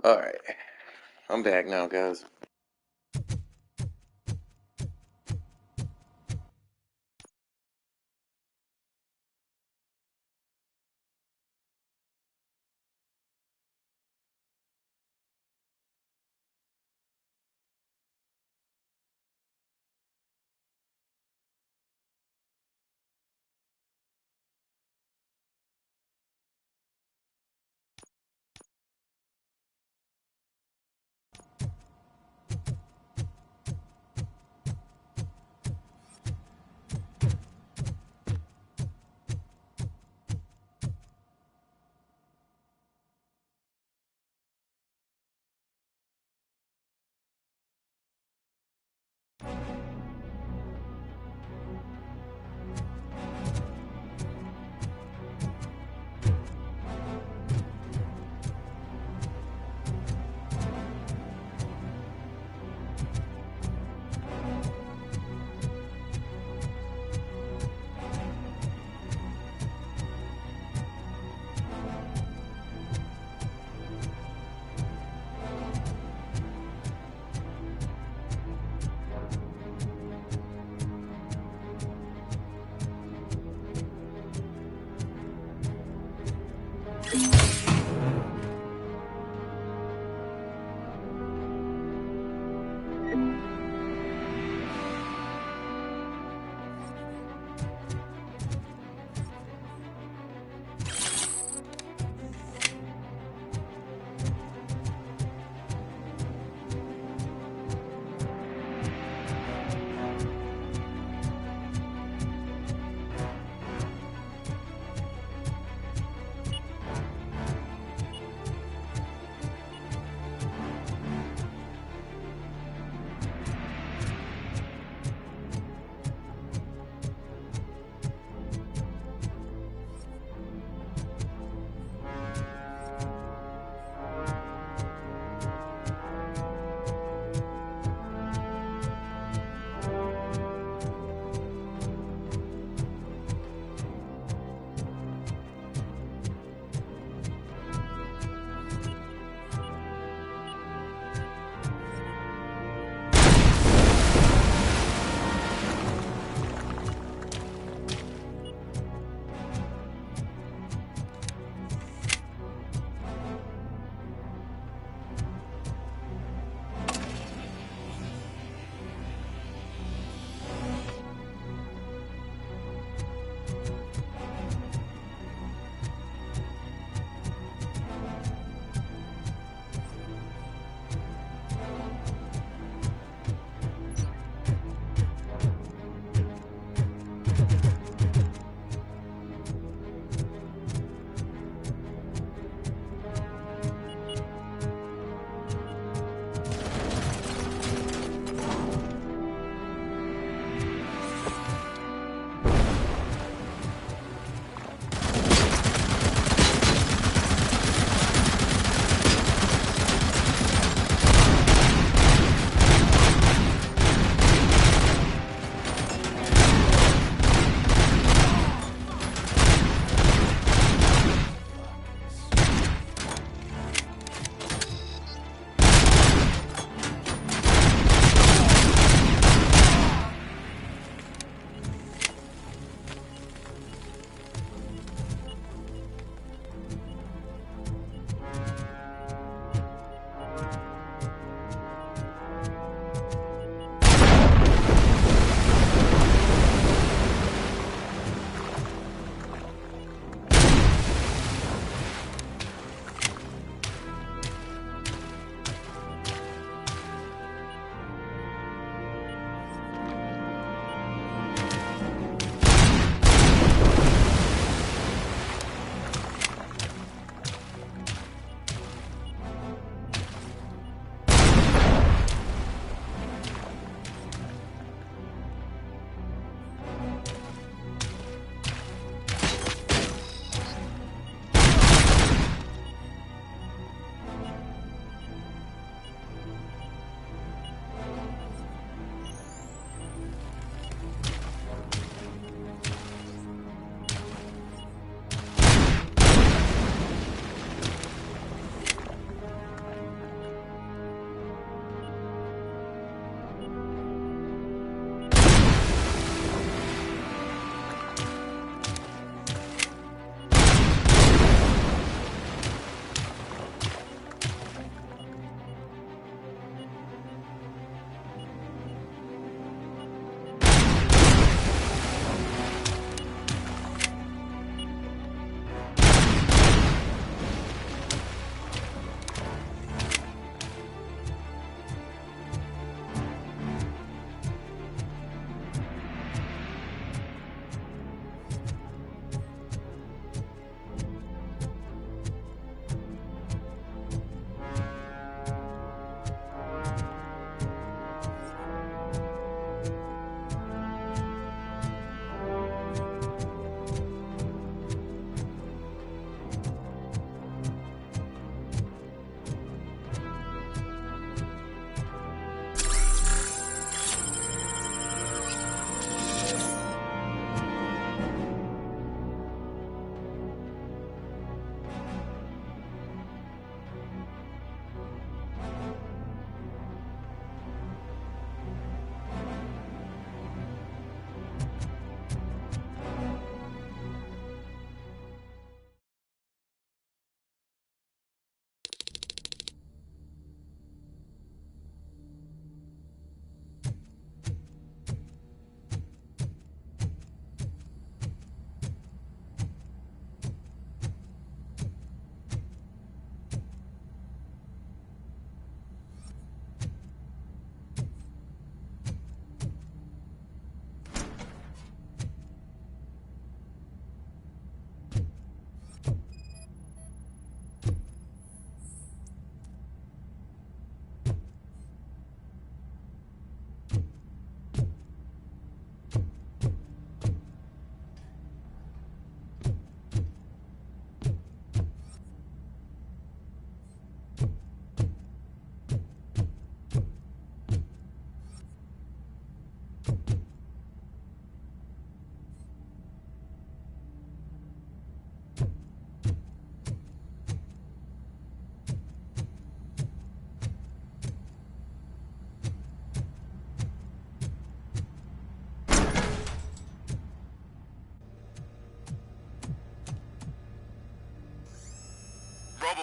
Alright, I'm back now, guys.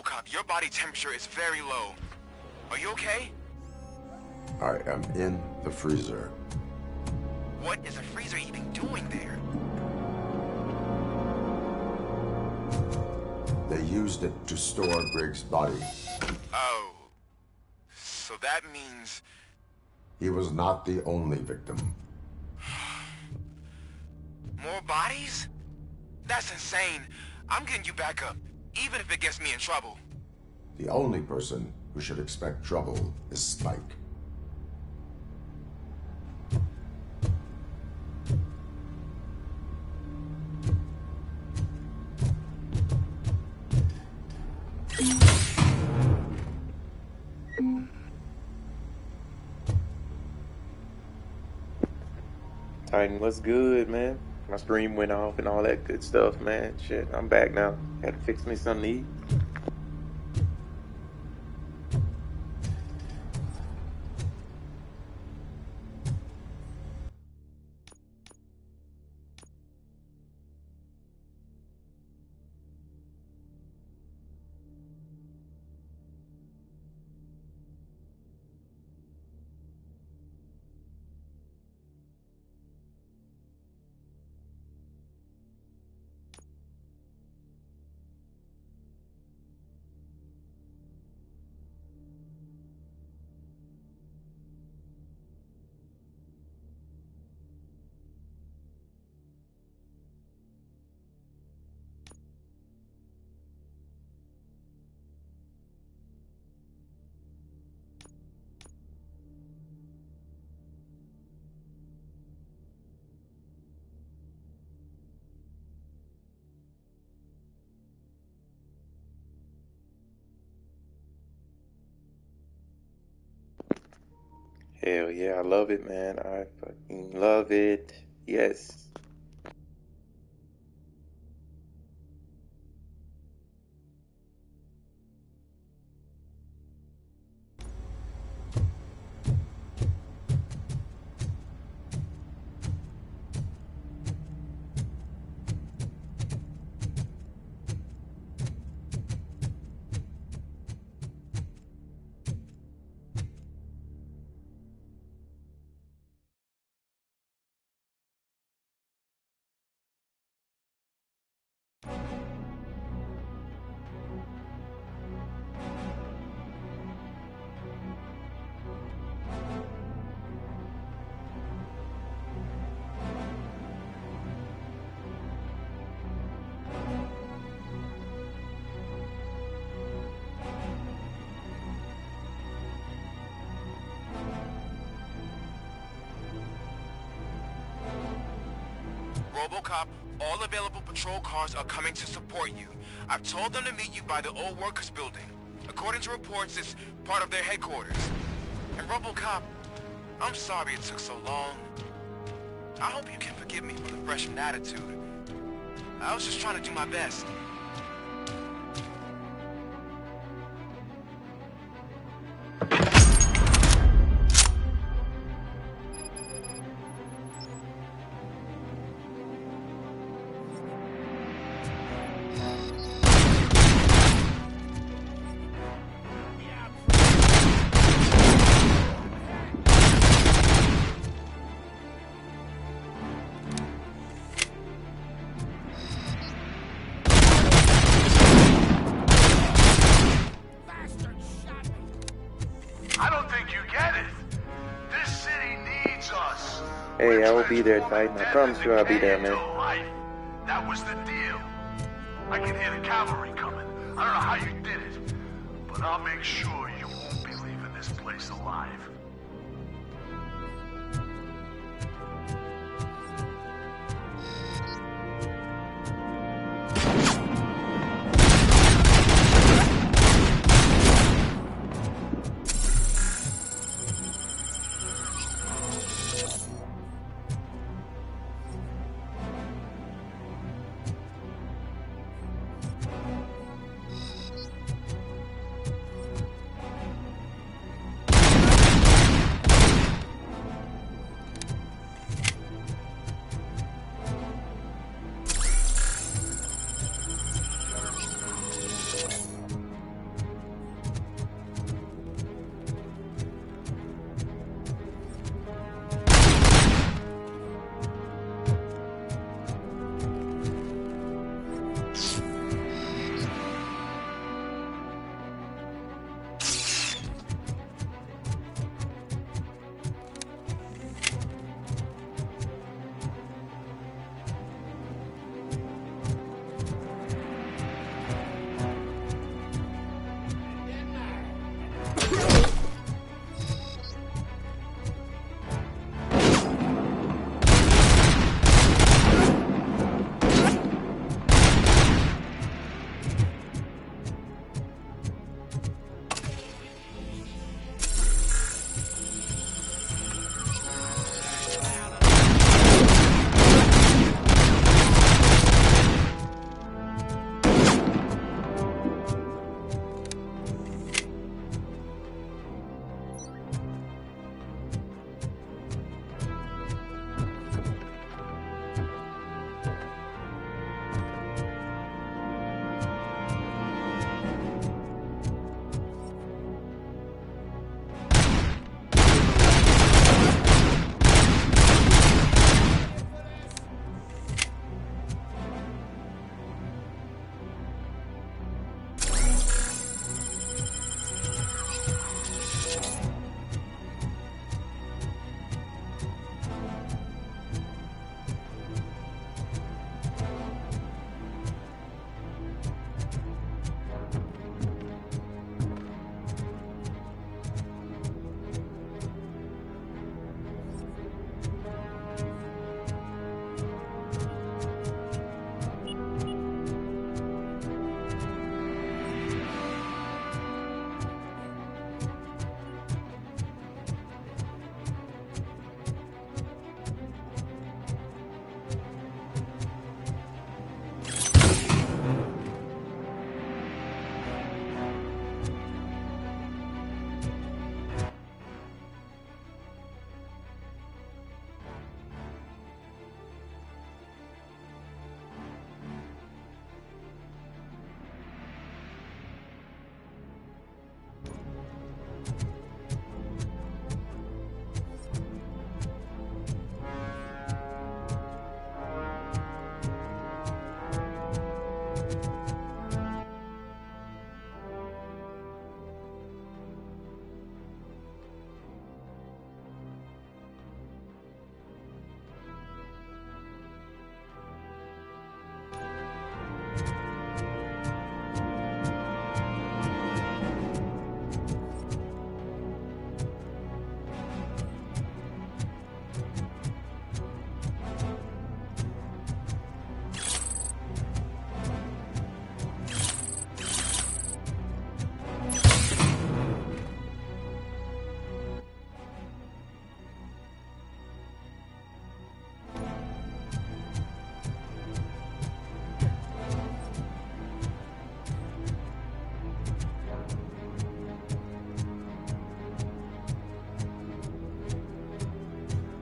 Robocop, your body temperature is very low. Are you okay? I am in the freezer. What is a freezer even doing there? They used it to store Griggs' body. Oh. So that means... He was not the only victim. More bodies? That's insane. I'm getting you back up, even if it gets me in trouble. The only person who should expect trouble is Spike. Titan, what's good, man? My stream went off and all that good stuff, man. Shit, I'm back now. Had to fix me something to eat. Hell yeah, I love it, man. I fucking love it. Yes. Robocop, all available patrol cars are coming to support you. I've told them to meet you by the old workers building. According to reports, it's part of their headquarters. And Robocop, I'm sorry it took so long. I hope you can forgive me for the freshman attitude. I was just trying to do my best. Hey, I will be there, Titan. I promise you I'll be there, man. That was the deal. I can hear the cavalry coming. I don't know how you did it, but I'll make sure you won't be leaving this place alive.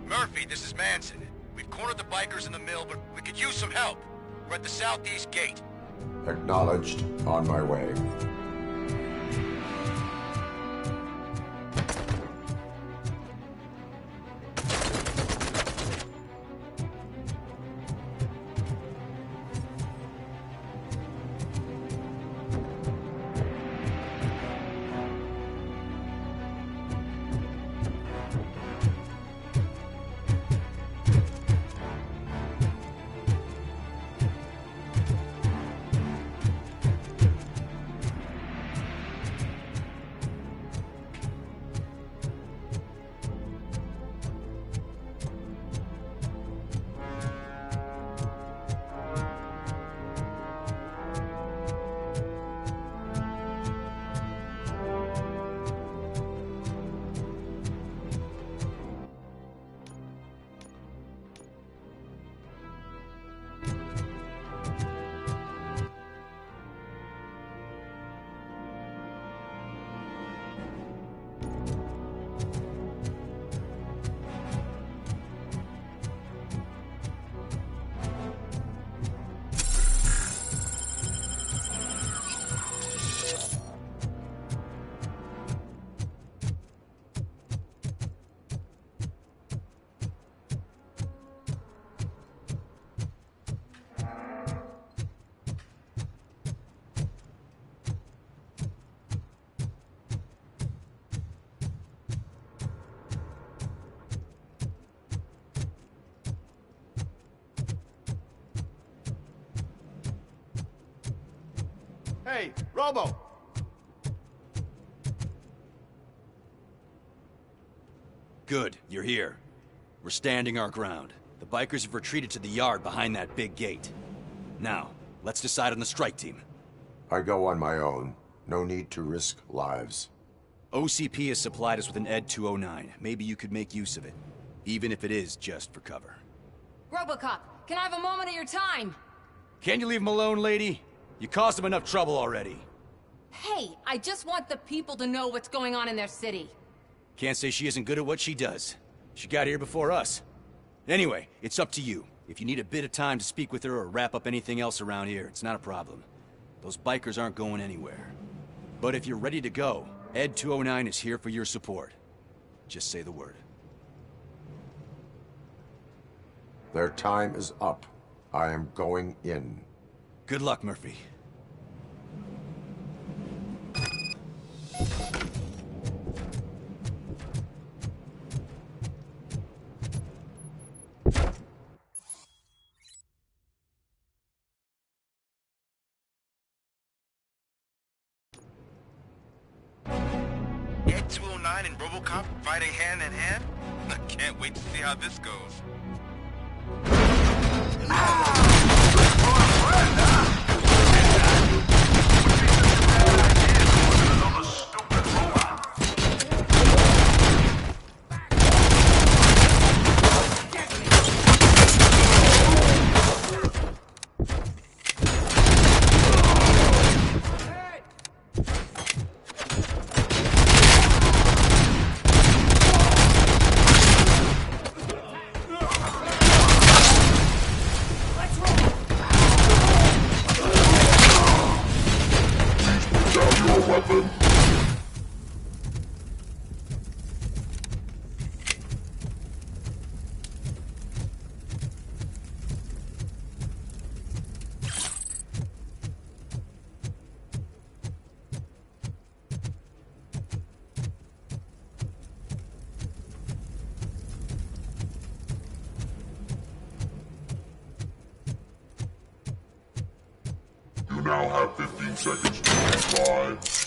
Murphy, this is Manson. We've cornered the bikers in the mill, but we could use some help. We're at the southeast gate. Acknowledged. On my way. Hey, Robo! Good, you're here. We're standing our ground. The bikers have retreated to the yard behind that big gate. Now, let's decide on the strike team. I go on my own. No need to risk lives. OCP has supplied us with an ED 209. Maybe you could make use of it. Even if it is just for cover. Robocop, can I have a moment of your time? Can you leave him alone, lady? You caused him enough trouble already. Hey, I just want the people to know what's going on in their city. Can't say she isn't good at what she does. She got here before us. Anyway, it's up to you. If you need a bit of time to speak with her or wrap up anything else around here, it's not a problem. Those bikers aren't going anywhere. But if you're ready to go, ED 209 is here for your support. Just say the word. Their time is up. I am going in. Good luck, Murphy. Ed 209 and Robocop fighting hand in hand? I can't wait to see how this goes. You now have 15 seconds to reply.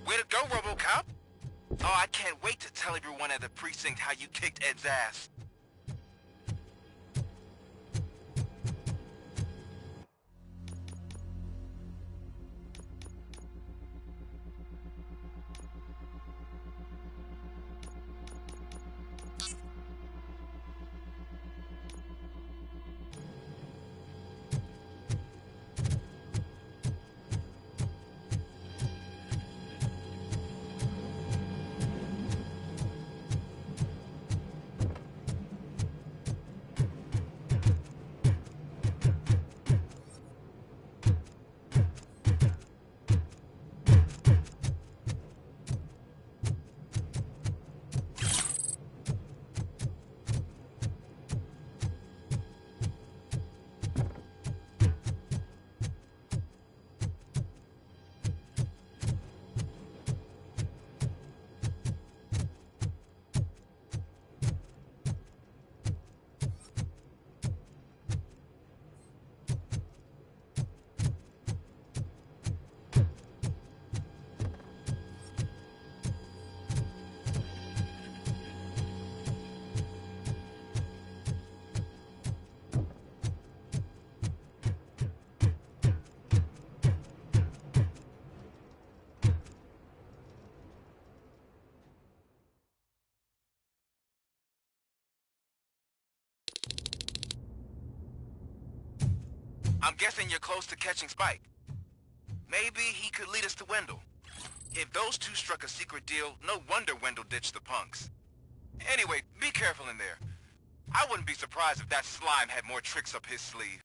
Way to go, Robocop! Oh, I can't wait to tell everyone at the precinct how you kicked Ed's ass. I'm guessing you're close to catching Spike. Maybe he could lead us to Wendell. If those two struck a secret deal, no wonder Wendell ditched the punks. Anyway, be careful in there. I wouldn't be surprised if that slime had more tricks up his sleeve.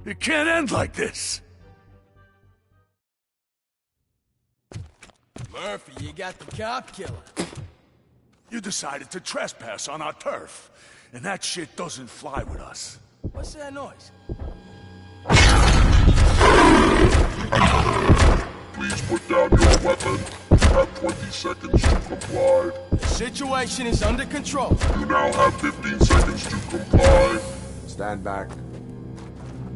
It can't end like this! Murphy, you got the cop killer. You decided to trespass on our turf, and that shit doesn't fly with us. What's that noise? Please put down your weapon. You have 20 seconds to comply. The situation is under control. You now have 15 seconds to comply. Stand back.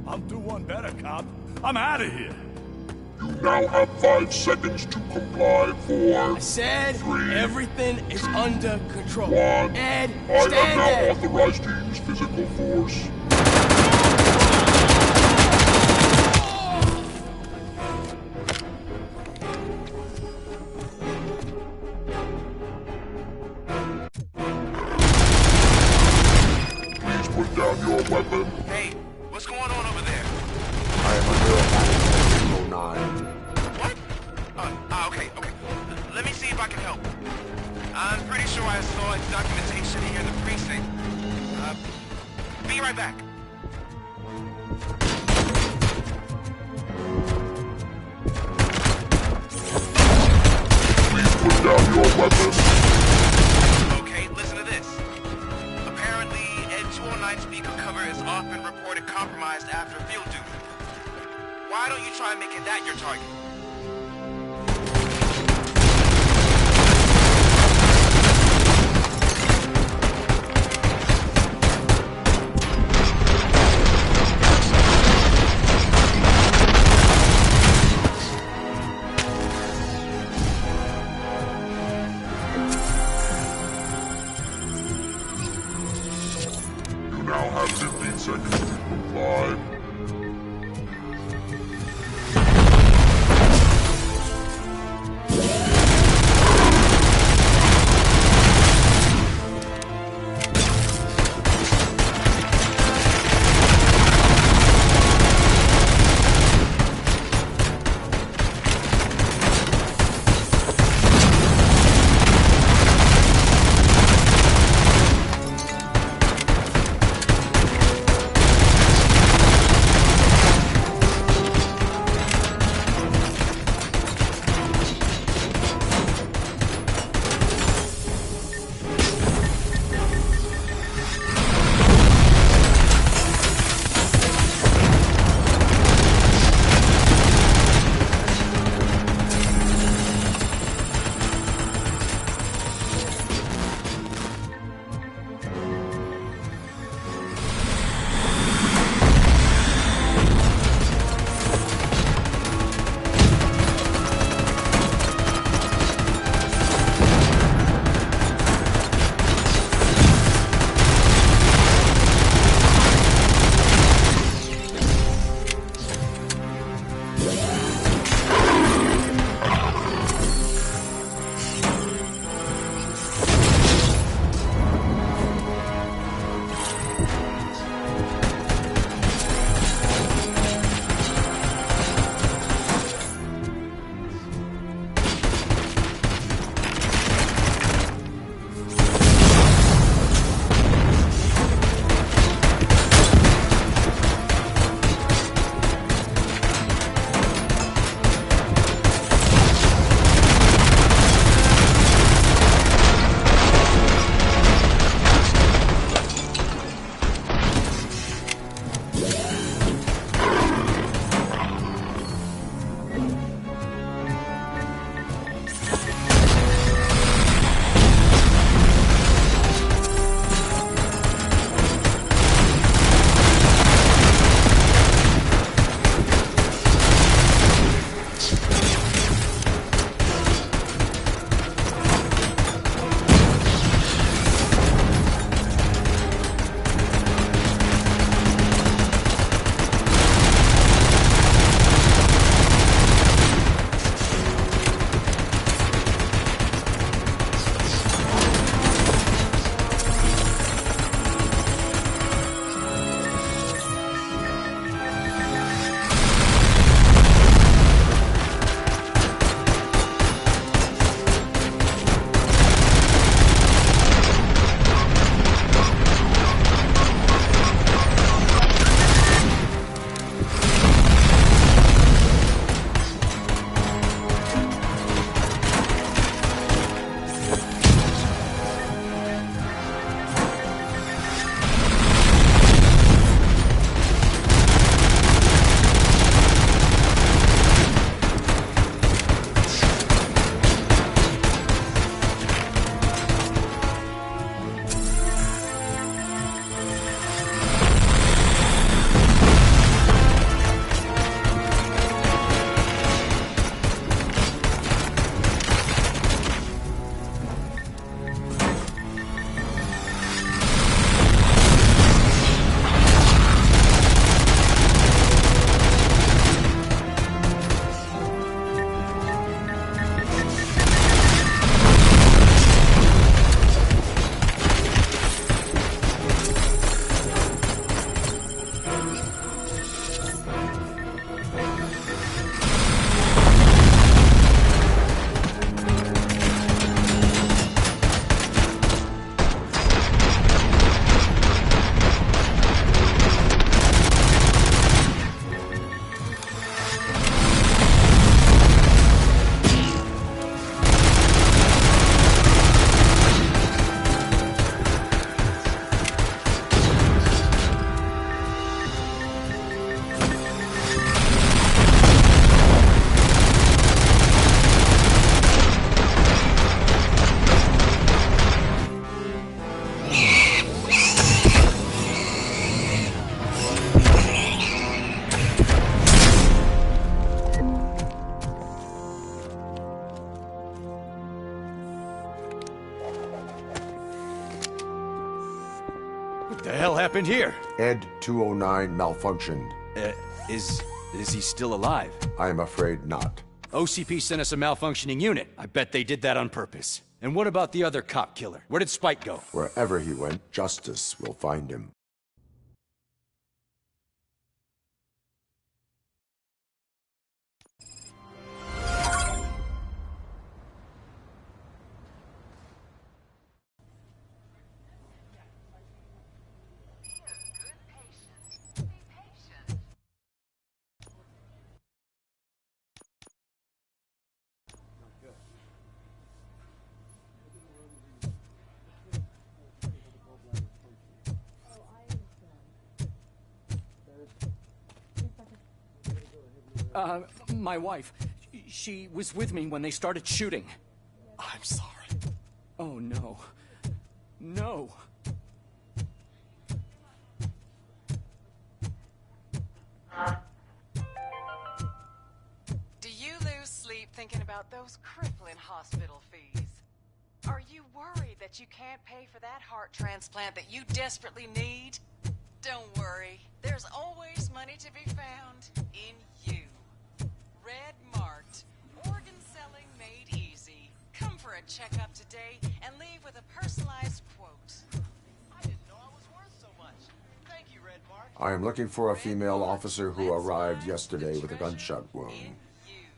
I'll do one better, cop. I'm out of here. You now have 5 seconds to comply. 4, I said 3, everything is under control. 1. Ed, I am stand now there. authorized to use physical force. Please put down your weapon. Hey, what's going on over there? I am under attack at 09. What? Okay. Let me see if I can help. I'm pretty sure I saw documentation here in the precinct. Be right back. Please put down your weapon. Okay, listen to this. Apparently, Ed 209 speaker cover is often reported compromised after field duty. Why don't you try making that your target? You now have 15 seconds to comply. happened here? Ed 209 malfunctioned. Is he still alive? I'm afraid not. OCP sent us a malfunctioning unit. I bet they did that on purpose. And what about the other cop killer? Where did Spike go? Wherever he went, justice will find him. My wife. She was with me when they started shooting. I'm sorry. Oh, no. No. Do you lose sleep thinking about those crippling hospital fees? Are you worried that you can't pay for that heart transplant that you desperately need? Don't worry. There's always money to be found in you. Red marked. Organ selling made easy. Come for a checkup today and leave with a personalized quote. I didn't know I was worth so much. Thank you, Red Mark. I am looking for a female officer who arrived yesterday with a gunshot wound.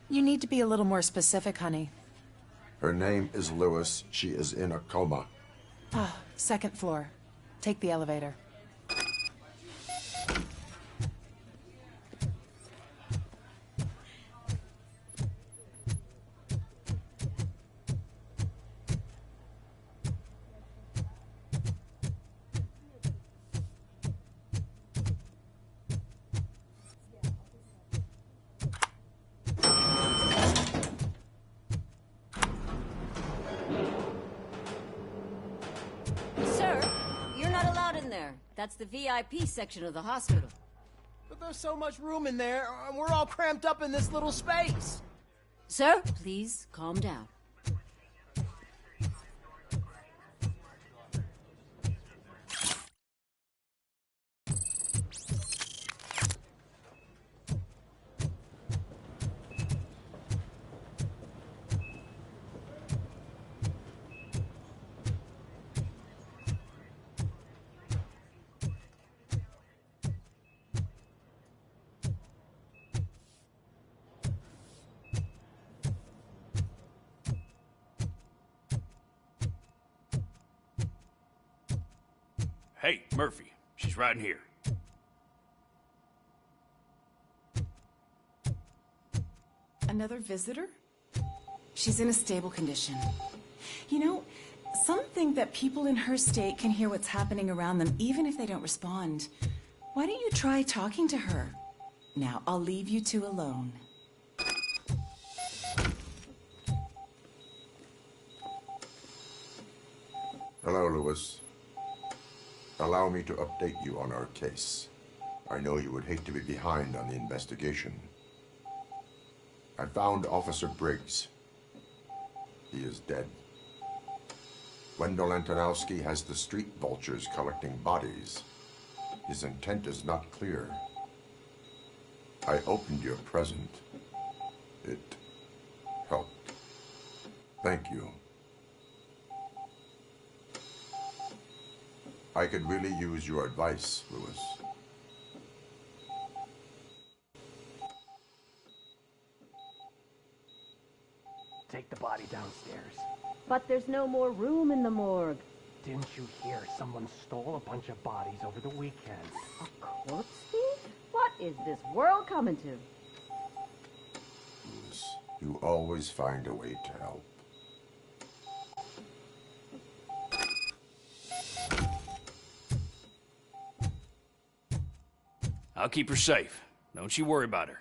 You need to be a little more specific, honey. Her name is Lewis. She is in a coma. Ah, second floor. Take the elevator. That's the VIP section of the hospital. But there's so much room in there, and we're all cramped up in this little space. Sir, please calm down. Hey, Murphy. She's right in here. Another visitor? She's in a stable condition. You know, some think that people in her state can hear what's happening around them even if they don't respond. Why don't you try talking to her? Now, I'll leave you two alone. Hello, Lewis. Allow me to update you on our case. I know you would hate to be behind on the investigation. I found Officer Briggs. He is dead. Wendell Antonowski has the street vultures collecting bodies. His intent is not clear. I opened your present. It helped. Thank you. I could really use your advice, Lewis. Take the body downstairs. But there's no more room in the morgue. Didn't you hear someone stole a bunch of bodies over the weekend? A corpse thief? What is this world coming to? Lewis, you always find a way to help. I'll keep her safe. Don't you worry about her.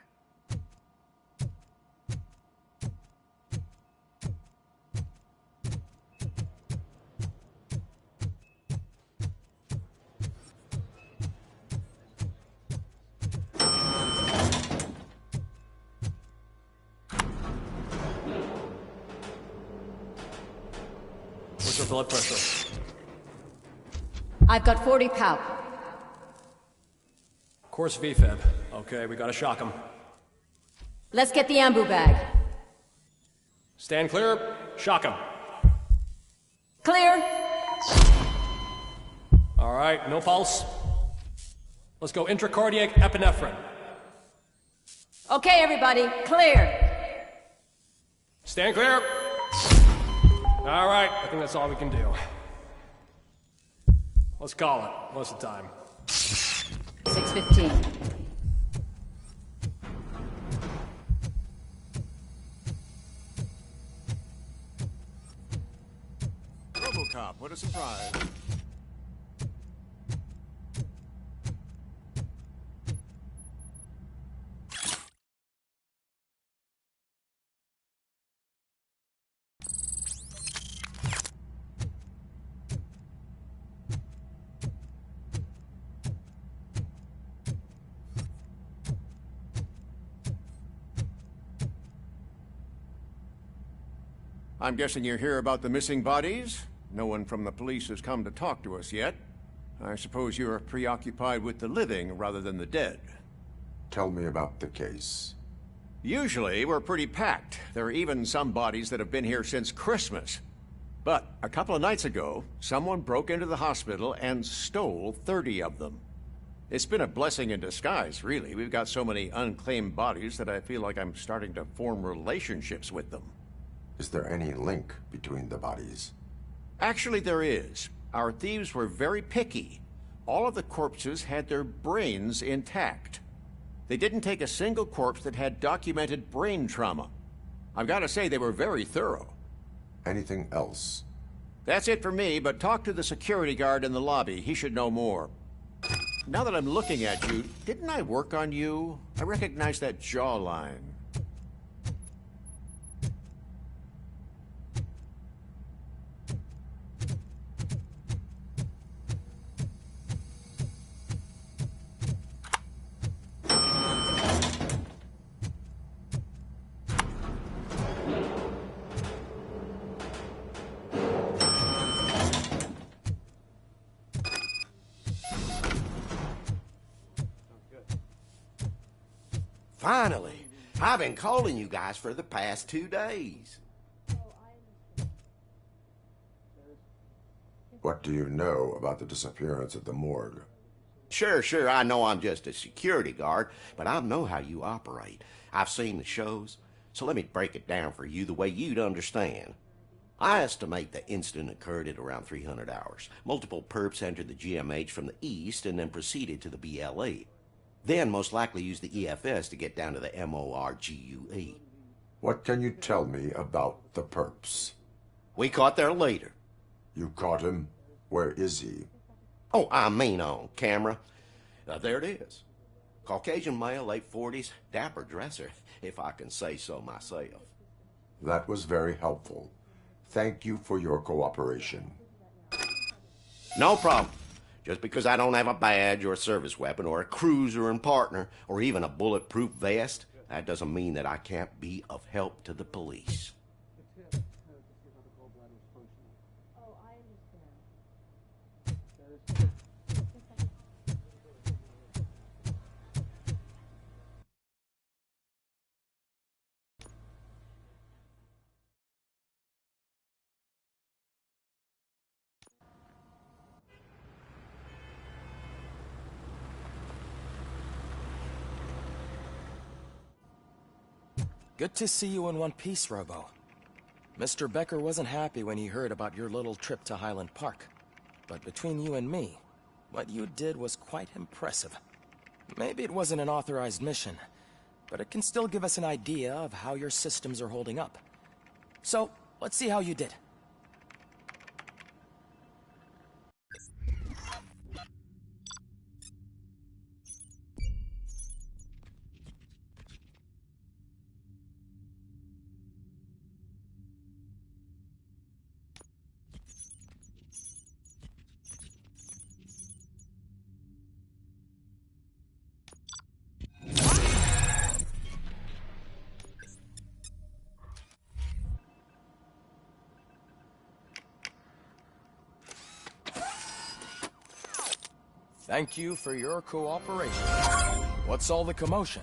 What's your blood pressure? I've got 40 power. course VFib. Okay, we gotta shock him. Let's get the ambu bag. Stand clear. Shock him. Clear. All right, no pulse. Let's go intracardiac epinephrine. Okay, everybody, clear. Stand clear. All right, I think that's all we can do. Let's call it. What's the time? 6:15. Robocop, what a surprise. I'm guessing you're here about the missing bodies? No one from the police has come to talk to us yet. I suppose you're preoccupied with the living rather than the dead. Tell me about the case. Usually, we're pretty packed. There are even some bodies that have been here since Christmas. But a couple of nights ago, someone broke into the hospital and stole 30 of them. It's been a blessing in disguise, really. We've got so many unclaimed bodies that I feel like I'm starting to form relationships with them. Is there any link between the bodies? Actually, there is. Our thieves were very picky. All of the corpses had their brains intact. They didn't take a single corpse that had documented brain trauma. I've got to say, they were very thorough. Anything else? That's it for me, but talk to the security guard in the lobby. He should know more. Now that I'm looking at you, didn't I work on you? I recognize that jawline. Finally! I've been calling you guys for the past 2 days. What do you know about the disappearance at the morgue? Sure, I know I'm just a security guard, but I know how you operate. I've seen the shows, so let me break it down for you the way you'd understand. I estimate the incident occurred at around 300 hours. Multiple perps entered the GMH from the east and then proceeded to the BLE. Then most likely used the EFS to get down to the MORGUE. What can you tell me about the perps? We caught their leader. You caught him? Where is he? Oh, I mean on camera. There it is. Caucasian male, late 40s, dapper dresser, if I can say so myself. That was very helpful. Thank you for your cooperation. No problem. Just because I don't have a badge or a service weapon or a cruiser and partner or even a bulletproof vest, that doesn't mean that I can't be of help to the police. Good to see you in one piece, Robo. Mr. Becker wasn't happy when he heard about your little trip to Highland Park. But between you and me, what you did was quite impressive. Maybe it wasn't an authorized mission, but it can still give us an idea of how your systems are holding up. So, let's see how you did. Thank you for your cooperation. What's all the commotion?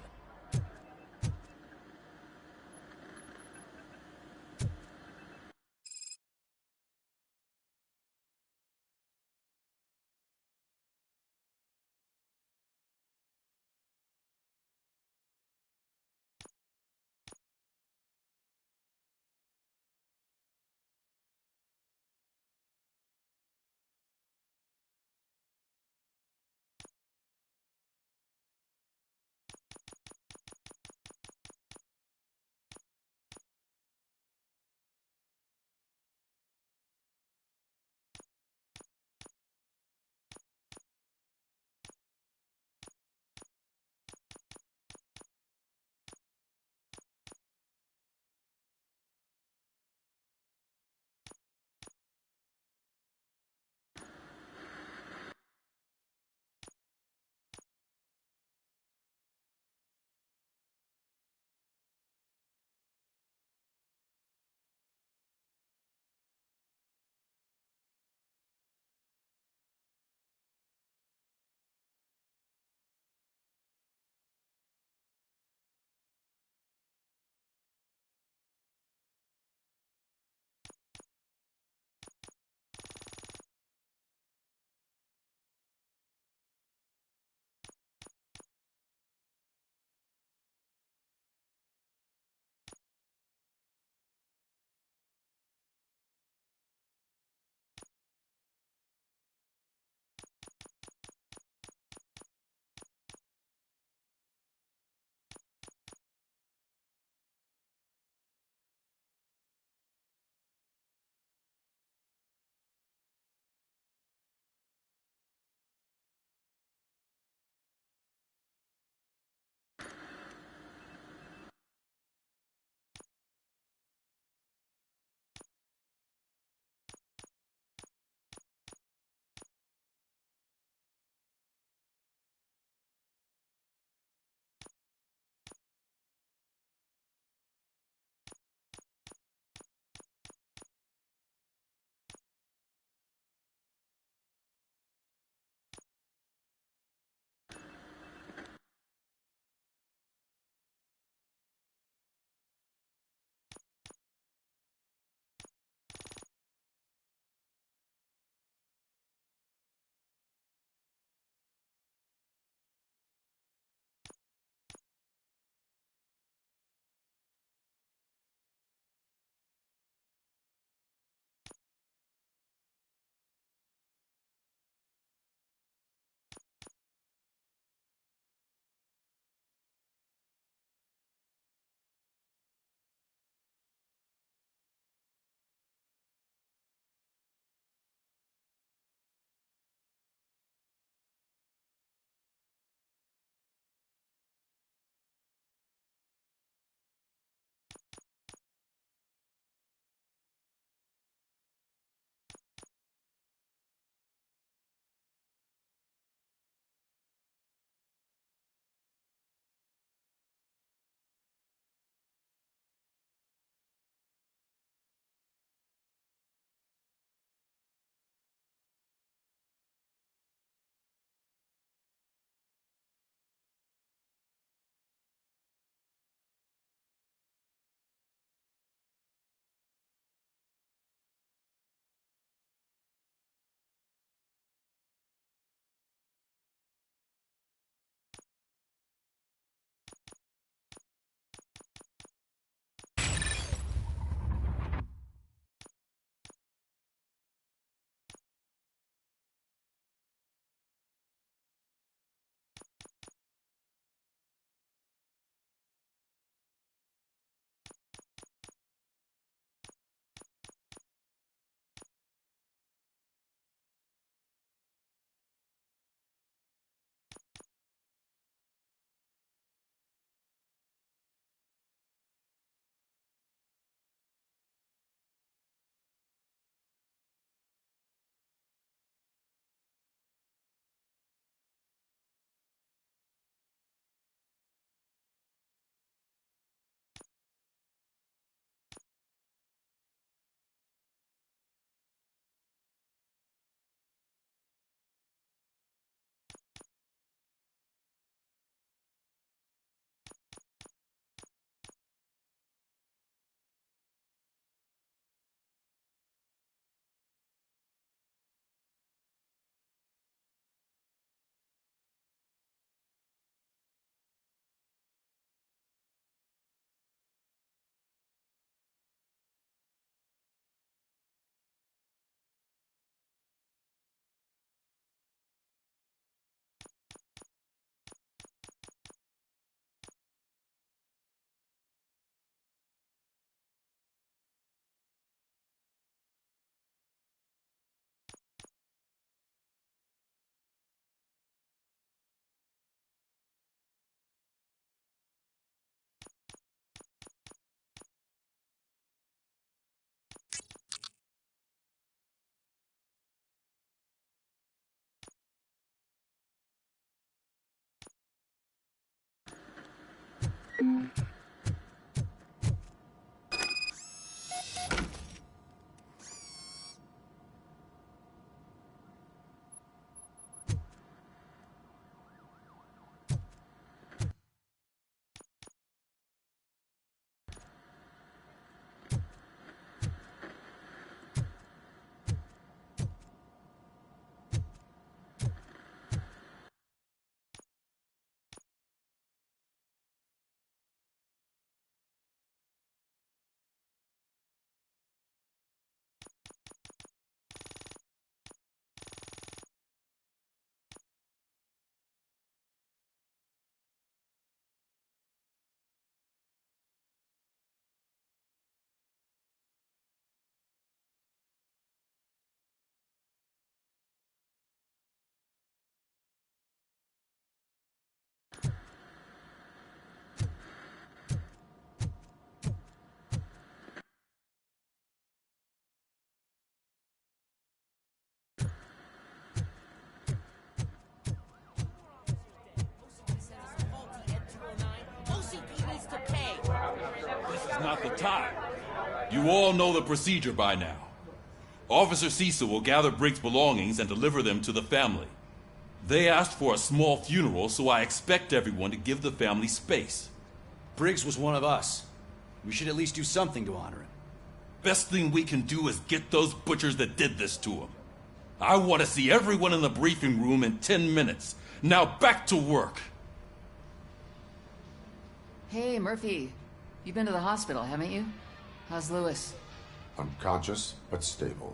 Not the time. You all know the procedure by now. Officer Cecil will gather Briggs' belongings and deliver them to the family. They asked for a small funeral, so I expect everyone to give the family space. Briggs was one of us. We should at least do something to honor him. Best thing we can do is get those butchers that did this to him. I want to see everyone in the briefing room in 10 minutes. Now back to work. Hey, Murphy. You've been to the hospital, haven't you? How's Lewis? Unconscious, but stable.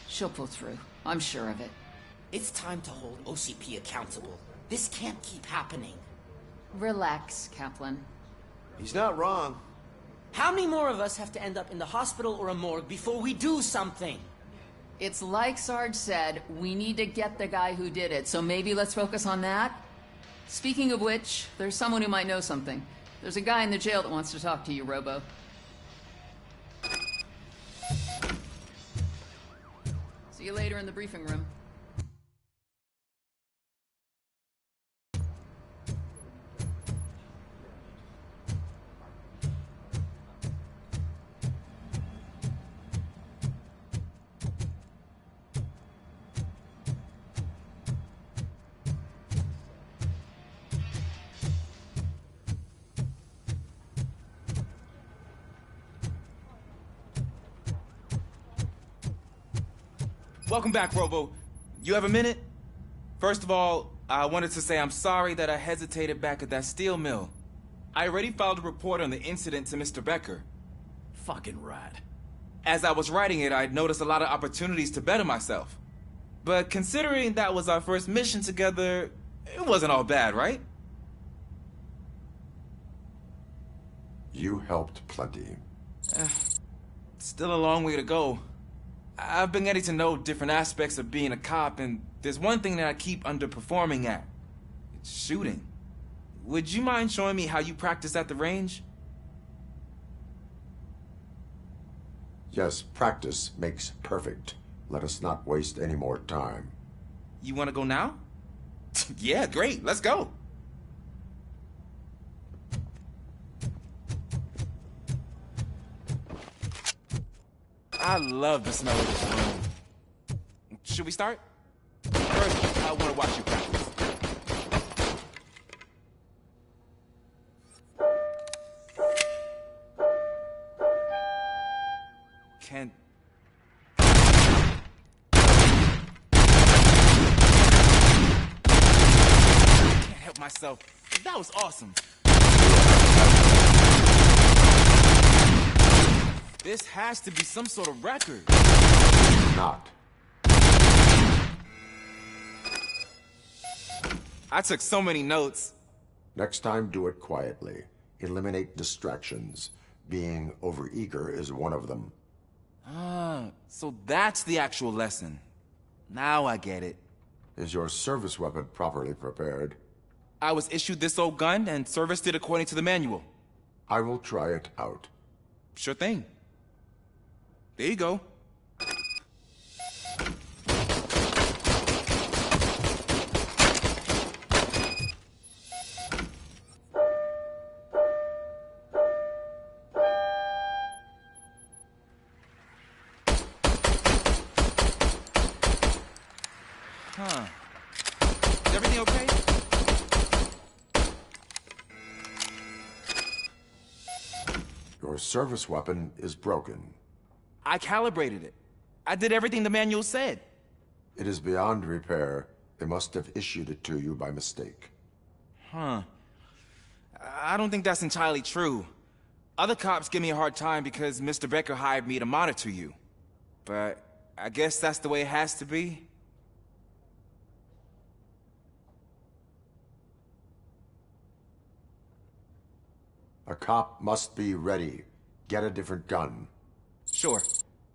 She'll pull through. I'm sure of it. It's time to hold OCP accountable. This can't keep happening. Relax, Kaplan. He's not wrong. How many more of us have to end up in the hospital or a morgue before we do something? It's like Sarge said, we need to get the guy who did it, so maybe let's focus on that? Speaking of which, there's someone who might know something. There's a guy in the jail that wants to talk to you, Robo. See you later in the briefing room. Welcome back, Robo. You have a minute? First of all, I wanted to say I'm sorry that I hesitated back at that steel mill. I already filed a report on the incident to Mr. Becker. Fucking rat. As I was writing it, I'd noticed a lot of opportunities to better myself. But considering that was our first mission together, it wasn't all bad, right? You helped plenty. Still a long way to go. I've been getting to know different aspects of being a cop, and there's one thing that I keep underperforming at. It's shooting. Would you mind showing me how you practice at the range? Yes, practice makes perfect. Let us not waste any more time. You want to go now? Yeah, great. Let's go. I love the smell of this room. Should we start? First, I want to watch you practice. Can't help myself. That was awesome. This has to be some sort of record. Not. I took so many notes. Next time, do it quietly. Eliminate distractions. Being overeager is one of them. Ah, so that's the actual lesson. Now I get it. Is your service weapon properly prepared? I was issued this old gun and serviced it according to the manual. I will try it out. Sure thing. There you go. Your service weapon is broken. I calibrated it. I did everything the manual said. It is beyond repair. They must have issued it to you by mistake. Huh. I don't think that's entirely true. Other cops give me a hard time because Mr. Becker hired me to monitor you. But I guess that's the way it has to be. A cop must be ready. Get a different gun. Sure.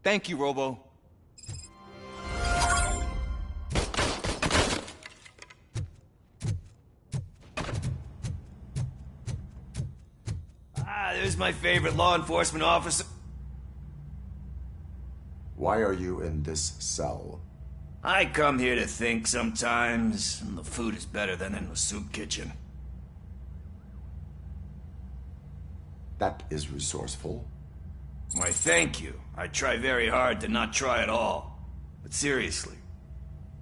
Thank you, Robo. There's my favorite law enforcement officer. Why are you in this cell? I come here to think sometimes, and the food is better than in the soup kitchen. That is resourceful. Why, thank you. I try very hard to not try at all. But seriously,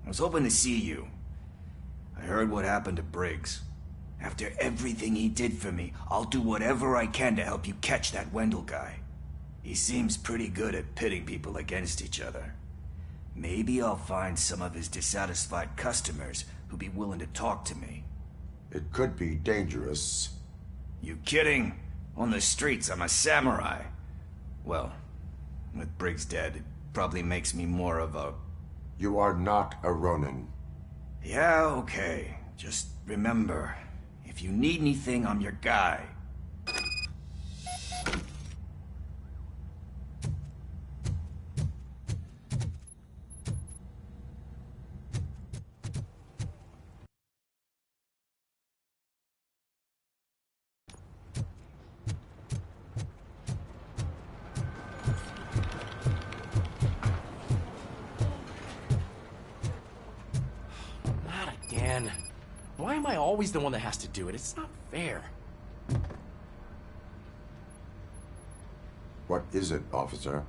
I was hoping to see you. I heard what happened to Briggs. After everything he did for me, I'll do whatever I can to help you catch that Wendell guy. He seems pretty good at pitting people against each other. Maybe I'll find some of his dissatisfied customers who'd be willing to talk to me. It could be dangerous. You kidding? On the streets, I'm a samurai. Well, with Briggs dead, it probably makes me more of a... You are not a Ronin. Yeah, okay. Just remember, if you need anything, I'm your guy. Again. Why am I always the one that has to do it? It's not fair. What is it, officer?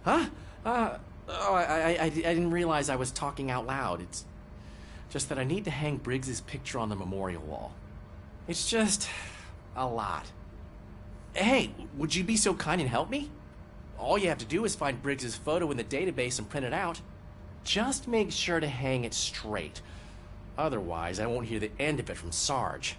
Huh? I didn't realize I was talking out loud. It's just that I need to hang Briggs's picture on the memorial wall. It's just a lot. Hey, would you be so kind and help me? All you have to do is find Briggs's photo in the database and print it out. Just make sure to hang it straight. Otherwise, I won't hear the end of it from Sarge.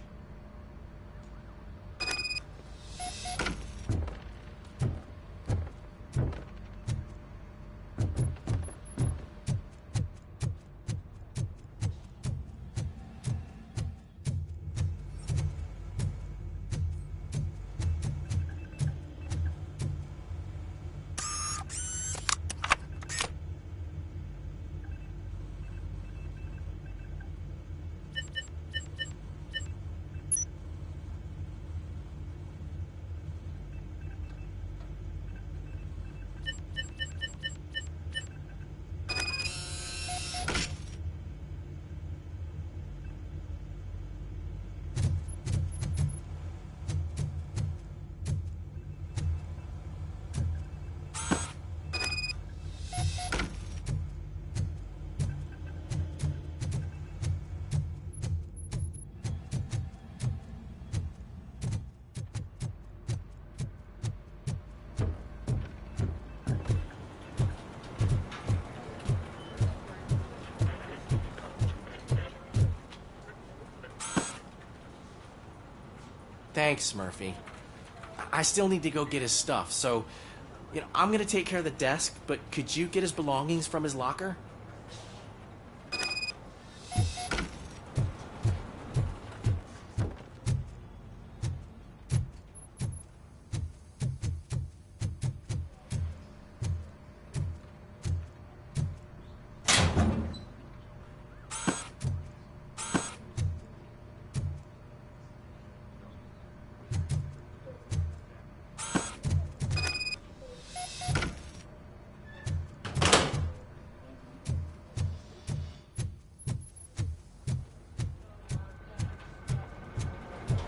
Thanks, Murphy. I still need to go get his stuff, so, I'm gonna take care of the desk, but could you get his belongings from his locker?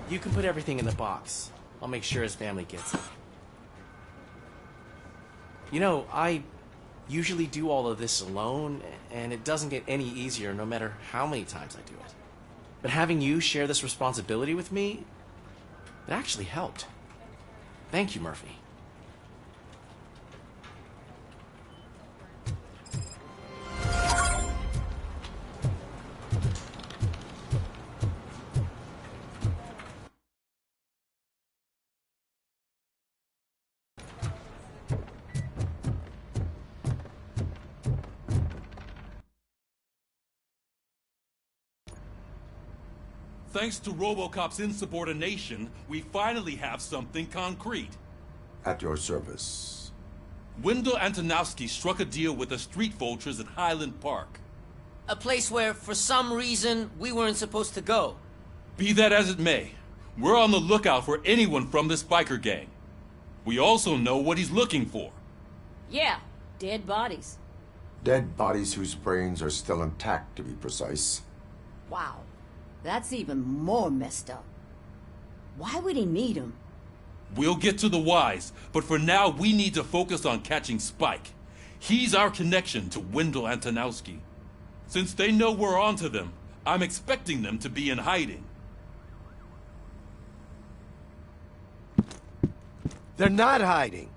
You can put everything in the box. I'll make sure his family gets it. I usually do all of this alone, and it doesn't get any easier no matter how many times I do it. But having you share this responsibility with me, it actually helped. Thank you, Murphy. Thanks to Robocop's insubordination, we finally have something concrete. At your service. Wendell Antonowski struck a deal with the street vultures at Highland Park. A place where, for some reason, we weren't supposed to go. Be that as it may, we're on the lookout for anyone from this biker gang. We also know what he's looking for. Yeah, dead bodies. Dead bodies whose brains are still intact, to be precise. Wow, that's even more messed up. Why would he need them? We'll get to the whys, but for now we need to focus on catching Spike. He's our connection to Wendell Antonowski. Since they know we're onto them, I'm expecting them to be in hiding. They're not hiding.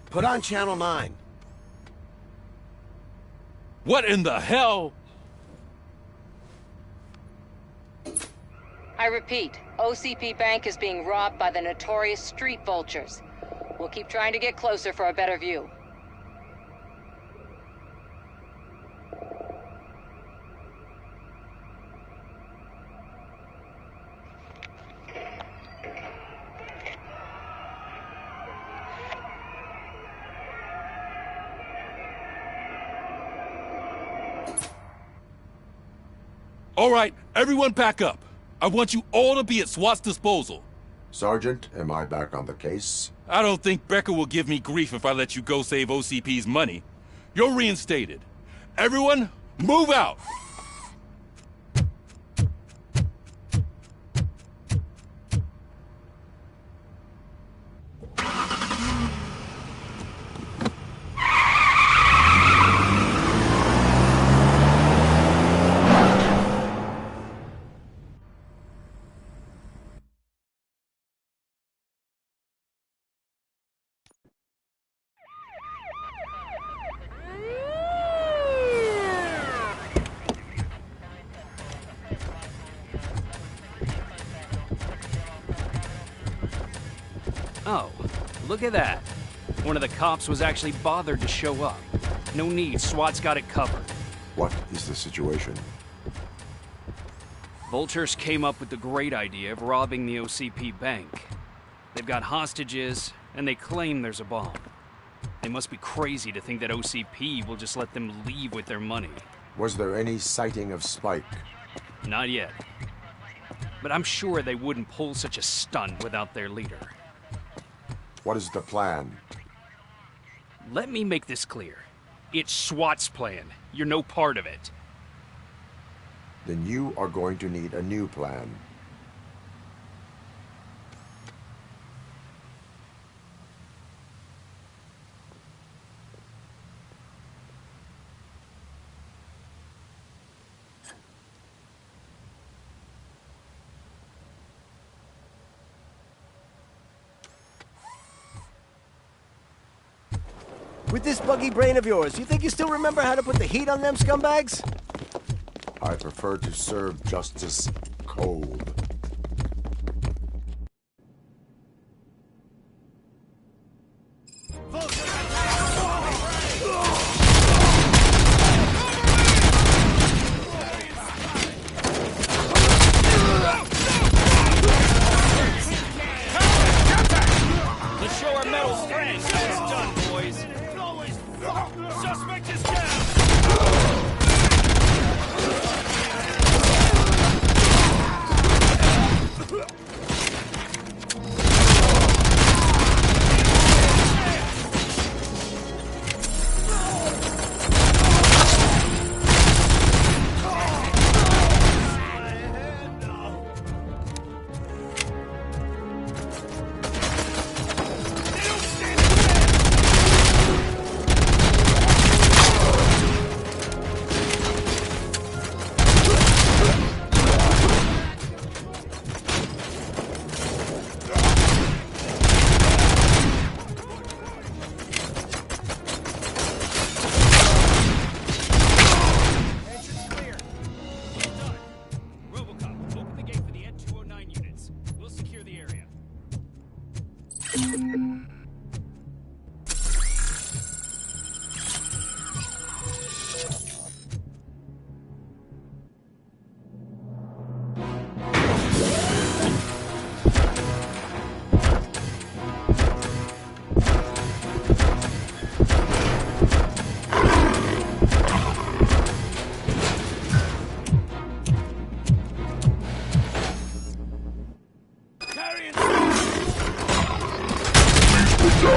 Put on Channel 9. What in the hell? I repeat, OCP Bank is being robbed by the notorious street vultures. We'll keep trying to get closer for a better view. All right, everyone pack up. I want you all to be at SWAT's disposal. Sergeant, am I back on the case? I don't think Becker will give me grief if I let you go save OCP's money. You're reinstated. Everyone, move out! Oh, look at that. One of the cops was actually bothered to show up. No need, SWAT's got it covered. What is the situation? Vultures came up with the great idea of robbing the OCP bank. They've got hostages, and they claim there's a bomb. They must be crazy to think that OCP will just let them leave with their money. Was there any sighting of Spike? Not yet. But I'm sure they wouldn't pull such a stunt without their leader. What is the plan? Let me make this clear. It's SWAT's plan. You're no part of it. Then you are going to need a new plan. With this buggy brain of yours, you think you still remember how to put the heat on them scumbags? I prefer to serve justice cold. Let's show our metal strength. It's done, boys. Suspect is down. I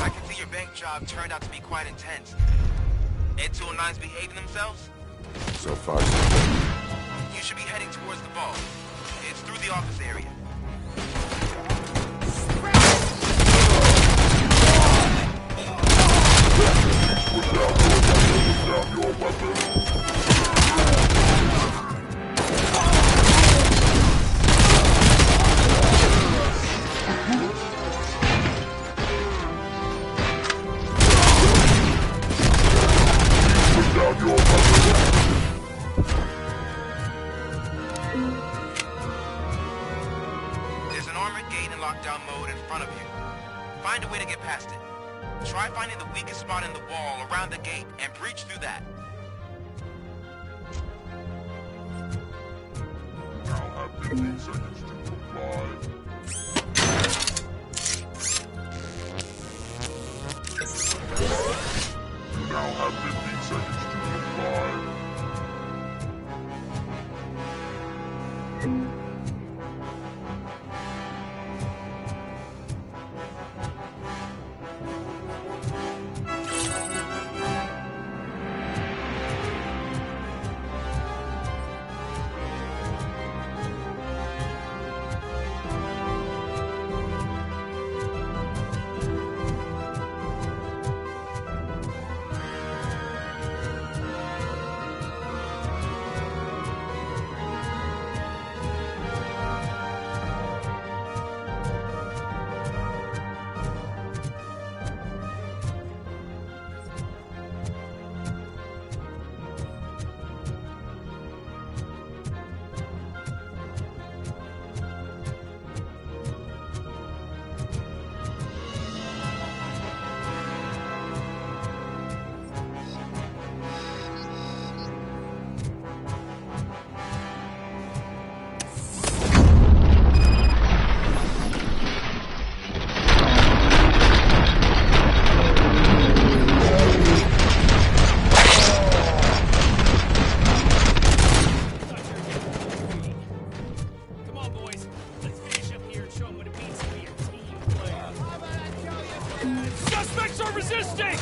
can see your bank job turned out to be quite intense. Ed 209's behaving themselves? So far, so good. You should be heading towards the vault. It's through the office area. There's an armored gate in lockdown mode in front of you. Find a way to get past it. Try finding the weakest spot in the wall around the gate and breach through that. Now have 15 seconds to comply. You now have 15 seconds to comply. Suspects are resisting!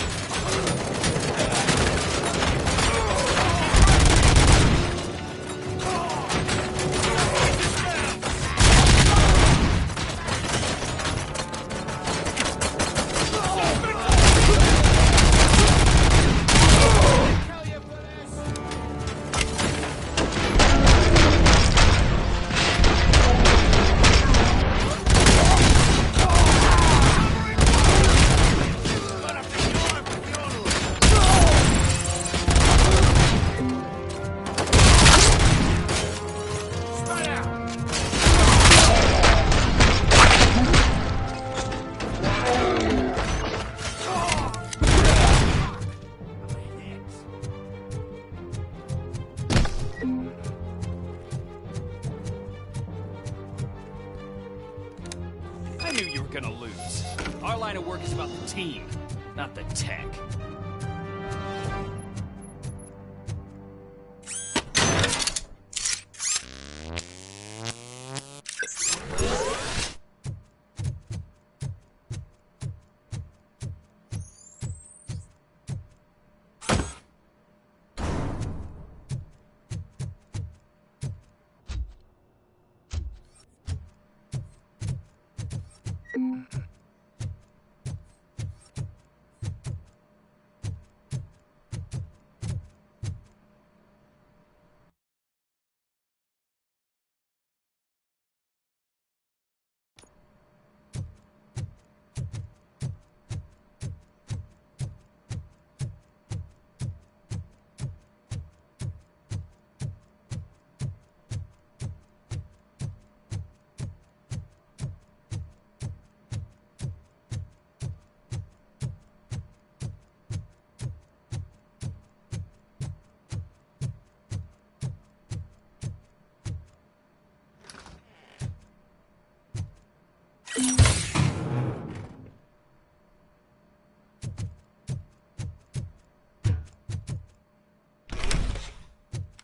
I knew you were gonna lose. Our line of work is about the team, not the tech.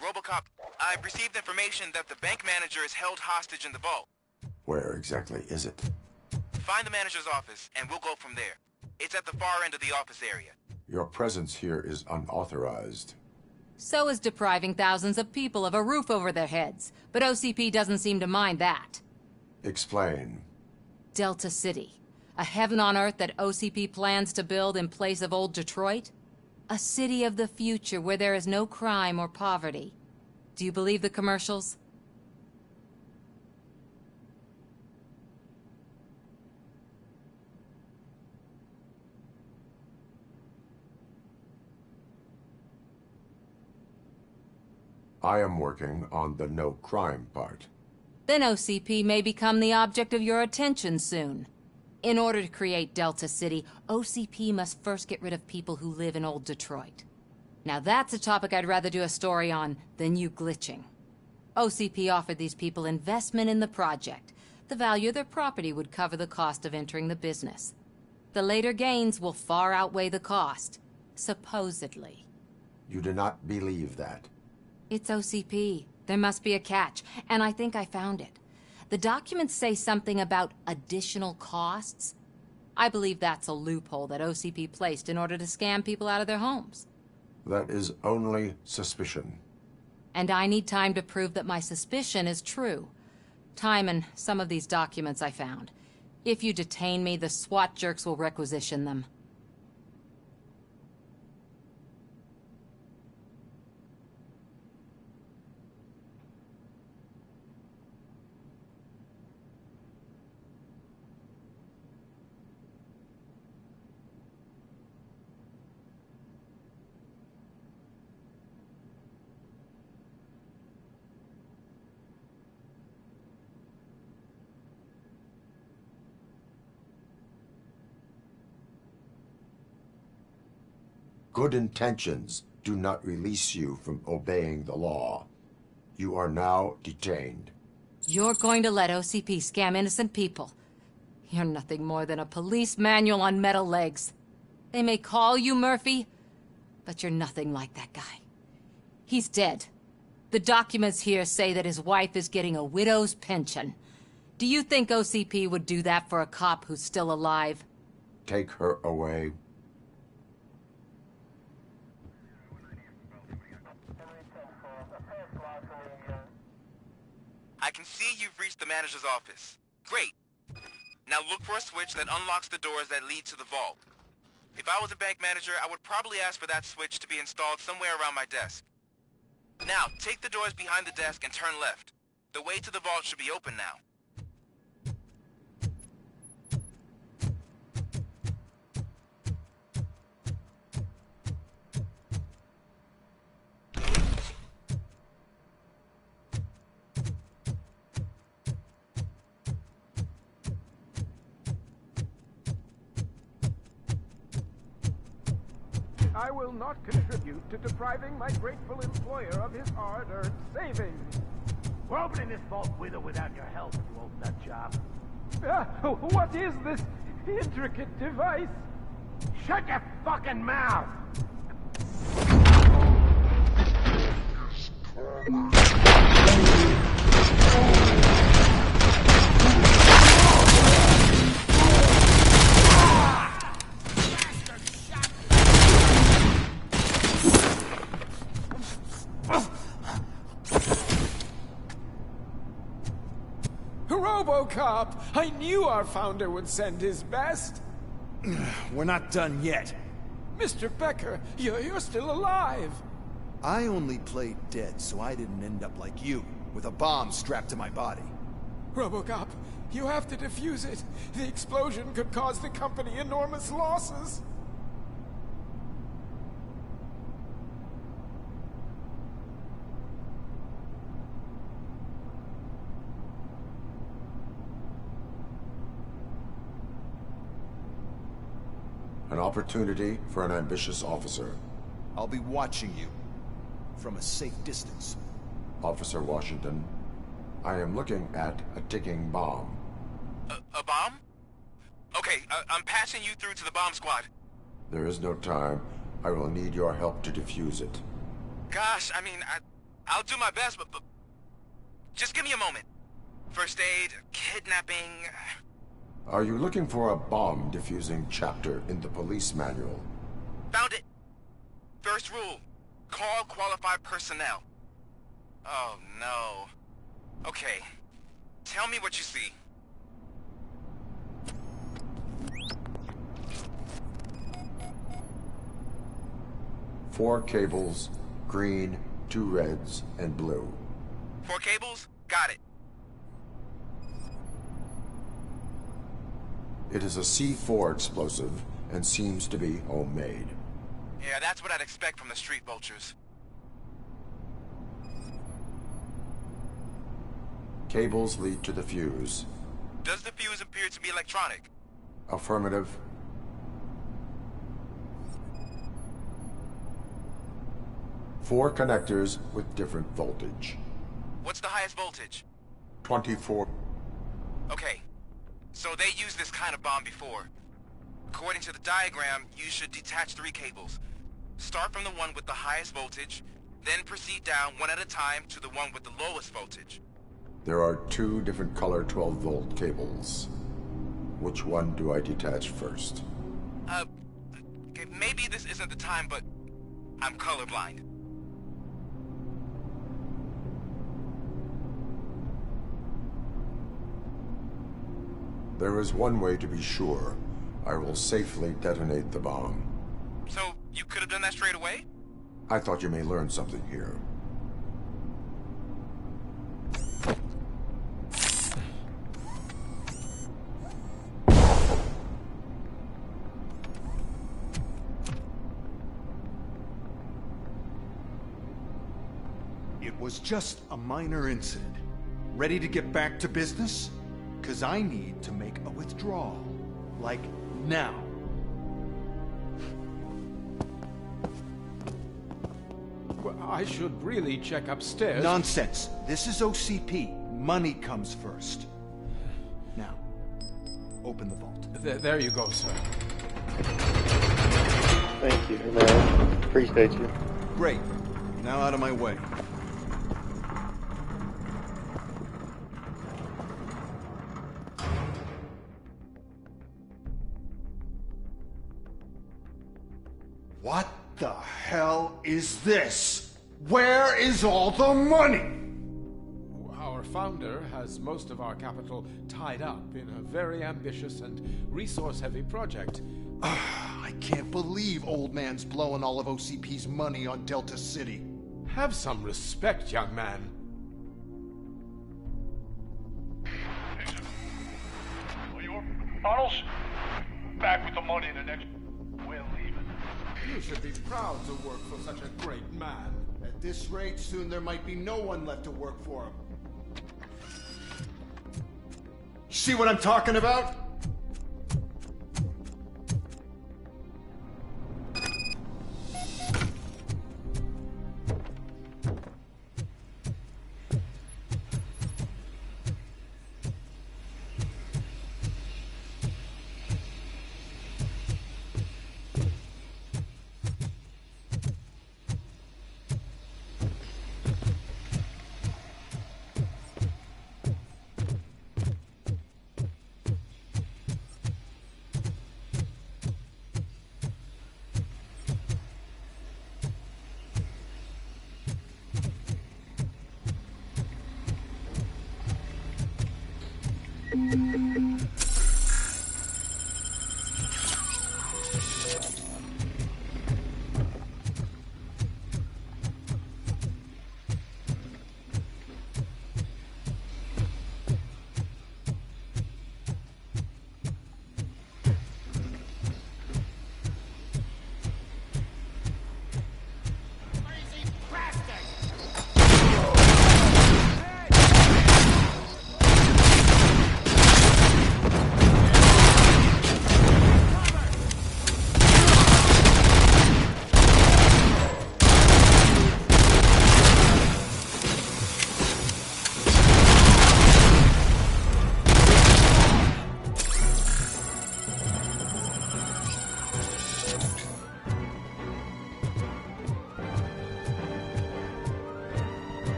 Robocop, I've received information that the bank manager is held hostage in the vault. Where exactly is it? Find the manager's office, and we'll go from there. It's at the far end of the office area. Your presence here is unauthorized. So is depriving thousands of people of a roof over their heads. But OCP doesn't seem to mind that. Explain. Delta City. A heaven on earth that OCP plans to build in place of old Detroit? A city of the future where there is no crime or poverty. Do you believe the commercials? I am working on the no crime part. Then OCP may become the object of your attention soon. In order to create Delta City, OCP must first get rid of people who live in old Detroit. Now that's a topic I'd rather do a story on than you glitching. OCP offered these people investment in the project. The value of their property would cover the cost of entering the business. The later gains will far outweigh the cost, supposedly. You do not believe that? It's OCP. There must be a catch, and I think I found it. The documents say something about additional costs. I believe that's a loophole that OCP placed in order to scam people out of their homes. That is only suspicion. And I need time to prove that my suspicion is true. Time and some of these documents I found. If you detain me, the SWAT jerks will requisition them. Good intentions do not release you from obeying the law. You are now detained. You're going to let OCP scam innocent people. You're nothing more than a police manual on metal legs. They may call you Murphy, but you're nothing like that guy. He's dead. The documents here say that his wife is getting a widow's pension. Do you think OCP would do that for a cop who's still alive? Take her away. I can see you've reached the manager's office. Great. Now look for a switch that unlocks the doors that lead to the vault. If I was a bank manager, I would probably ask for that switch to be installed somewhere around my desk. Now, take the doors behind the desk and turn left. The way to the vault should be open now. I will not contribute to depriving my grateful employer of his hard-earned savings. We're opening this vault with or without your help, you old nut job. What is this intricate device? Shut your fucking mouth! Robocop! I knew our founder would send his best. We're not done yet. Mr. Becker, you're still alive. I only played dead so I didn't end up like you, with a bomb strapped to my body. Robocop, you have to defuse it. The explosion could cause the company enormous losses. An opportunity for an ambitious officer. I'll be watching you. From a safe distance. Officer Washington, I am looking at a ticking bomb. A bomb? Okay, I'm passing you through to the bomb squad. There is no time. I will need your help to defuse it. Gosh, I mean, I'll do my best, but just give me a moment. First aid, kidnapping... Are you looking for a bomb defusing chapter in the police manual? Found it! First rule, call qualified personnel. Oh no. Okay, tell me what you see. Four cables, green, 2 reds, and blue. 4 cables? Got it. It is a C4 explosive and seems to be homemade. Yeah, that's what I'd expect from the street vultures. Cables lead to the fuse. Does the fuse appear to be electronic? Affirmative. Four connectors with different voltage. What's the highest voltage? 24. Okay, so they used this kind of bomb before. According to the diagram, you should detach 3 cables. Start from the one with the highest voltage, then proceed down one at a time to the one with the lowest voltage. There are 2 different color 12-volt cables. Which one do I detach first? Okay, maybe this isn't the time, but I'm colorblind. There is one way to be sure. I will safely detonate the bomb. So, you could have done that straight away? I thought you may learn something here. It was just a minor incident. Ready to get back to business? 'Cause I need to make a withdrawal. Like, now. Well, I should really check upstairs. Nonsense. This is OCP. Money comes first. Now, open the vault. There you go, sir. Thank you, man. Appreciate you. Great. Now out of my way. What the hell is this? Where is all the money? Our founder has most of our capital tied up in a very ambitious and resource-heavy project. I can't believe old man's blowing all of OCP's money on Delta City. Have some respect, young man. Tunnels? Back with the money in the next... We're leaving. You should be proud to work for such a great man. At this rate, soon there might be no one left to work for him. See what I'm talking about?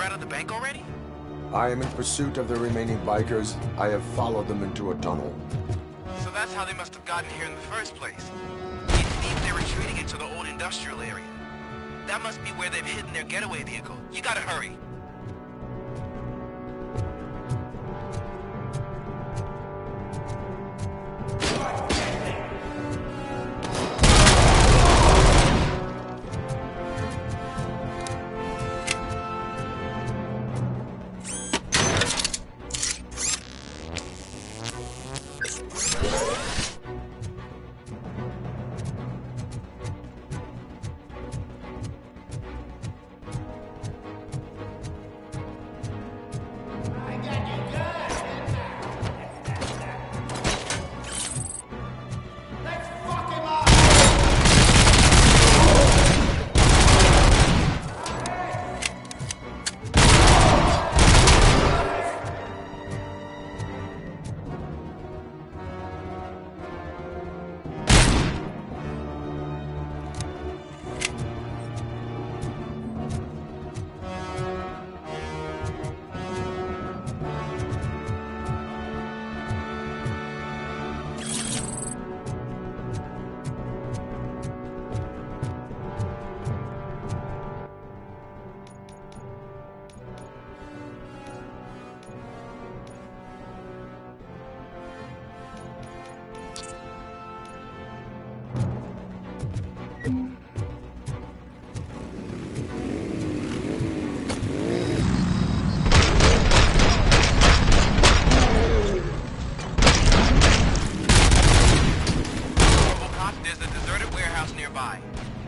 out of the bank already? I am in pursuit of the remaining bikers. I have followed them into a tunnel. So that's how they must have gotten here in the first place. It seems they're retreating into the old industrial area. That must be where they've hidden their getaway vehicle. You gotta hurry.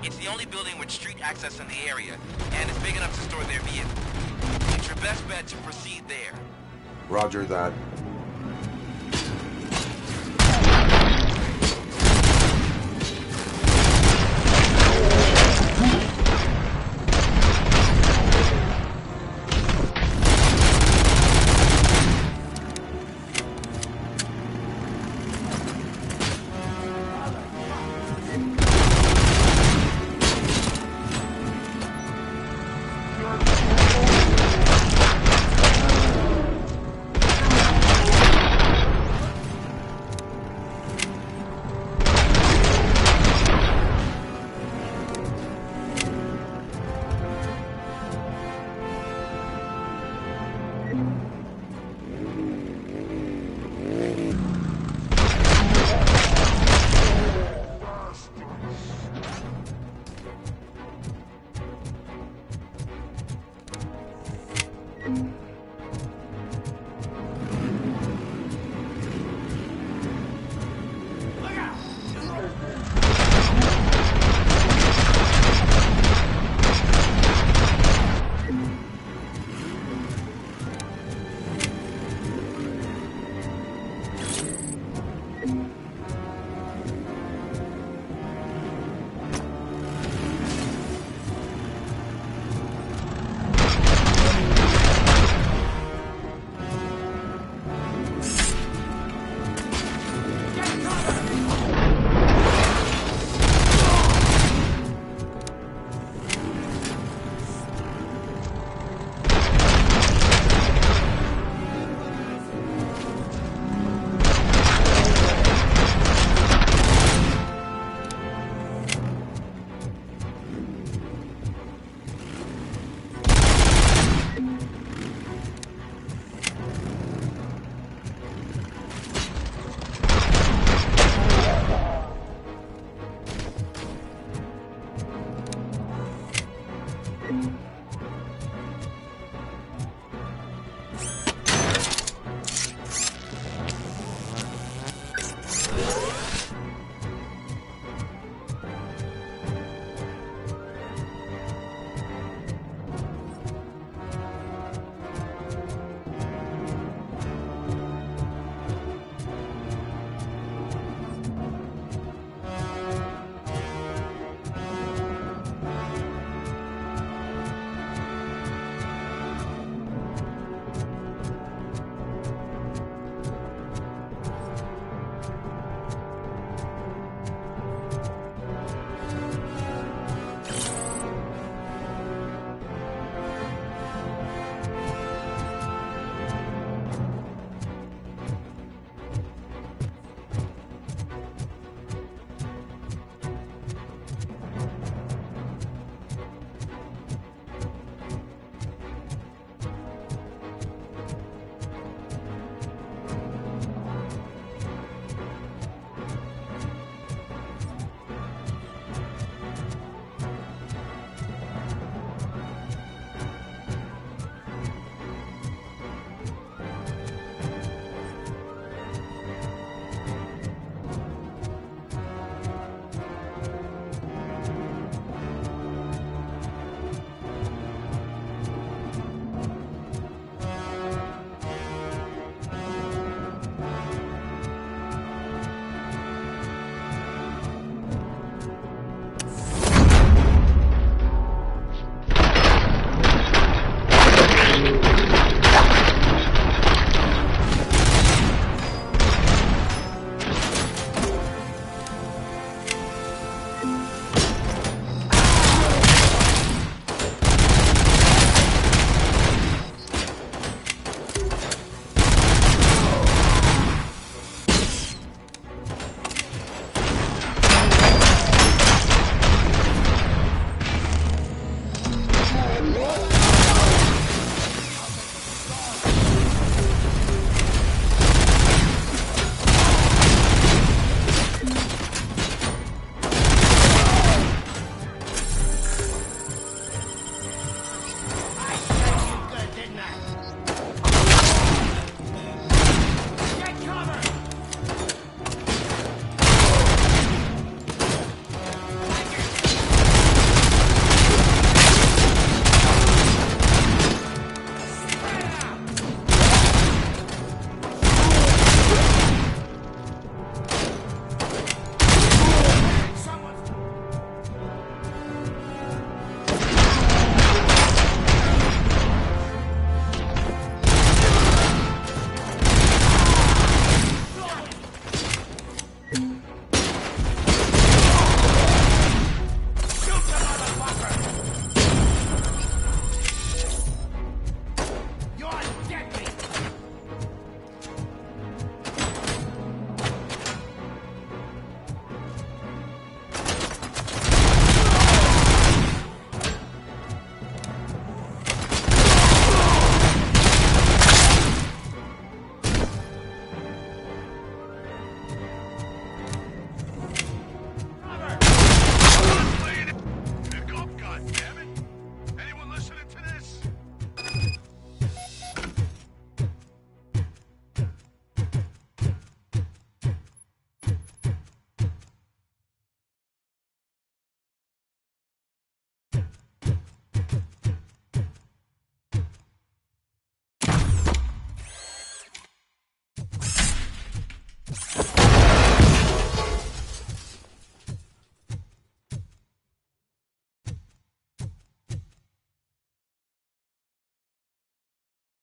It's the only building with street access in the area, and it's big enough to store their vehicle. It's your best bet to proceed there. Roger that.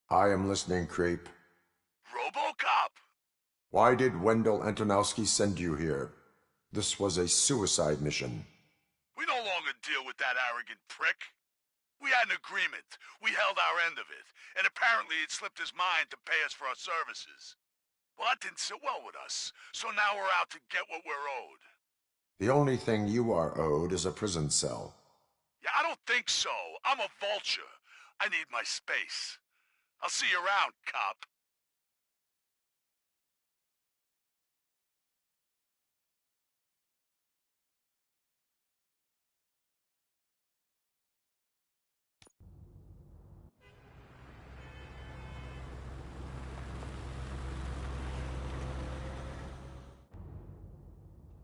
I am listening, Creep. Robocop! Why did Wendell Antonowski send you here? This was a suicide mission. We no longer deal with that arrogant prick. We had an agreement. We held our end of it. And apparently it slipped his mind to pay us for our services. Well, that didn't sit well with us. So now we're out to get what we're owed. The only thing you are owed is a prison cell. Yeah, I don't think so. I'm a vulture. I need my space. I'll see you around, cop.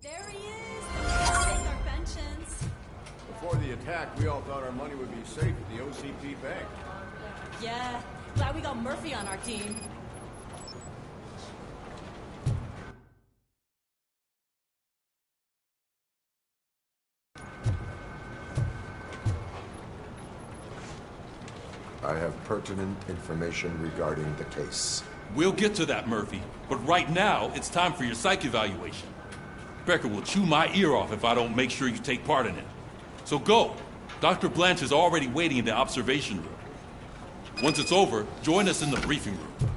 There he is! Take our pensions. Before the attack, we all thought our money would be safe at the OCP bank. Yeah, glad we got Murphy on our team. I have pertinent information regarding the case. We'll get to that, Murphy. But right now, it's time for your psych evaluation. Becker will chew my ear off if I don't make sure you take part in it. So go. Dr. Blanche is already waiting in the observation room. Once it's over, join us in the briefing room.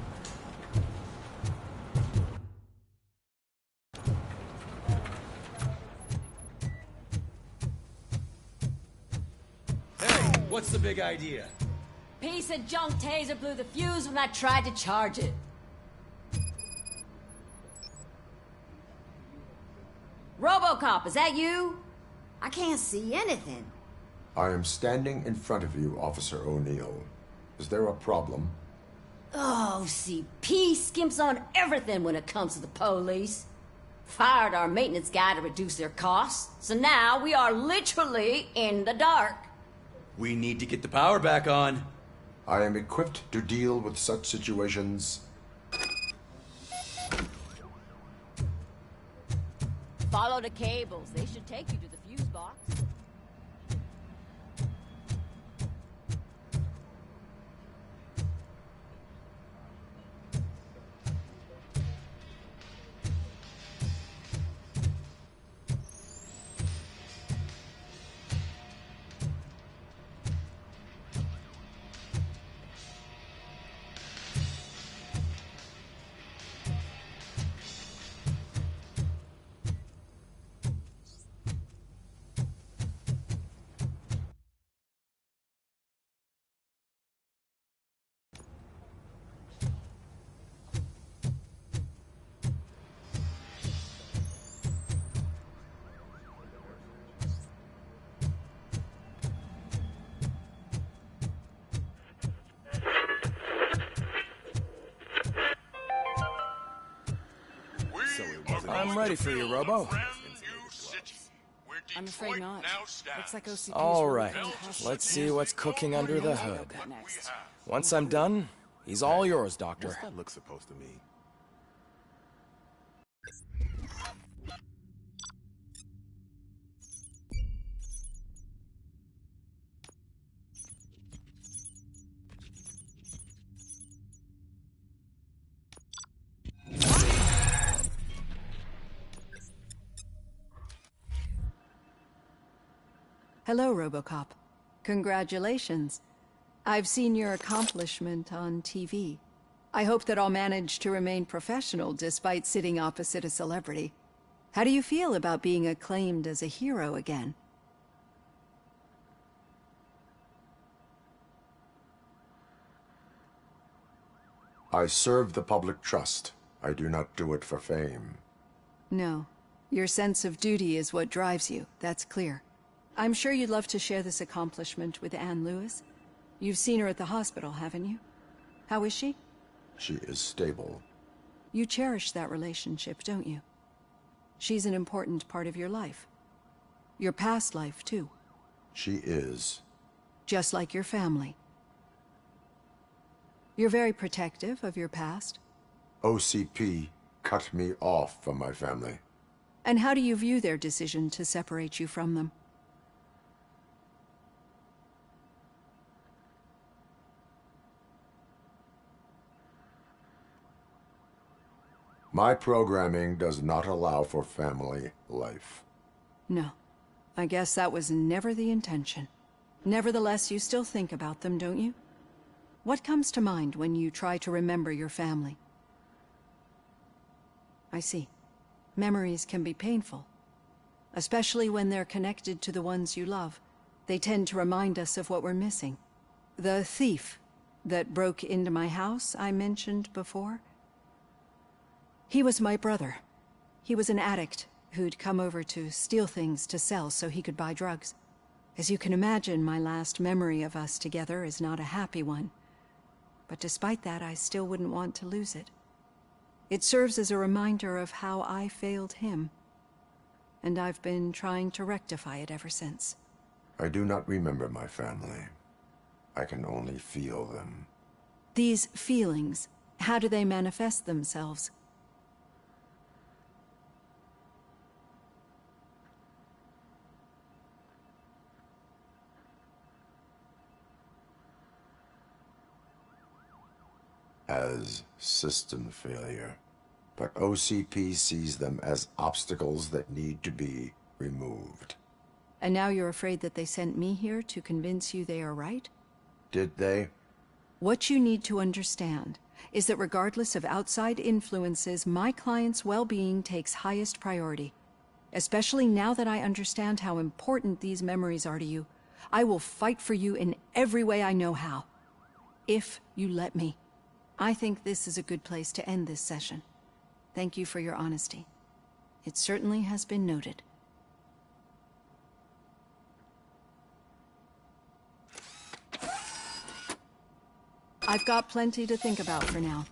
Hey, what's the big idea? Piece of junk taser blew the fuse when I tried to charge it. Robocop, is that you? I can't see anything. I am standing in front of you, Officer O'Neill. Is there a problem? Oh, OCP skimps on everything when it comes to the police. Fired our maintenance guy to reduce their costs, so now we are literally in the dark. We need to get the power back on. I am equipped to deal with such situations. Follow the cables. They should take you to the fuse box. I'm ready for you, Robo. I'm afraid not. Looks like OCP. All right, let's see what's cooking under the hood. Once I'm done, he's all yours, Doctor. What's that look supposed to mean? Hello, Robocop. Congratulations. I've seen your accomplishment on TV. I hope that I'll manage to remain professional despite sitting opposite a celebrity. How do you feel about being acclaimed as a hero again? I serve the public trust. I do not do it for fame. No. Your sense of duty is what drives you. That's clear. I'm sure you'd love to share this accomplishment with Anne Lewis. You've seen her at the hospital, haven't you? How is she? She is stable. You cherish that relationship, don't you? She's an important part of your life. Your past life, too. She is. Just like your family. You're very protective of your past. OCP cut me off from my family. And how do you view their decision to separate you from them? My programming does not allow for family life. No. I guess that was never the intention. Nevertheless, you still think about them, don't you? What comes to mind when you try to remember your family? I see. Memories can be painful. Especially when they're connected to the ones you love. They tend to remind us of what we're missing. The thief that broke into my house I mentioned before? He was my brother. He was an addict who'd come over to steal things to sell so he could buy drugs. As you can imagine, my last memory of us together is not a happy one. But despite that, I still wouldn't want to lose it. It serves as a reminder of how I failed him. And I've been trying to rectify it ever since. I do not remember my family. I can only feel them. These feelings, how do they manifest themselves? As system failure. But OCP sees them as obstacles that need to be removed. And now you're afraid that they sent me here to convince you they are right? Did they? What you need to understand is that regardless of outside influences, my client's well-being takes highest priority. Especially now that I understand how important these memories are to you. I will fight for you in every way I know how. If you let me. I think this is a good place to end this session. Thank you for your honesty. It certainly has been noted. I've got plenty to think about for now.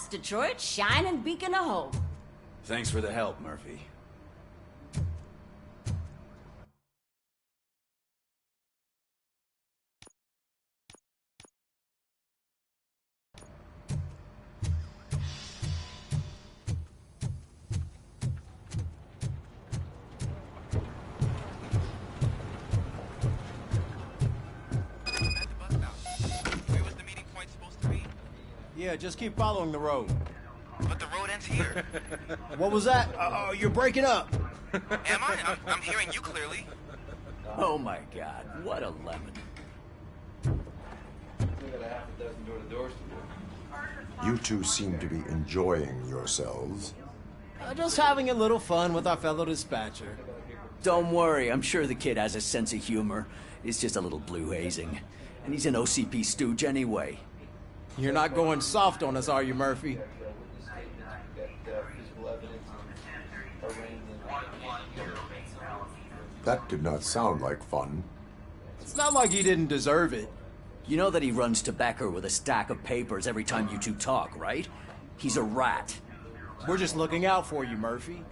Detroit's shining beacon of hope. Thanks for the help, Murphy. Yeah, just keep following the road. But the road ends here. What was that? Oh, you're breaking up. Am I? I'm hearing you clearly. Oh my god, what a lemon. You two seem to be enjoying yourselves. Just having a little fun with our fellow dispatcher. Don't worry, I'm sure the kid has a sense of humor. It's just a little blue hazing. And he's an OCP stooge anyway. You're not going soft on us, are you, Murphy? That did not sound like fun. It's not like he didn't deserve it. You know that he runs to Becker with a stack of papers every time you two talk, right? He's a rat. We're just looking out for you, Murphy.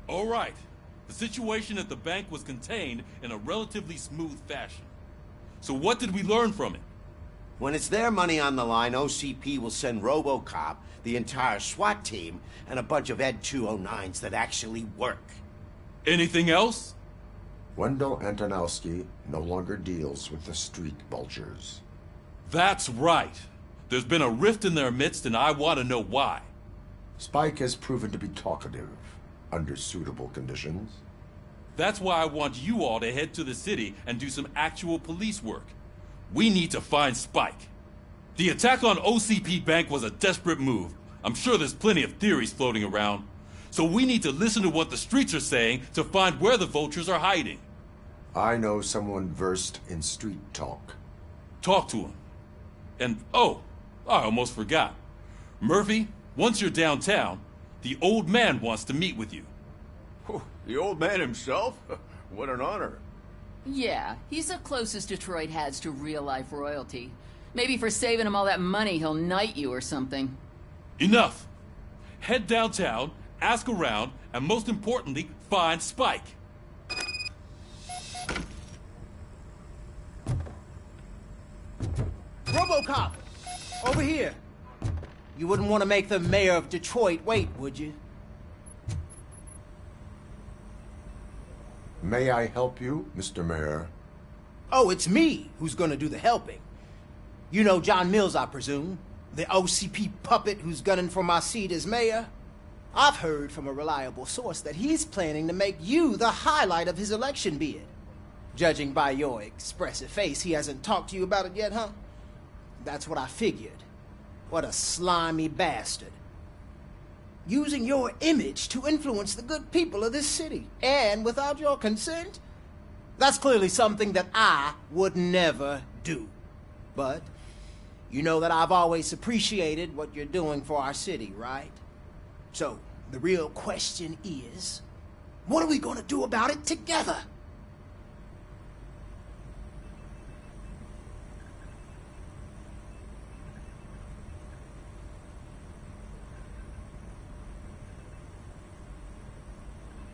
All right. The situation at the bank was contained in a relatively smooth fashion. So what did we learn from it? When it's their money on the line, OCP will send Robocop, the entire SWAT team, and a bunch of Ed 209s that actually work. Anything else? Wendell Antonowski no longer deals with the street vultures. That's right. There's been a rift in their midst, and I want to know why. Spike has proven to be talkative, under suitable conditions. That's why I want you all to head to the city and do some actual police work. We need to find Spike. The attack on OCP Bank was a desperate move. I'm sure there's plenty of theories floating around. So we need to listen to what the streets are saying to find where the vultures are hiding. I know someone versed in street talk. Talk to him. And, oh, I almost forgot. Murphy, once you're downtown, the old man wants to meet with you. The old man himself? What an honor. Yeah, he's the closest Detroit has to real-life royalty. Maybe for saving him all that money, he'll knight you or something. Enough! Head downtown, ask around, and most importantly, find Spike. Robocop! Over here! You wouldn't want to make the mayor of Detroit wait, would you? May I help you, Mr. Mayor? Oh, it's me who's gonna do the helping. You know John Mills, I presume? The OCP puppet who's gunning for my seat as mayor? I've heard from a reliable source that he's planning to make you the highlight of his election bid. Judging by your expressive face, he hasn't talked to you about it yet, huh? That's what I figured. What a slimy bastard. Using your image to influence the good people of this city, and without your consent? That's clearly something that I would never do. But you know that I've always appreciated what you're doing for our city, right? So, the real question is, what are we gonna do about it together?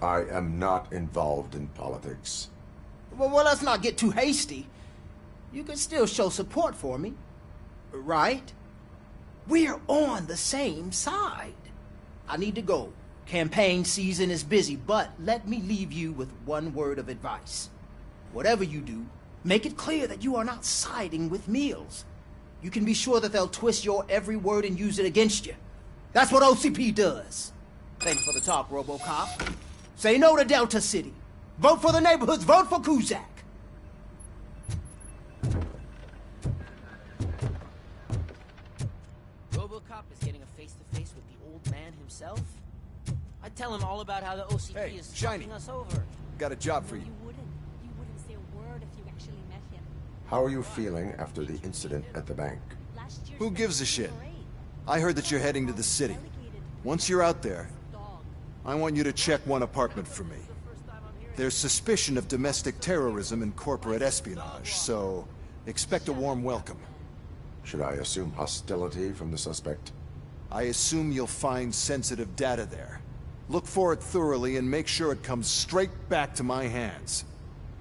I am not involved in politics. Well, let's not get too hasty. You can still show support for me, right? We're on the same side. I need to go. Campaign season is busy, but let me leave you with one word of advice. Whatever you do, make it clear that you are not siding with Mills. You can be sure that they'll twist your every word and use it against you. That's what OCP does. Thanks for the talk, Robocop. Say no to Delta City. Vote for the neighborhoods. Vote for Kuzak. Robocop is getting a face-to-face with the old man himself? I'd tell him all about how the OCP is Shiny. fucking us over. Got a job for you. You wouldn't say a word if you actually met him. How are you feeling after the incident at the bank? Who gives a shit? I heard that you're heading to the city. Once you're out there, I want you to check one apartment for me. There's suspicion of domestic terrorism and corporate espionage, so expect a warm welcome. Should I assume hostility from the suspect? I assume you'll find sensitive data there. Look for it thoroughly and make sure it comes straight back to my hands.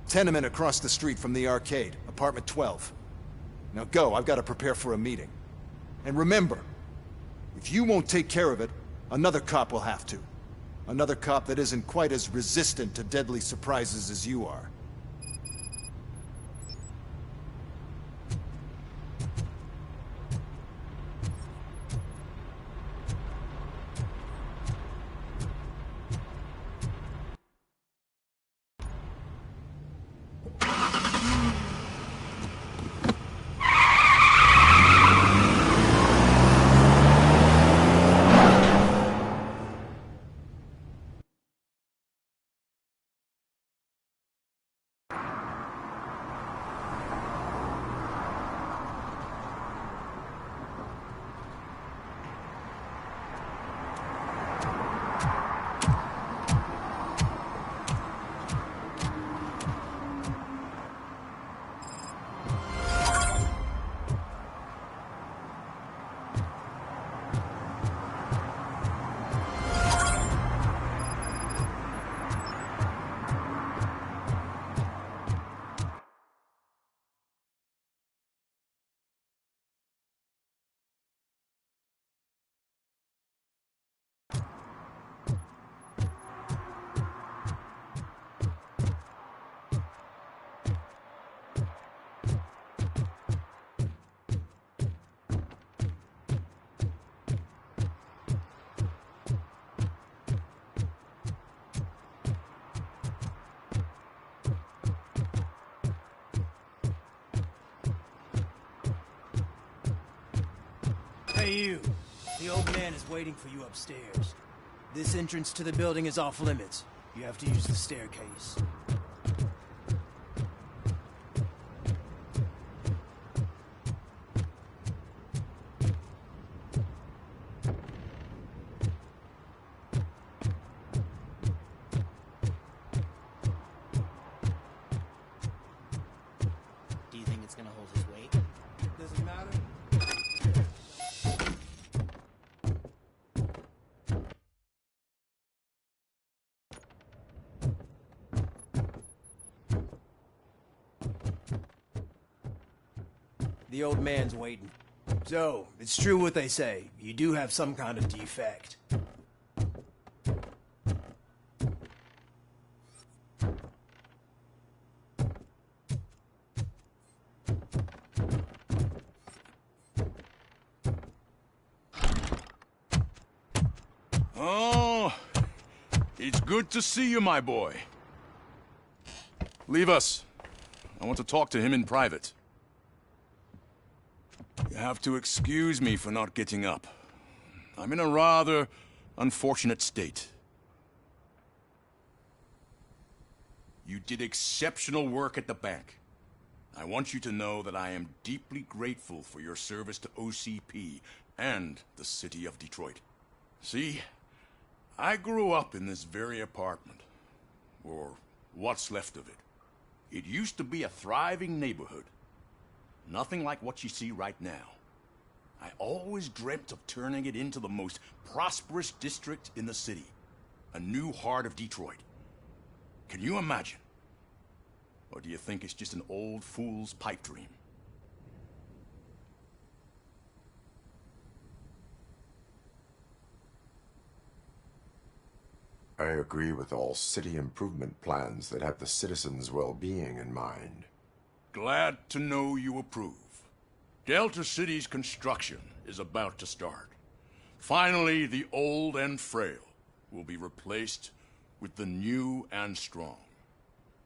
Tenement across the street from the arcade, apartment 12. Now go, I've got to prepare for a meeting. And remember, if you won't take care of it, another cop will have to. Another cop that isn't quite as resistant to deadly surprises as you are. Hey you, the old man is waiting for you upstairs. This entrance to the building is off limits. You have to use the staircase. Do you think it's gonna hold his weight? Doesn't matter. The old man's waiting. So, it's true what they say. You do have some kind of defect. Oh, it's good to see you, my boy. Leave us. I want to talk to him in private. You have to excuse me for not getting up. I'm in a rather unfortunate state. You did exceptional work at the bank. I want you to know that I am deeply grateful for your service to OCP and the city of Detroit. See, I grew up in this very apartment, or what's left of it. It used to be a thriving neighborhood. Nothing like what you see right now. I always dreamt of turning it into the most prosperous district in the city. A new heart of Detroit. Can you imagine? Or do you think it's just an old fool's pipe dream? I agree with all city improvement plans that have the citizens' well-being in mind. Glad to know you approve. Delta City's construction is about to start. Finally, the old and frail will be replaced with the new and strong.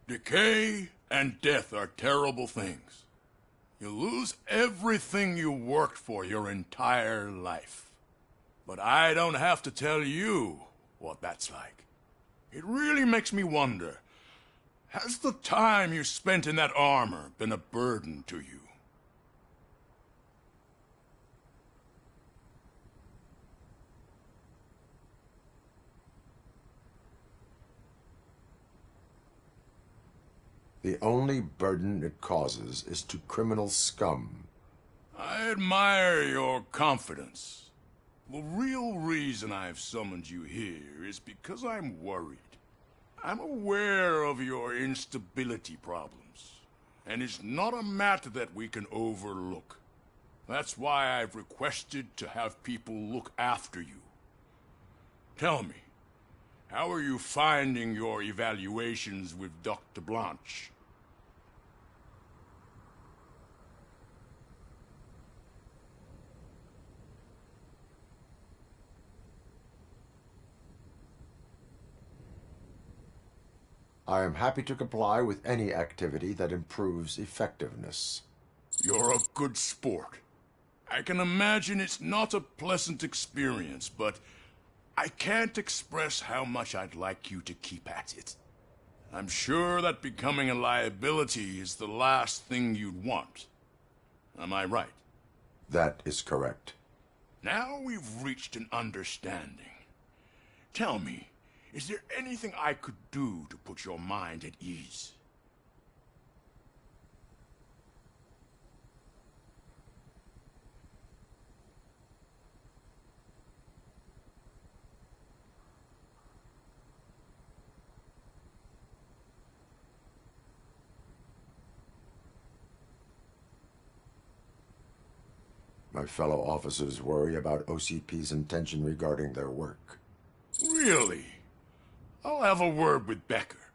Decay and death are terrible things. You lose everything you worked for your entire life. But I don't have to tell you what that's like. It really makes me wonder, has the time you spent in that armor been a burden to you? The only burden it causes is to criminal scum. I admire your confidence. The real reason I've summoned you here is because I'm worried. I'm aware of your instability problems, and it's not a matter that we can overlook. That's why I've requested to have people look after you. Tell me, how are you finding your evaluations with Dr. Blanche? I am happy to comply with any activity that improves effectiveness. You're a good sport. I can imagine it's not a pleasant experience, but I can't express how much I'd like you to keep at it. I'm sure that becoming a liability is the last thing you'd want. Am I right? That is correct. Now we've reached an understanding. Tell me, is there anything I could do to put your mind at ease? My fellow officers worry about OCP's intention regarding their work. Really? I'll have a word with Becker.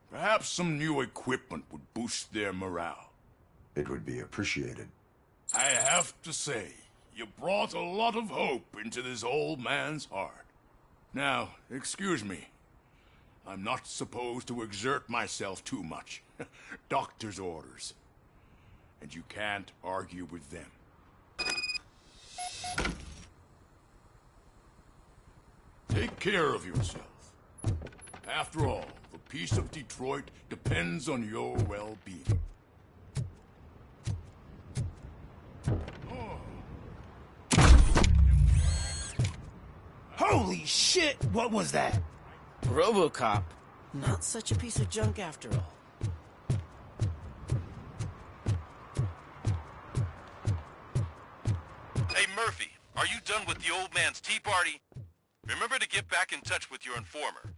Perhaps some new equipment would boost their morale. It would be appreciated. I have to say, you brought a lot of hope into this old man's heart. Now, excuse me. I'm not supposed to exert myself too much. Doctor's orders. And you can't argue with them. Take care of yourself. After all, the peace of Detroit depends on your well-being. Holy shit! What was that? Robocop. Not such a piece of junk after all. Hey, Murphy, are you done with the old man's tea party? Remember to get back in touch with your informer.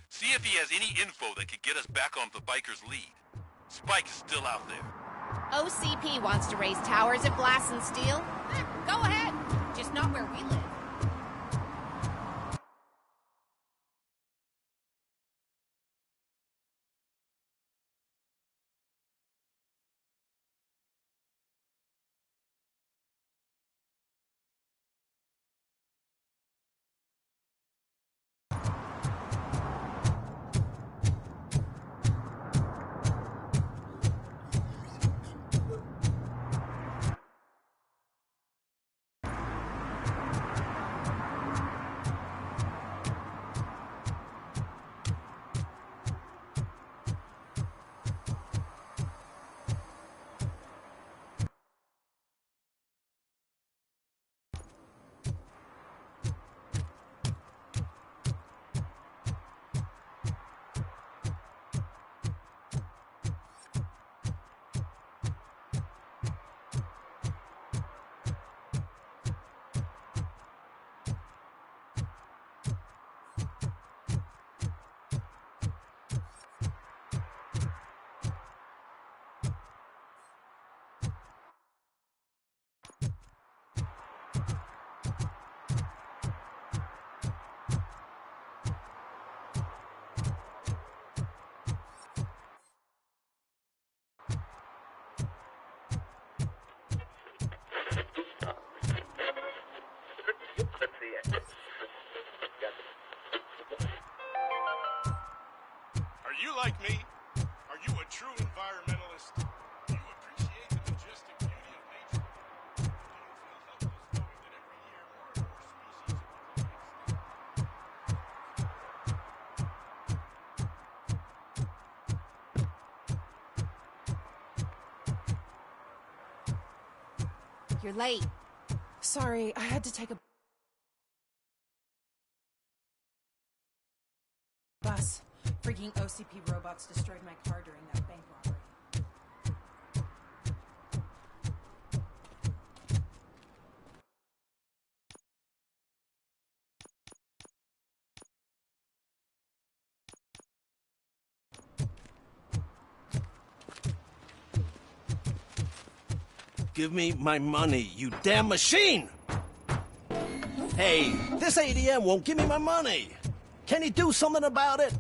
See if he has any info that could get us back on the biker's lead. Spike is still out there. OCP wants to raise towers of glass and steel? Go ahead. Just not where we live. Are you like me? Are you a true environmentalist? Do you appreciate the majestic beauty of nature? Do you feel helpless knowing that every year more and more species are becoming extinct? You're late. Sorry, I had to take a bus. Freaking OCP robots destroyed my car during that bank robbery. Give me my money, you damn machine! Hey, this ATM won't give me my money! Can you do something about it?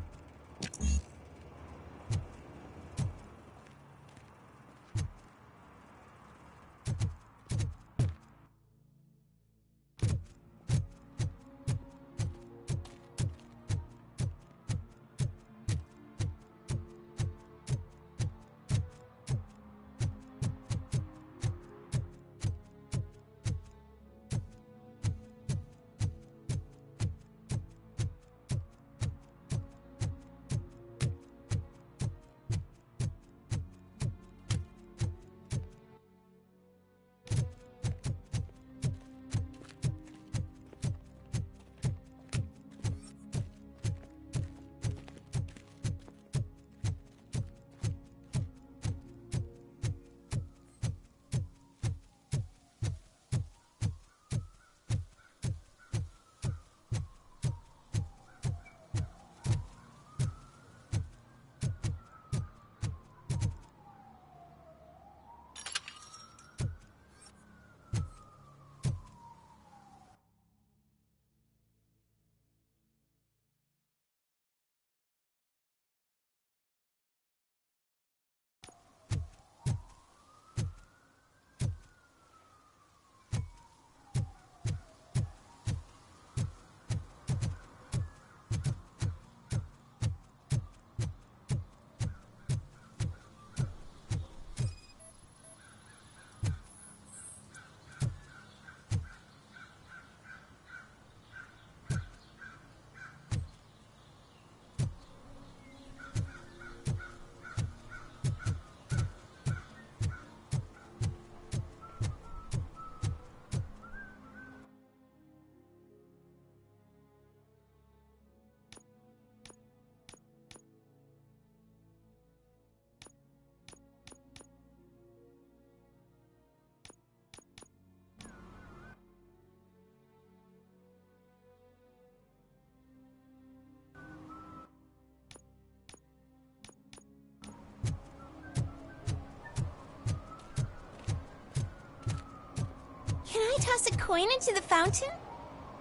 Can I toss a coin into the fountain?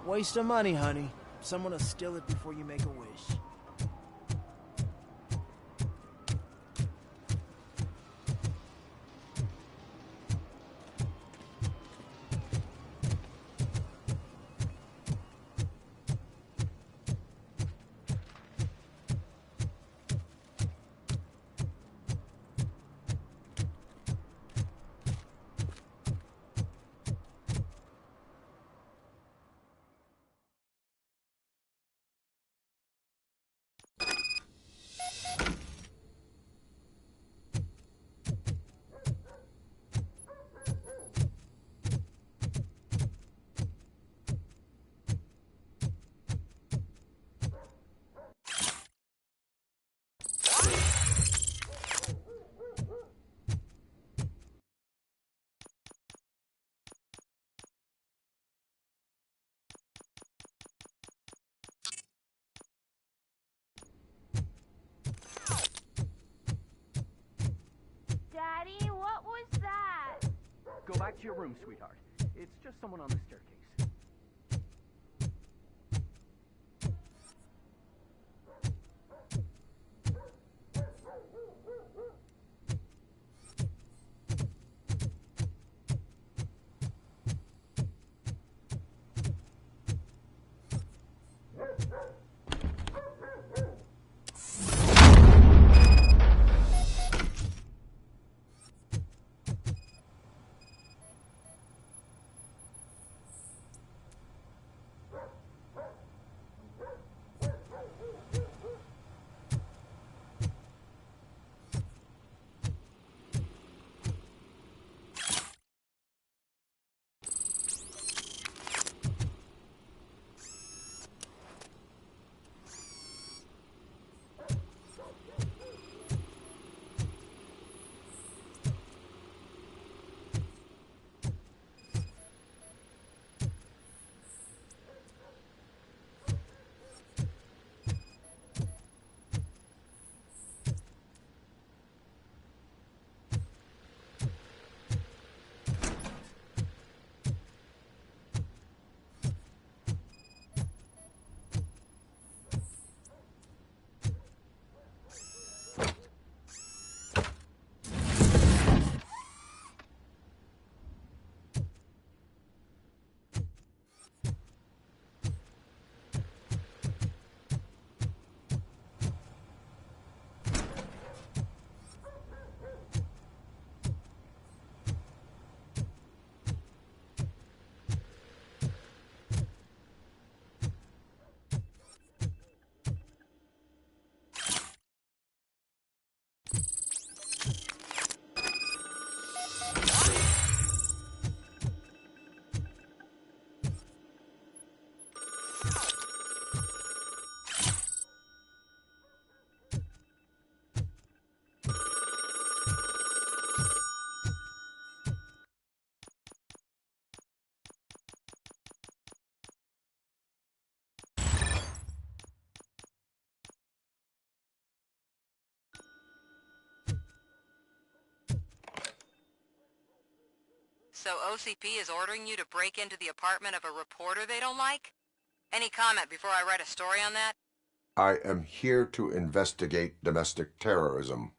Waste of money, honey. Someone will steal it before you make a wish. Daddy, what was that? Go back to your room, sweetheart. It's just someone on the staircase. So OCP is ordering you to break into the apartment of a reporter they don't like? Any comment before I write a story on that? I am here to investigate domestic terrorism.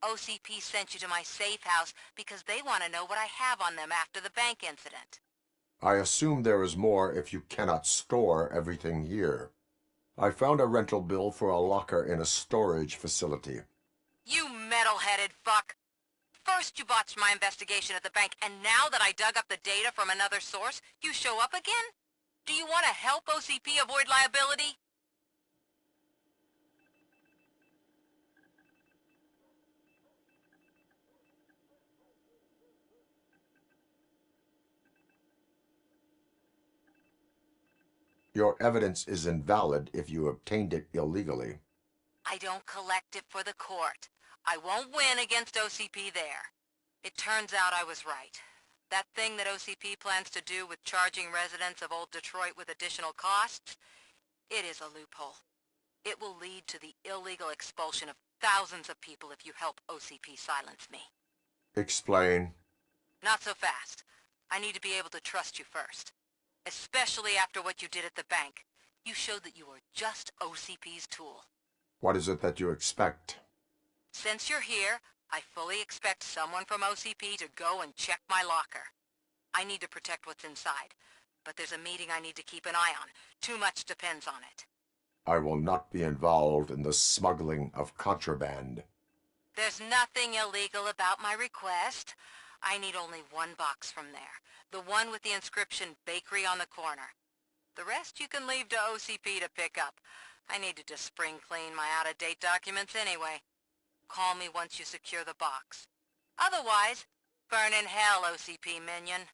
OCP sent you to my safe house because they want to know what I have on them after the bank incident. I assume there is more if you cannot store everything here. I found a rental bill for a locker in a storage facility. You metal-headed fuck! First you botched my investigation at the bank, and now that I dug up the data from another source, you show up again? Do you want to help OCP avoid liability? Your evidence is invalid if you obtained it illegally. I don't collect it for the court. I won't win against OCP there. It turns out I was right. That thing that OCP plans to do with charging residents of Old Detroit with additional costs, it is a loophole. It will lead to the illegal expulsion of thousands of people if you help OCP silence me. Explain. Not so fast. I need to be able to trust you first. Especially after what you did at the bank. You showed that you were just OCP's tool. What is it that you expect? Since you're here, I fully expect someone from OCP to go and check my locker. I need to protect what's inside, but there's a meeting I need to keep an eye on. Too much depends on it. I will not be involved in the smuggling of contraband. There's nothing illegal about my request. I need only one box from there. The one with the inscription Bakery on the corner. The rest you can leave to OCP to pick up. I need to just spring clean my out-of-date documents anyway. Call me once you secure the box. Otherwise, burn in hell, OCP minion.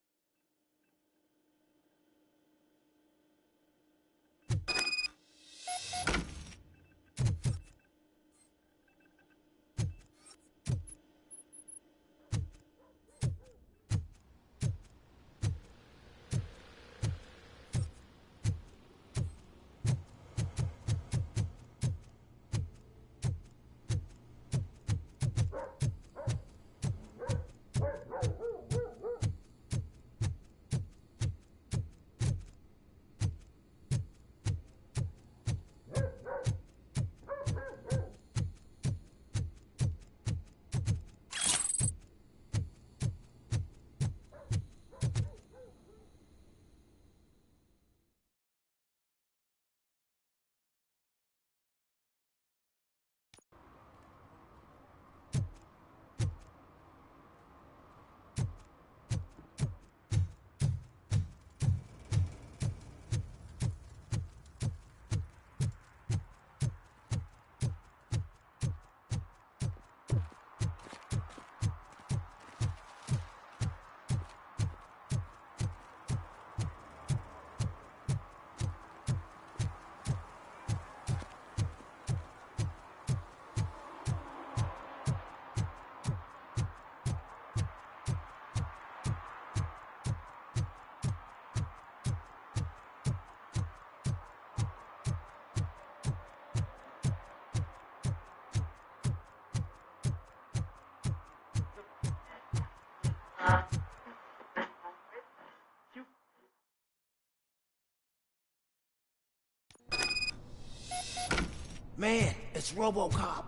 Man, it's Robocop.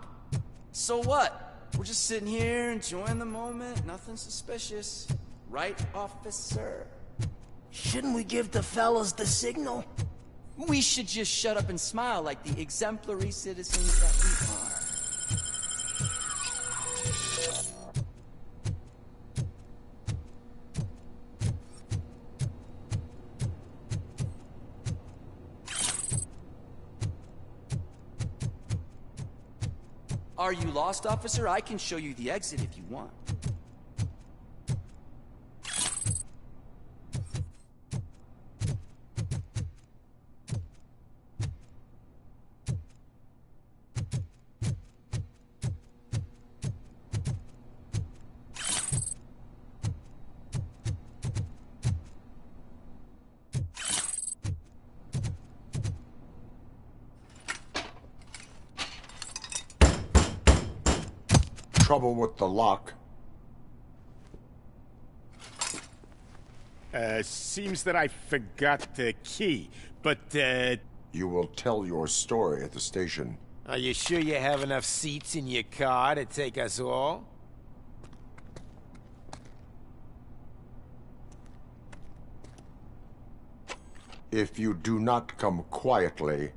So what? We're just sitting here enjoying the moment. Nothing suspicious. Right, officer? Shouldn't we give the fellas the signal? We should just shut up and smile like the exemplary citizens that we are. Are you lost, officer? I can show you the exit if you want. Trouble with the lock. Seems that I forgot the key, but, You will tell your story at the station. Are you sure you have enough seats in your car to take us all? If you do not come quietly,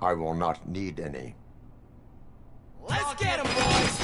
I will not need any. Let's get him, boys!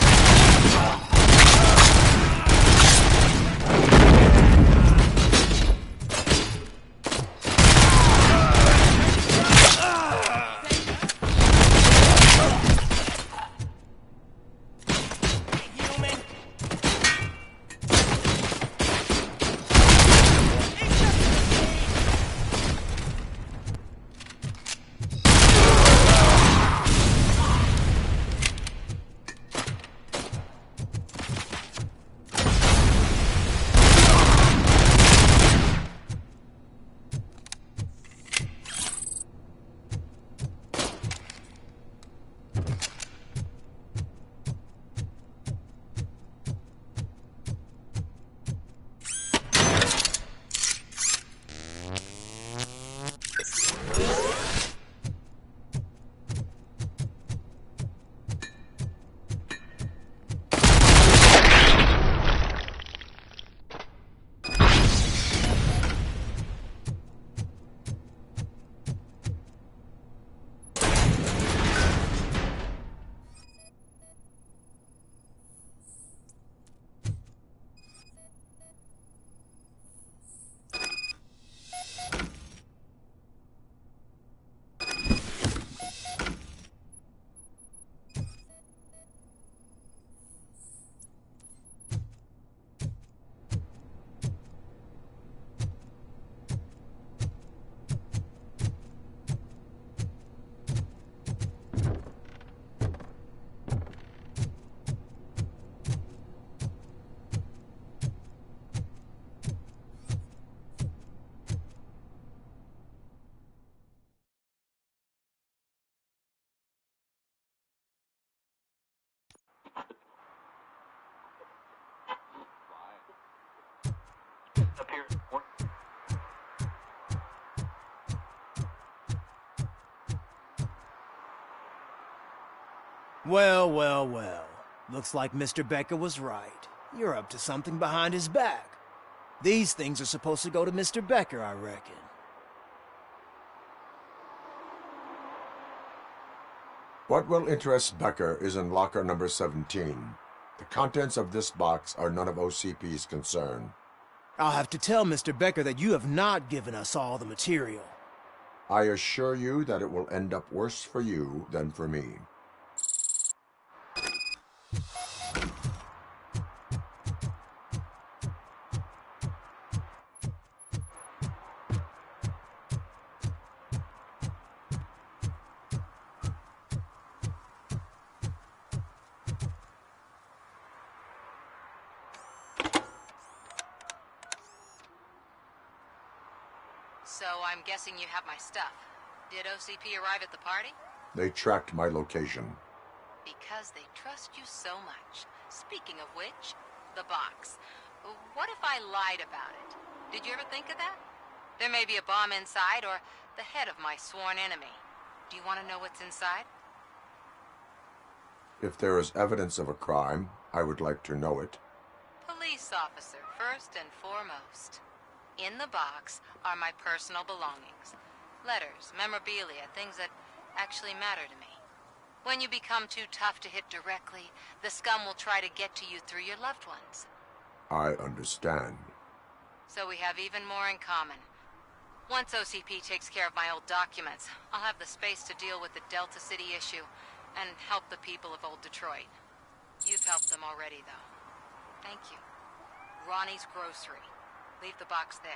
Well, well, well. Looks like Mr. Becker was right. You're up to something behind his back. These things are supposed to go to Mr. Becker, I reckon. What will interest Becker is in locker number 17. The contents of this box are none of OCP's concern. I'll have to tell Mr. Becker that you have not given us all the material. I assure you that it will end up worse for you than for me. So I'm guessing you have my stuff. Did OCP arrive at the party? They tracked my location. Because they trust you so much. Speaking of which, the box. What if I lied about it? Did you ever think of that? There may be a bomb inside or the head of my sworn enemy. Do you want to know what's inside? If there is evidence of a crime, I would like to know it. Police officer, first and foremost. In the box are my personal belongings. Letters, memorabilia, things that actually matter to me. When you become too tough to hit directly, the scum will try to get to you through your loved ones. I understand. So we have even more in common. Once OCP takes care of my old documents, I'll have the space to deal with the Delta City issue and help the people of old Detroit. You've helped them already, though. Thank you. Ronnie's Grocery. Leave the box there.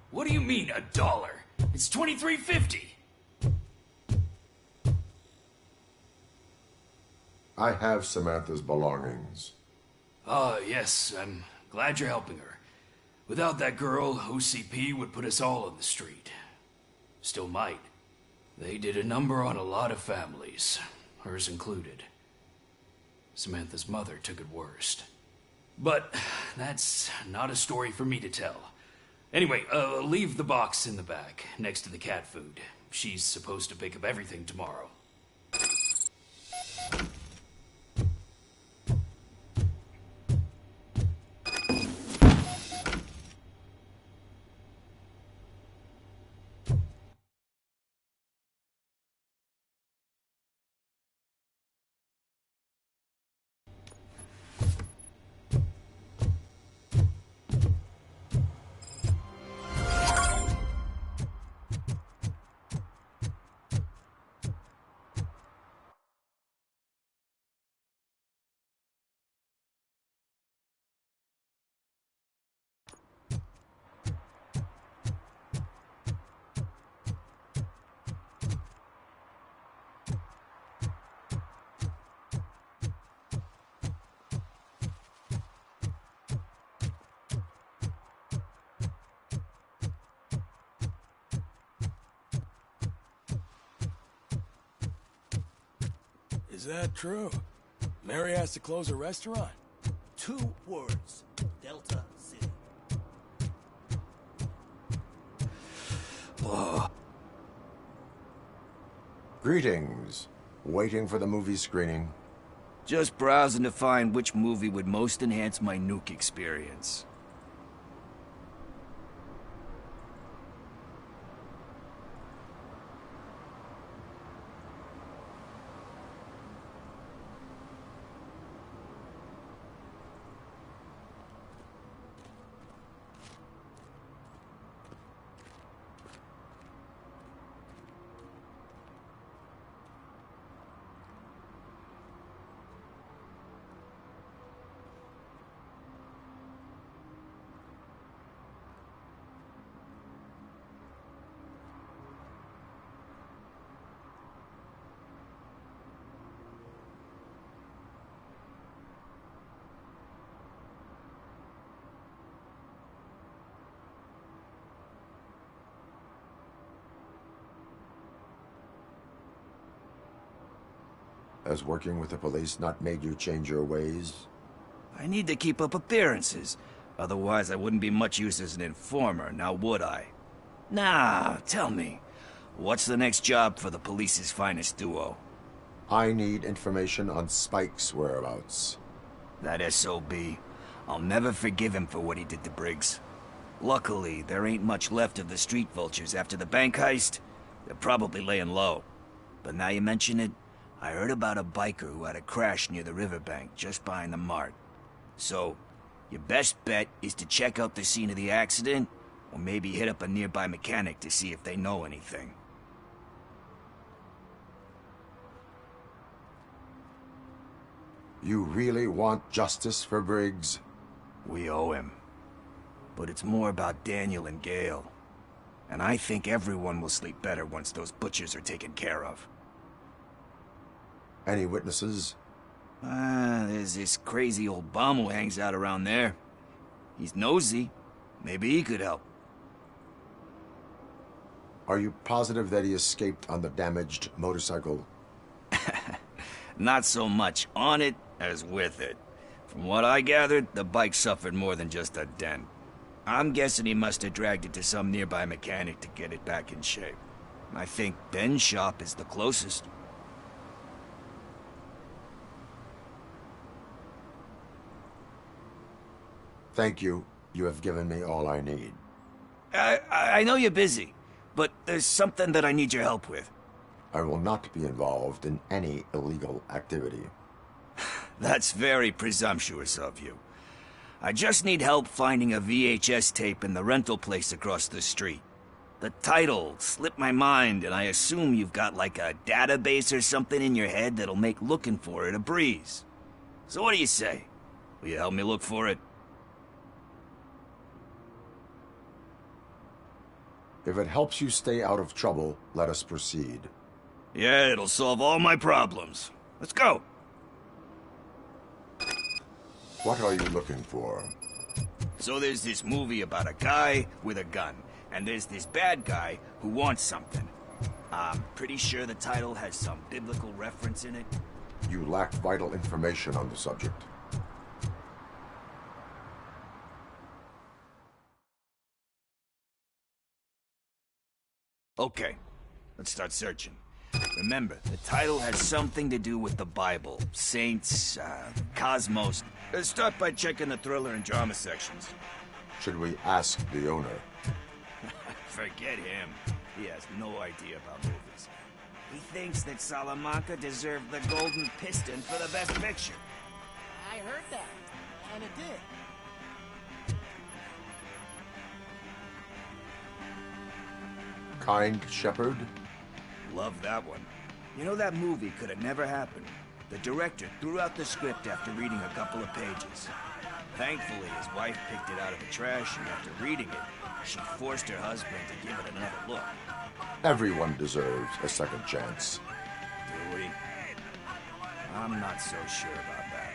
What do you mean, $1? It's $23.50. I have Samantha's belongings. Oh, yes, I'm glad you're helping her. Without that girl, OCP would put us all on the street. Still might. They did a number on a lot of families, hers included. Samantha's mother took it worst. But that's not a story for me to tell. Anyway, leave the box in the back, next to the cat food. She's supposed to pick up everything tomorrow. Is that true? Mary has to close her restaurant? 2 words. Delta City. Greetings. Waiting for the movie screening. Just browsing to find which movie would most enhance my nuke experience. Has working with the police not made you change your ways? I need to keep up appearances. Otherwise, I wouldn't be much use as an informer, now would I? Nah, tell me. What's the next job for the police's finest duo? I need information on Spike's whereabouts. That SOB. I'll never forgive him for what he did to Briggs. Luckily, there ain't much left of the street vultures after the bank heist. They're probably laying low. But now you mention it, I heard about a biker who had a crash near the riverbank just behind the mart. So, your best bet is to check out the scene of the accident, or maybe hit up a nearby mechanic to see if they know anything. You really want justice for Briggs? We owe him. But it's more about Daniel and Gale. And I think everyone will sleep better once those butchers are taken care of. Any witnesses? There's this crazy old bum who hangs out around there. He's nosy. Maybe he could help. Are you positive that he escaped on the damaged motorcycle? Not so much on it as with it. From what I gathered, the bike suffered more than just a dent. I'm guessing he must have dragged it to some nearby mechanic to get it back in shape. I think Ben's shop is the closest. Thank you. You have given me all I need. I know you're busy, but there's something that I need your help with. I will not be involved in any illegal activity. That's very presumptuous of you. I just need help finding a VHS tape in the rental place across the street. The title slipped my mind, and I assume you've got like a database or something in your head that'll make looking for it a breeze. So what do you say? Will you help me look for it? If it helps you stay out of trouble, let us proceed. Yeah, it'll solve all my problems. Let's go. What are you looking for? So there's this movie about a guy with a gun, and there's this bad guy who wants something. I'm pretty sure the title has some biblical reference in it. You lack vital information on the subject. Okay, let's start searching. Remember, the title has something to do with the Bible, saints, cosmos. Start by checking the thriller and drama sections. Should we ask the owner? Forget him. He has no idea about movies. He thinks that Salamanca deserved the Golden Piston for the Best Picture. I heard that, and it did. Kind Shepherd? Love that one. You know, that movie could have never happened. The director threw out the script after reading a couple of pages. Thankfully, his wife picked it out of the trash, and after reading it, she forced her husband to give it another look. Everyone deserves a second chance. Do we? I'm not so sure about that.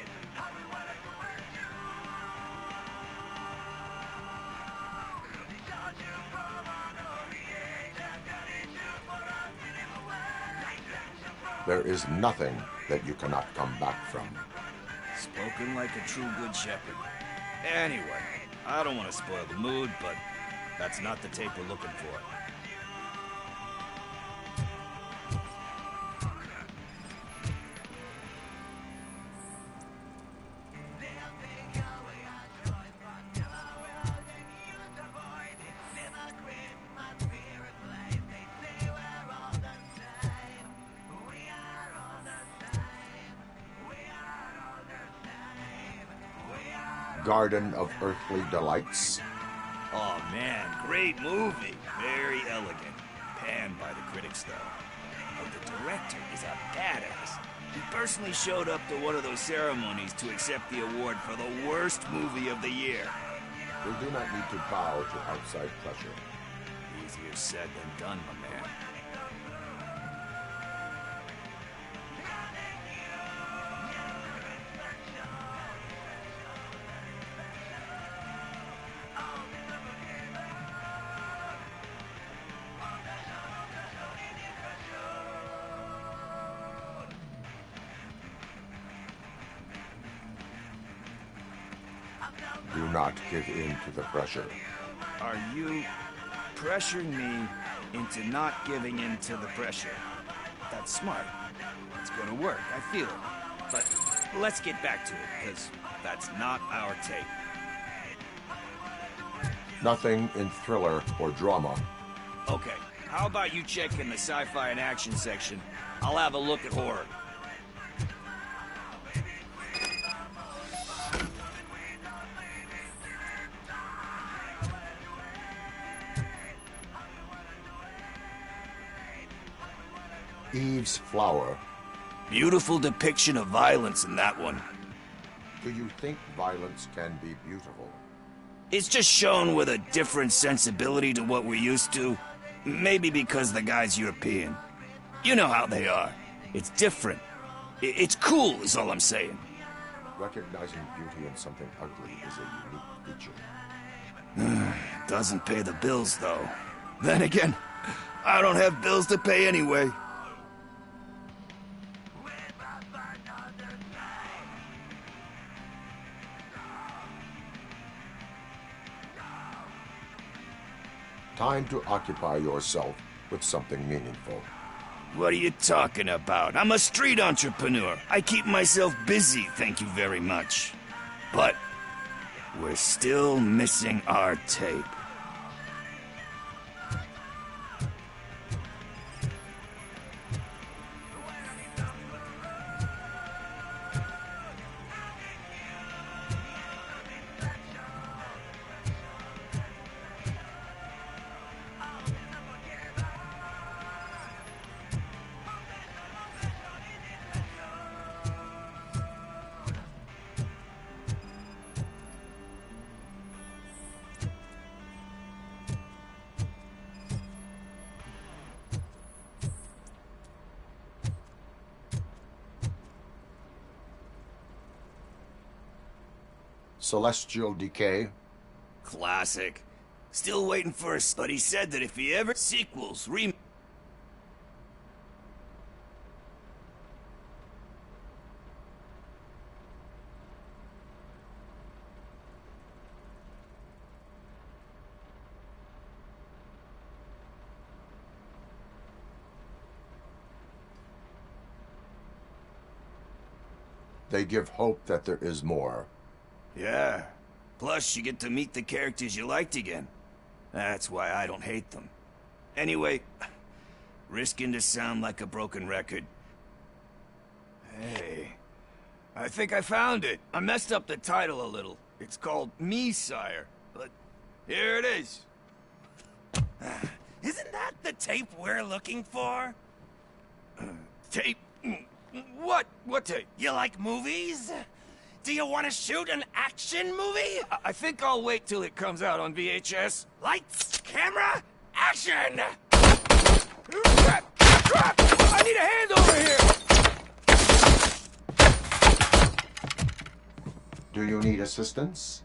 There is nothing that you cannot come back from. Spoken like a true good shepherd. Anyway, I don't want to spoil the mood, but that's not the tape we're looking for. Garden of Earthly Delights. Oh man, great movie. Very elegant. Panned by the critics though. But the director is a badass. He personally showed up to one of those ceremonies to accept the award for the worst movie of the year. We do not need to bow to outside pressure. Easier said than done, my man. Do not give in to the pressure. Are you pressuring me into not giving in to the pressure? That's smart. It's gonna work, I feel it. But let's get back to it, because that's not our tape. Nothing in thriller or drama. Okay, how about you check in the sci-fi and action section? I'll have a look at horror. Eve's Flower. Beautiful depiction of violence in that one. Do you think violence can be beautiful? It's just shown with a different sensibility to what we're used to. Maybe because the guy's European. You know how they are. It's different. It's cool, is all I'm saying. Recognizing beauty in something ugly is a unique feature. Doesn't pay the bills, though. Then again, I don't have bills to pay anyway. Time to occupy yourself with something meaningful. What are you talking about? I'm a street entrepreneur. I keep myself busy, thank you very much. But we're still missing our tape. Celestial decay. Classic. Still waiting for us, but he said that if he ever sequels, They give hope that there is more. Yeah. Plus, you get to meet the characters you liked again. That's why I don't hate them. Anyway, risking to sound like a broken record. Hey, I think I found it. I messed up the title a little. It's called Me, Sire. But here it is. Isn't that the tape we're looking for? Tape? What? What tape? You like movies? Do you want to shoot an action movie? I think I'll wait till it comes out on VHS. Lights, camera, action! Crap! Crap! I need a hand over here! Do you need assistance?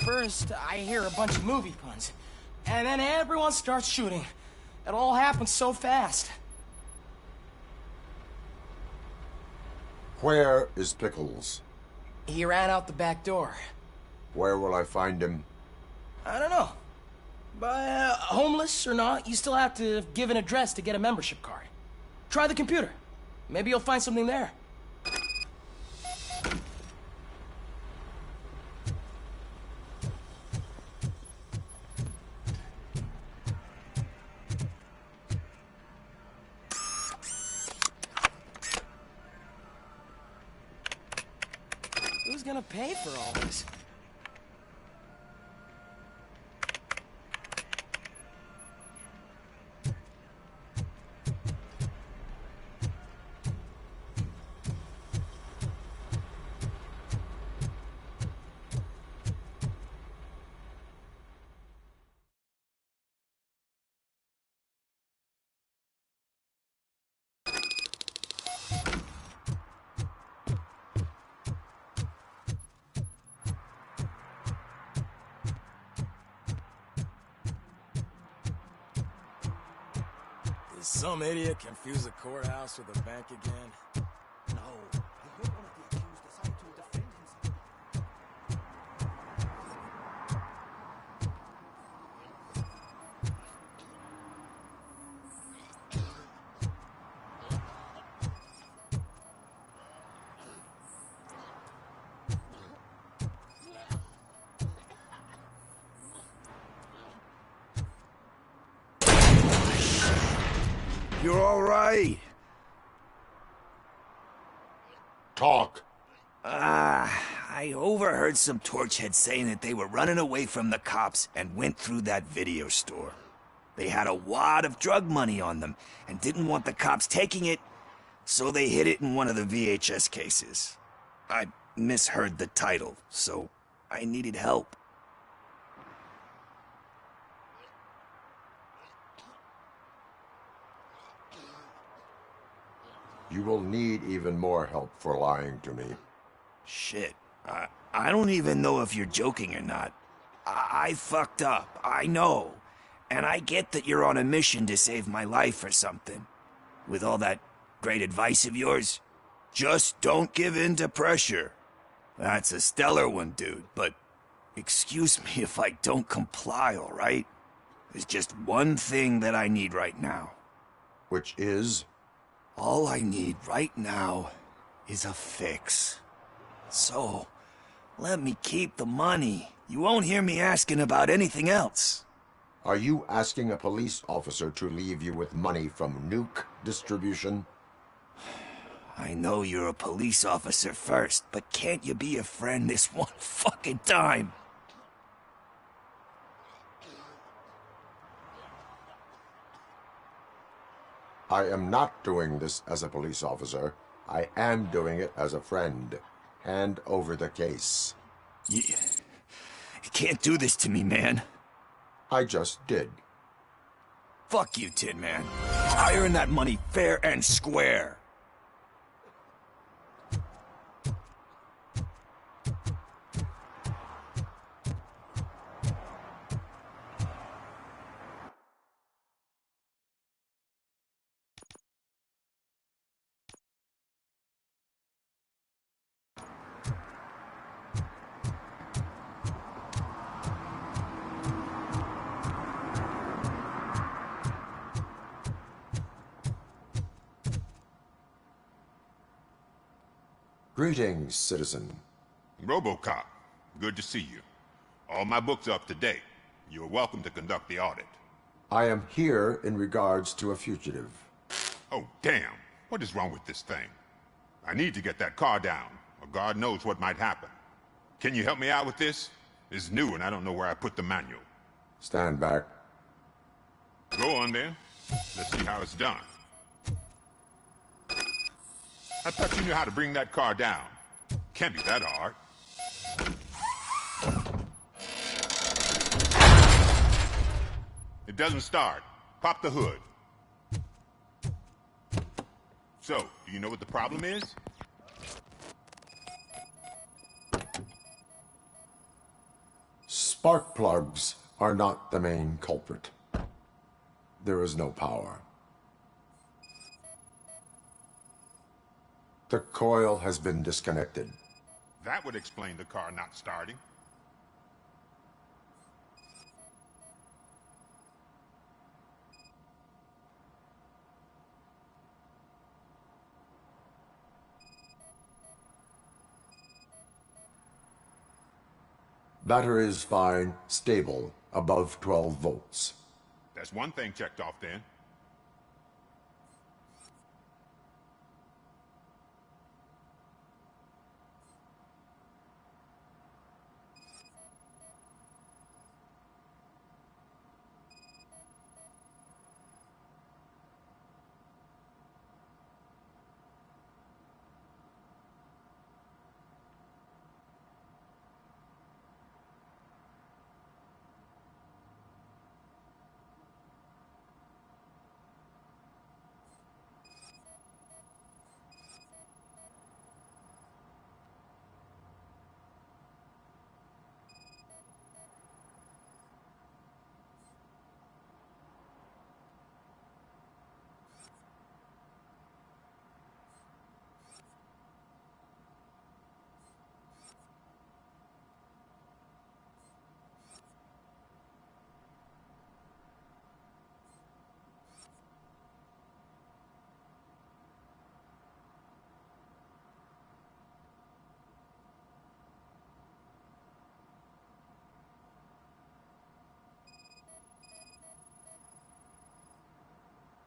First, I hear a bunch of movie puns, and then everyone starts shooting. It all happens so fast. Where is Pickles? He ran out the back door. Where will I find him? I don't know. But homeless or not, you still have to give an address to get a membership card. Try the computer. Maybe you'll find something there. Who's gonna pay for all this? Did some idiot confuse the courthouse with a bank again? No. I heard one of the accused decided to defend himself. You're all right. Talk. I overheard some torchheads saying that they were running away from the cops and went through that video store. They had a wad of drug money on them and didn't want the cops taking it, so they hid it in one of the VHS cases. I misheard the title, so I needed help. You will need even more help for lying to me. Shit. I don't even know if you're joking or not. I fucked up, I know. And I get that you're on a mission to save my life or something. With all that great advice of yours, just don't give in to pressure. That's a stellar one, dude, but excuse me if I don't comply, all right? There's just one thing that I need right now. Which is? All I need right now is a fix. So, let me keep the money. You won't hear me asking about anything else. Are you asking a police officer to leave you with money from nuke distribution? I know you're a police officer first, but can't you be a friend this one fucking time? I am not doing this as a police officer. I am doing it as a friend. Hand over the case. You can't do this to me, man. I just did. Fuck you, Tin Man. I earned that money fair and square. Greetings, citizen. Robocop, good to see you. All my books are up to date. You are welcome to conduct the audit. I am here in regards to a fugitive. Oh, damn. What is wrong with this thing? I need to get that car down, or God knows what might happen. Can you help me out with this? It's new and I don't know where I put the manual. Stand back. Go on then. Let's see how it's done. I thought you knew how to bring that car down. Can't be that hard. It doesn't start. Pop the hood. So, do you know what the problem is? Spark plugs are not the main culprit. There is no power. The coil has been disconnected. That would explain the car not starting. Battery is fine, stable, above 12 volts. That's one thing checked off then.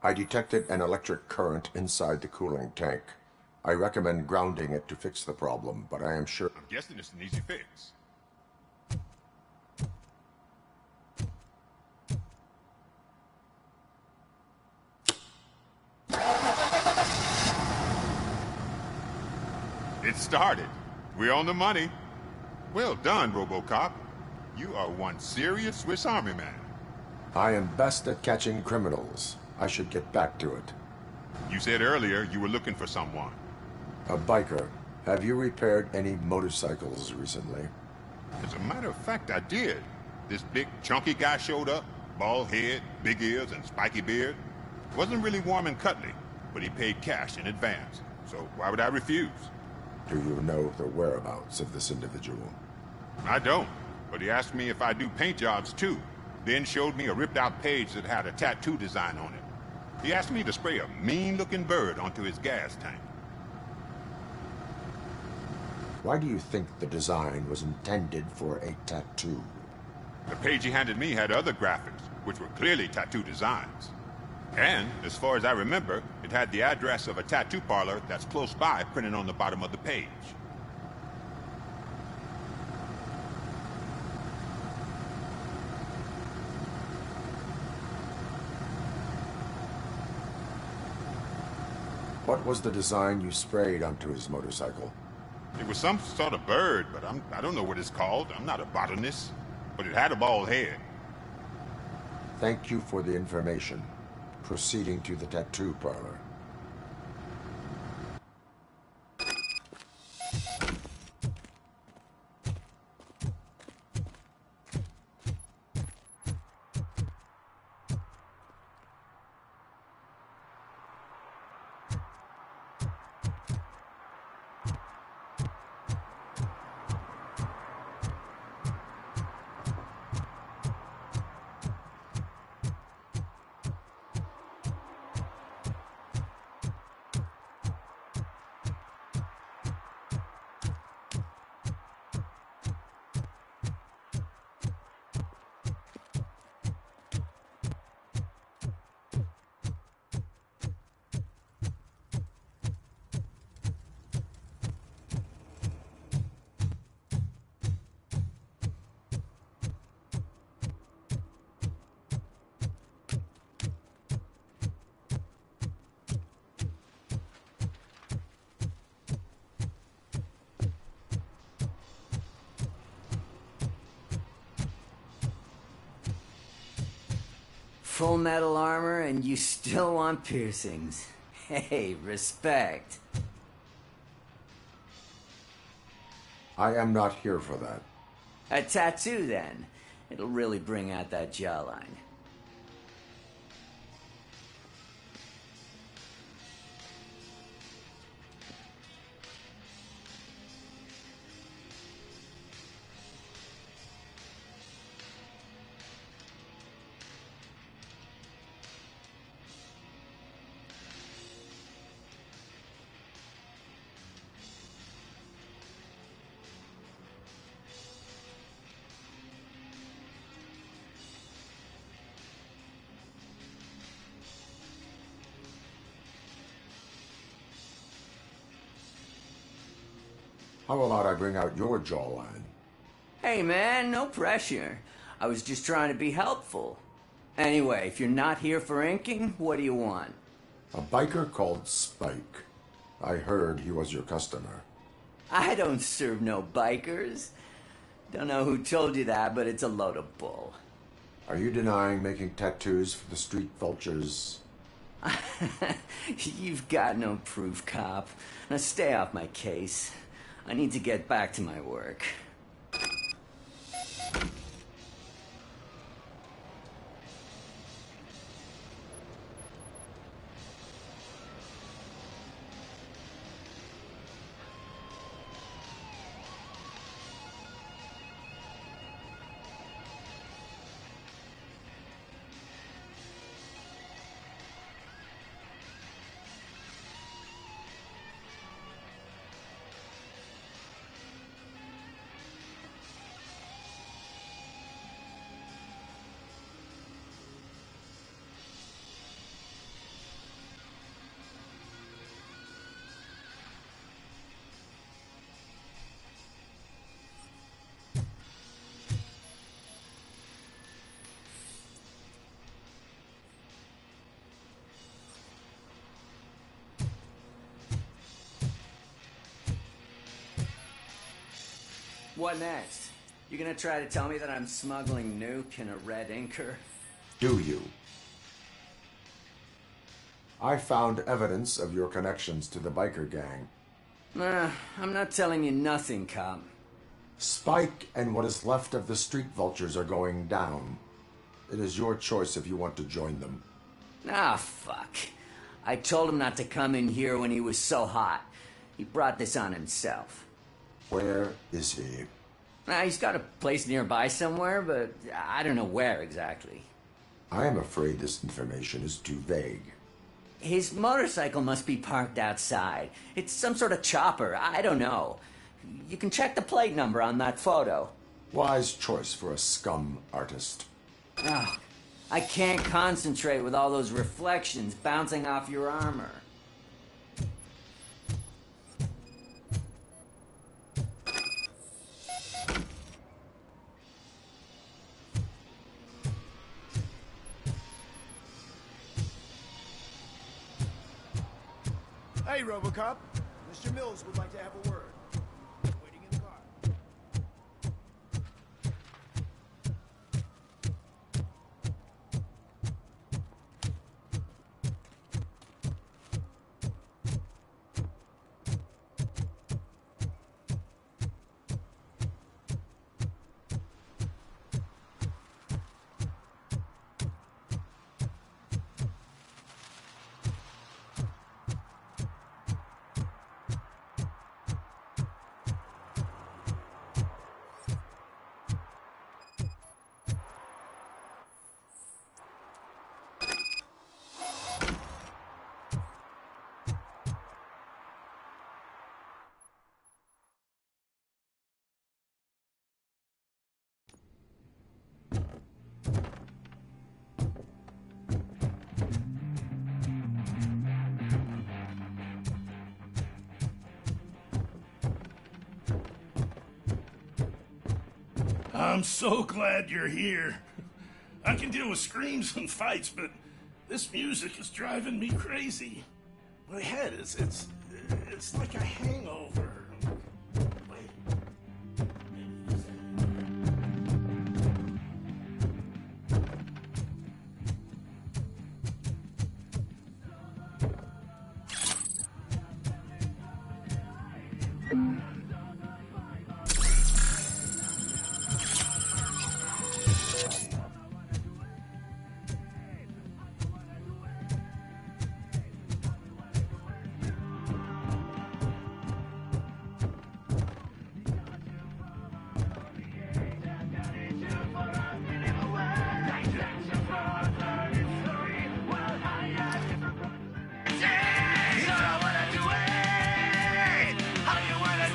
I detected an electric current inside the cooling tank. I recommend grounding it to fix the problem, but I am sure... I'm guessing it's an easy fix. It started. We're on the money. Well done, Robocop. You are one serious Swiss Army man. I am best at catching criminals. I should get back to it. You said earlier you were looking for someone. A biker. Have you repaired any motorcycles recently? As a matter of fact, I did. This big, chunky guy showed up. Bald head, big ears, and spiky beard. Wasn't really warm and cuddly, but he paid cash in advance. So why would I refuse? Do you know the whereabouts of this individual? I don't, but he asked me if I do paint jobs too. then showed me a ripped-out page that had a tattoo design on it. He asked me to spray a mean-looking bird onto his gas tank. Why do you think the design was intended for a tattoo? The page he handed me had other graphics, which were clearly tattoo designs. And, as far as I remember, it had the address of a tattoo parlor that's close by printed on the bottom of the page. What was the design you sprayed onto his motorcycle? It was some sort of bird, but I don't know what it's called. I'm not a botanist. But it had a bald head. Thank you for the information. Proceeding to the tattoo parlor. Full metal armor and you still want piercings. Hey, respect. I am not here for that. A tattoo, then. It'll really bring out that jawline. How about I bring out your jawline? Hey man, no pressure. I was just trying to be helpful. Anyway, if you're not here for inking, what do you want? A biker called Spike. I heard he was your customer. I don't serve no bikers. Don't know who told you that, but it's a load of bull. Are you denying making tattoos for the street vultures? You've got no proof, cop. Now stay off my case. I need to get back to my work. What next? You gonna try to tell me that I'm smuggling nuke in a red inker? Do you? I found evidence of your connections to the biker gang. I'm not telling you nothing, cop. Spike and what is left of the street vultures are going down. It is your choice if you want to join them. Ah, fuck. I told him not to come in here when he was so hot. He brought this on himself. Where is he? He's got a place nearby somewhere, but I don't know where exactly. I am afraid this information is too vague. His motorcycle must be parked outside. It's some sort of chopper. I don't know. You can check the plate number on that photo. Wise choice for a scum artist. Oh, I can't concentrate with all those reflections bouncing off your armor. Hey, Robocop. Mr. Mills would like to have a word. Waiting in the car. I'm so glad you're here. I can deal with screams and fights, but this music is driving me crazy. My head it's like a hangover.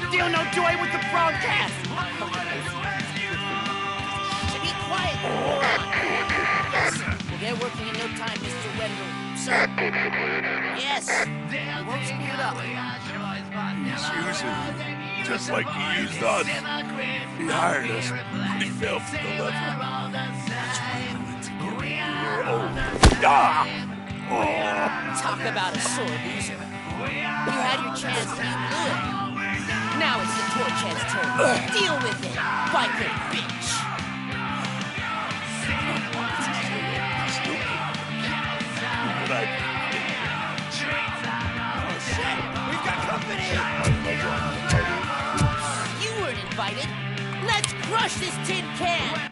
Still no joy with the broadcast! Be quiet, moron! Yes, we'll get working in no time, Mr. Wendell. Sir. Yes, we won't screw it up. He's using it, just like he used us. He hired us, but he fell for the lever. That's why we wanted to get here. Talk about a sore loser. You had your chance and you blew it. Now it's the Torchhead's turn. Deal with it, biker bitch! Oh shit! We've got company! You weren't invited. Let's crush this tin can!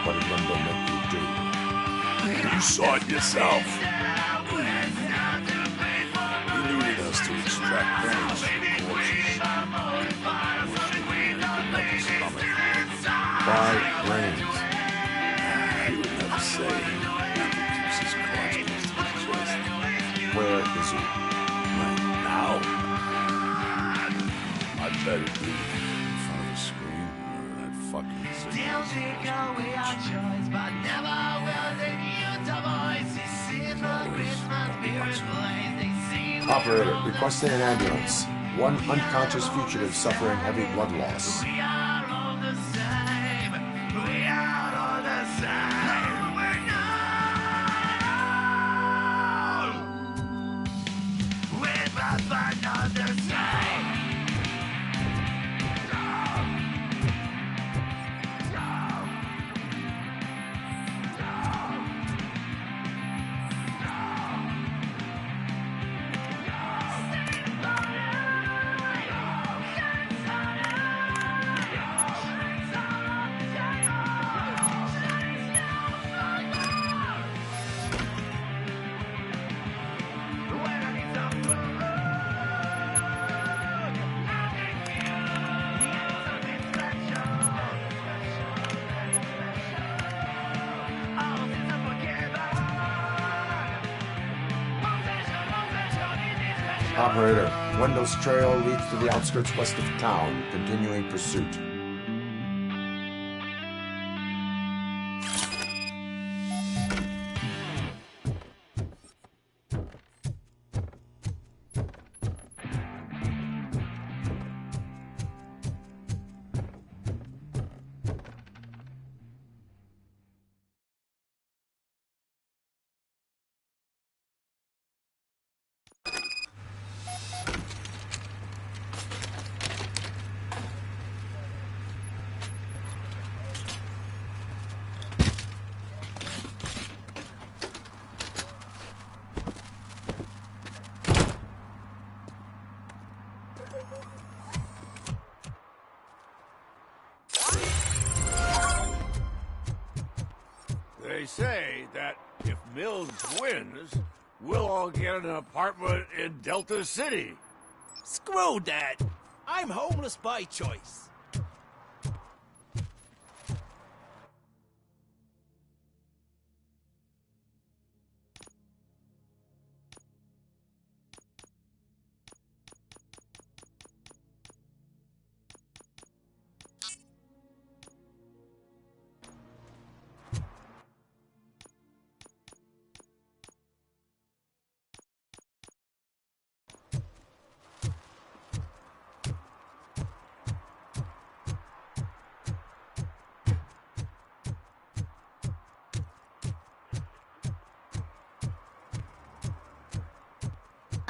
What did Limbo make you do? You saw it yourself. He needed us to extract brains from corpses. Why brains? He would never say. He keeps his cards close to his chest. Where is he? Right now? I bet he'd be in front of a screen or that fucking They'll take away our choice, but never will they mute our voices. See the Christmas spirit blazing. Operator, requesting an ambulance. One unconscious fugitive suffering heavy blood loss. We are of the Operator, Wendell's trail leads to the outskirts west of town, continuing pursuit. They say that if Mills wins, we'll all get an apartment in Delta City. Screw that! I'm homeless by choice.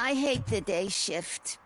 I hate the day shift.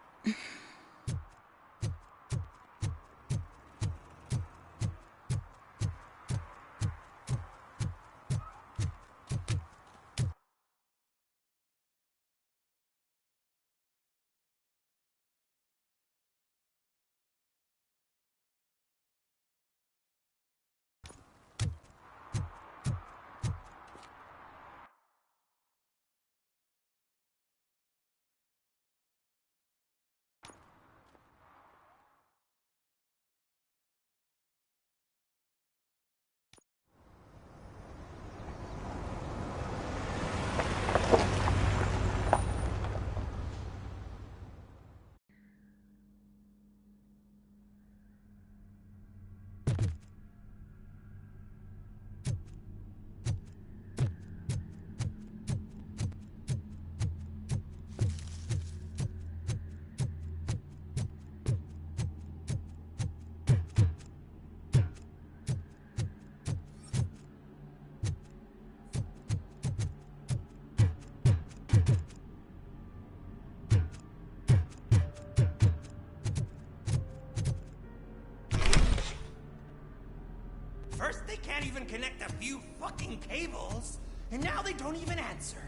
First, they can't even connect a few fucking cables, and now they don't even answer.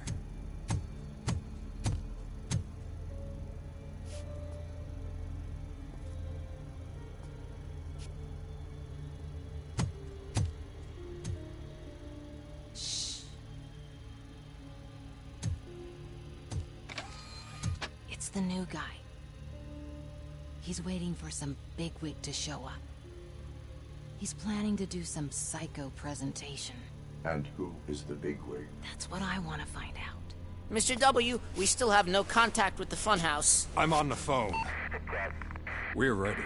Shh. It's the new guy. He's waiting for some bigwig to show up. He's planning to do some psycho presentation. And who is the bigwig? That's what I want to find out. Mr. W, we still have no contact with the funhouse. I'm on the phone. We're ready.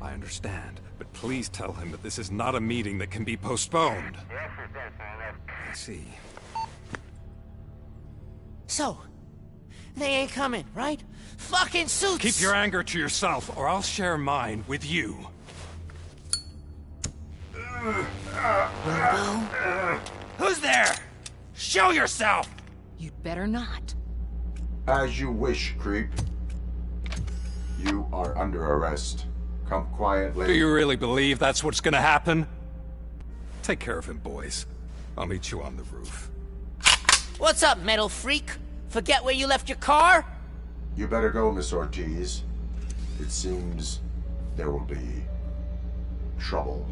I understand, but please tell him that this is not a meeting that can be postponed. I see. So, they ain't coming, right? Fucking suits! Keep your anger to yourself, or I'll share mine with you. Robo? Who's there? Show yourself! You'd better not. As you wish, creep. You are under arrest. Come quietly. Do you really believe that's what's gonna happen? Take care of him, boys. I'll meet you on the roof. What's up, metal freak? Forget where you left your car? You better go, Miss Ortiz. It seems there will be trouble.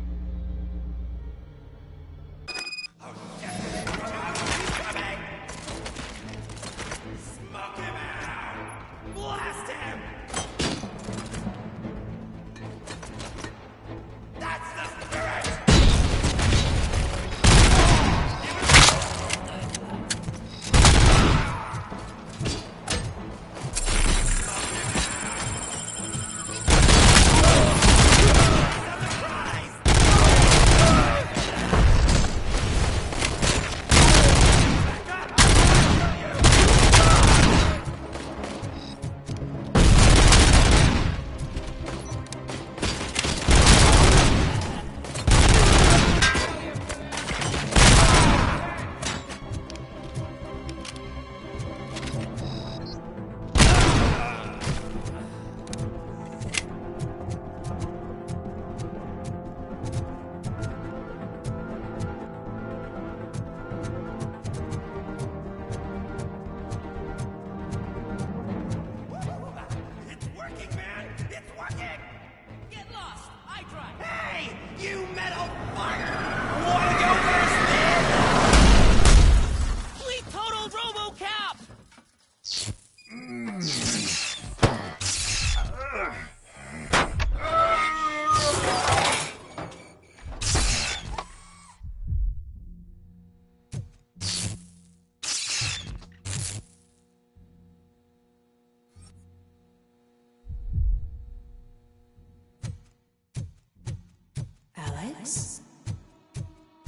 Blast him! That's the spirit! Alex?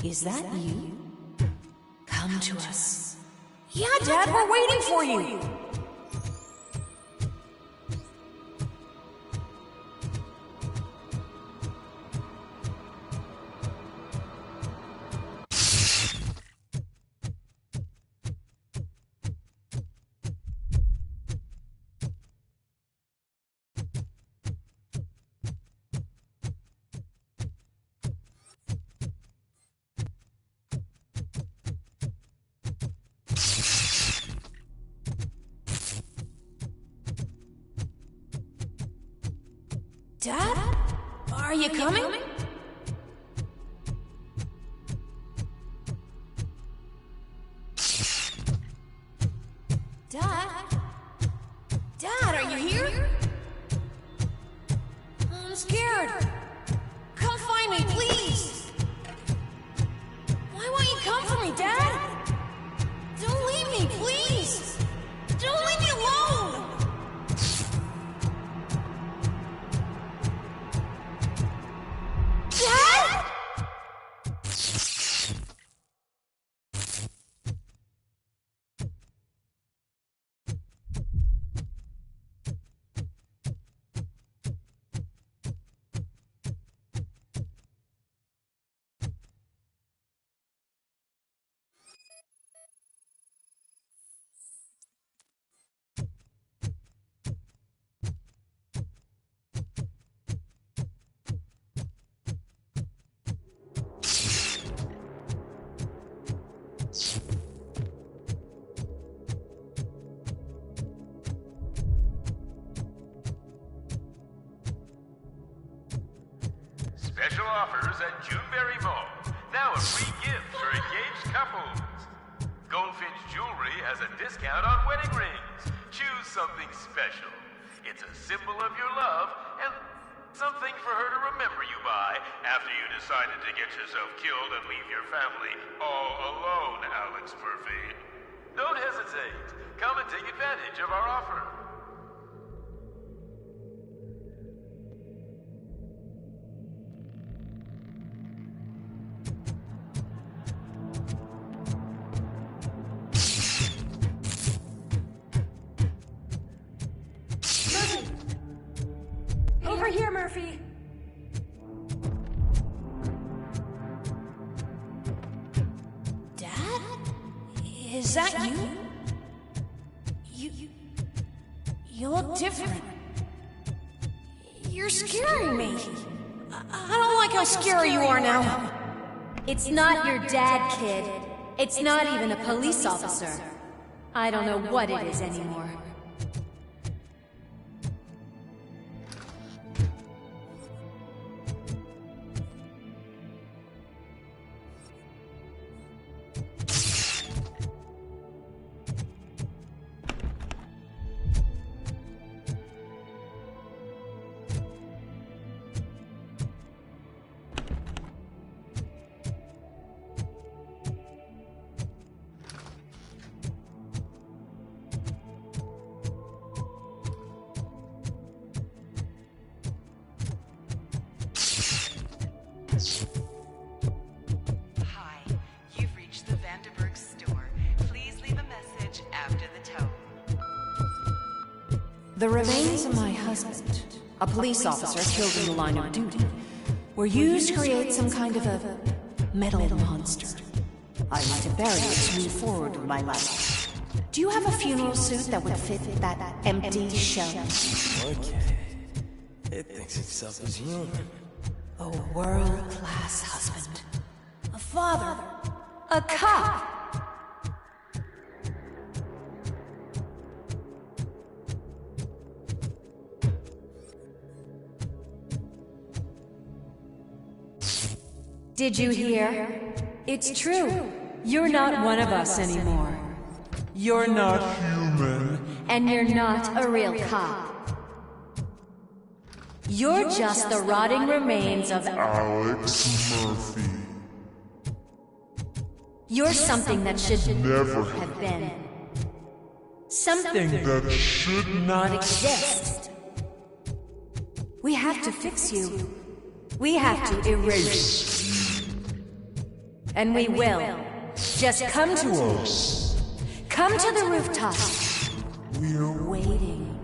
Is that you? Come to us. Yeah, Dad, we're waiting for you! Dad? Are you coming? Dad? Dad, are you here? I'm scared. Come find me, please. Why won't you come for me, Dad? Don't leave me, please. Don't leave me alone. Dad? Special offers at Juneberry Mall. Now a free gift for engaged couples. Goldfinch Jewelry has a discount on wedding rings. Choose something special. It's a symbol of your love and something for her to remember you by after you decided to get yourself killed and leave your family all alone, Alex Murphy. Don't hesitate. Come and take advantage of our offer. Over here, Murphy. Dad? Is that you? You look different. You're scaring me. I don't like how scary you are now. It's not your dad, kid. It's not even a police officer. I don't know what it is anymore. Hi, you've reached the Vanderburg store. Please leave a message after the tone. The remains of my husband, a police officer killed in the line of duty, were used to create some kind of a metal monster. I need to bury it to move forward with my life. Do you have a funeral suit that would fit that empty shell? Okay. It thinks itself as human. A world-class husband. A father. A cop. Did you hear? It's true. You're not one of us anymore. You're not human. And you're not a real cop. You're just the rotting remains of Alex Murphy. You're something that should Never have been. Something that should not exist. We have to fix you. We have to erase And we will. Just come to us. Come to the rooftop. We're waiting.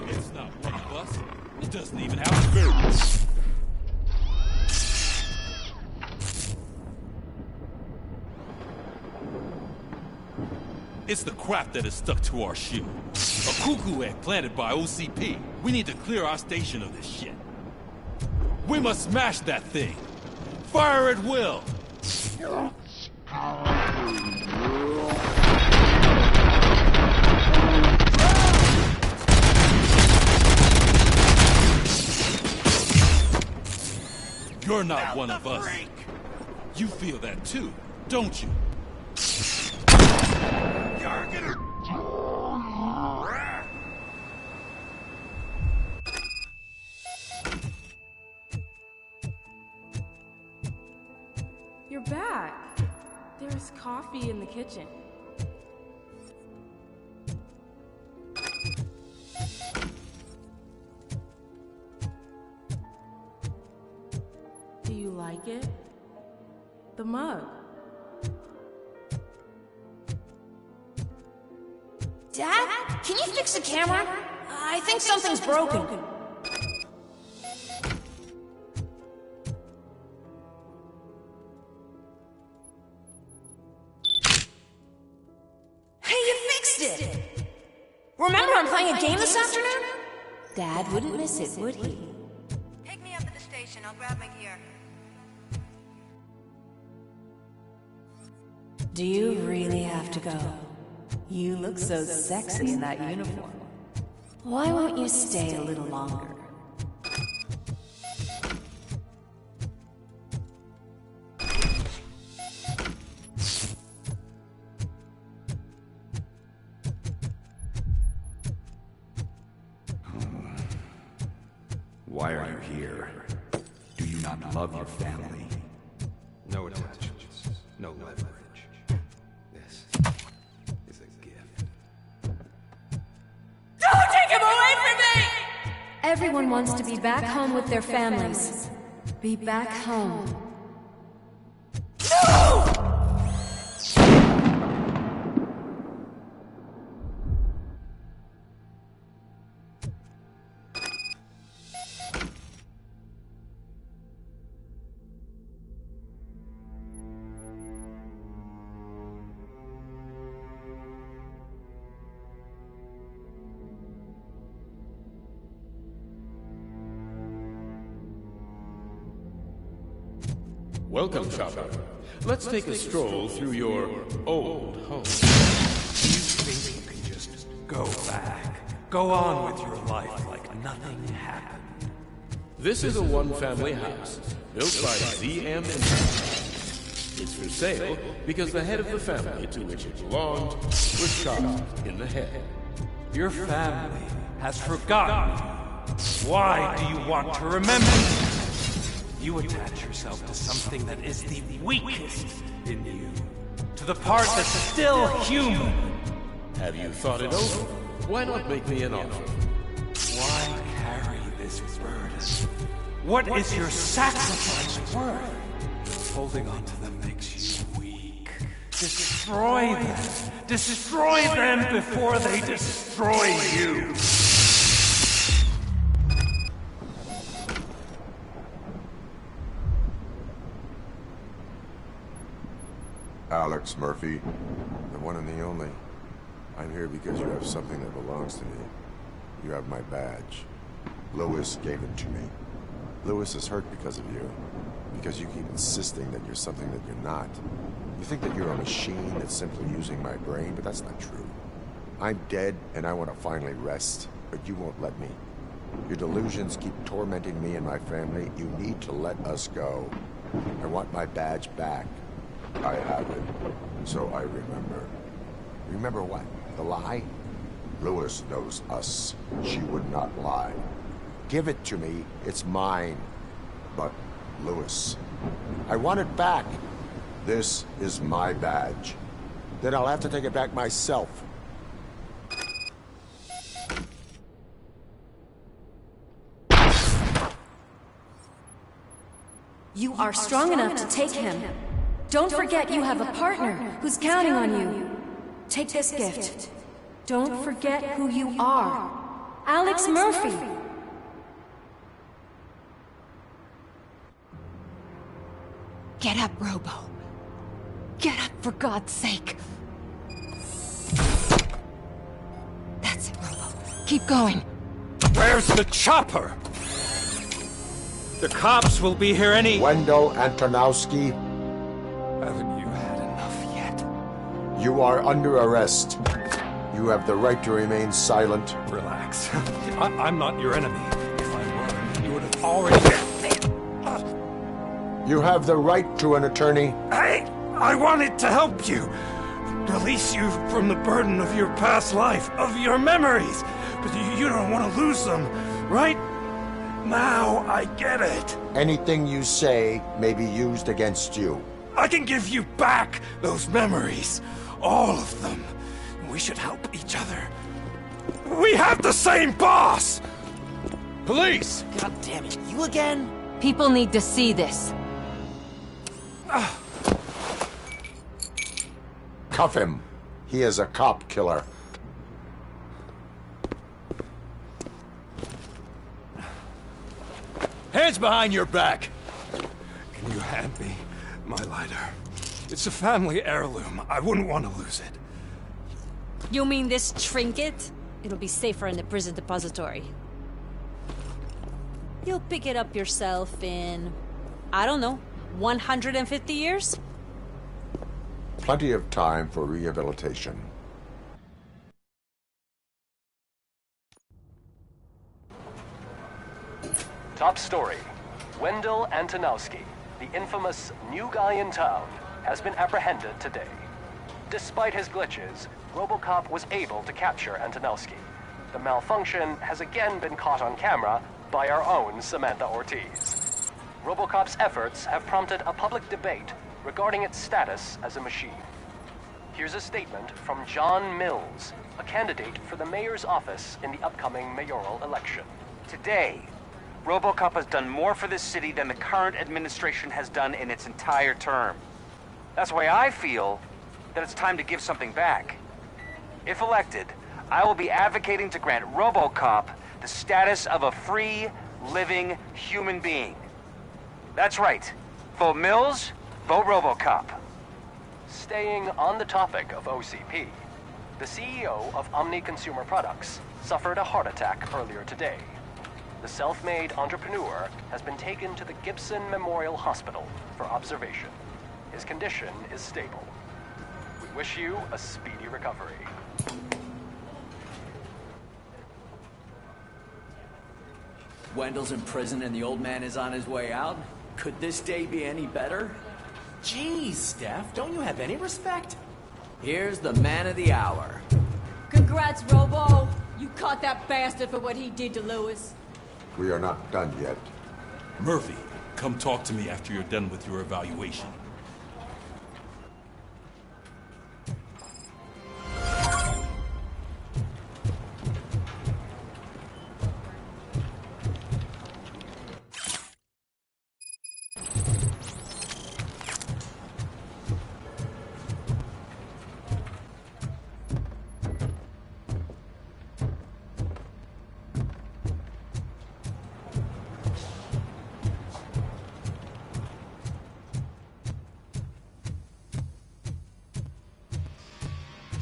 It's not one of us. It doesn't even have a spirit. It's the crap that is stuck to our shoe. A cuckoo egg planted by OCP. We need to clear our station of this shit. We must smash that thing. Fire at will. You're not one of us. You feel that too, don't you? You're back. There's coffee in the kitchen. Do you like it? The mug. Dad? Can you fix the camera? I think something's broken. Hey, you fixed it! Remember I'm playing a game this afternoon? Dad wouldn't miss it, would he? Take me up to the station. I'll grab my gear. Do you really have to go? You look so sexy in that uniform. Why won't you stay a little longer? Why are you here? Do you not love your family? No attachments, no leverage. This is a gift. Don't take him away from me! Everyone wants to be back home with their families. Be back home. No! Welcome, Chopper. Let's take a stroll through your old home. You think you can just go back, go on with your life like nothing happened? This is a one-family house built by ZM Industries. It's for sale because the head of the family to which it belonged was shot in the head. Your family has forgotten you. Why do you want to remember? You attach yourself to something that is the weakest in you, to the part that's still human. Have you thought it over? Why not make me an offer? Why carry this burden? What is your sacrifice worth? Holding on to them makes you weak. Destroy them. Destroy them before they destroy you. Alex Murphy, the one and the only. I'm here because you have something that belongs to me. You have my badge. Lewis gave it to me. Lewis is hurt because of you. Because you keep insisting that you're something that you're not. You think that you're a machine that's simply using my brain, but that's not true. I'm dead, and I want to finally rest, but you won't let me. Your delusions keep tormenting me and my family. You need to let us go. I want my badge back. I have it, so I remember. Remember what? The lie? Lewis knows us. She would not lie. Give it to me. It's mine. But, Lewis, I want it back. This is my badge. Then I'll have to take it back myself. You are strong enough to take him. Don't forget you have a partner who's counting on you. Take this gift. Don't forget who you are. Alex Murphy. Get up, Robo. Get up, for God's sake. That's it, Robo. Keep going. Where's the chopper? The cops will be here any... Wendell Antonowski. Haven't you had enough yet? You are under arrest. You have the right to remain silent. Relax. I'm not your enemy. If I were, you would have already... You have the right to an attorney. I wanted to help you. Release you from the burden of your past life, of your memories. But you don't want to lose them, right? Now I get it. Anything you say may be used against you. I can give you back those memories. All of them. We should help each other. We have the same boss! Police! God damn it, you again? People need to see this. Cuff him. He is a cop killer. Hands behind your back! Can you hand me my lighter? It's a family heirloom. I wouldn't want to lose it. You mean this trinket? It'll be safer in the prison depository. You'll pick it up yourself in, I don't know, 150 years? Plenty of time for rehabilitation. Top story. Wendell Antonowski, the infamous new guy in town, has been apprehended today. Despite his glitches, Robocop was able to capture Antonowski. The malfunction has again been caught on camera by our own Samantha Ortiz. Robocop's efforts have prompted a public debate regarding its status as a machine. Here's a statement from John Mills, a candidate for the mayor's office in the upcoming mayoral election. Today, Robocop has done more for this city than the current administration has done in its entire term. That's why I feel that it's time to give something back. If elected, I will be advocating to grant Robocop the status of a free, living human being. That's right. Vote Mills, vote Robocop. Staying on the topic of OCP, the CEO of Omni Consumer Products suffered a heart attack earlier today. The self-made entrepreneur has been taken to the Gibson Memorial Hospital for observation. His condition is stable. We wish you a speedy recovery. Wendell's in prison and the old man is on his way out. Could this day be any better? Jeez, Steph, don't you have any respect? Here's the man of the hour. Congrats, Robo. You caught that bastard for what he did to Lewis. We are not done yet. Murphy, come talk to me after you're done with your evaluation.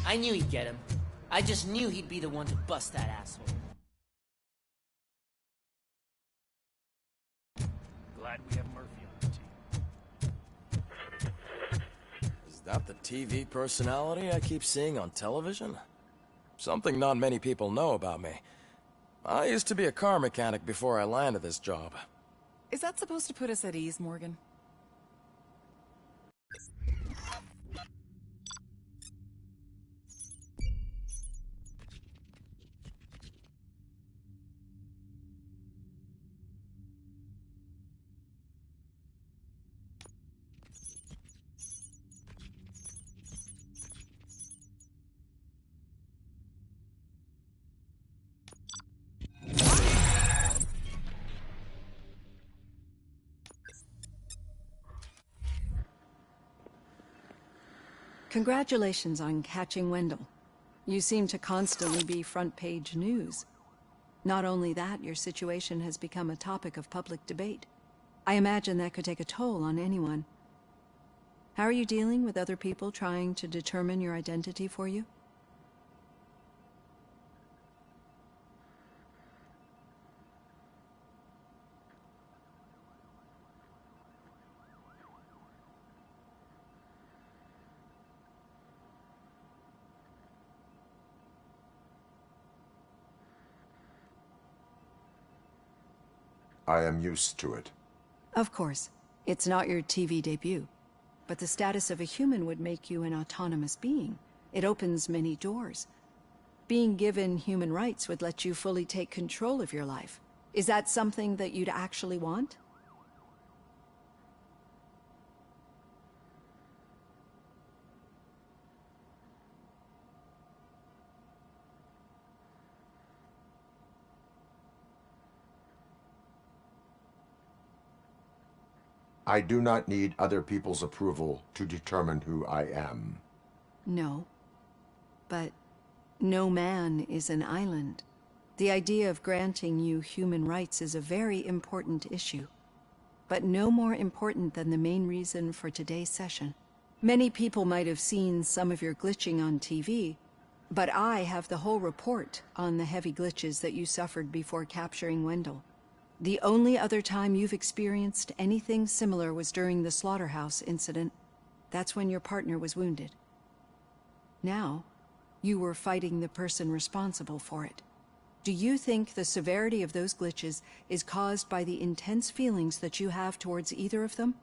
I knew he'd get him. I just knew he'd be the one to bust that asshole. Glad we have Murphy on the team. Is that the TV personality I keep seeing on television? Something not many people know about me. I used to be a car mechanic before I landed this job. Is that supposed to put us at ease, Morgan? Congratulations on catching Wendell. You seem to constantly be front-page news. Not only that, your situation has become a topic of public debate. I imagine that could take a toll on anyone. How are you dealing with other people trying to determine your identity for you? I am used to it. Of course. It's not your TV debut. But the status of a human would make you an autonomous being. It opens many doors. Being given human rights would let you fully take control of your life. Is that something that you'd actually want? I do not need other people's approval to determine who I am. No. But no man is an island. The idea of granting you human rights is a very important issue. But no more important than the main reason for today's session. Many people might have seen some of your glitching on TV, but I have the whole report on the heavy glitches that you suffered before capturing Wendell. The only other time you've experienced anything similar was during the slaughterhouse incident. That's when your partner was wounded. Now, you were fighting the person responsible for it. Do you think the severity of those glitches is caused by the intense feelings that you have towards either of them?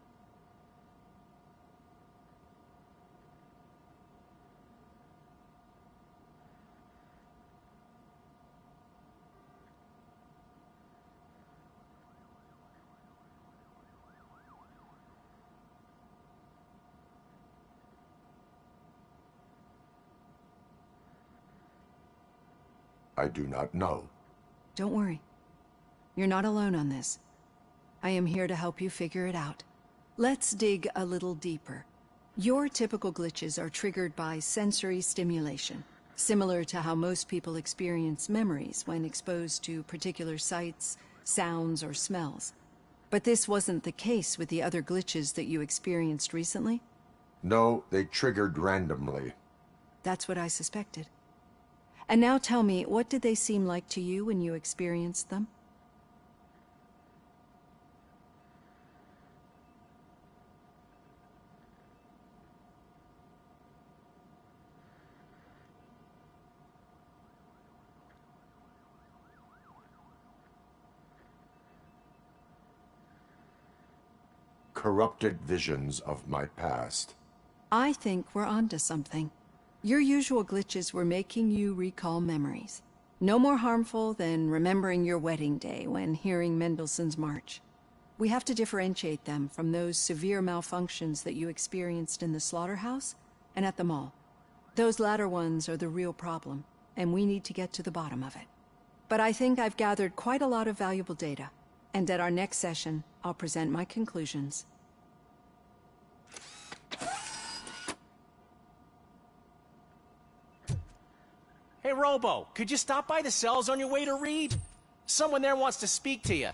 I do not know. Don't worry. You're not alone on this. I am here to help you figure it out. Let's dig a little deeper. Your typical glitches are triggered by sensory stimulation, similar to how most people experience memories when exposed to particular sights, sounds, or smells. But this wasn't the case with the other glitches that you experienced recently? No, they triggered randomly. That's what I suspected. And now tell me, what did they seem like to you when you experienced them? Corrupted visions of my past. I think we're onto something. Your usual glitches were making you recall memories. No more harmful than remembering your wedding day when hearing Mendelssohn's March. We have to differentiate them from those severe malfunctions that you experienced in the slaughterhouse and at the mall. Those latter ones are the real problem, and we need to get to the bottom of it. But I think I've gathered quite a lot of valuable data, and at our next session, I'll present my conclusions. Hey, Robo, could you stop by the cells on your way to Reed? Someone there wants to speak to you.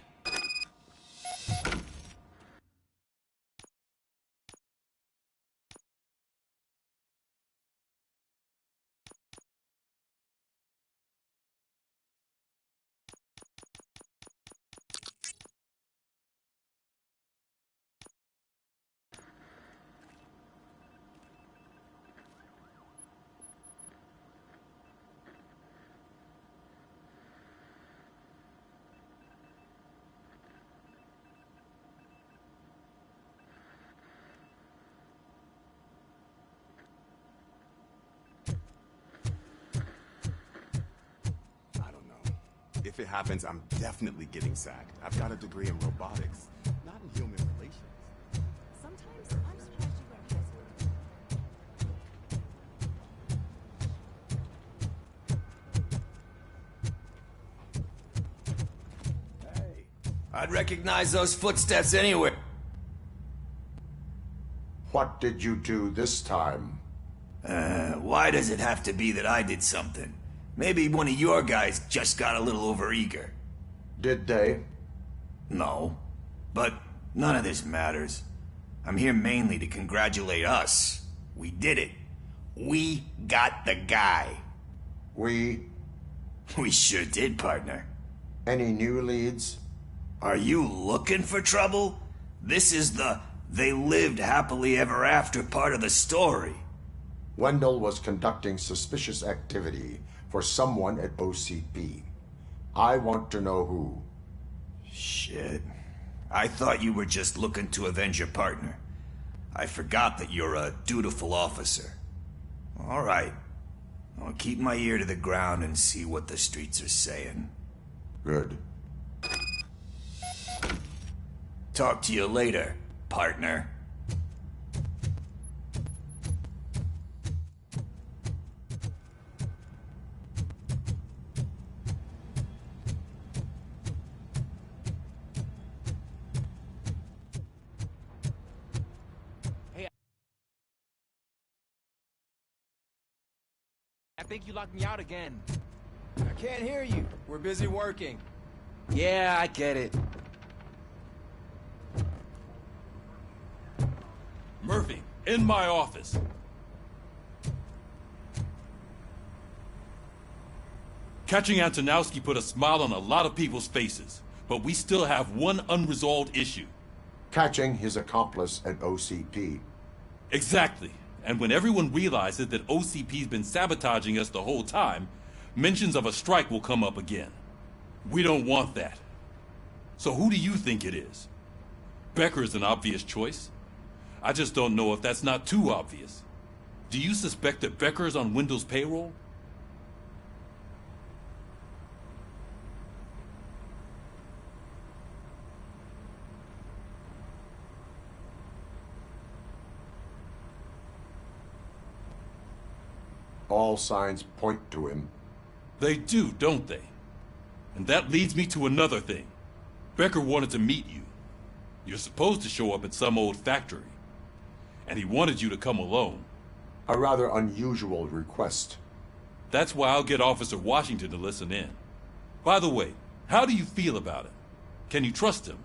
If it happens, I'm definitely getting sacked. I've got a degree in robotics, not in human relations. Sometimes I'm surprised you went to high school. I'd recognize those footsteps anywhere. What did you do this time? Why does it have to be that I did something? Maybe one of your guys just got a little overeager. Did they? No. But none of this matters. I'm here mainly to congratulate us. We did it. We got the guy. We sure did, partner. Any new leads? Are you looking for trouble? This is the "they lived happily ever after" part of the story. Wendell was conducting suspicious activity for someone at OCP. I want to know who. Shit. I thought you were just looking to avenge your partner. I forgot that you're a dutiful officer. All right. I'll keep my ear to the ground and see what the streets are saying. Good. Talk to you later, partner. I think you locked me out again. I can't hear you. We're busy working. Yeah, I get it. Murphy, in my office. Catching Antonowski put a smile on a lot of people's faces, but we still have one unresolved issue. Catching his accomplice at OCP. Exactly. And when everyone realizes that OCP's been sabotaging us the whole time, mentions of a strike will come up again. We don't want that. So who do you think it is? Becker is an obvious choice. I just don't know if that's not too obvious. Do you suspect that Becker is on Wendell's payroll? All signs point to him. They do, don't they? And that leads me to another thing. Becker wanted to meet you. You're supposed to show up at some old factory. And he wanted you to come alone. A rather unusual request. That's why I'll get Officer Washington to listen in. By the way, how do you feel about it? Can you trust him?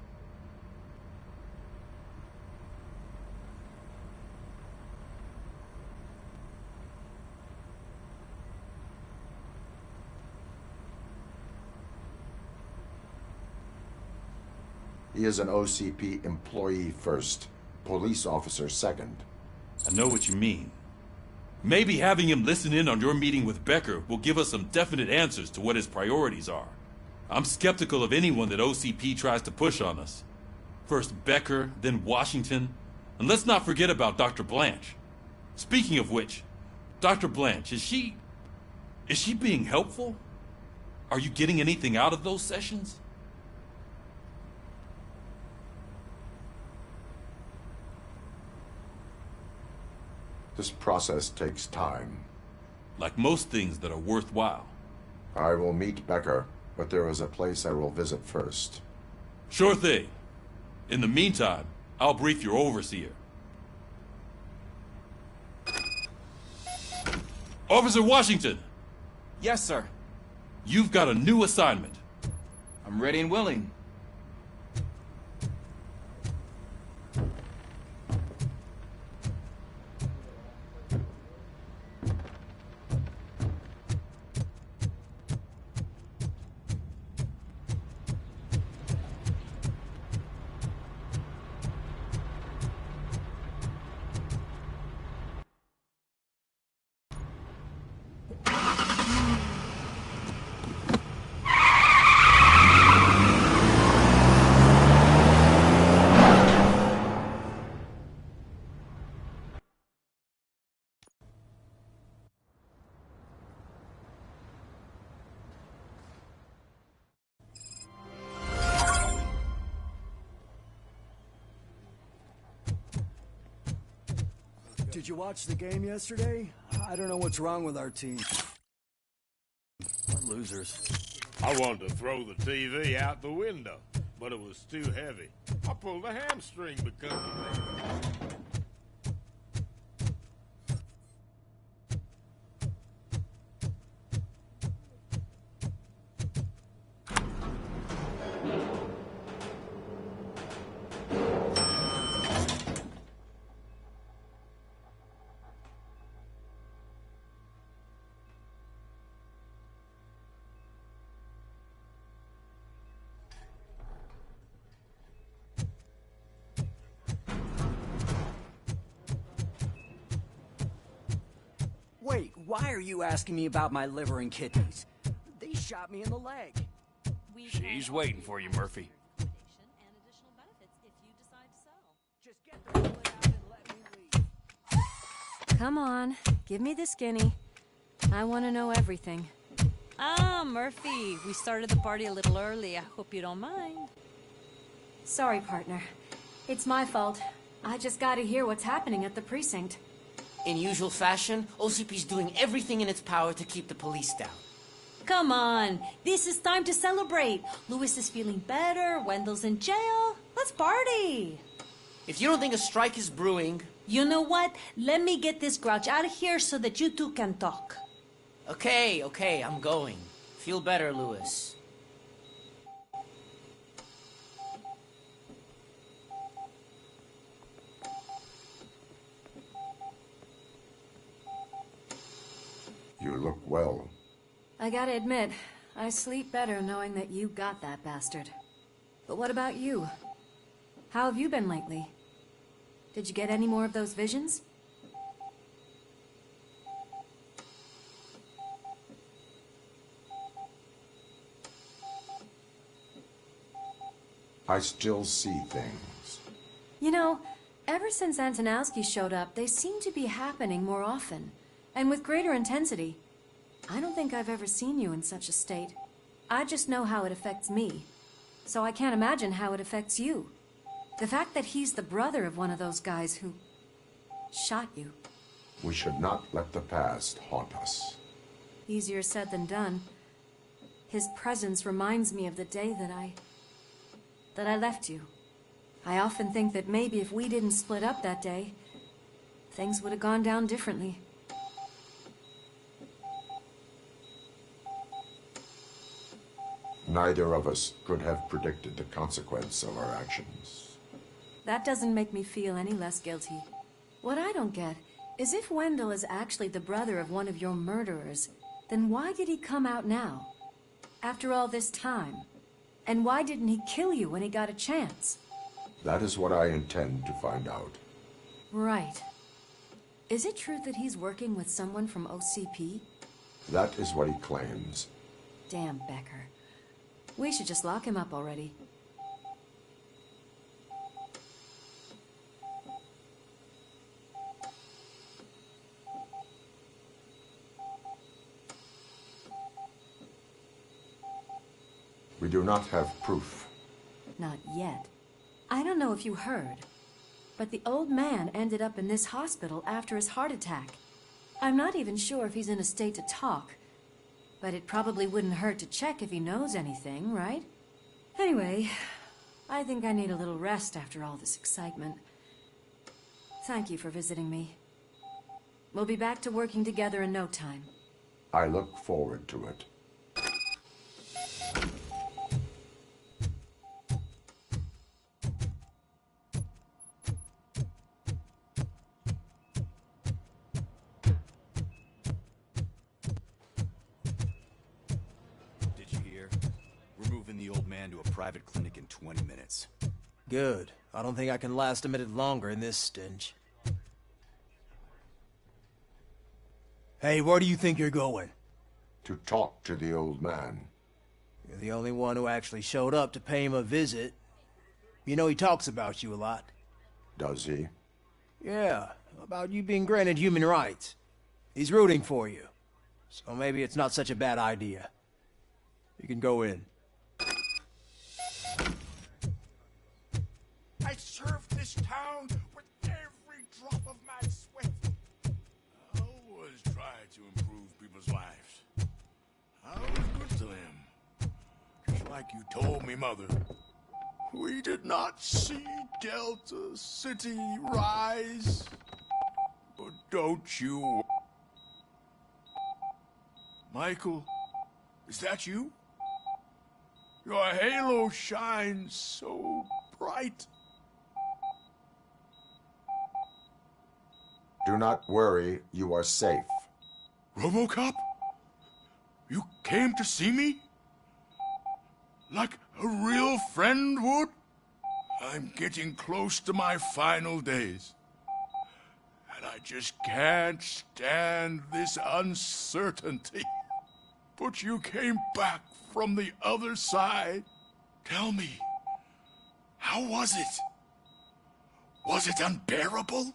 He is an OCP employee first, police officer second. I know what you mean. Maybe having him listen in on your meeting with Becker will give us some definite answers to what his priorities are. I'm skeptical of anyone that OCP tries to push on us. First Becker, then Washington, and let's not forget about Dr. Blanche. Speaking of which, Dr. Blanche, is she being helpful? Are you getting anything out of those sessions? This process takes time. Like most things that are worthwhile. I will meet Becker, but there is a place I will visit first. Sure thing. In the meantime, I'll brief your overseer. Officer Washington! Yes, sir. You've got a new assignment. I'm ready and willing. Did you watch the game yesterday? I don't know what's wrong with our team. We're losers. I wanted to throw the TV out the window, but it was too heavy. I pulled a hamstring because of that. Wait, why are you asking me about my liver and kidneys? They shot me in the leg. She's waiting for you, Murphy. Come on, give me the skinny. I want to know everything. Ah, Murphy, we started the party a little early. I hope you don't mind. Sorry, partner. It's my fault. I just gotta hear what's happening at the precinct. In usual fashion, OCP's doing everything in its power to keep the police down. Come on, this is time to celebrate. Lewis is feeling better, Wendell's in jail. Let's party. If you don't think a strike is brewing... You know what? Let me get this grouch out of here so that you two can talk. Okay, I'm going. Feel better, Lewis. You look well. I gotta admit, I sleep better knowing that you got that bastard. But what about you? How have you been lately? Did you get any more of those visions? I still see things. You know, ever since Antonowski showed up, they seem to be happening more often, and with greater intensity. I don't think I've ever seen you in such a state. I just know how it affects me, so I can't imagine how it affects you. The fact that he's the brother of one of those guys who shot you. We should not let the past haunt us. Easier said than done. His presence reminds me of the day that I left you. I often think that maybe if we didn't split up that day, things would have gone down differently. Neither of us could have predicted the consequence of our actions. That doesn't make me feel any less guilty. What I don't get is if Wendell is actually the brother of one of your murderers, then why did he come out now? After all this time? And why didn't he kill you when he got a chance? That is what I intend to find out. Right. Is it true that he's working with someone from OCP? That is what he claims. Damn Becker. We should just lock him up already. We do not have proof. Not yet. I don't know if you heard, but the old man ended up in this hospital after his heart attack. I'm not even sure if he's in a state to talk, but it probably wouldn't hurt to check if he knows anything, right? Anyway, I think I need a little rest after all this excitement. Thank you for visiting me. We'll be back to working together in no time. I look forward to it. To a private clinic in 20 minutes. Good. I don't think I can last a minute longer in this stench. Hey, where do you think you're going? To talk to the old man. You're the only one who actually showed up to pay him a visit. You know he talks about you a lot. Does he? Yeah, about you being granted human rights. He's rooting for you. So maybe it's not such a bad idea. You can go in. I served this town with every drop of my sweat. I always tried to improve people's lives. I was good to them. Just like you told me, Mother. We did not see Delta City rise. But don't you... Michael, is that you? Your halo shines so bright. Do not worry, you are safe. Robocop? You came to see me? Like a real friend would? I'm getting close to my final days. And I just can't stand this uncertainty. But you came back from the other side. Tell me, how was it? Was it unbearable?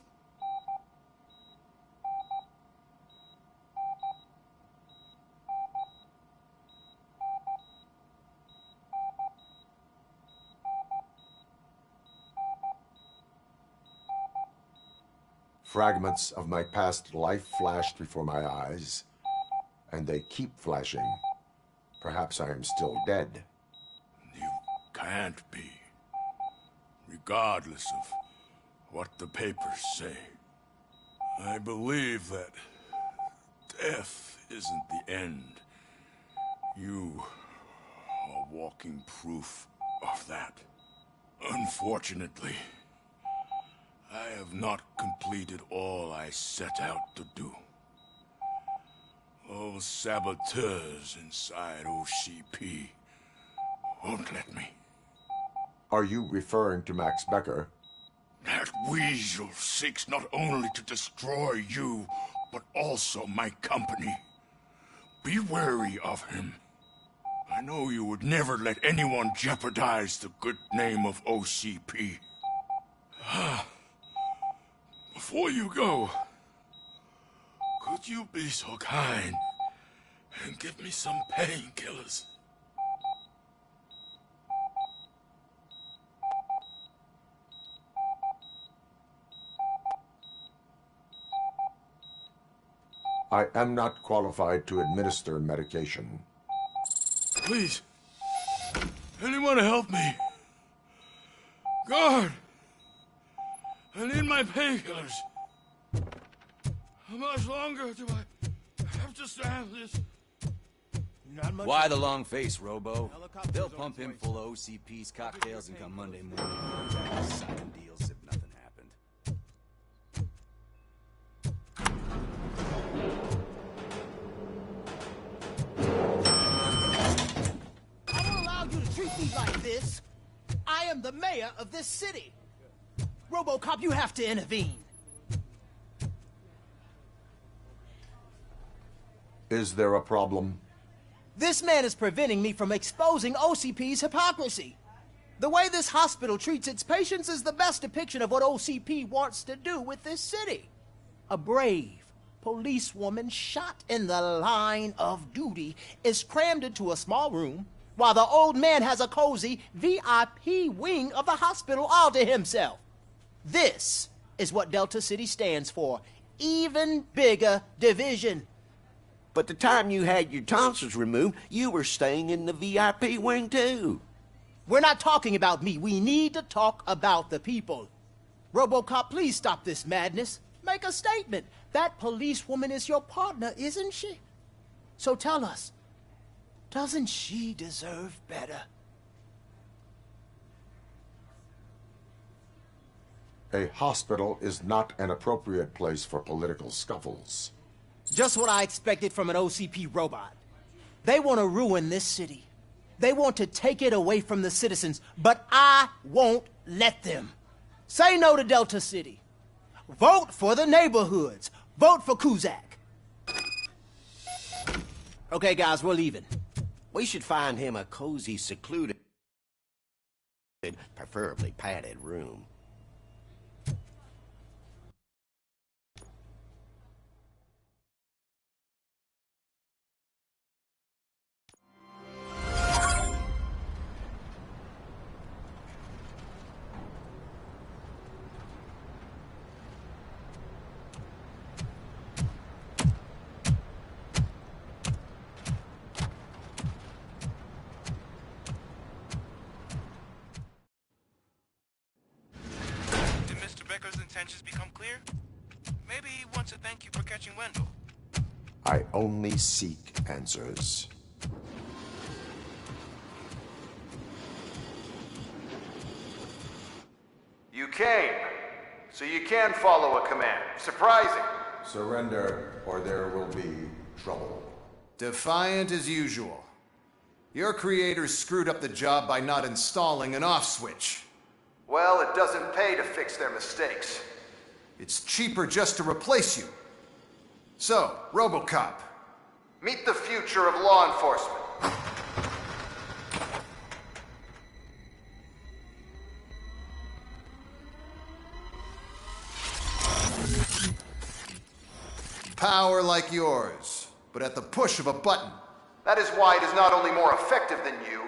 Fragments of my past life flashed before my eyes, and they keep flashing. Perhaps I am still dead. You can't be, regardless of what the papers say. I believe that death isn't the end. You are walking proof of that. Unfortunately, I have not completed all I set out to do. Those saboteurs inside OCP won't let me. Are you referring to Max Becker? That weasel seeks not only to destroy you, but also my company. Be wary of him. I know you would never let anyone jeopardize the good name of OCP. Before you go, could you be so kind and give me some painkillers? I am not qualified to administer medication. Please, anyone help me? Guard! I need my painkillers. How much longer do I have to stand this? Why the long face, Robo? They'll pump him full of OCP's cocktails and come Monday morning, signing deals if nothing happened. I don't allow you to treat me like this. I am the mayor of this city. Robocop, you have to intervene. Is there a problem? This man is preventing me from exposing OCP's hypocrisy. The way this hospital treats its patients is the best depiction of what OCP wants to do with this city. A brave policewoman shot in the line of duty is crammed into a small room, while the old man has a cozy VIP wing of the hospital all to himself. This is what Delta City stands for. Even bigger division. But the time you had your tonsils removed, you were staying in the VIP wing too. We're not talking about me. We need to talk about the people. Robocop, please stop this madness. Make a statement. That policewoman is your partner, isn't she? So tell us, doesn't she deserve better? A hospital is not an appropriate place for political scuffles. Just what I expected from an OCP robot. They want to ruin this city. They want to take it away from the citizens, but I won't let them. Say no to Delta City. Vote for the neighborhoods. Vote for Kuzak. Okay, guys, we're leaving. We should find him a cozy, secluded, preferably padded room. Intentions become clear? Maybe he wants to thank you for catching Wendell. I only seek answers. You came, so you can follow a command. Surprising. Surrender, or there will be trouble. Defiant as usual. Your creators screwed up the job by not installing an off switch. Well, it doesn't pay to fix their mistakes. It's cheaper just to replace you. So, Robocop, meet the future of law enforcement. Power like yours, but at the push of a button. That is why it is not only more effective than you,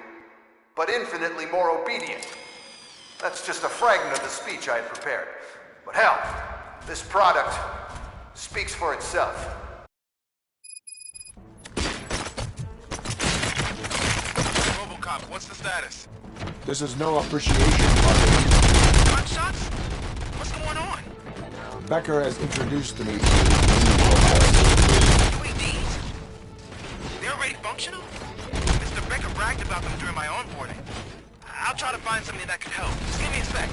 but infinitely more obedient. That's just a fragment of the speech I had prepared. But hell, this product speaks for itself. Robocop, what's the status? This is no appreciation party. Gunshots? What's going on? Becker has introduced to me UEDs? They're already functional? Mr. Becker bragged about them during my onboarding. I'll try to find something that could help. Just give me a sec.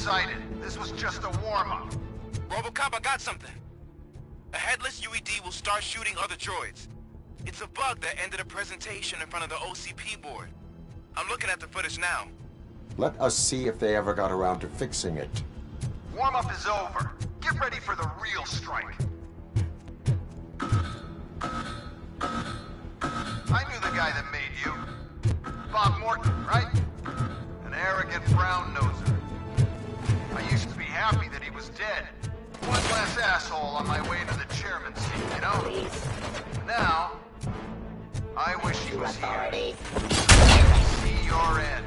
excited. This was just a warm-up. Robocop, I got something. A headless UED will start shooting other droids. It's a bug that ended a presentation in front of the OCP board. I'm looking at the footage now. Let us see if they ever got around to fixing it. Warm-up is over. Get ready for the real strike. I knew the guy that made you. Bob Morton, right? An arrogant brown-noser. I used to be happy that he was dead. One less asshole on my way to the chairman's seat, you know? Now, I wish he was here. See your end.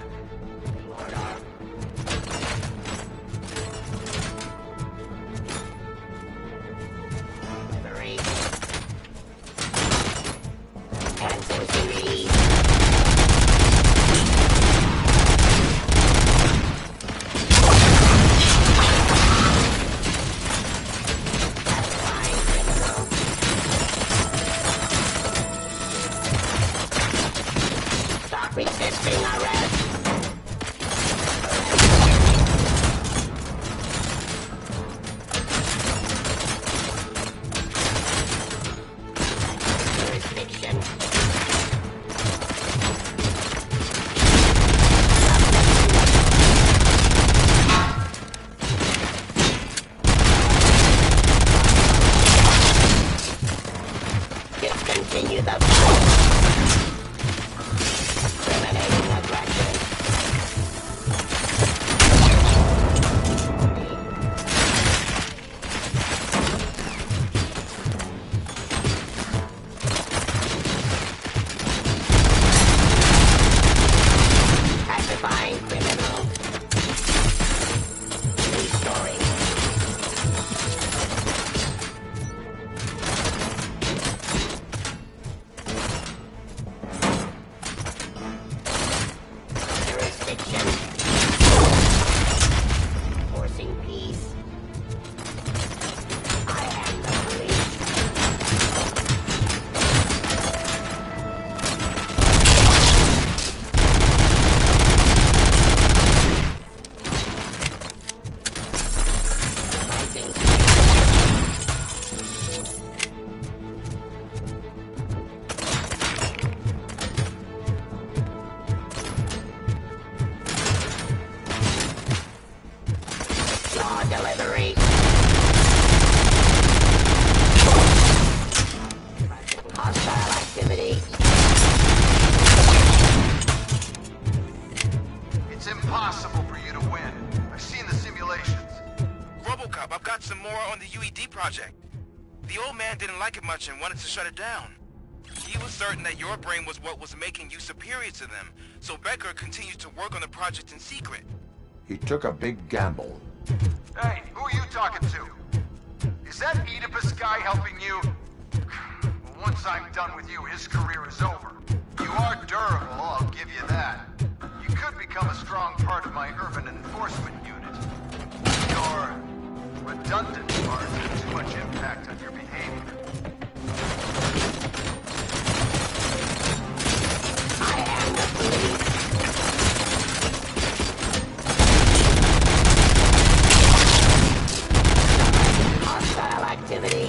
project. The old man didn't like it much and wanted to shut it down. He was certain that your brain was what was making you superior to them, so Becker continued to work on the project in secret. He took a big gamble. Hey, who are you talking to? Is that Oedipus guy helping you? Well, once I'm done with you, his career is over. You are durable, I'll give you that. You could become a strong part of my urban enforcement unit. Your redundant part has too much impact on your behavior. I am the police. Hostile activity.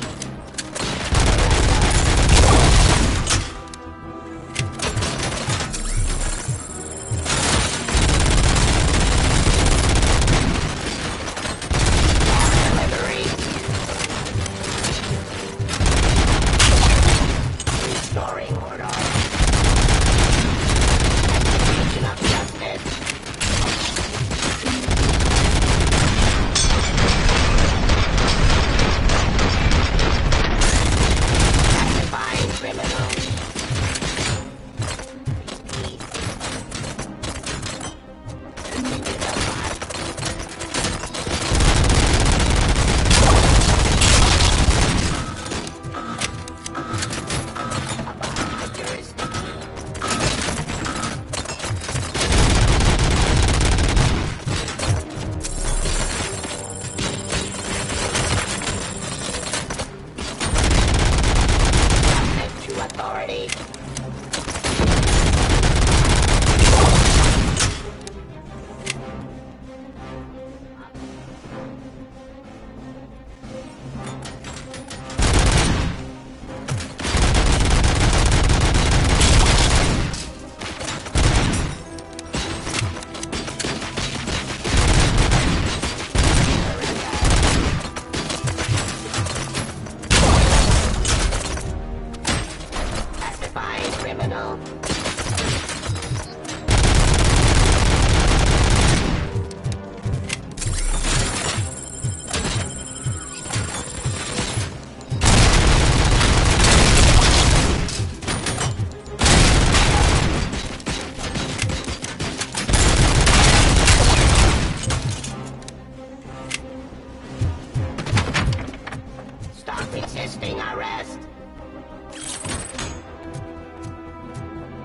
Resisting arrest.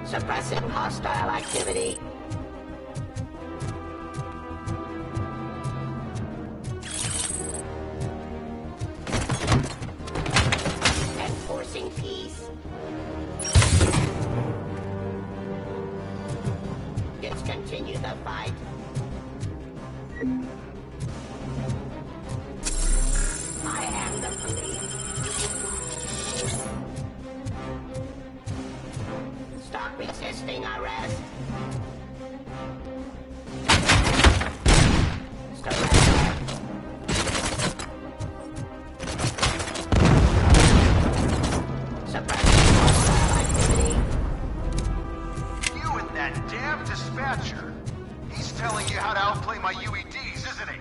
Suppressing hostile activity. Enforcing peace. Let's continue the fight. I am the police. Stop resisting arrest. Surrender. Suppressing hostile activity. You and that damn dispatcher. He's telling you how to outplay my UEDs, isn't he?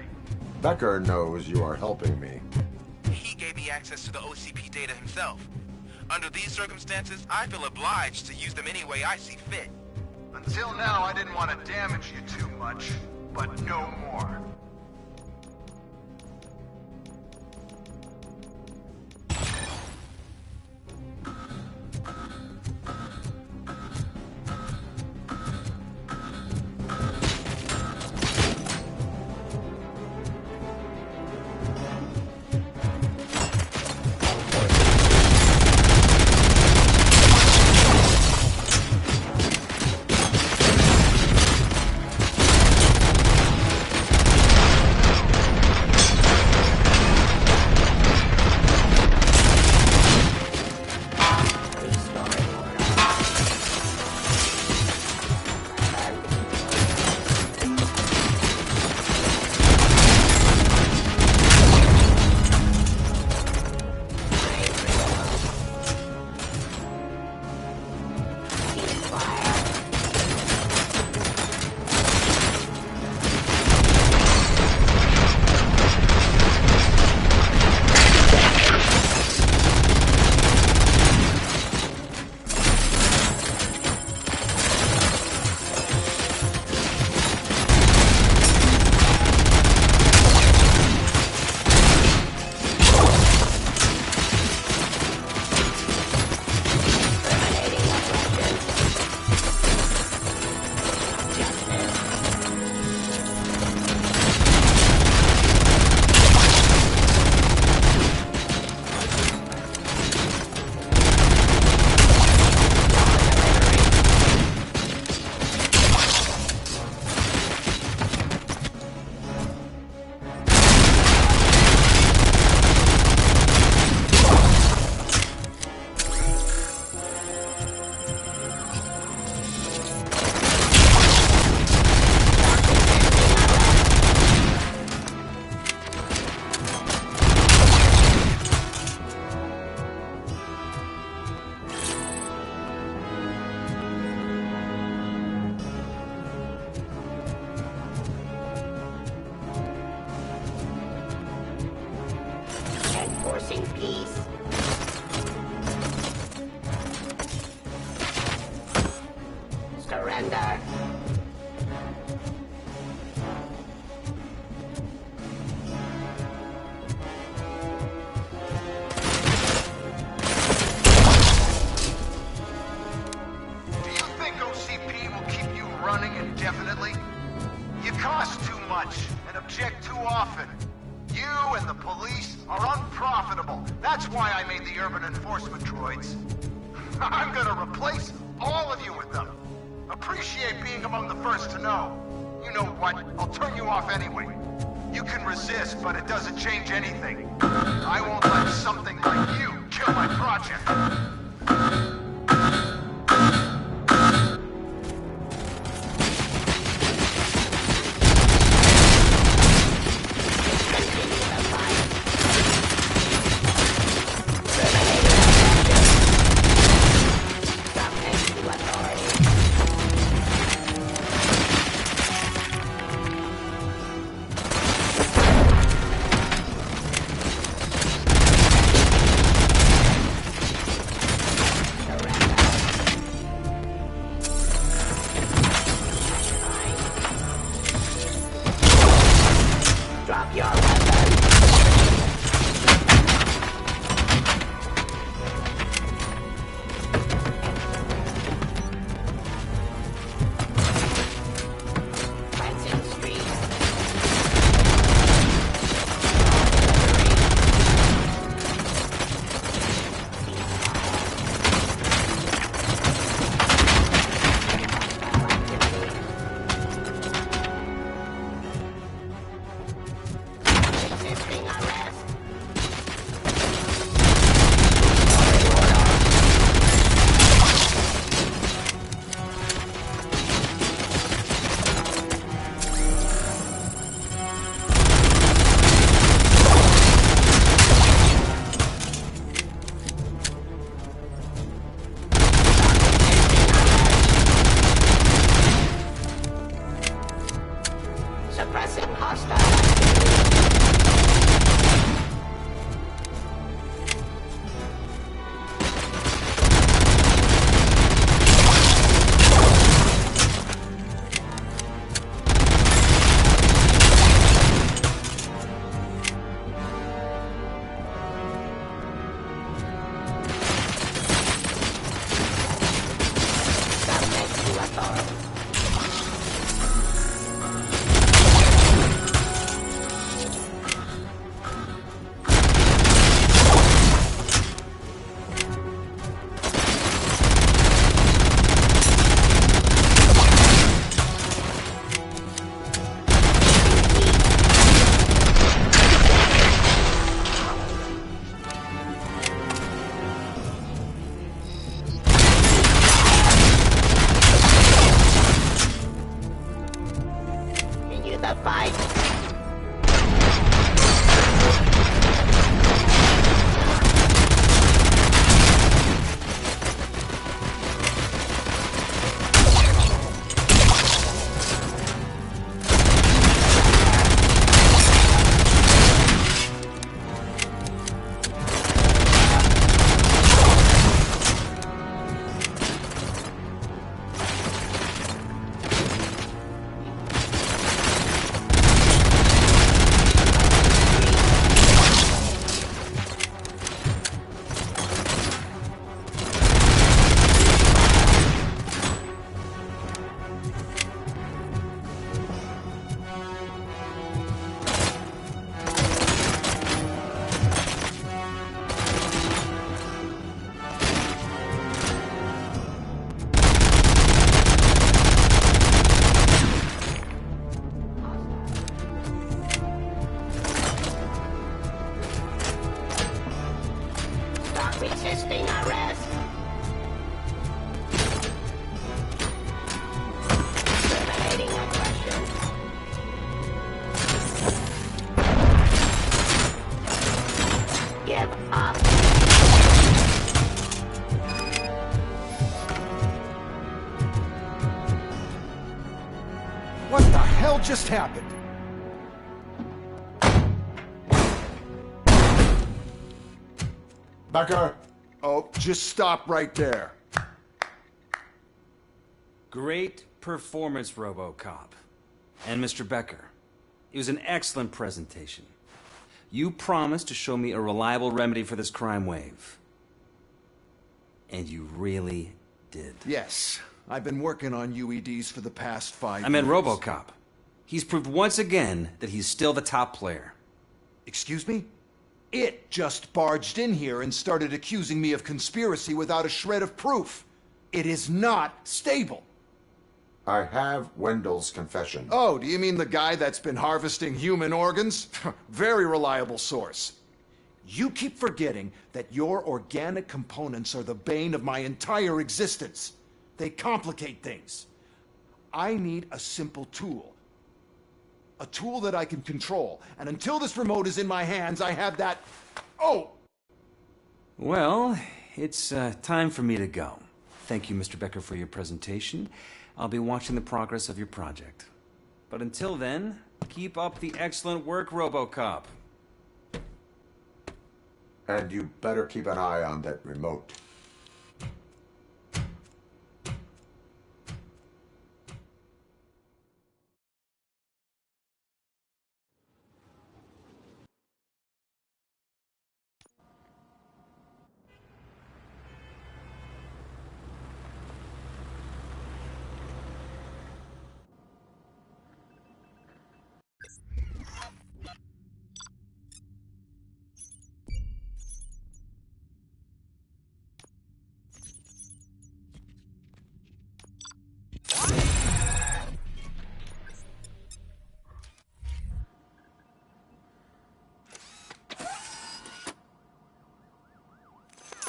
Becker knows you are helping me. He gave me access to the OCP data himself. Under these circumstances, I feel obliged to use them any way I see fit. Until now, I didn't want to damage you too much, but no more. surrender. Do you think OCP will keep you running indefinitely? You cost too much and object too often. You and the police are unprofitable. That's why I made the urban enforcement droids. I'm gonna replace all of you with them. Appreciate being among the first to know. You know what? I'll turn you off anyway. You can resist, but it doesn't change anything. I won't let something like you kill my project. Drop your weapon. Fencing streets. Resisting arrest. Suppressing hostile activity. Submit to authority. Continue the fight. Stop resisting arrest. Terminating aggression. Give up. What the hell just happened? Becker! Oh, just stop right there. Great performance, Robocop. And Mr. Becker. It was an excellent presentation. You promised to show me a reliable remedy for this crime wave. And you really did. Yes. I've been working on UEDs for the past 5 years. I meant Robocop. He's proved once again that he's still the top player. Excuse me? It just barged in here and started accusing me of conspiracy without a shred of proof. It is not stable. I have Wendell's confession. Oh, do you mean the guy that's been harvesting human organs? Very reliable source. You keep forgetting that your organic components are the bane of my entire existence. They complicate things. I need a simple tool. A tool that I can control. And until this remote is in my hands, I have that... Oh! Well, it's time for me to go. Thank you, Mr. Becker, for your presentation. I'll be watching the progress of your project. But until then, keep up the excellent work, Robocop. And you better keep an eye on that remote.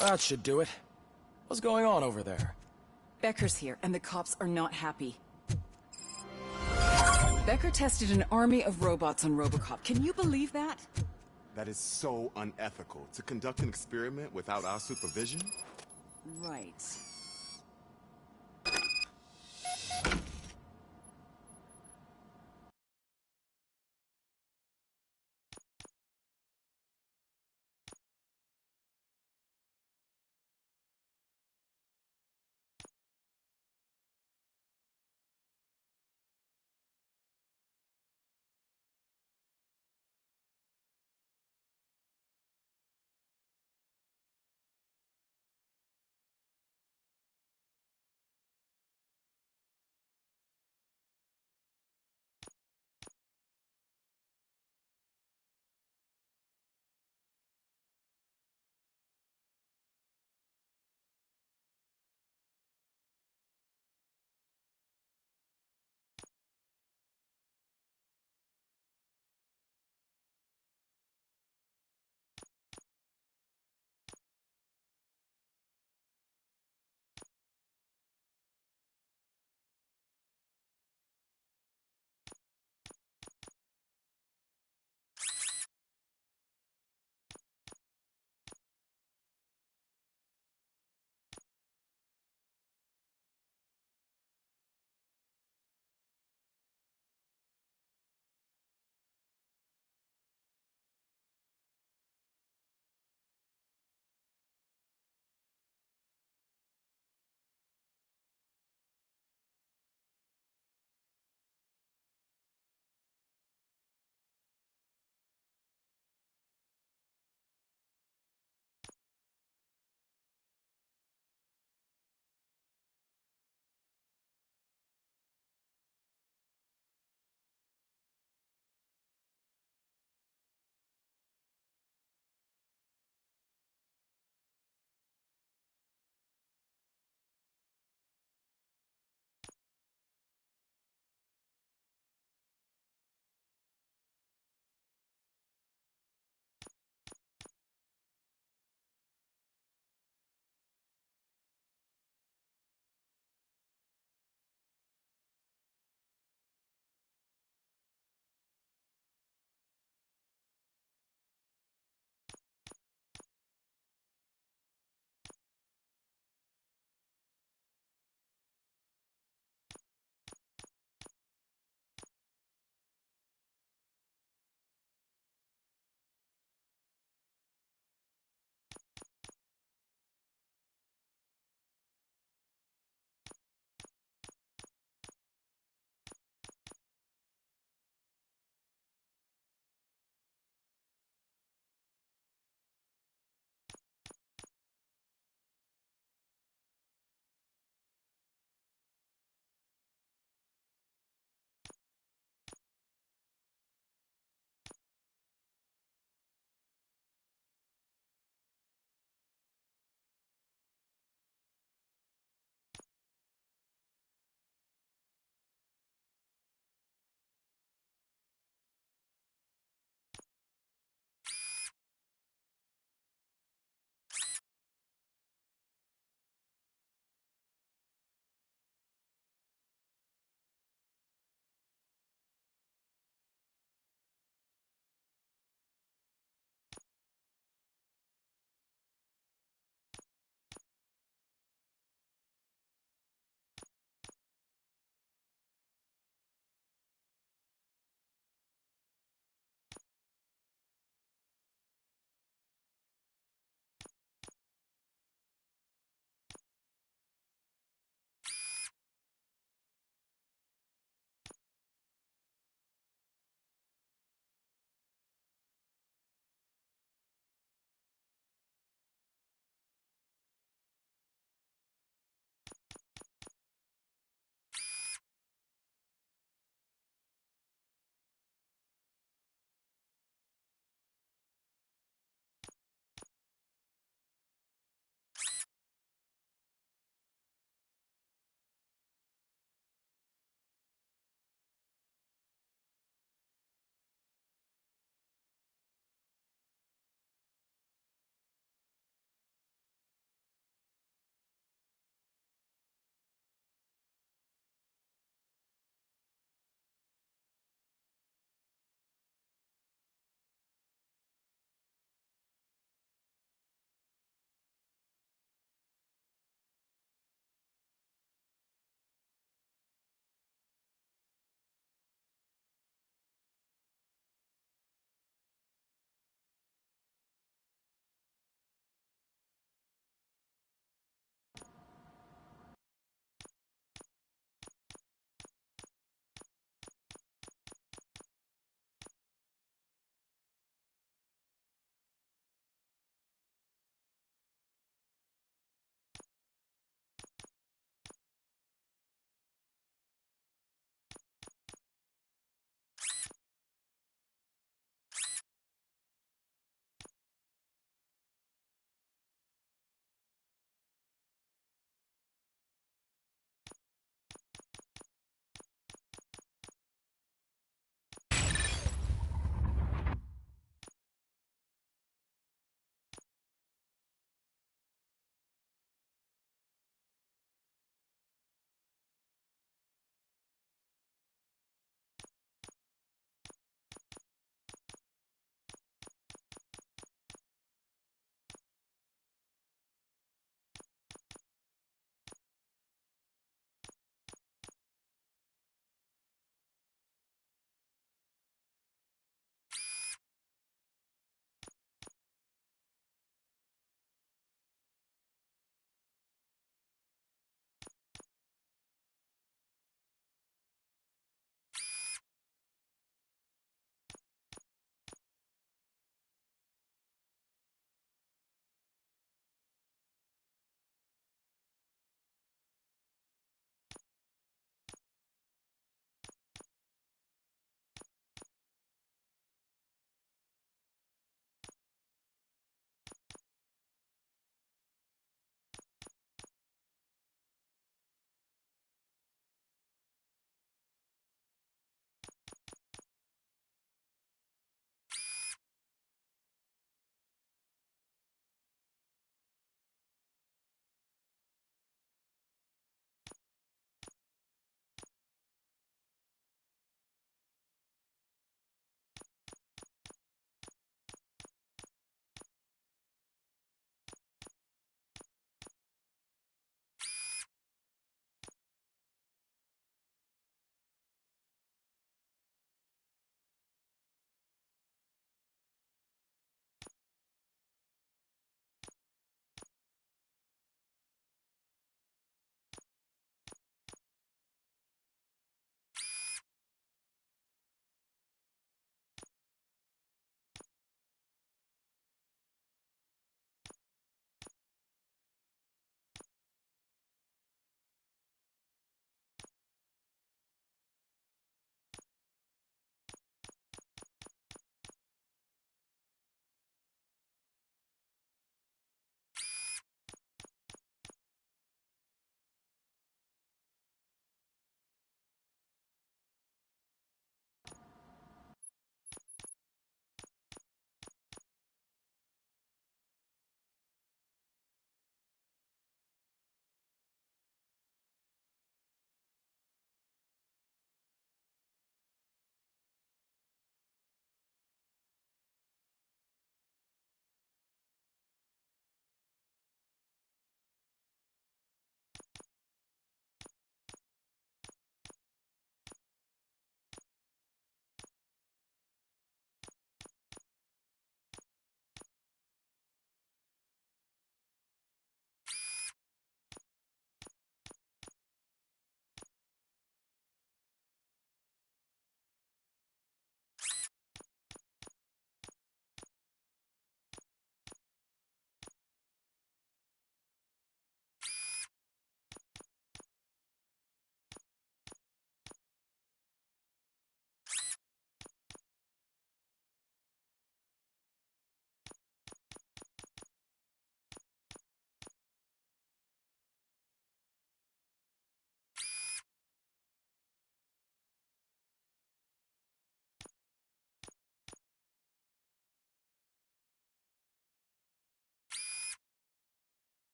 That should do it. What's going on over there? Becker's here, and the cops are not happy. Becker tested an army of robots on Robocop. Can you believe that? That is so unethical. To conduct an experiment without our supervision? Right.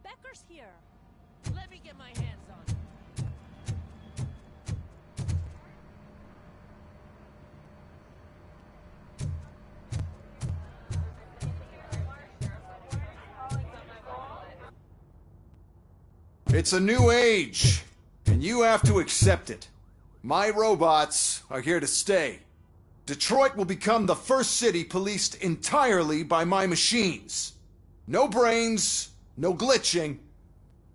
Becker's here. Let me get my hands on. It's a new age, and you have to accept it. My robots are here to stay. Detroit will become the first city policed entirely by my machines. No brains, no glitching,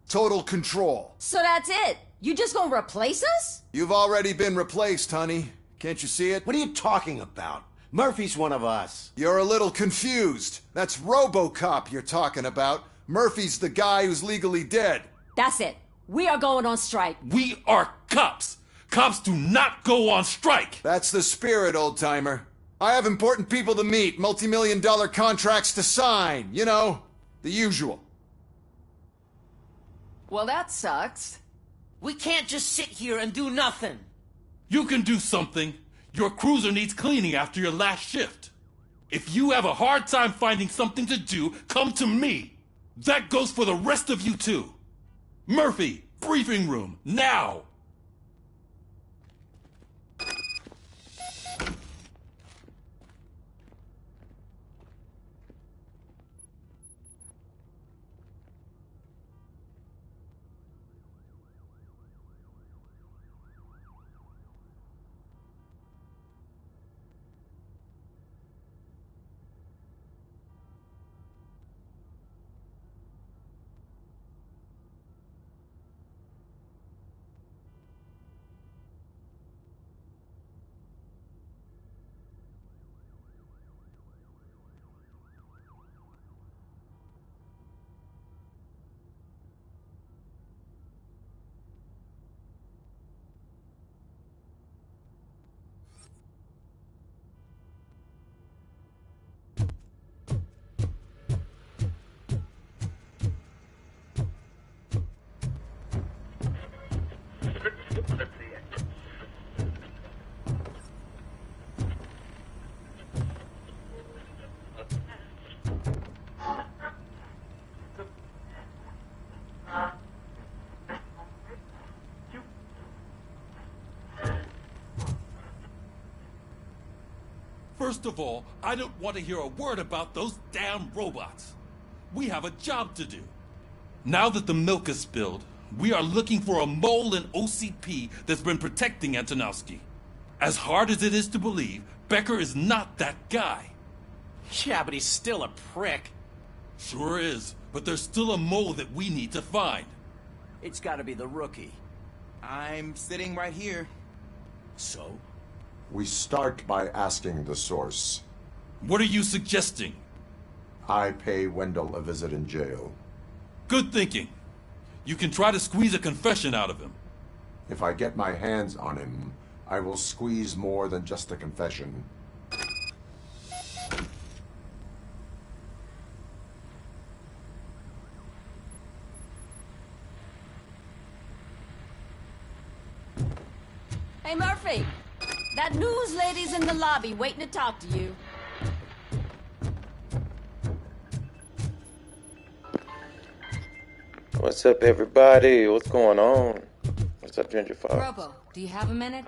total control. So that's it? You just gonna replace us? You've already been replaced, honey. Can't you see it? What are you talking about? Murphy's one of us. You're a little confused. That's Robocop you're talking about. Murphy's the guy who's legally dead. That's it. We are going on strike. We are cops. Cops do not go on strike. That's the spirit, old-timer. I have important people to meet, multi-million-dollar contracts to sign. You know, the usual. Well, that sucks. We can't just sit here and do nothing. You can do something. Your cruiser needs cleaning after your last shift. If you have a hard time finding something to do, come to me. That goes for the rest of you too. Murphy, briefing room, now! First of all, I don't want to hear a word about those damn robots. We have a job to do. Now that the milk is spilled, we are looking for a mole in OCP that's been protecting Antonowski. As hard as it is to believe, Becker is not that guy. Yeah, but he's still a prick. Sure is, but there's still a mole that we need to find. It's gotta be the rookie. I'm sitting right here. So? We start by asking the source. What are you suggesting? I pay Wendell a visit in jail. Good thinking. You can try to squeeze a confession out of him. If I get my hands on him, I will squeeze more than just a confession. Hey, Murphy! That news lady's in the lobby waiting to talk to you. What's up, everybody? What's going on? What's up, Ginger Fox? Robo, do you have a minute?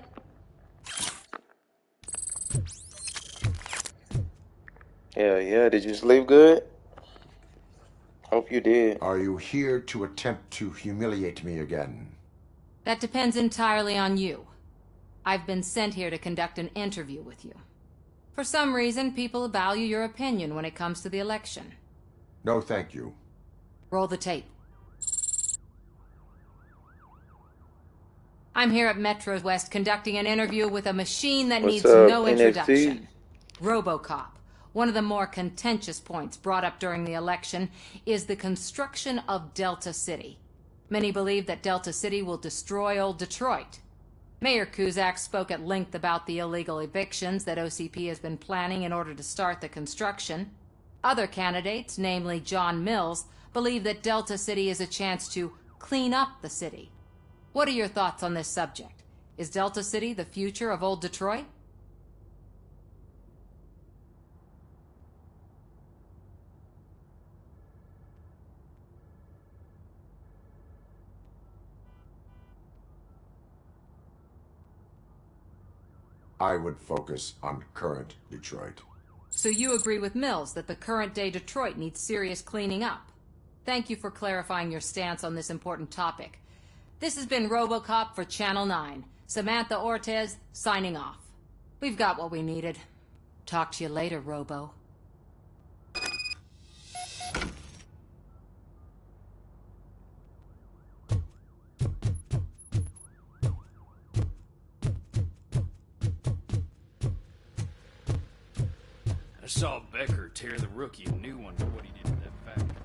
Yeah. Did you sleep good? Hope you did. Are you here to attempt to humiliate me again? That depends entirely on you. I've been sent here to conduct an interview with you. For some reason, people value your opinion when it comes to the election. No, thank you. Roll the tape. I'm here at Metro West conducting an interview with a machine that needs no introduction. Robocop. One of the more contentious points brought up during the election is the construction of Delta City. Many believe that Delta City will destroy old Detroit. Mayor Kuzak spoke at length about the illegal evictions that OCP has been planning in order to start the construction. Other candidates, namely John Mills, believe that Delta City is a chance to clean up the city. What are your thoughts on this subject? Is Delta City the future of old Detroit? I would focus on current Detroit. So you agree with Mills that the current-day Detroit needs serious cleaning up? Thank you for clarifying your stance on this important topic. This has been Robocop for Channel 9. Samantha Ortez, signing off. We've got what we needed. Talk to you later, Robo. I saw Becker tear the rookie a new one for what he did in that factory.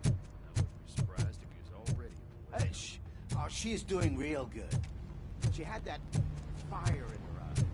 I wouldn't be surprised if he was already... Oh, she is doing real good. She had that fire in her eyes.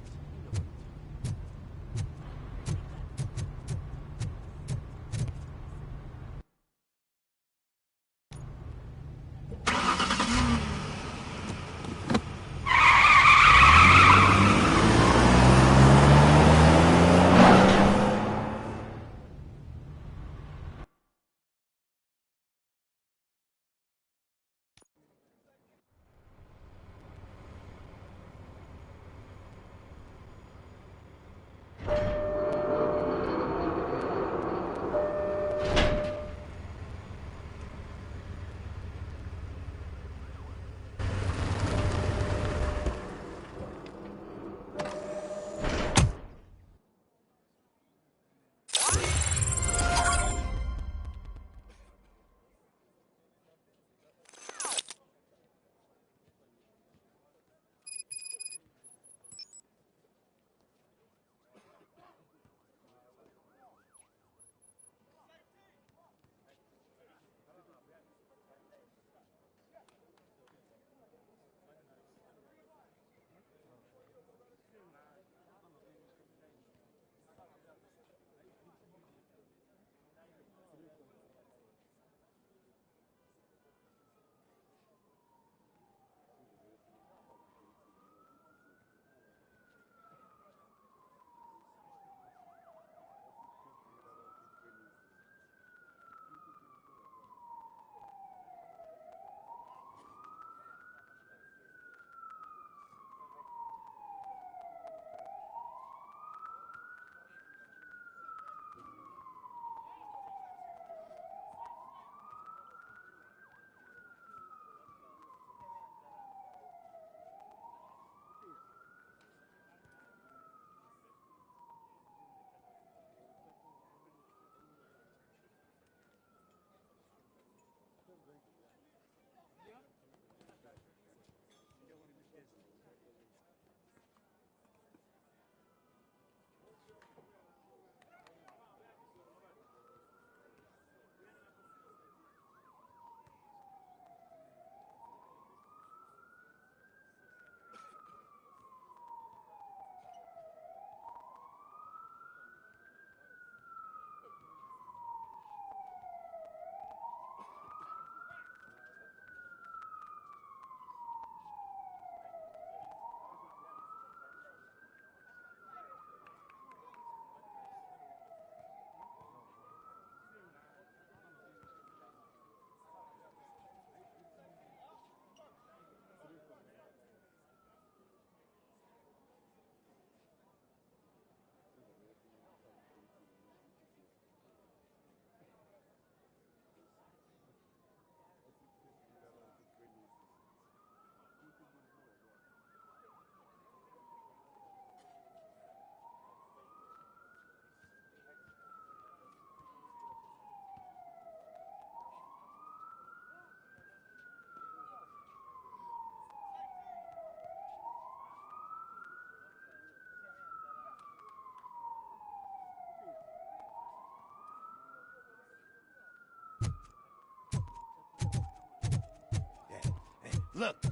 Look,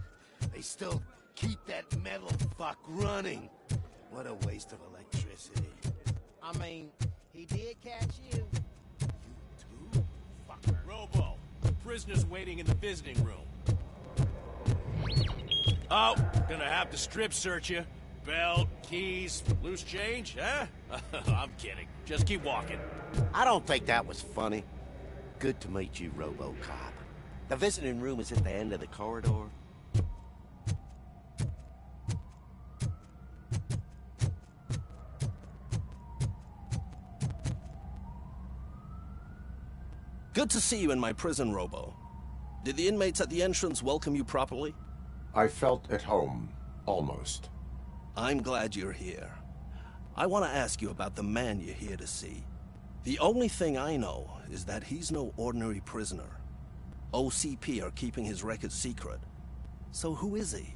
they still keep that metal fuck running. What a waste of electricity. I mean, he did catch you. You too, fucker. Robo, prisoner's waiting in the visiting room. Oh, gonna have to strip search you. Belt, keys, loose change, huh? I'm kidding. Just keep walking. I don't think that was funny. Good to meet you, Robocop. The visiting room is at the end of the corridor. Good to see you in my prison, Robo. Did the inmates at the entrance welcome you properly? I felt at home, almost. I'm glad you're here. I want to ask you about the man you're here to see. The only thing I know is that he's no ordinary prisoner. OCP are keeping his record secret. So who is he?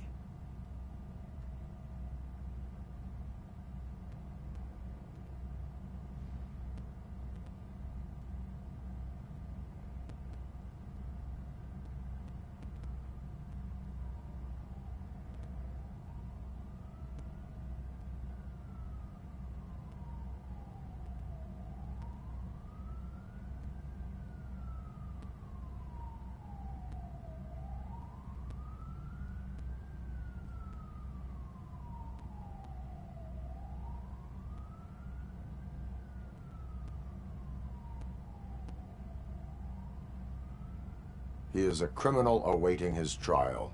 He is a criminal awaiting his trial.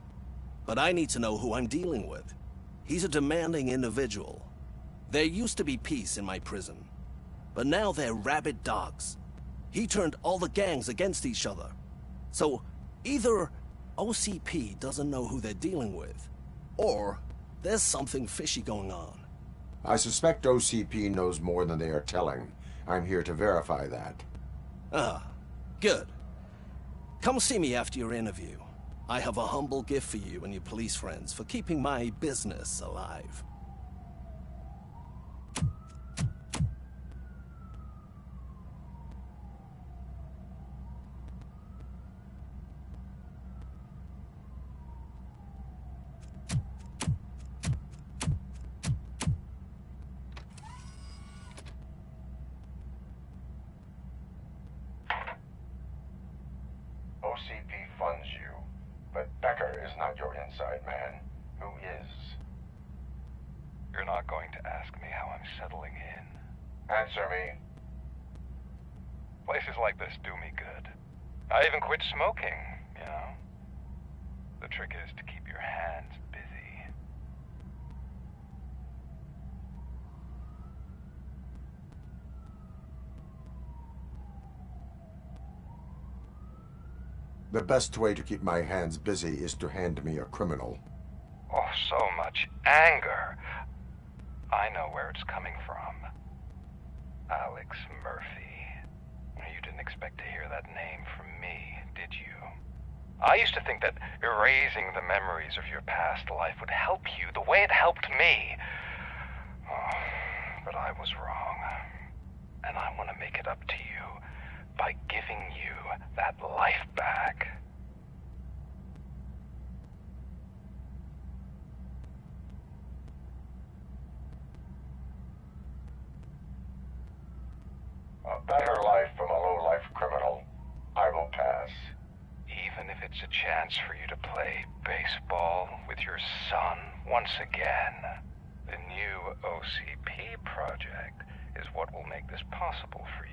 But I need to know who I'm dealing with. He's a demanding individual. There used to be peace in my prison, but now they're rabid dogs. He turned all the gangs against each other. So either OCP doesn't know who they're dealing with, or there's something fishy going on. I suspect OCP knows more than they are telling. I'm here to verify that. Ah, good. Come see me after your interview. I have a humble gift for you and your police friends for keeping my business alive. OCP funds you, but Becker is not your inside man. Who is? You're not going to ask me how I'm settling in. Answer me. Places like this do me good. I even quit smoking, you know. The trick is to keep your hands busy. The best way to keep my hands busy is to hand me a criminal. Oh, so much anger. I know where it's coming from. Alex Murphy. You didn't expect to hear that name from me, did you? I used to think that erasing the memories of your past life would help you the way it helped me. Oh, but I was wrong. And I want to make it up to you by giving you that life back. A better life from a low-life criminal. I will pass. Even if it's a chance for you to play baseball with your son once again. The new OCP project is what will make this possible for you.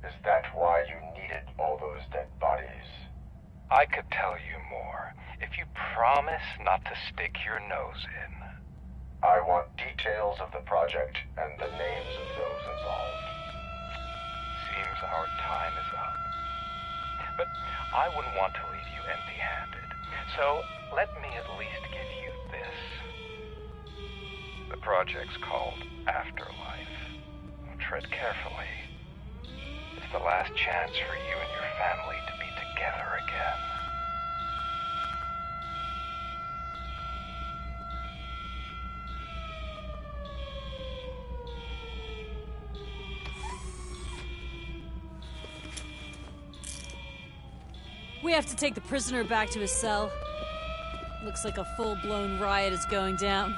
Is that why you needed all those dead bodies? I could tell you more if you promise not to stick your nose in. I want details of the project and the names of those involved. Seems our time is up. But I wouldn't want to leave you empty-handed. So let me at least give you this. The project's called Afterlife. Tread carefully. It's the last chance for you and your family to be together again. We have to take the prisoner back to his cell. Looks like a full-blown riot is going down.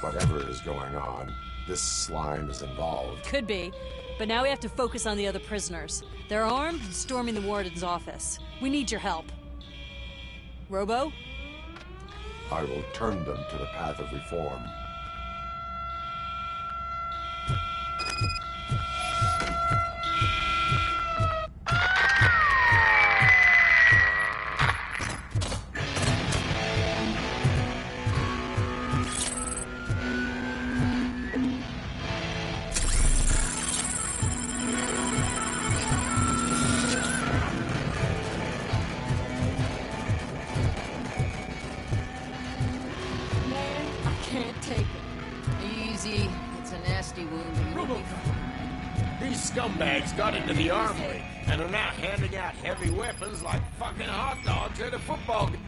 Whatever is going on, this slime is involved. Could be. But now we have to focus on the other prisoners. They're armed and storming the warden's office. We need your help. Robo? I will turn them to the path of reform. These scumbags got into the armory and are now handing out heavy weapons like fucking hot dogs at a football game.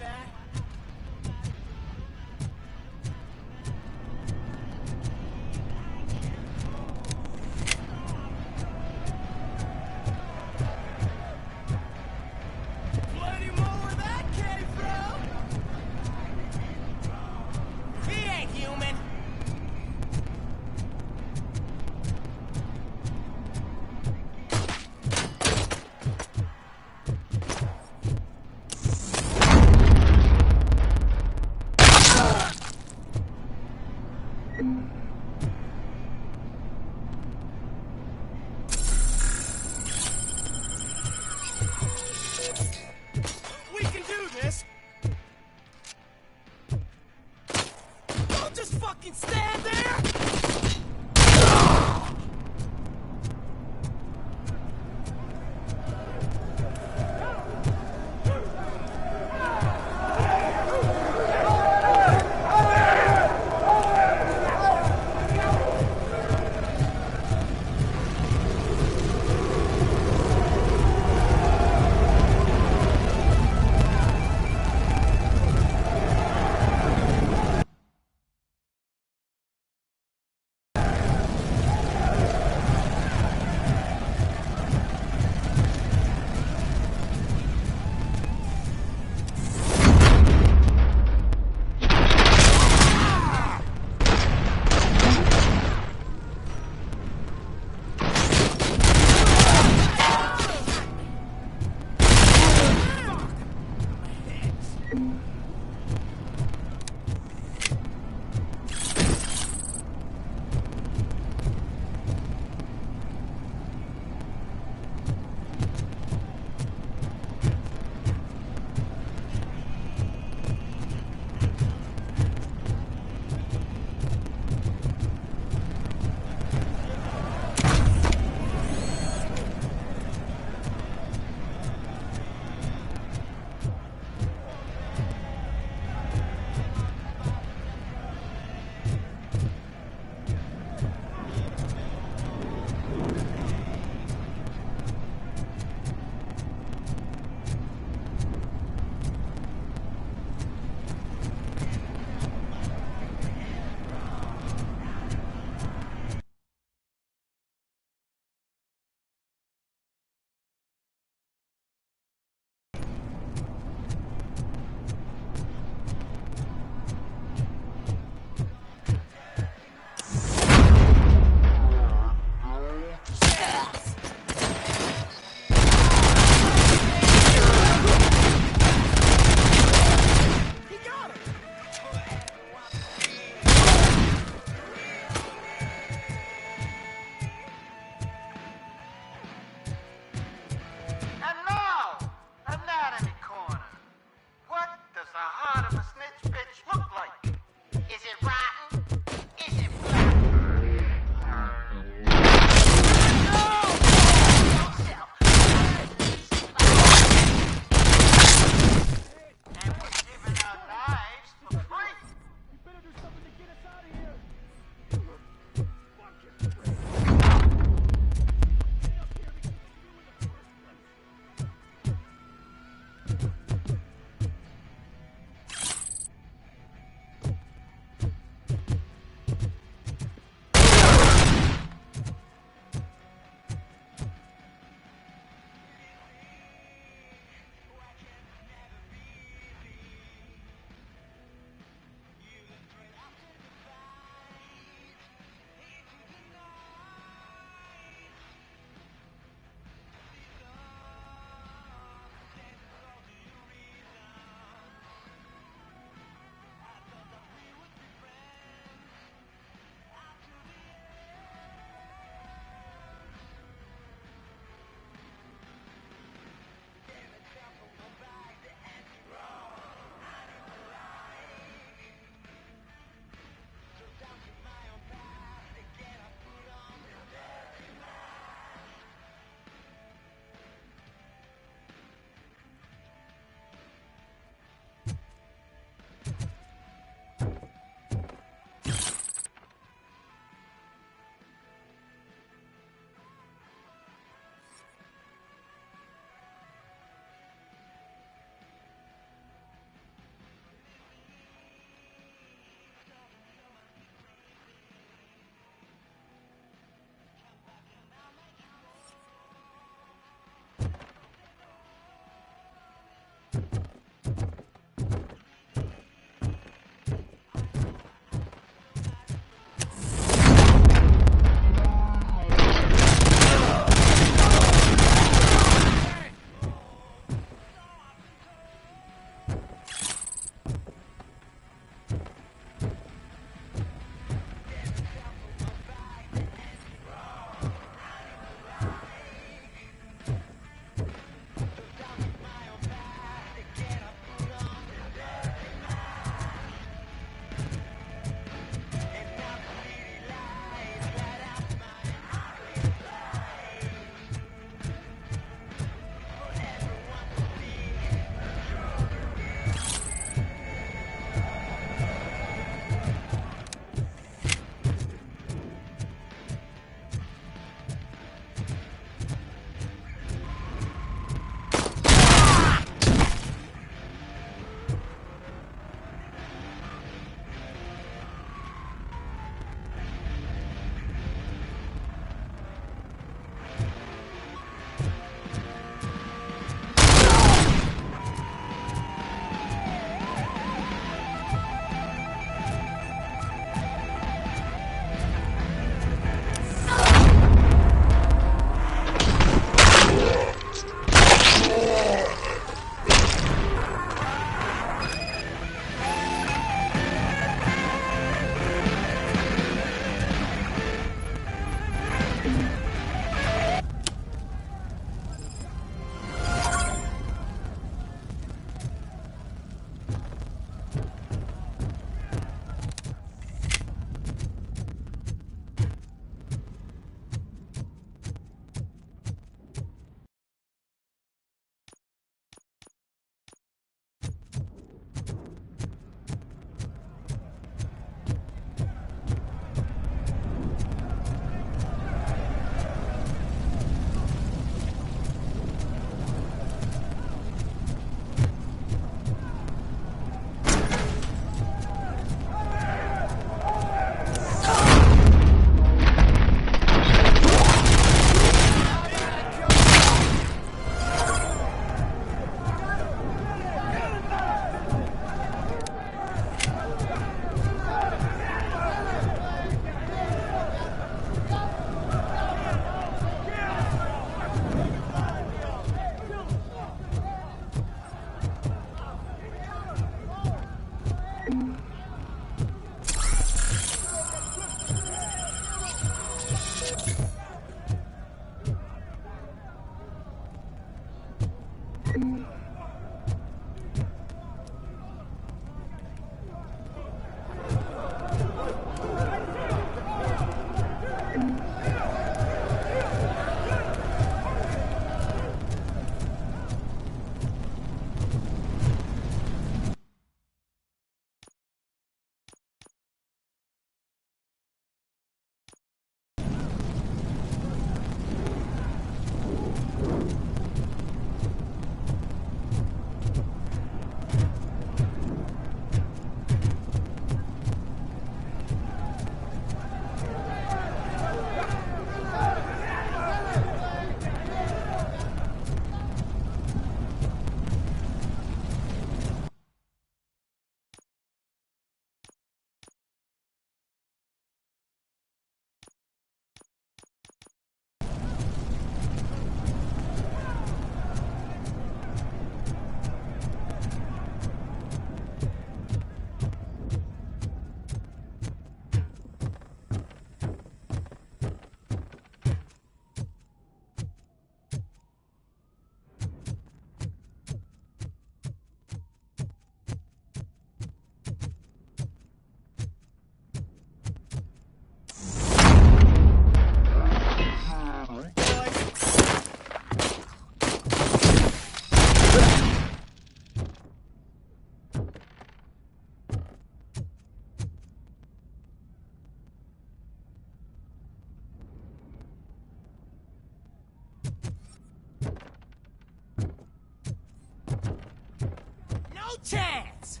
chance!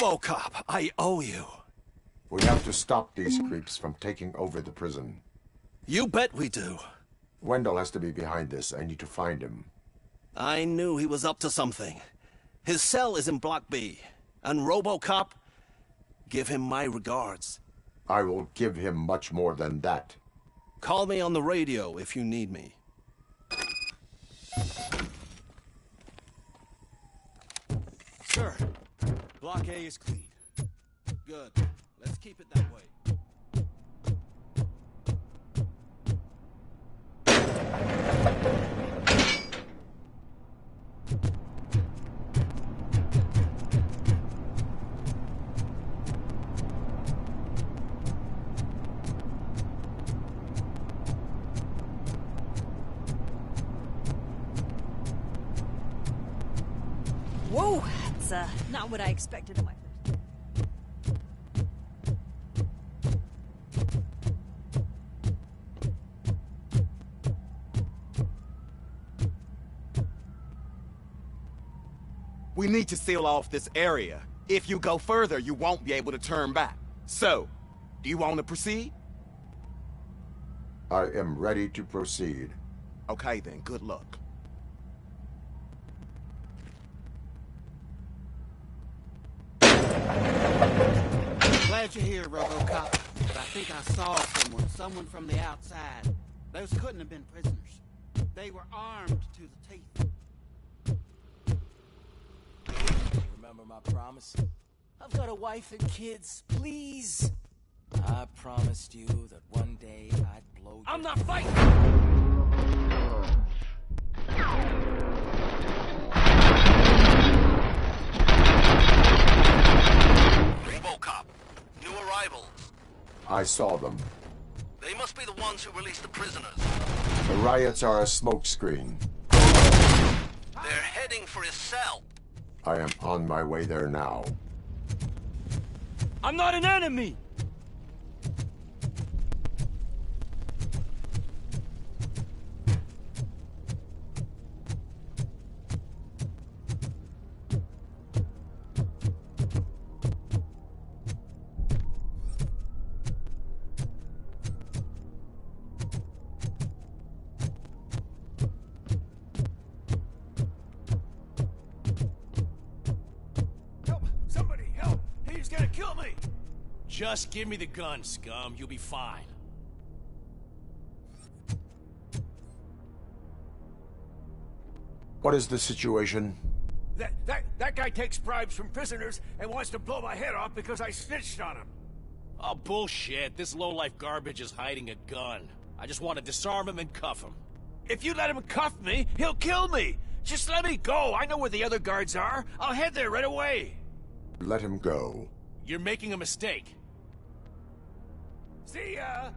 Robocop, I owe you. We have to stop these creeps from taking over the prison. You bet we do. Wendell has to be behind this. I need to find him. I knew he was up to something. His cell is in Block B. And Robocop, give him my regards. I will give him much more than that. Call me on the radio if you need me. Sir, Block A is clean. Good. Let's keep it that way. Whoa, that's not what I expected of my first. We need to seal off this area. If you go further, you won't be able to turn back. So, do you want to proceed? I am ready to proceed. Okay then, good luck. Glad you're here, Robocop. But I think I saw someone from the outside. Those couldn't have been prisoners. They were armed to the teeth. Remember my promise? I've got a wife and kids. Please. I promised you that one day I'd blow. I'm not fighting. Robocop, new arrivals. I saw them. They must be the ones who released the prisoners. The riots are a smokescreen. They're heading for his cell. I am on my way there now. I'm not an enemy. Just give me the gun, scum. You'll be fine. What is the situation? That guy takes bribes from prisoners and wants to blow my head off because I snitched on him. Oh, bullshit. This lowlife garbage is hiding a gun. I just want to disarm him and cuff him. If you let him cuff me, he'll kill me. Just let me go. I know where the other guards are. I'll head there right away. Let him go. You're making a mistake. See ya!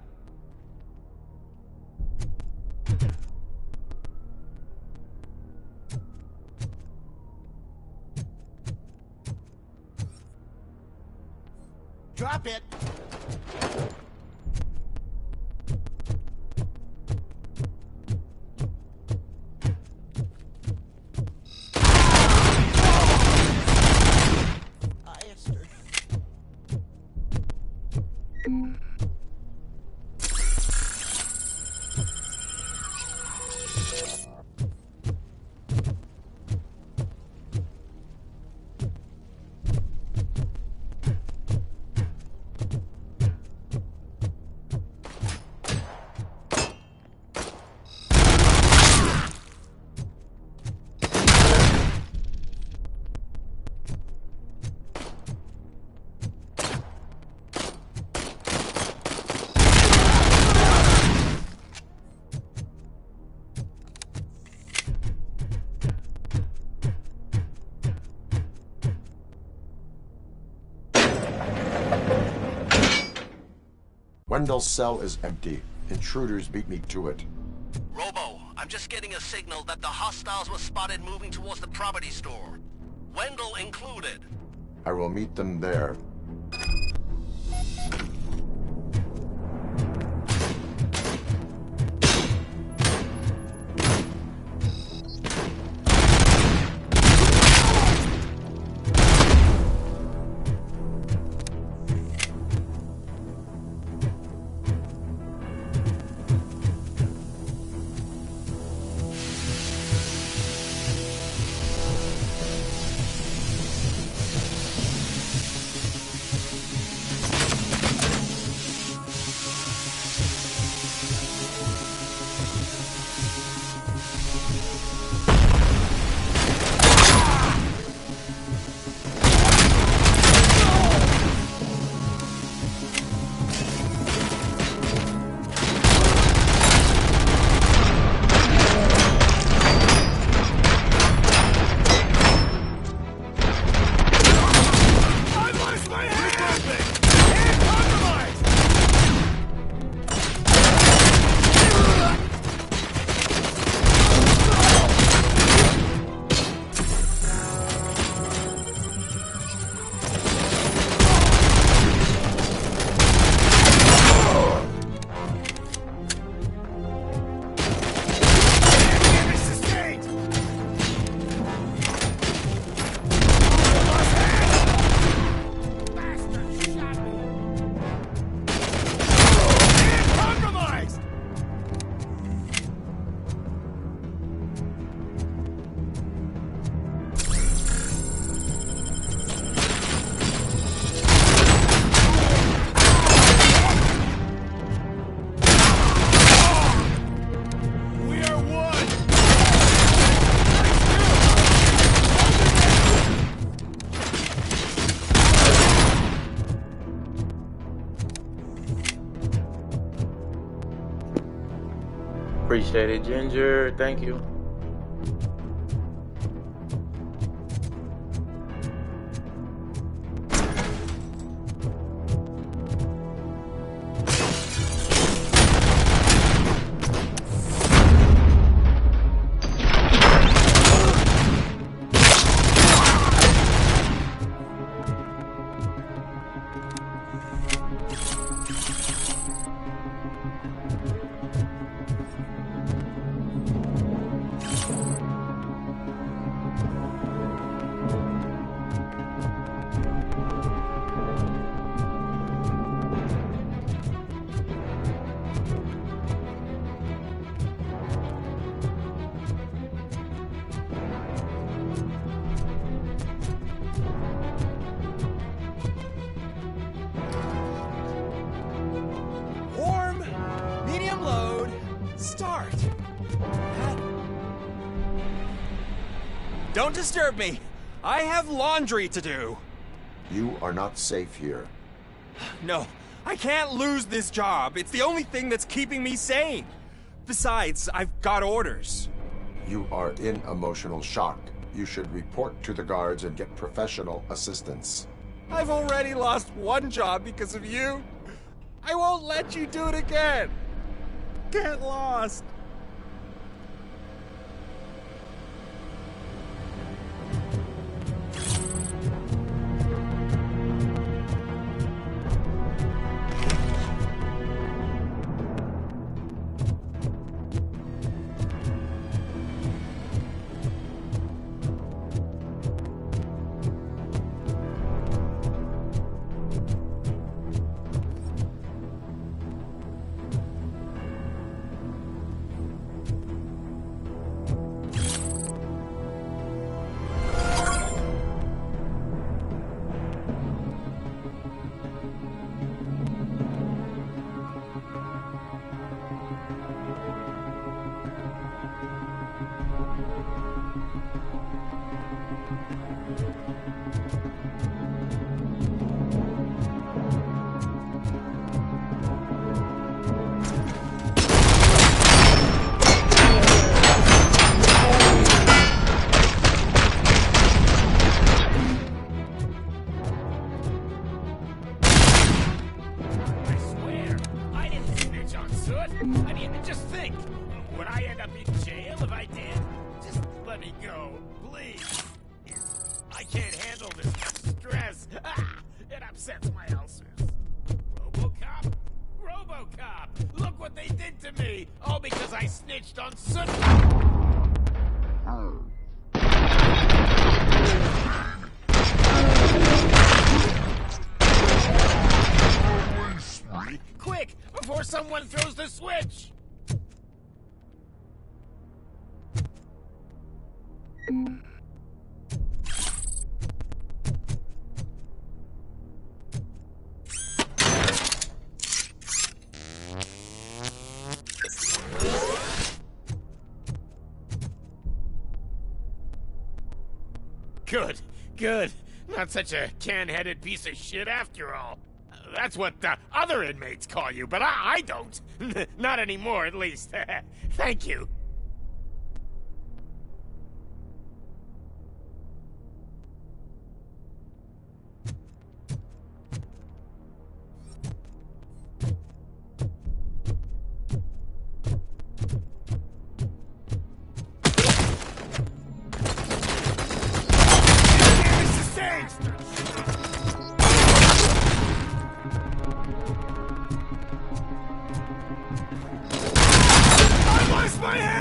Drop it! Wendell's cell is empty. Intruders beat me to it. Robo, I'm just getting a signal that the hostiles were spotted moving towards the property store. Wendell included. I will meet them there. Appreciate it, Ginger. Thank you. Don't disturb me. I have laundry to do. You are not safe here. No, I can't lose this job. It's the only thing that's keeping me sane. Besides, I've got orders. You are in emotional shock. You should report to the guards and get professional assistance. I've already lost one job because of you. I won't let you do it again. Get lost. Robocop! Look what they did to me! All because I snitched on Soot! Quick! Before someone throws the switch! Good, good. Not such a can-headed piece of shit after all. That's what the other inmates call you, but I don't. Not anymore, at least. Thank you. I lost my head!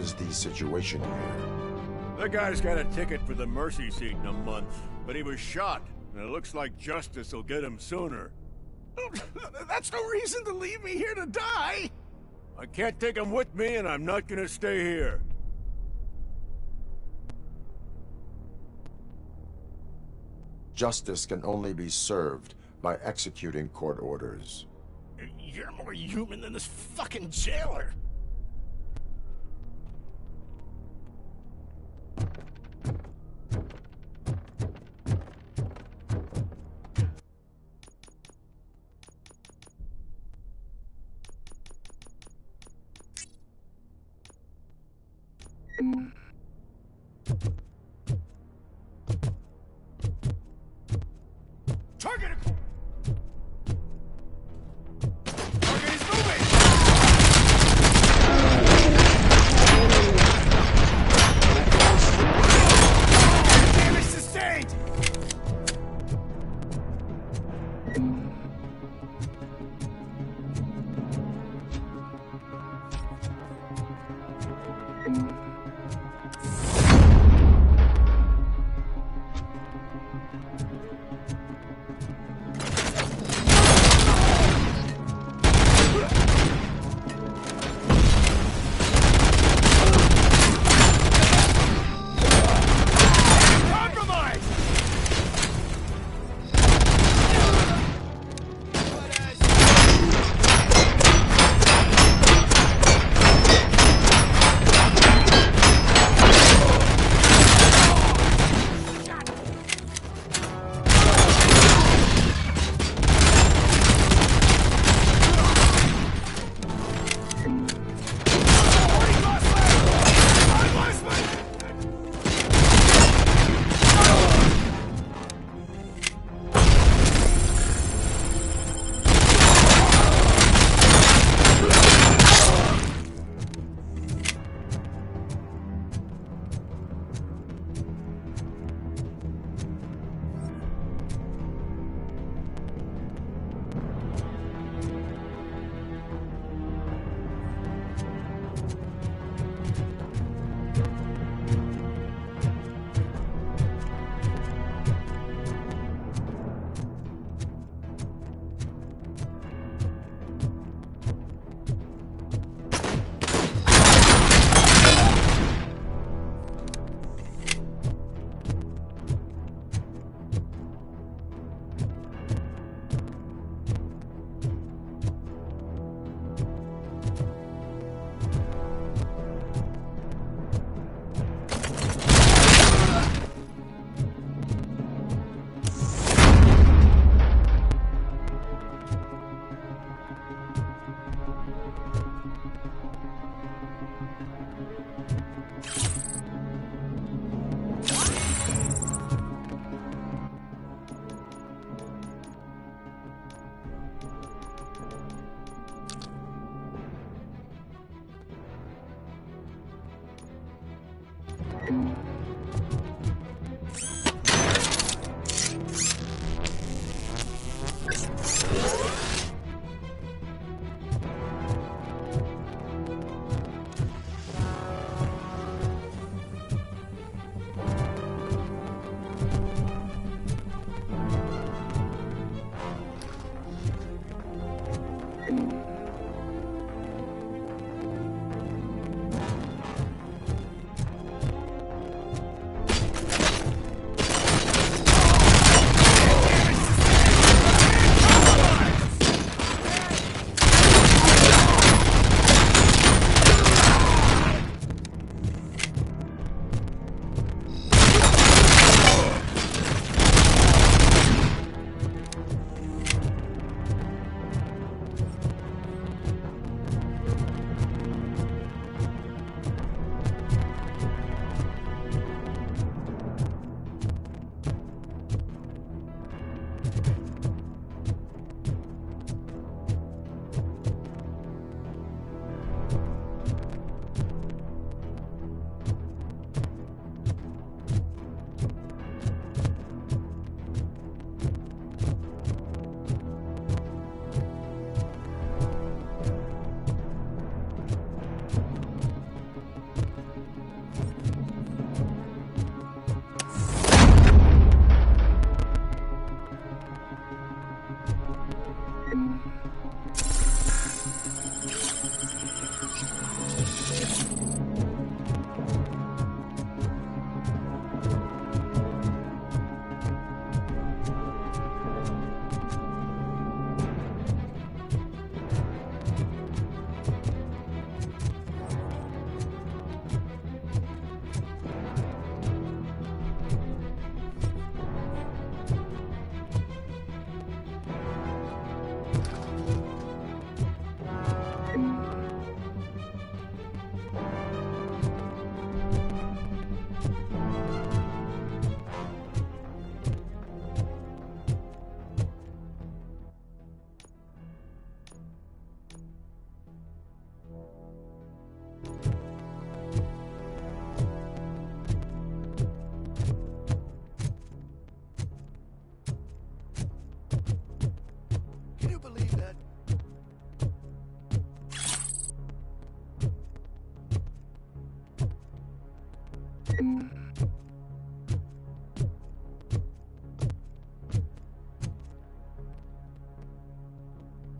is the situation here? The guy's got a ticket for the mercy seat in a month, but he was shot, and it looks like justice will get him sooner. That's no reason to leave me here to die! I can't take him with me, and I'm not gonna stay here. Justice can only be served by executing court orders. You're more human than this fucking jailer! Target acquired! Target is moving!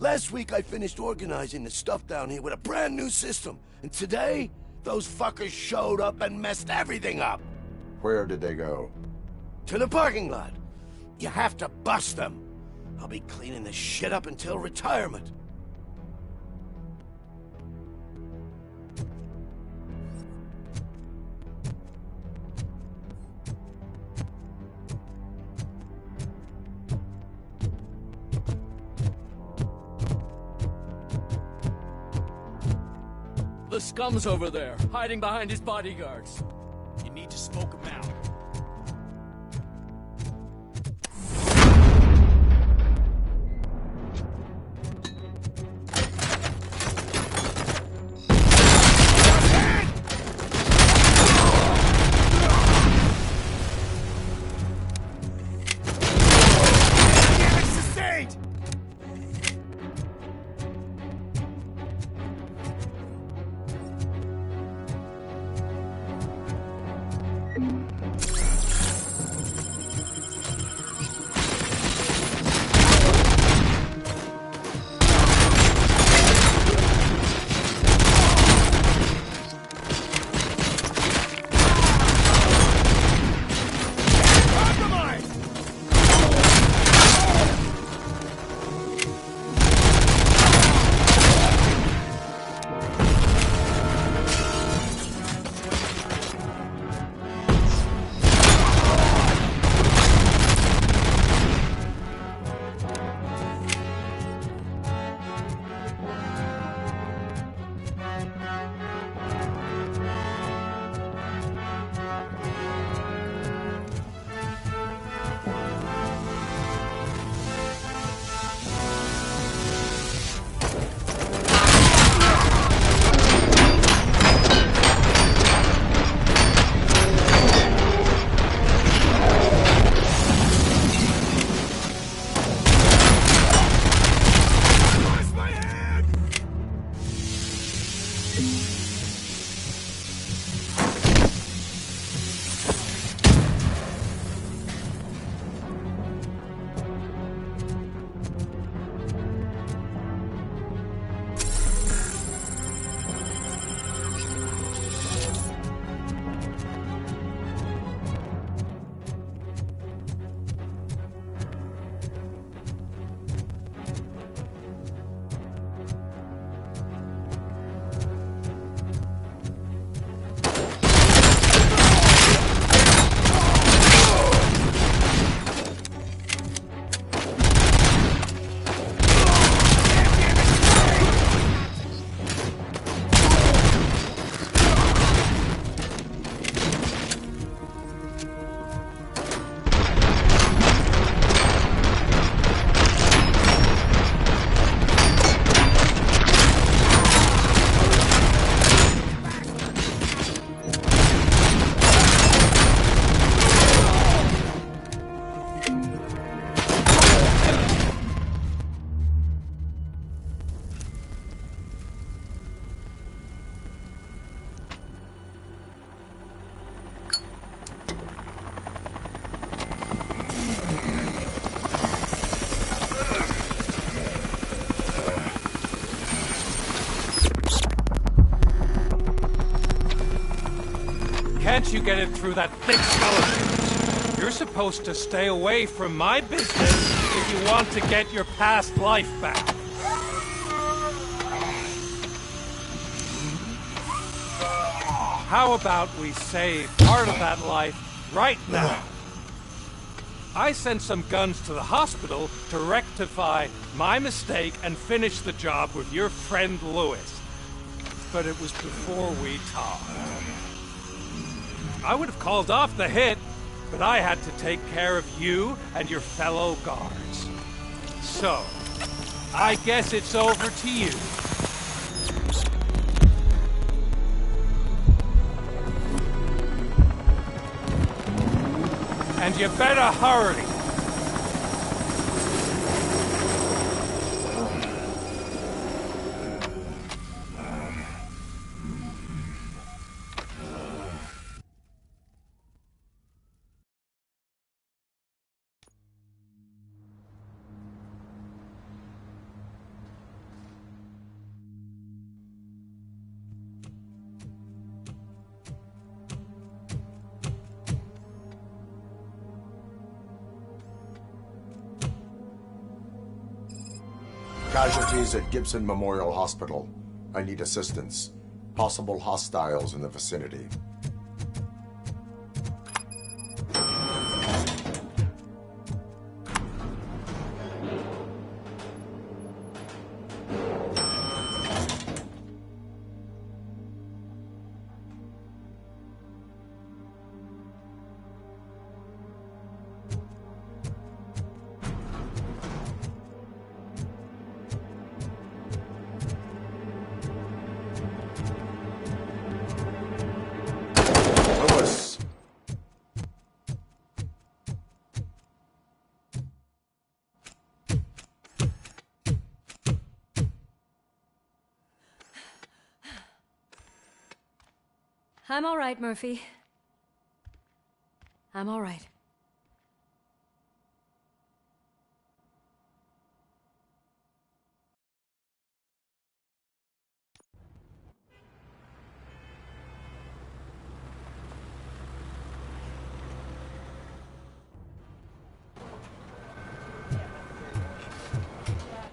Last week I finished organizing the stuff down here with a brand new system. And today, those fuckers showed up and messed everything up. Where did they go? To the parking lot. You have to bust them. I'll be cleaning this shit up until retirement. The scum's over there, hiding behind his bodyguards. You need to smoke him out. Can't you get it through that thick skeleton? You're supposed to stay away from my business if you want to get your past life back. How about we save part of that life right now? I sent some guns to the hospital to rectify my mistake and finish the job with your friend Lewis. But it was before we talked. I would have called off the hit, but I had to take care of you and your fellow guards. So, I guess it's over to you. And you better hurry. Casualties at Gibson Memorial Hospital. I need assistance. Possible hostiles in the vicinity. I'm all right, Murphy. I'm all right.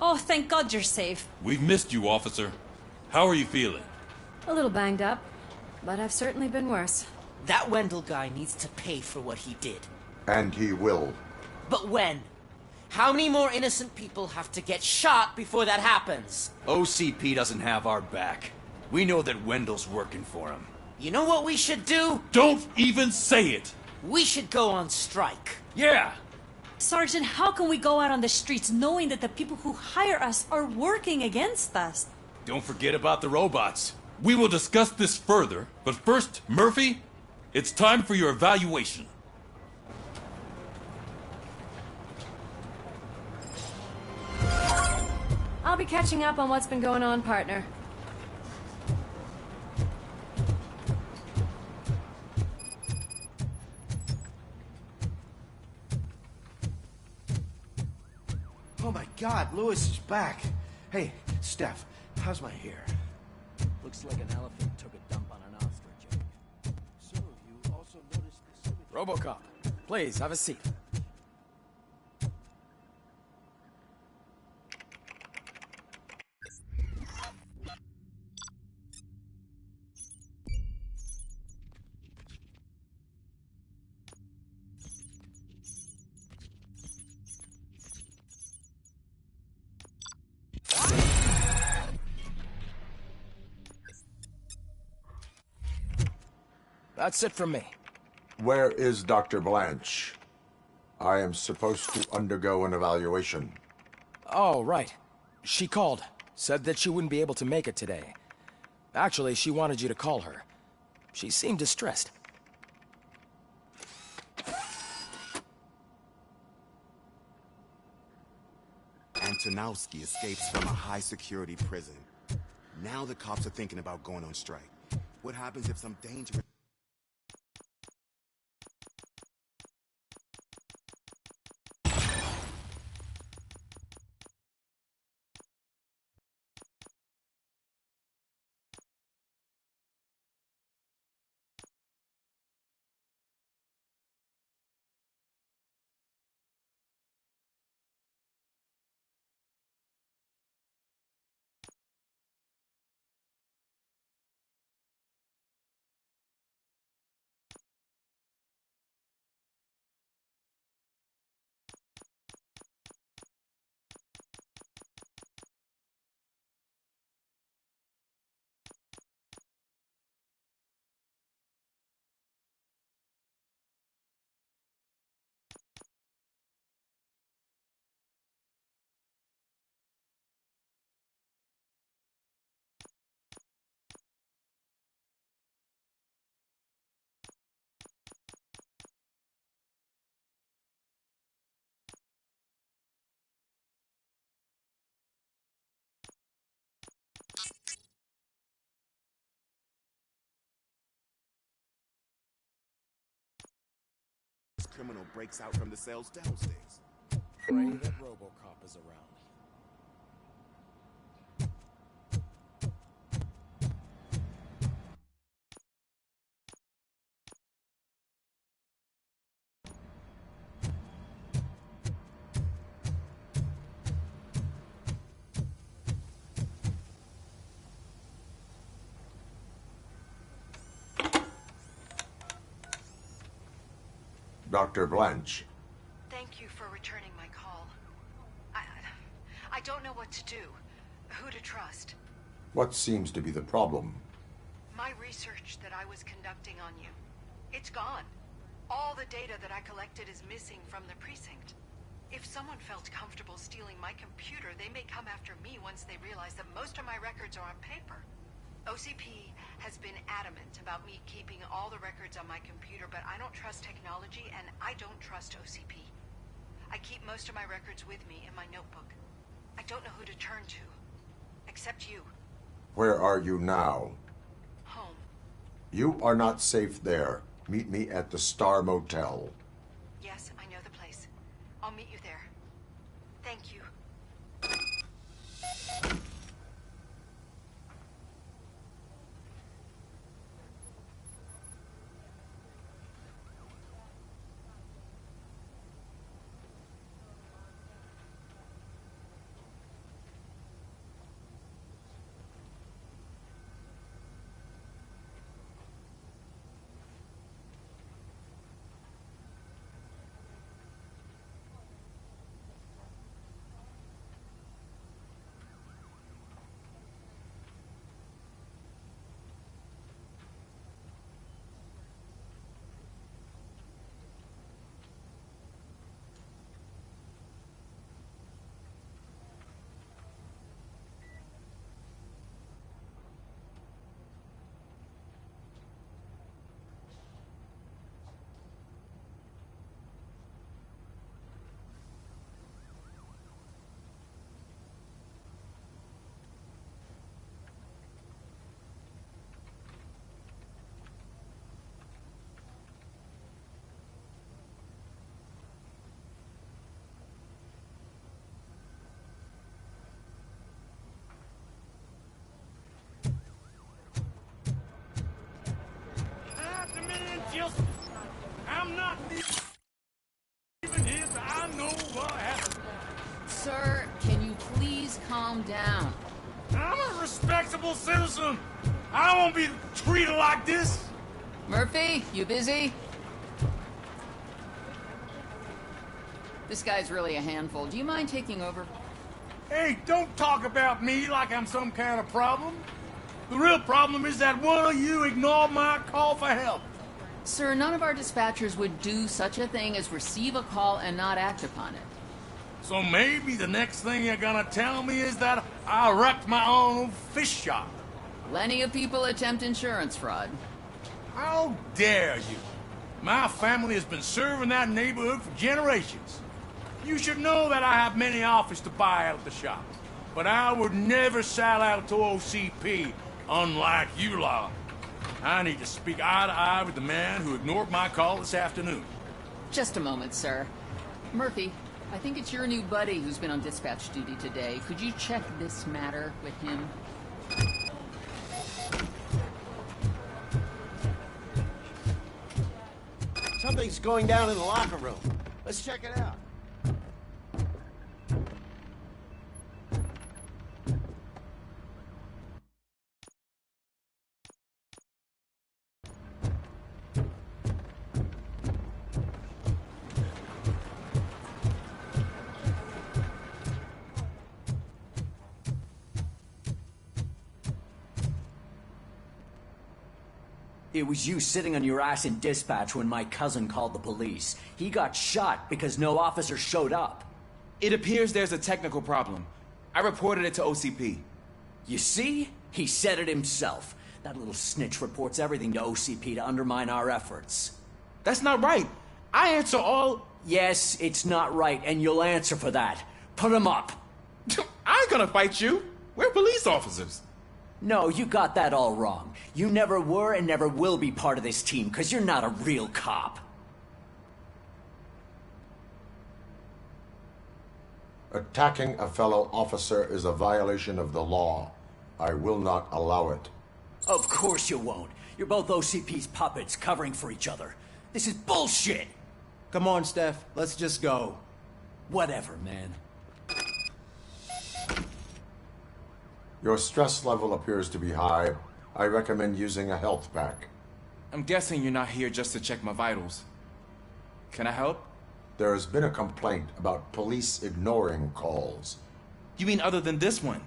Oh, thank God you're safe. We've missed you, officer. How are you feeling? A little banged up, but I've certainly been worse. That Wendell guy needs to pay for what he did. And he will. But when? How many more innocent people have to get shot before that happens? OCP doesn't have our back. We know that Wendell's working for him. You know what we should do? Don't even say it! We should go on strike. Yeah! Sergeant, how can we go out on the streets knowing that the people who hire us are working against us? Don't forget about the robots. We will discuss this further, but first, Murphy, it's time for your evaluation. I'll be catching up on what's been going on, partner. Oh my God, Lewis is back. Hey, Steph, how's my hair? Looks like an elephant took a dump on an ostrich egg. So, you also noticed the cemetery? Robocop, please, have a seat. That's it from me. Where is Dr. Blanche? I am supposed to undergo an evaluation. Oh, right. She called. Said that she wouldn't be able to make it today. Actually, she wanted you to call her. She seemed distressed. Antonowski escapes from a high-security prison. Now the cops are thinking about going on strike. What happens if some dangerous... criminal breaks out from the cells downstairs. Pray that Robocop is around. Dr. Blanche. Thank you for returning my call. I don't know what to do. Who to trust. What seems to be the problem? My research that I was conducting on you. It's gone. All the data that I collected is missing from the precinct. If someone felt comfortable stealing my computer, they may come after me once they realize that most of my records are on paper. OCP has been adamant about me keeping all the records on my computer, but I don't trust technology and I don't trust OCP. I keep most of my records with me in my notebook. I don't know who to turn to, except you. Where are you now? Home. You are not safe there. Meet me at the Star Motel. Yes, I know the place. I'll meet you there. Thank you. I'm not even here, so I know what happened. Sir, can you please calm down? I'm a respectable citizen. I won't be treated like this. Murphy, you busy? This guy's really a handful. Do you mind taking over? Hey, don't talk about me like I'm some kind of problem. The real problem is that one of you ignored my call for help. Sir, none of our dispatchers would do such a thing as receive a call and not act upon it. So maybe the next thing you're gonna tell me is that I wrecked my own fish shop. Plenty of people attempt insurance fraud. How dare you? My family has been serving that neighborhood for generations. You should know that I have many offers to buy out the shop. But I would never sell out to OCP, unlike you lot. I need to speak eye to eye with the man who ignored my call this afternoon. Just a moment, sir. Murphy, I think it's your new buddy who's been on dispatch duty today. Could you check this matter with him? Something's going down in the locker room. Let's check it out. It was you sitting on your ass in dispatch when my cousin called the police. He got shot because no officer showed up. It appears there's a technical problem. I reported it to OCP. You see? He said it himself. That little snitch reports everything to OCP to undermine our efforts. That's not right. I answer all... Yes, it's not right, and you'll answer for that. Put him up. I ain't gonna fight you. We're police officers. No, you got that all wrong. You never were and never will be part of this team, because you're not a real cop. Attacking a fellow officer is a violation of the law. I will not allow it. Of course you won't. You're both OCP's puppets covering for each other. This is bullshit! Come on, Steph. Let's just go. Whatever, man. Your stress level appears to be high. I recommend using a health pack. I'm guessing you're not here just to check my vitals. Can I help? There has been a complaint about police ignoring calls. You mean other than this one?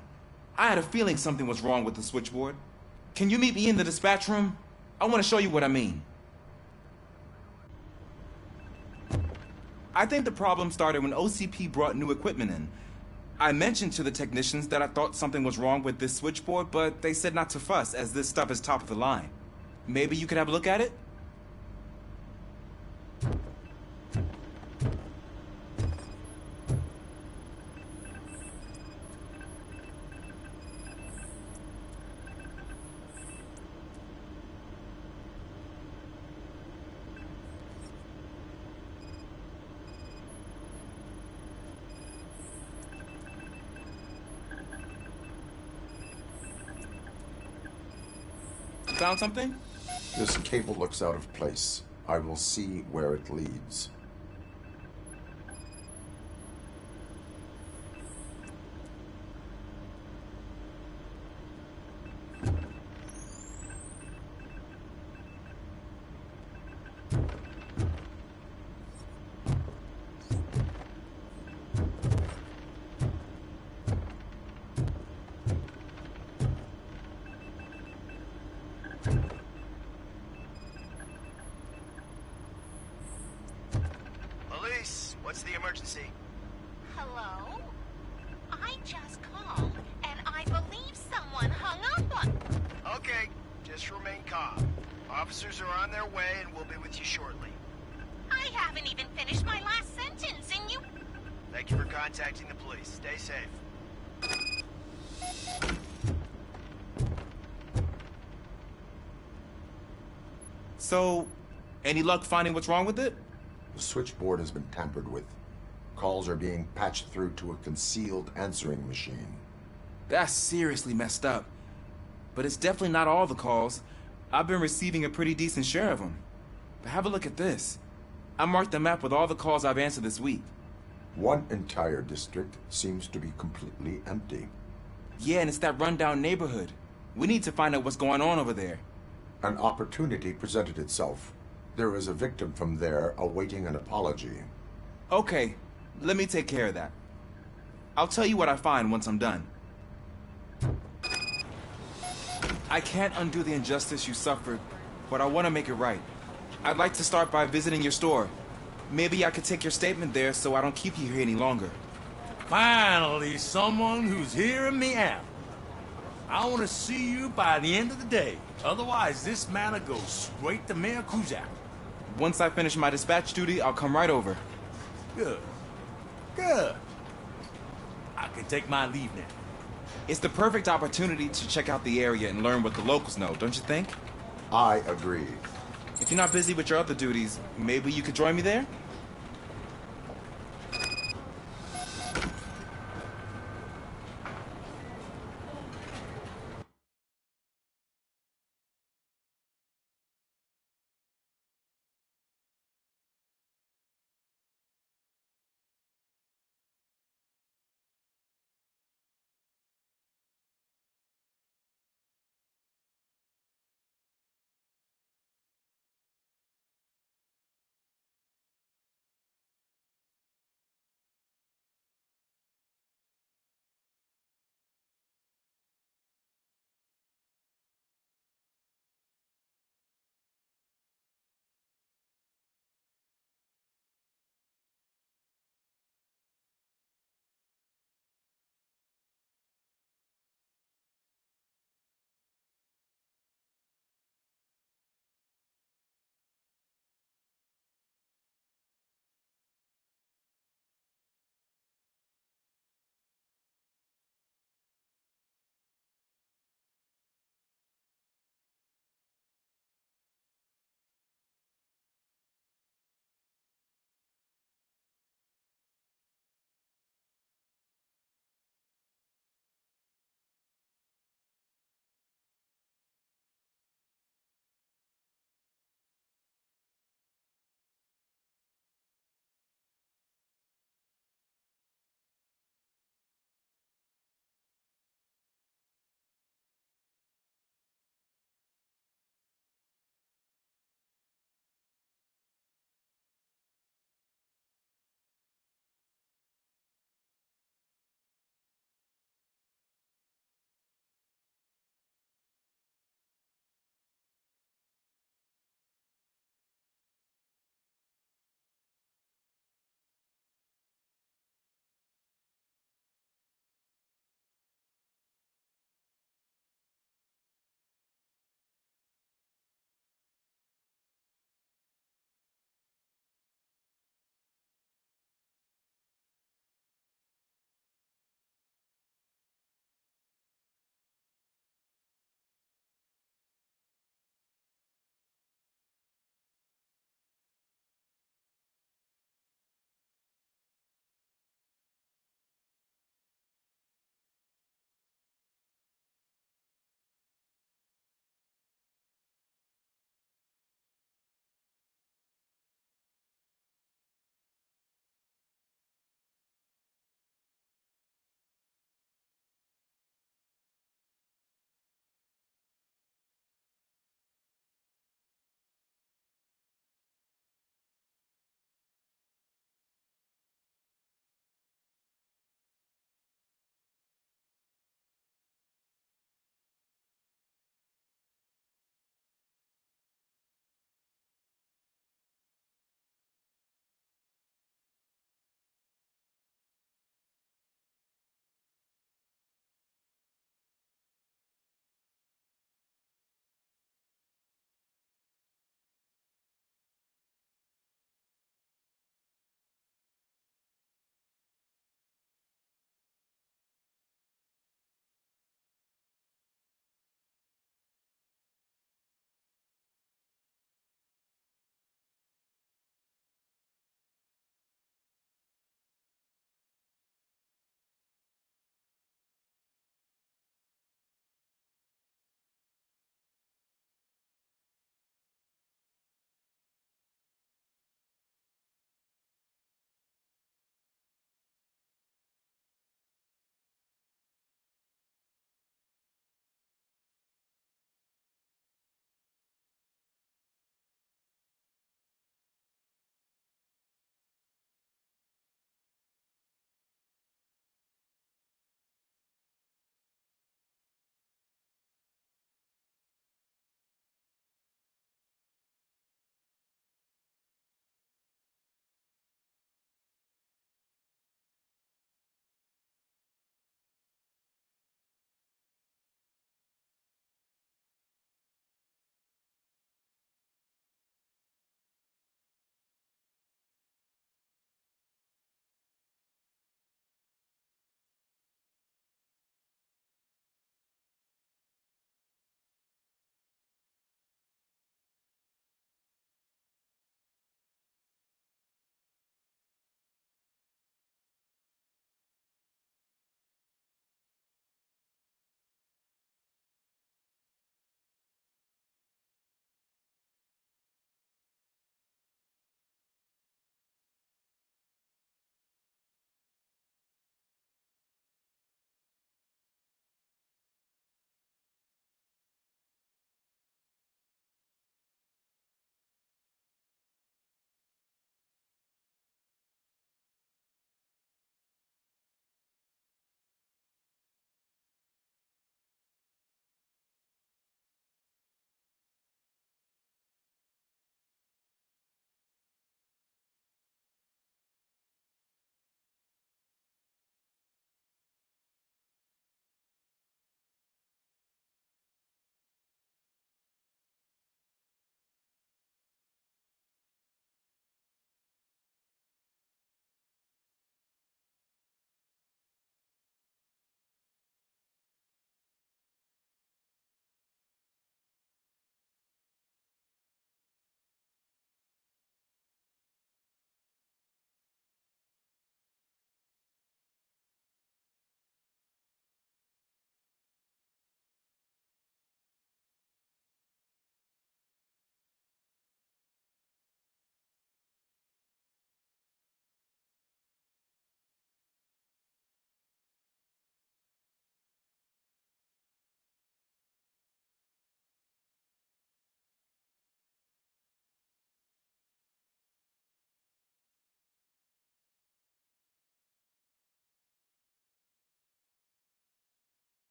I had a feeling something was wrong with the switchboard. Can you meet me in the dispatch room? I want to show you what I mean. I think the problem started when OCP brought new equipment in. I mentioned to the technicians that I thought something was wrong with this switchboard, but they said not to fuss, as this stuff is top of the line. Maybe you could have a look at it? Found something? This cable looks out of place. I will see where it leads. What's the emergency? Hello? I just called, and I believe someone hung up on... Okay, just remain calm. Officers are on their way, and we'll be with you shortly. I haven't even finished my last sentence, and you... Thank you for contacting the police. Stay safe. So, any luck finding what's wrong with it? The switchboard has been tampered with. Calls are being patched through to a concealed answering machine. That's seriously messed up. But it's definitely not all the calls. I've been receiving a pretty decent share of them. But have a look at this. I marked the map with all the calls I've answered this week. One entire district seems to be completely empty. Yeah, and it's that rundown neighborhood. We need to find out what's going on over there. An opportunity presented itself. There is a victim from there awaiting an apology. Okay, let me take care of that. I'll tell you what I find once I'm done. I can't undo the injustice you suffered, but I want to make it right. I'd like to start by visiting your store. Maybe I could take your statement there so I don't keep you here any longer. Finally, someone who's hearing me out. I want to see you by the end of the day. Otherwise, this matter goes straight to Mayor Kuzak. Once I finish my dispatch duty, I'll come right over. Good. Good. I can take my leave now. It's the perfect opportunity to check out the area and learn what the locals know, don't you think? I agree. If you're not busy with your other duties, maybe you could join me there?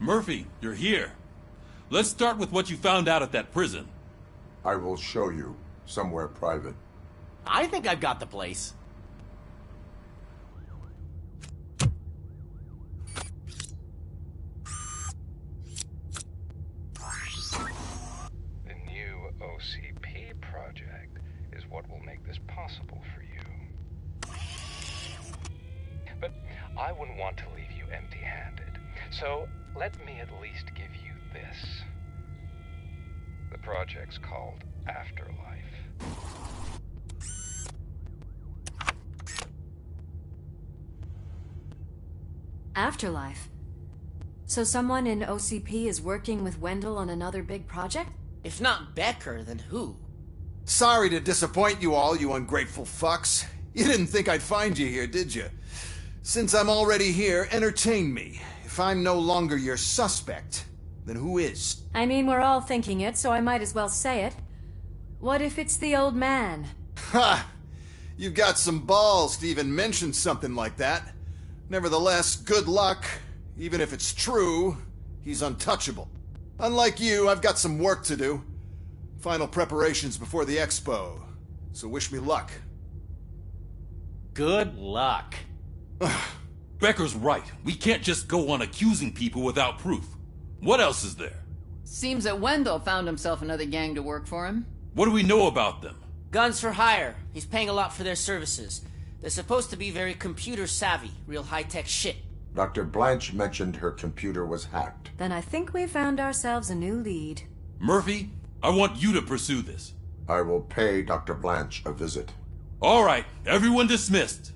Murphy, you're here. Let's start with what you found out at that prison. I will show you, somewhere private. I think I've got the place. The new OCP project is what will make this possible for you. But I wouldn't want to leave you empty-handed, so let me at least give you this. The project's called Afterlife. Afterlife? So someone in OCP is working with Wendell on another big project? If not Becker, then who? Sorry to disappoint you all, you ungrateful fucks. You didn't think I'd find you here, did you? Since I'm already here, entertain me. If I'm no longer your suspect, then who is? I mean, we're all thinking it, so I might as well say it. What if it's the old man? Ha! You've got some balls to even mention something like that. Nevertheless, good luck. Even if it's true, he's untouchable. Unlike you, I've got some work to do. Final preparations before the expo. So wish me luck. Good luck. Becker's right. We can't just go on accusing people without proof. What else is there? Seems that Wendell found himself another gang to work for him. What do we know about them? Guns for hire. He's paying a lot for their services. They're supposed to be very computer savvy, real high-tech shit. Dr. Blanche mentioned her computer was hacked. Then I think we found ourselves a new lead. Murphy, I want you to pursue this. I will pay Dr. Blanche a visit. All right, everyone dismissed.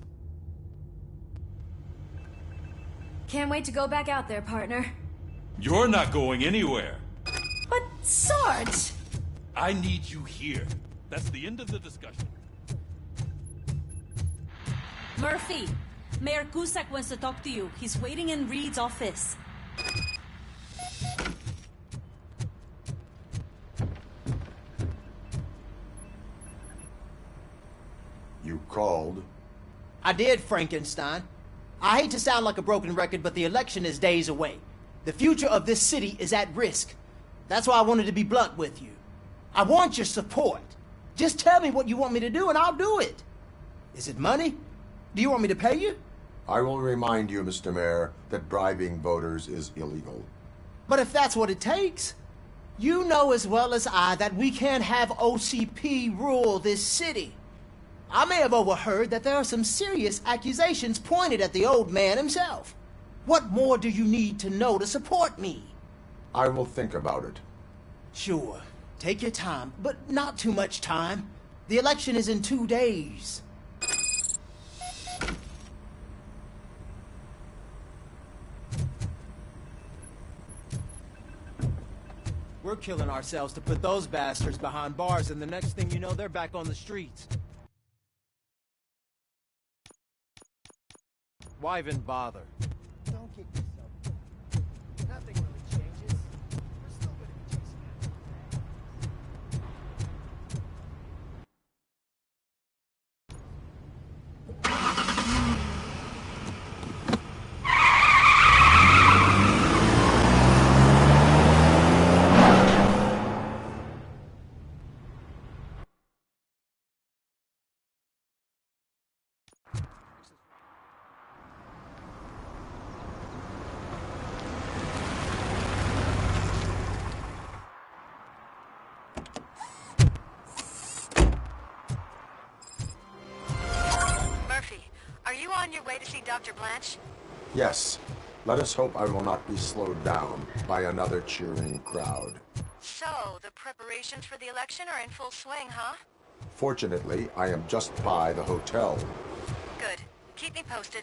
Can't wait to go back out there, partner. You're not going anywhere. But, Sarge! I need you here. That's the end of the discussion. Murphy, Mayor Cusack wants to talk to you. He's waiting in Reed's office. You called? I did, Frankenstein. I hate to sound like a broken record, but the election is days away. The future of this city is at risk. That's why I wanted to be blunt with you. I want your support. Just tell me what you want me to do and I'll do it. Is it money? Do you want me to pay you? I will remind you, Mr. Mayor, that bribing voters is illegal. But if that's what it takes, you know as well as I that we can't have OCP rule this city. I may have overheard that there are some serious accusations pointed at the old man himself. What more do you need to know to support me? I will think about it. Sure. Take your time, but not too much time. The election is in 2 days. We're killing ourselves to put those bastards behind bars, and the next thing you know, they're back on the streets. Why even bother? Don't kick yourself. Nothing really changes. We're still gonna be chasing on your way to see Dr. Blanche? Yes. Let us hope I will not be slowed down by another cheering crowd. So, the preparations for the election are in full swing, huh? Fortunately, I am just by the hotel. Good. Keep me posted.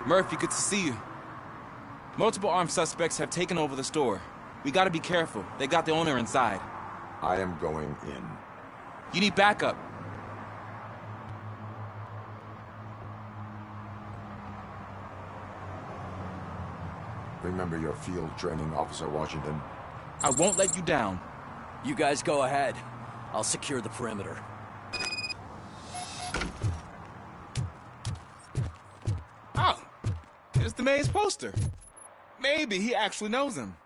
Murphy, good to see you. Multiple armed suspects have taken over the store. We gotta be careful. They got the owner inside. I am going in. You need backup. Remember your field training, Officer Washington. I won't let you down. You guys go ahead. I'll secure the perimeter. Oh, it's the mayor's poster. Maybe he actually knows him.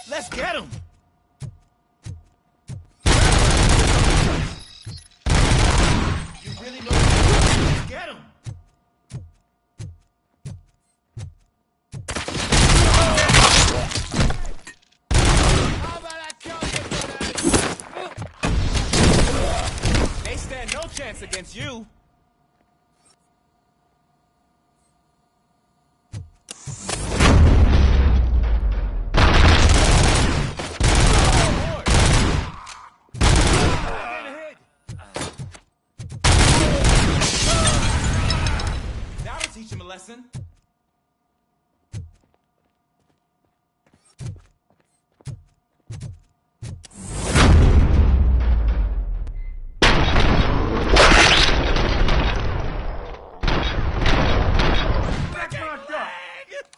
Let's get him! You really know let's get him! They stand no chance against you. That'll teach him a lesson.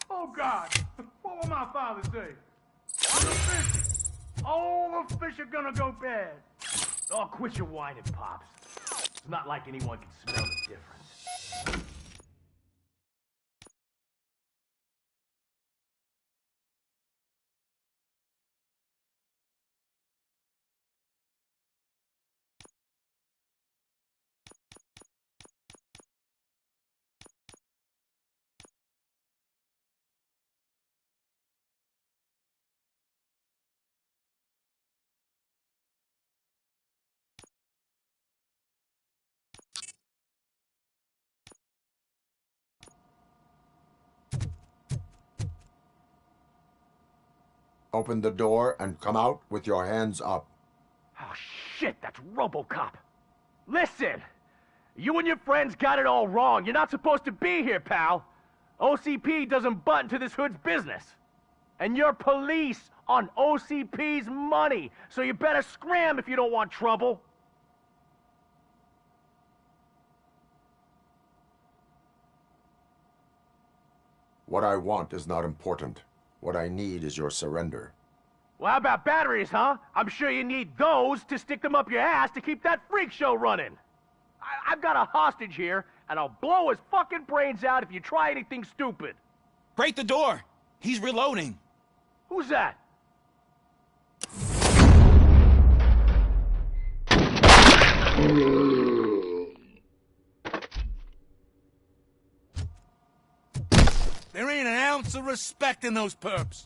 Oh, God. What will my father say? I'm the fish. All the fish are gonna go bad. Oh, quit your whining, Pops. It's not like anyone can smell the difference. Open the door and come out with your hands up. Oh, shit, that's Robocop. Listen, you and your friends got it all wrong. You're not supposed to be here, pal. OCP doesn't butt into this hood's business. And you're police on OCP's money, so you better scram if you don't want trouble. What I want is not important. What I need is your surrender. Well, how about batteries, huh? I'm sure you need those to stick them up your ass to keep that freak show running. I've got a hostage here, and I'll blow his fucking brains out if you try anything stupid. Break the door! He's reloading. Who's that? There ain't an ounce of respect in those perps.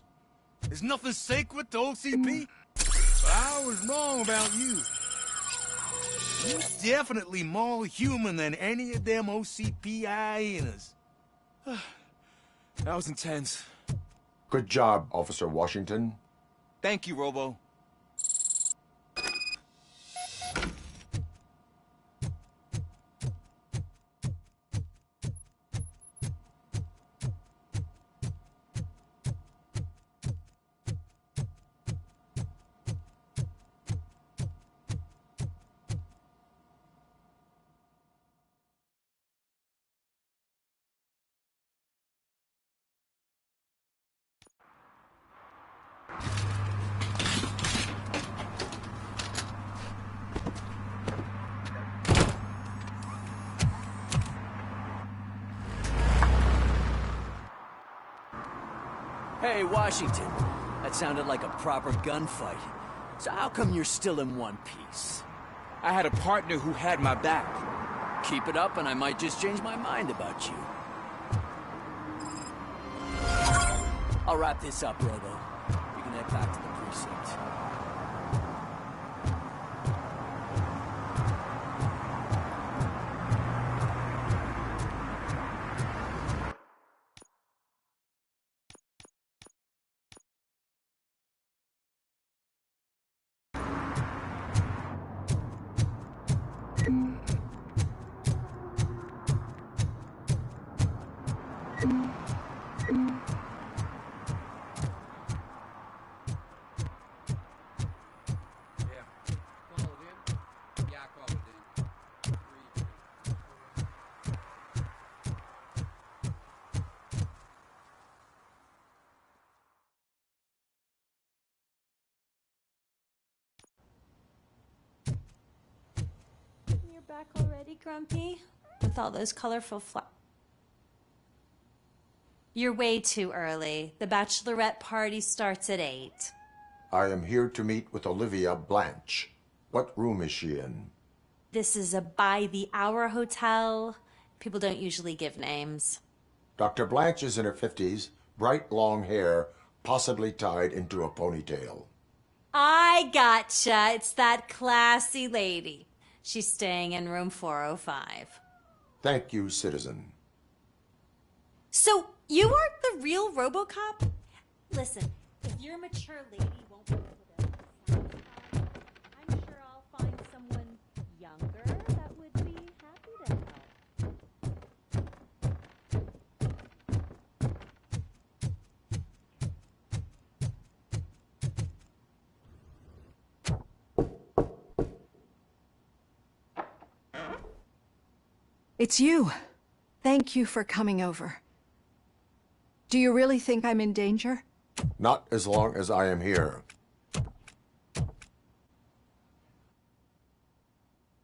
There's nothing sacred to OCP. But I was wrong about you. You're definitely more human than any of them OCP hyenas. That was intense. Good job, Officer Washington. Thank you, Robo. Hey, Washington. That sounded like a proper gunfight. So how come you're still in one piece? I had a partner who had my back. Keep it up and I might just change my mind about you. I'll wrap this up, Robo. You can head back to the precinct. You're back already, Grumpy? With all those colorful You're way too early. The bachelorette party starts at 8. I am here to meet with Olivia Blanche. What room is she in? This is a by-the-hour hotel. People don't usually give names. Dr. Blanche is in her 50s, bright long hair, possibly tied into a ponytail. I gotcha. It's that classy lady. She's staying in room 405. Thank you, citizen. So, you aren't the real Robocop? Listen, if your mature lady won't be able to satisfy, I'm sure I'll find someone younger that would be happy to help. It's you. Thank you for coming over. Do you really think I'm in danger? Not as long as I am here.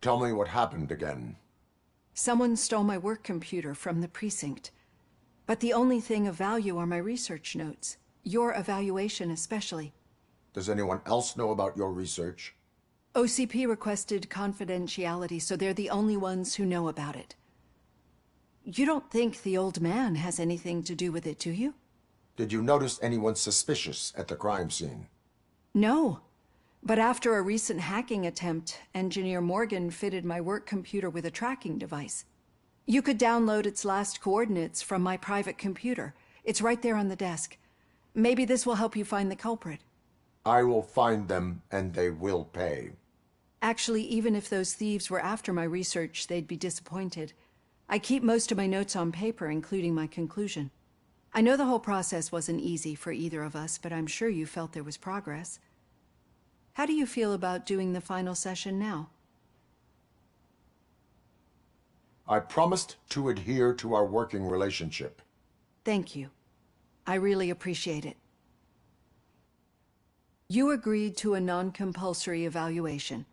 Tell me what happened again. Someone stole my work computer from the precinct. But the only thing of value are my research notes. Your evaluation especially. Does anyone else know about your research? OCP requested confidentiality, so they're the only ones who know about it. You don't think the old man has anything to do with it, do you? Did you notice anyone suspicious at the crime scene? No. But after a recent hacking attempt, Engineer Morgan fitted my work computer with a tracking device. You could download its last coordinates from my private computer. It's right there on the desk. Maybe this will help you find the culprit. I will find them, and they will pay. Actually, even if those thieves were after my research, they'd be disappointed. I keep most of my notes on paper, including my conclusion. I know the whole process wasn't easy for either of us, but I'm sure you felt there was progress. How do you feel about doing the final session now? I promised to adhere to our working relationship. Thank you. I really appreciate it. You agreed to a non-compulsory evaluation.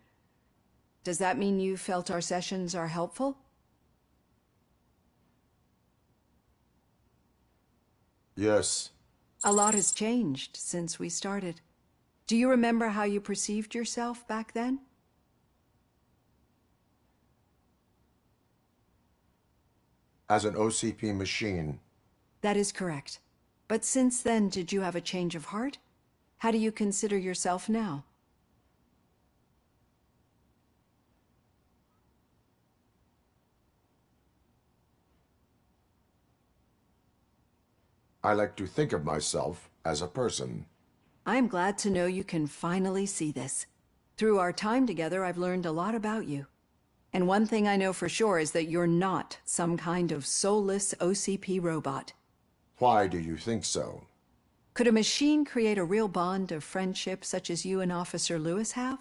Does that mean you felt our sessions are helpful? Yes. A lot has changed since we started. Do you remember how you perceived yourself back then? As an OCP machine. That is correct. But since then, did you have a change of heart? How do you consider yourself now? I like to think of myself as a person. I am glad to know you can finally see this. Through our time together, I've learned a lot about you. And one thing I know for sure is that you're not some kind of soulless OCP robot. Why do you think so? Could a machine create a real bond of friendship such as you and Officer Lewis have?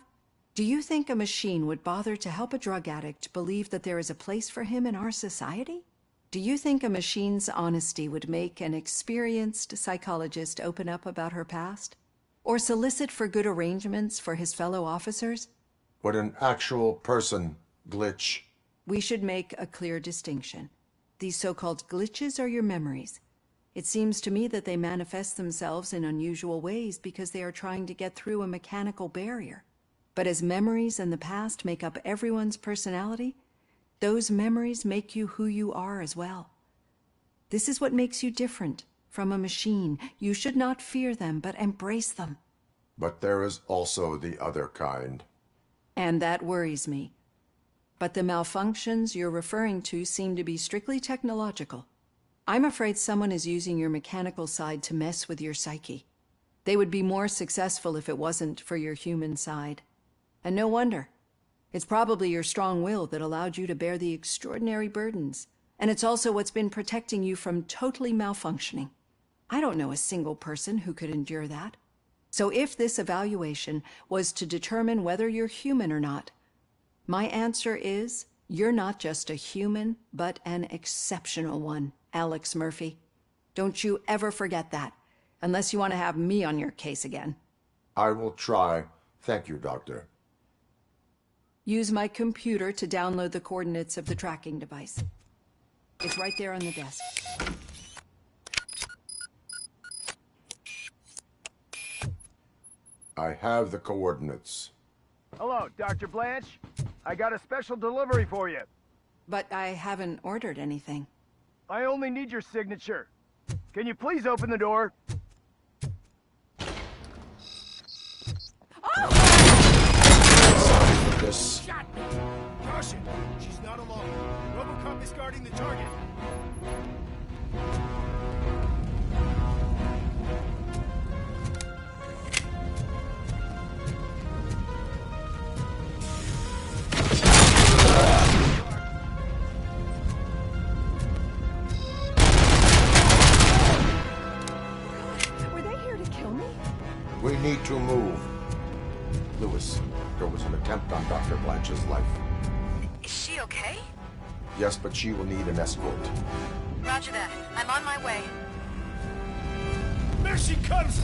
Do you think a machine would bother to help a drug addict believe that there is a place for him in our society? Do you think a machine's honesty would make an experienced psychologist open up about her past? Or solicit for good arrangements for his fellow officers? Would an actual person glitch? We should make a clear distinction. These so-called glitches are your memories. It seems to me that they manifest themselves in unusual ways because they are trying to get through a mechanical barrier. But as memories in the past make up everyone's personality, those memories make you who you are as well. This is what makes you different from a machine. You should not fear them, but embrace them. But there is also the other kind. And that worries me. But the malfunctions you're referring to seem to be strictly technological. I'm afraid someone is using your mechanical side to mess with your psyche. They would be more successful if it wasn't for your human side. And no wonder. It's probably your strong will that allowed you to bear the extraordinary burdens And it's also what's been protecting you from totally malfunctioning. I don't know a single person who could endure that. So if this evaluation was to determine whether you're human or not, my answer is you're not just a human, but an exceptional one, Alex Murphy. Don't you ever forget that, unless you want to have me on your case again. I will try. Thank you, Doctor. Use my computer to download the coordinates of the tracking device. It's right there on the desk. I have the coordinates. Hello, Dr. Blanche. I got a special delivery for you. But I haven't ordered anything. I only need your signature. Can you please open the door? Sorry for this. Shot me! Caution! She's not alone. Robocop is guarding the target. Were they here to kill me? We need to move. Lewis, there was an attempt on Dr. Blanche's life. Is she okay? Yes, but she will need an escort. Roger that. I'm on my way. There she comes!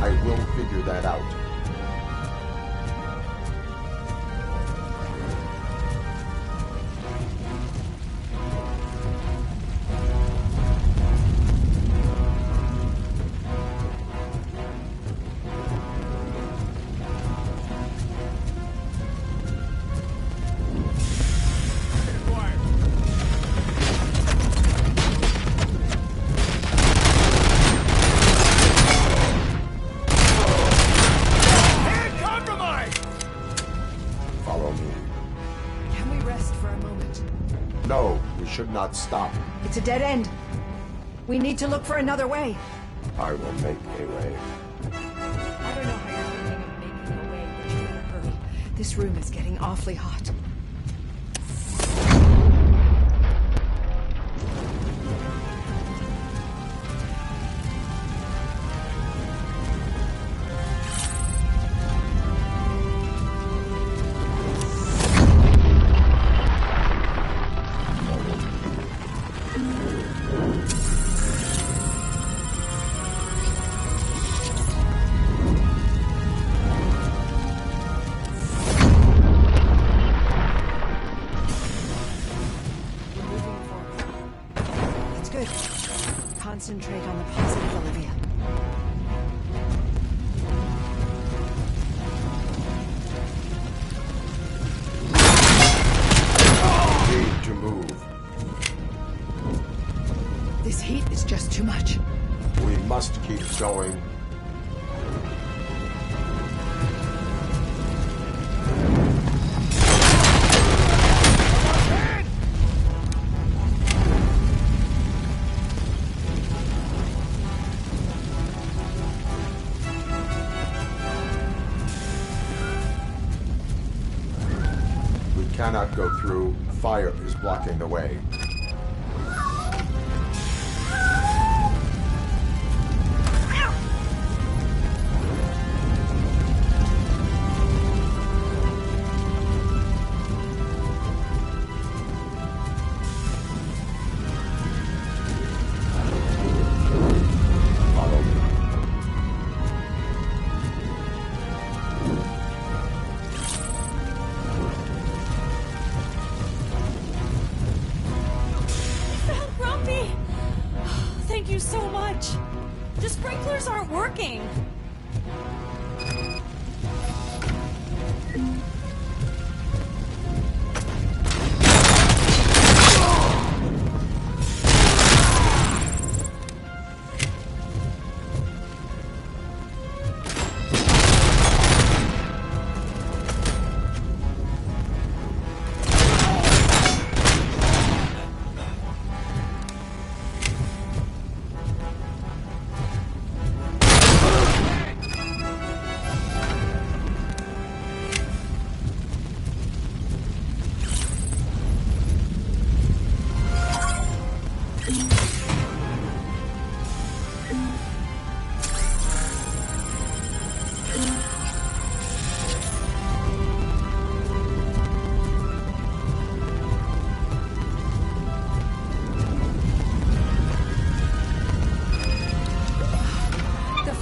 I will figure that out. No, we should not stop. It's a dead end. We need to look for another way. I will make a way. I don't know how you're thinking of making a way, but you better hurry. This room is getting awfully hot. Concentrate on the positive, Olivia. Need to move. This heat is just too much. We must keep going. Cannot go through. Fire is blocking the way. Follow me. Thank you so much. The sprinklers aren't working.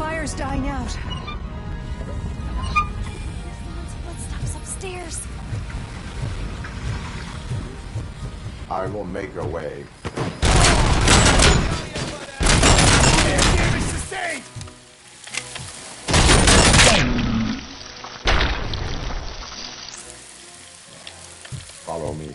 fire's dying out. Someone's footsteps upstairs. I will make a way. Damage sustained! Follow me.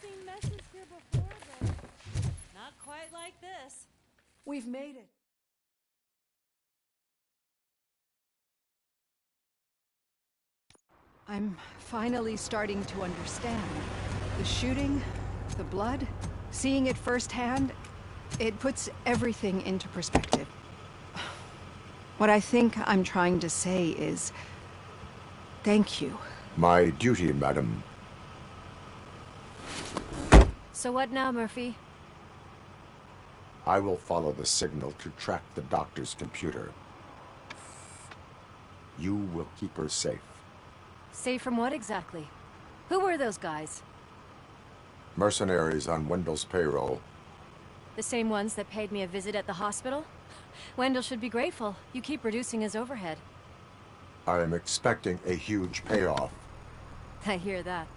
Seen messes here before, but not quite like this. We've made it. I'm finally starting to understand. The shooting, the blood, seeing it firsthand, it puts everything into perspective. What I think I'm trying to say is, thank you. My duty, madam. So what now, Murphy? I will follow the signal to track the doctor's computer. You will keep her safe. Safe from what exactly? Who were those guys? Mercenaries on Wendell's payroll. The same ones that paid me a visit at the hospital? Wendell should be grateful. You keep reducing his overhead. I am expecting a huge payoff. I hear that.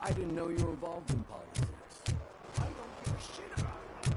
I didn't know you were involved in politics. I don't give a shit about it.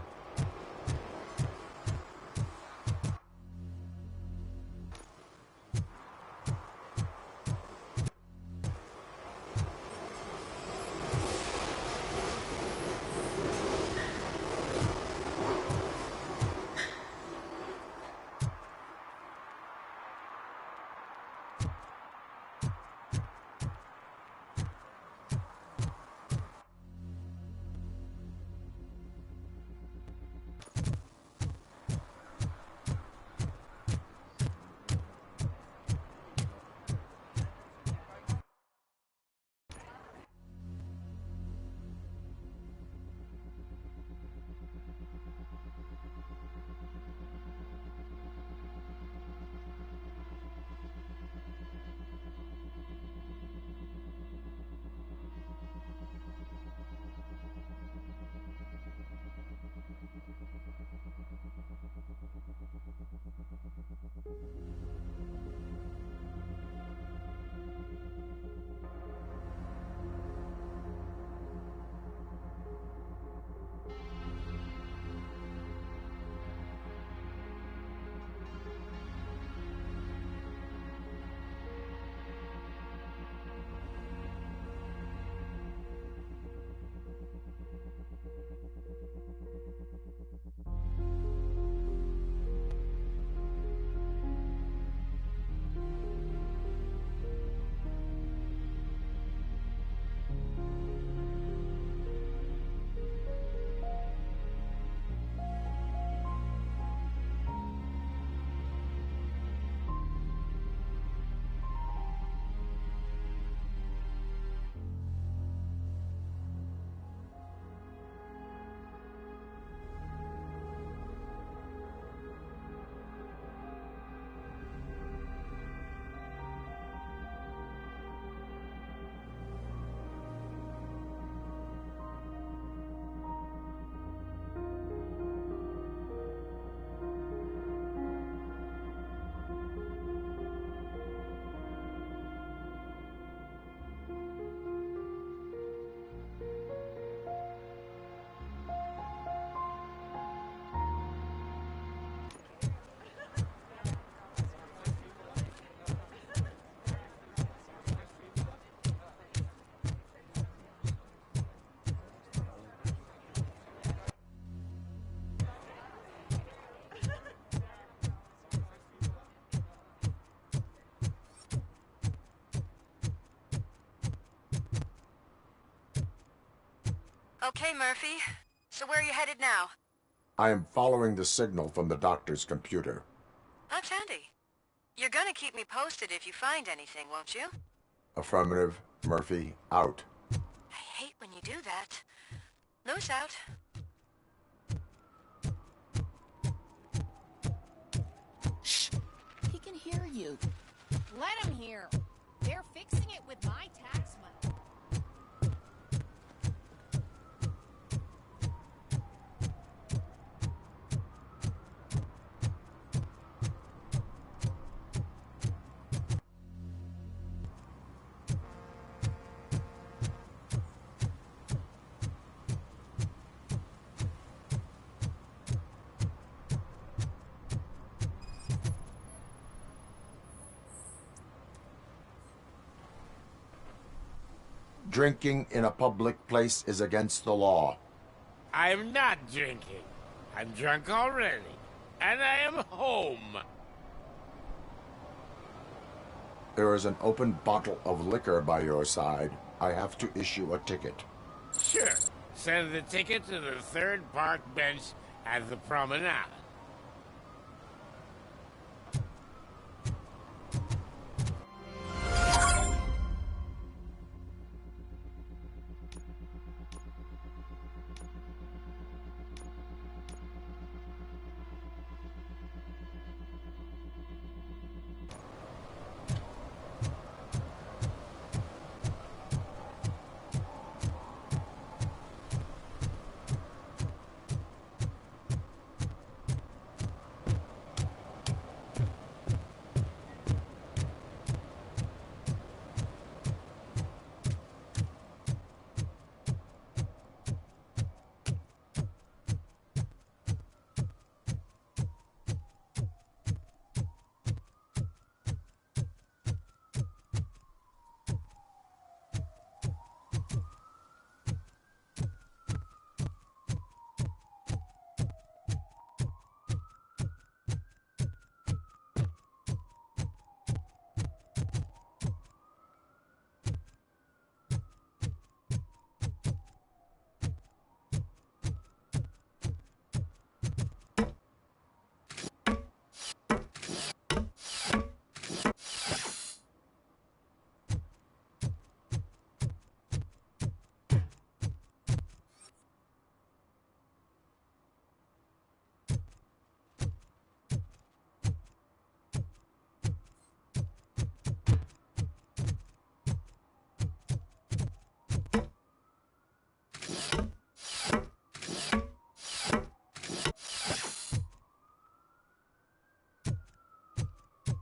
Okay, Murphy. So where are you headed now? I am following the signal from the doctor's computer. That's handy. You're gonna keep me posted if you find anything, won't you? Affirmative. Murphy, out. I hate when you do that. Loose out. Shh! He can hear you. Let him hear. They're fixing it with my tax money. Drinking in a public place is against the law. I'm not drinking. I'm drunk already. And I am home. There is an open bottle of liquor by your side. I have to issue a ticket. Sure. Send the ticket to the third park bench at the promenade.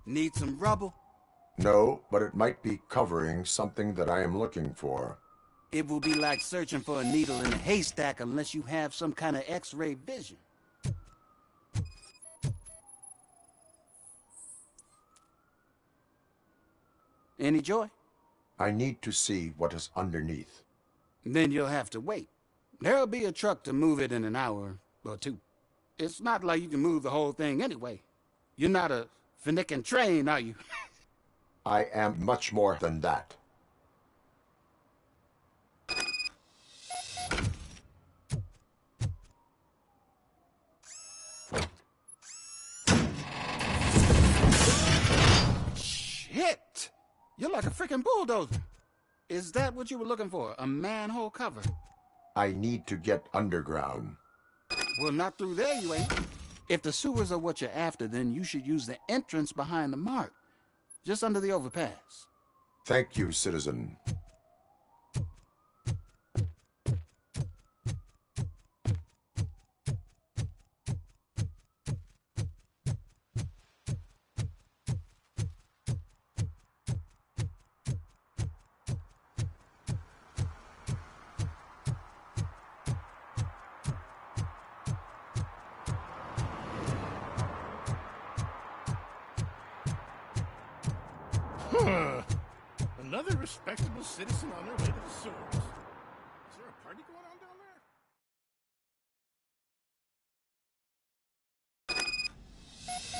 Need some rubble? No, but it might be covering something that I am looking for. It will be like searching for a needle in a haystack unless you have some kind of X-ray vision. Any joy? I need to see what is underneath. Then you'll have to wait. There'll be a truck to move it in an hour or two. It's not like you can move the whole thing anyway. You're not a finicking train, are you? I am much more than that. Shit! You're like a freaking bulldozer. Is that what you were looking for? A manhole cover? I need to get underground. Well, not through there, you ain't. If the sewers are what you're after, then you should use the entrance behind the mark. Just under the overpass. Thank you, citizen. Another respectable citizen on their way to the sewers. Is there a party going on down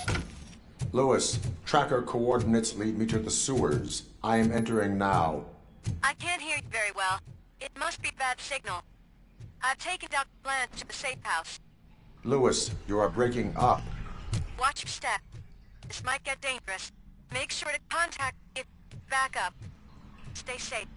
there? Lewis, tracker coordinates lead me to the sewers. I am entering now. I can't hear you very well. It must be bad signal. I've taken Dr. Blanche to the safe house. Lewis, you are breaking up. Watch your step. This might get dangerous. Make sure to contact me if back up. Stay safe.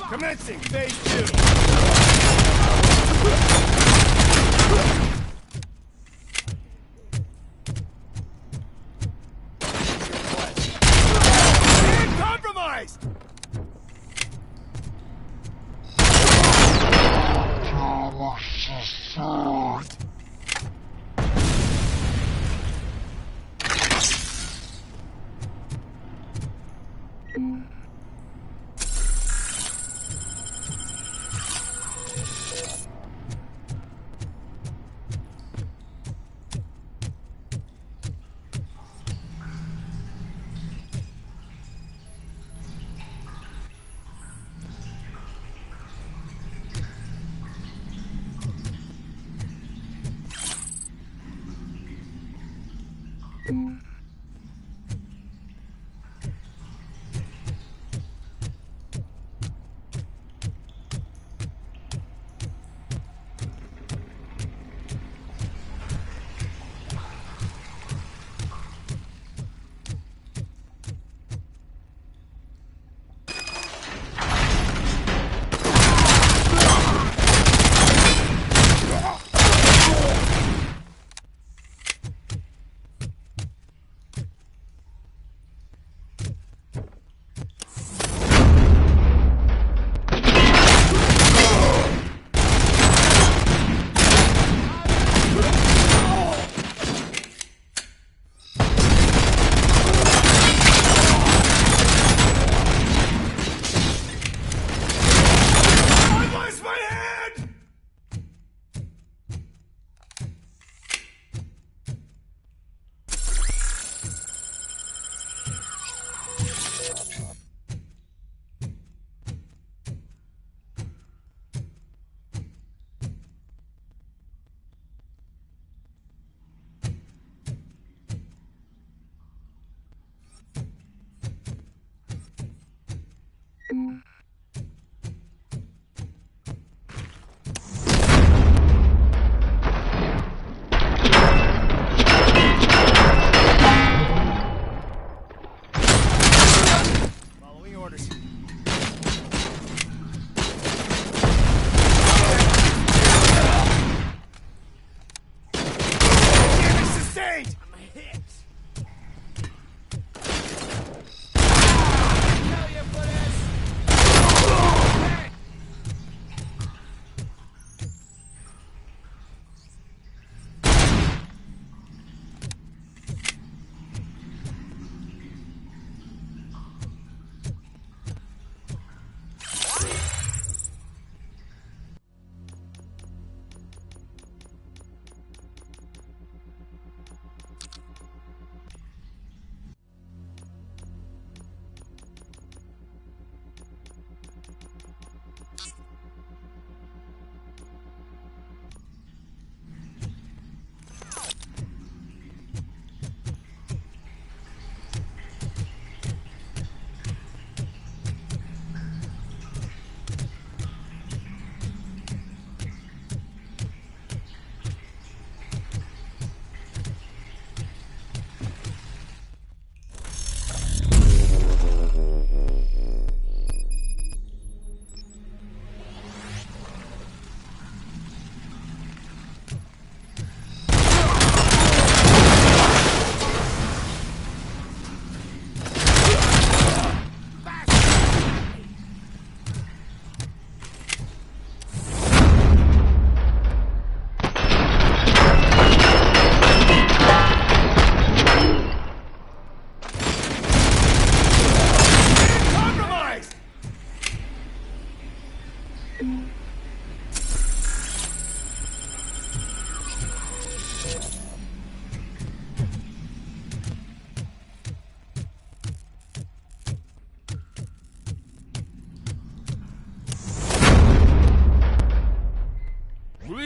Commencing phase 2. Compromised!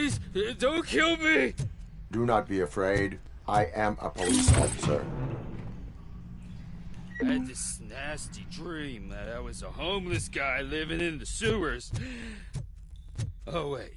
Please, don't kill me! Do not be afraid. I am a police officer. I had this nasty dream that I was a homeless guy living in the sewers. Oh, wait.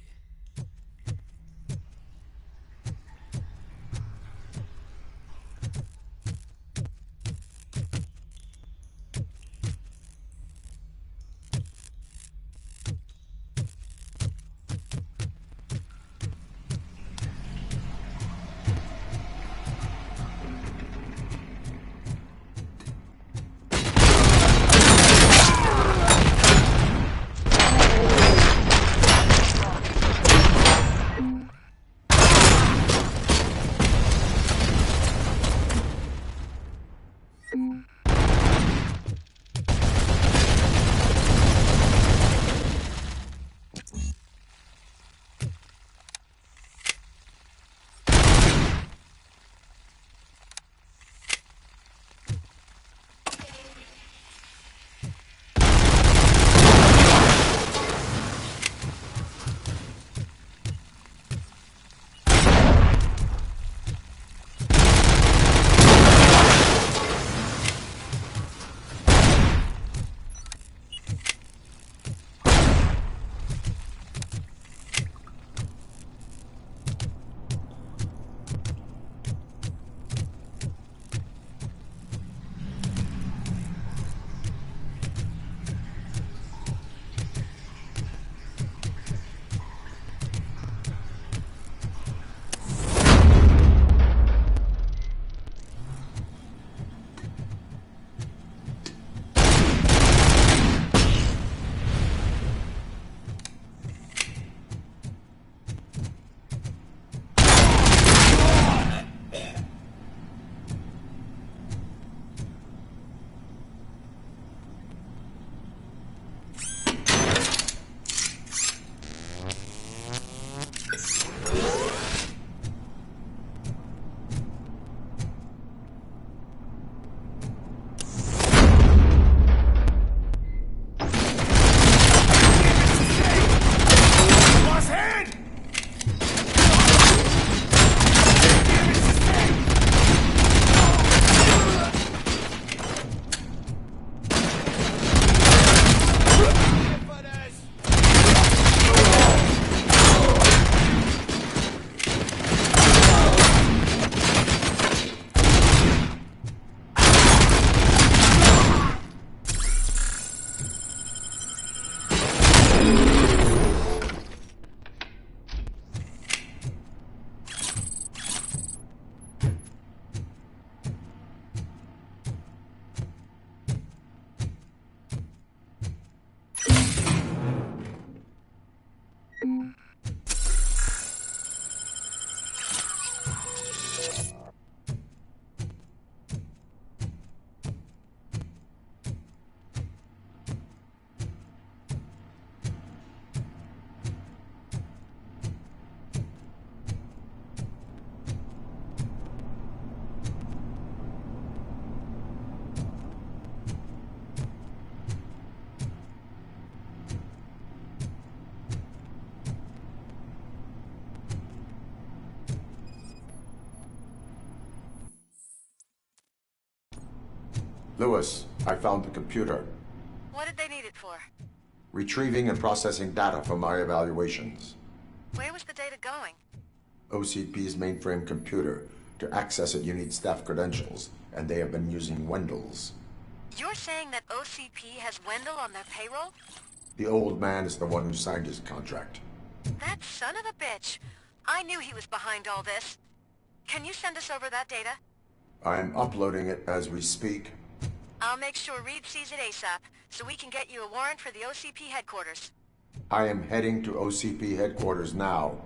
Lewis, I found the computer. What did they need it for? Retrieving and processing data from my evaluations. Where was the data going? OCP's mainframe computer. To access it, you need staff credentials, and they have been using Wendell's. You're saying that OCP has Wendell on their payroll? The old man is the one who signed his contract. That son of a bitch. I knew he was behind all this. Can you send us over that data? I'm uploading it as we speak. I'll make sure Reed sees it ASAP, so we can get you a warrant for the OCP headquarters. I am heading to OCP headquarters now.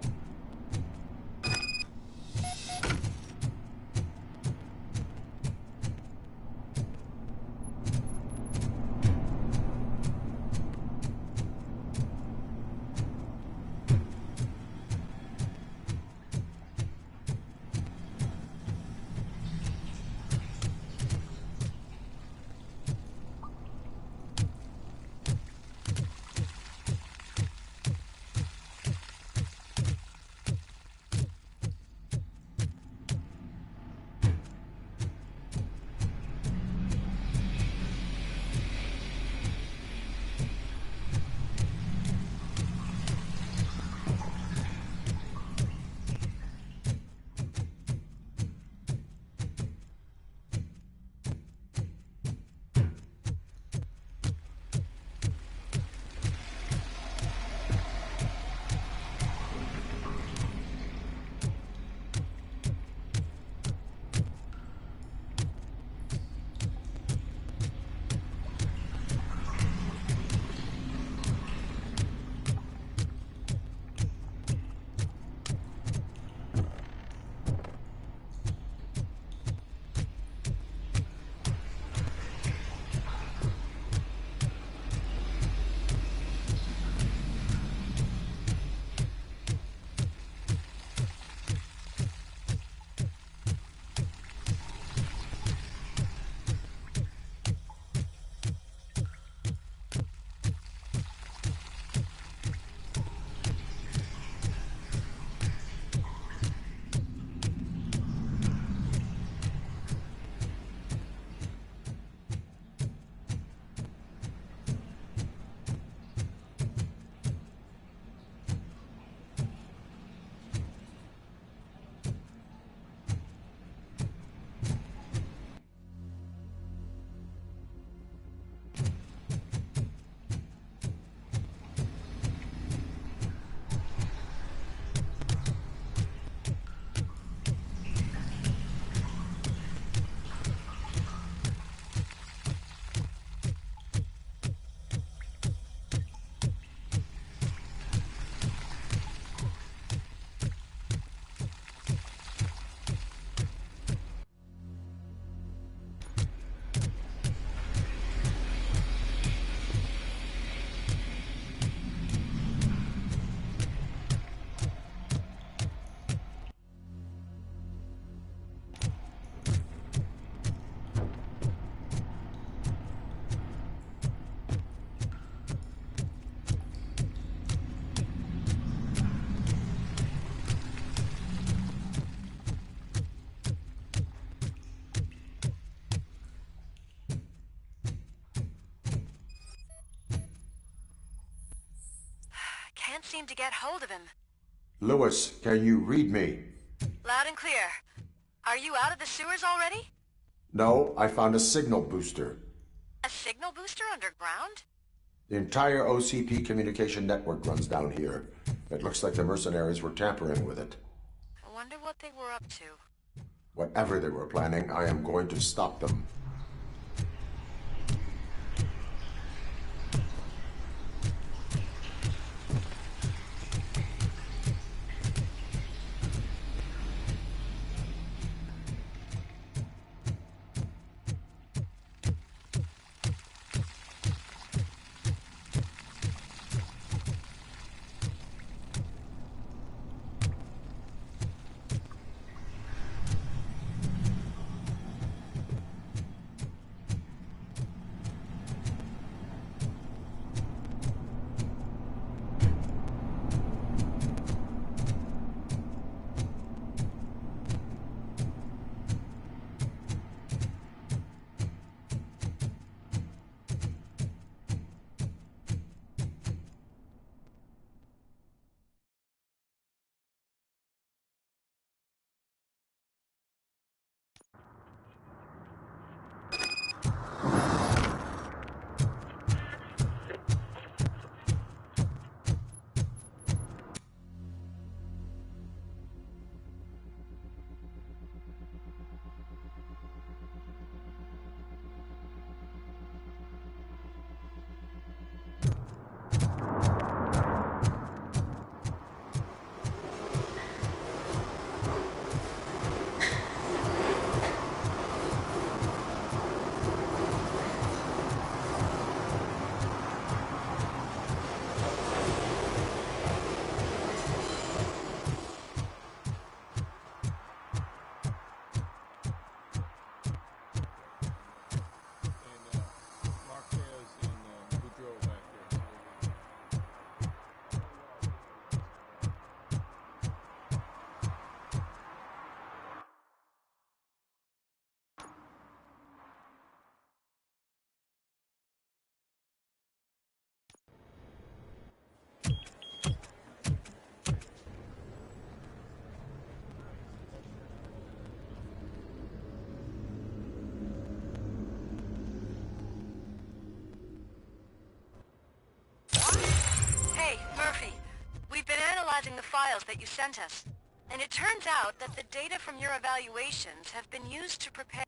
seem to get hold of him. Lewis, can you read me? Loud and clear. Are you out of the sewers already? No, I found a signal booster. A signal booster underground? The entire OCP communication network runs down here. It looks like the mercenaries were tampering with it. I wonder what they were up to. Whatever they were planning, I am going to stop them. Hey, Murphy. We've been analyzing the files that you sent us, and it turns out that the data from your evaluations have been used to prepare...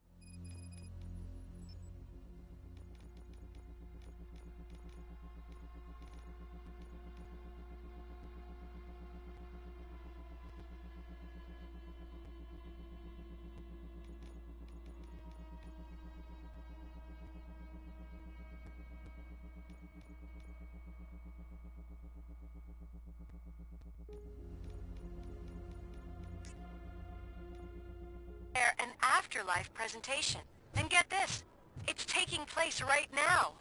an afterlife presentation. And get this, it's taking place right now.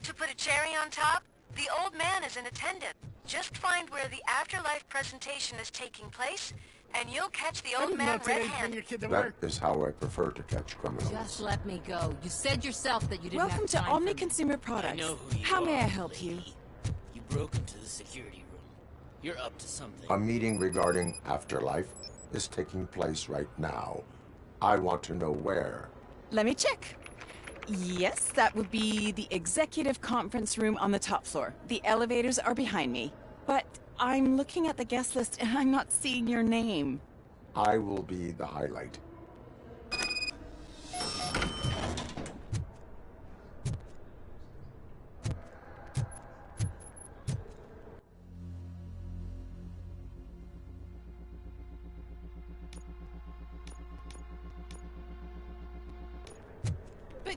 To put a cherry on top, the old man is in attendance. Just find where the afterlife presentation is taking place, and you'll catch the old man red-handed. That is how I prefer to catch criminals. Just let me go. You said yourself that you didn't Welcome have to time Omni for me. Consumer Products. I know who you How may are, I help you? You broke into the security room. You're up to something. A meeting regarding afterlife is taking place right now. I want to know where. Let me check. Yes, that would be the executive conference room on the top floor. The elevators are behind me. But I'm looking at the guest list and I'm not seeing your name. I will be the highlight. But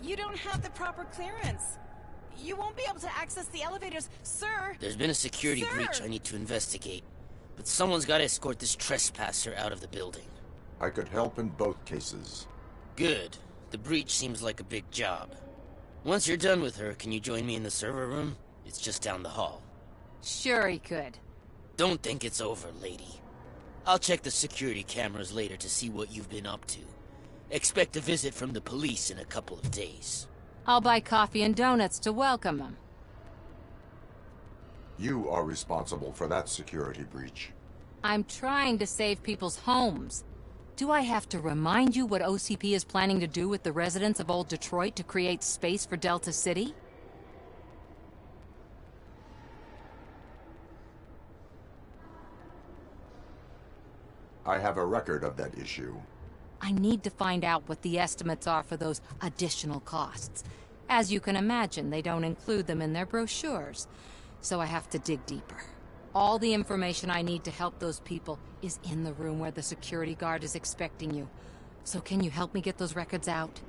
you don't have the proper clearance. You won't be able to access the elevators, sir. There's been a security Sir! breach I need to investigate. But someone's got to escort this trespasser out of the building. I could help in both cases. Good. The breach seems like a big job. Once you're done with her, can you join me in the server room? It's just down the hall. Sure he could. Don't think it's over, lady. I'll check the security cameras later to see what you've been up to. Expect a visit from the police in a couple of days. I'll buy coffee and donuts to welcome him. You are responsible for that security breach. I'm trying to save people's homes. Do I have to remind you what OCP is planning to do with the residents of Old Detroit to create space for Delta City? I have a record of that issue. I need to find out what the estimates are for those additional costs. As you can imagine, they don't include them in their brochures, so I have to dig deeper. All the information I need to help those people is in the room where the security guard is expecting you. So can you help me get those records out?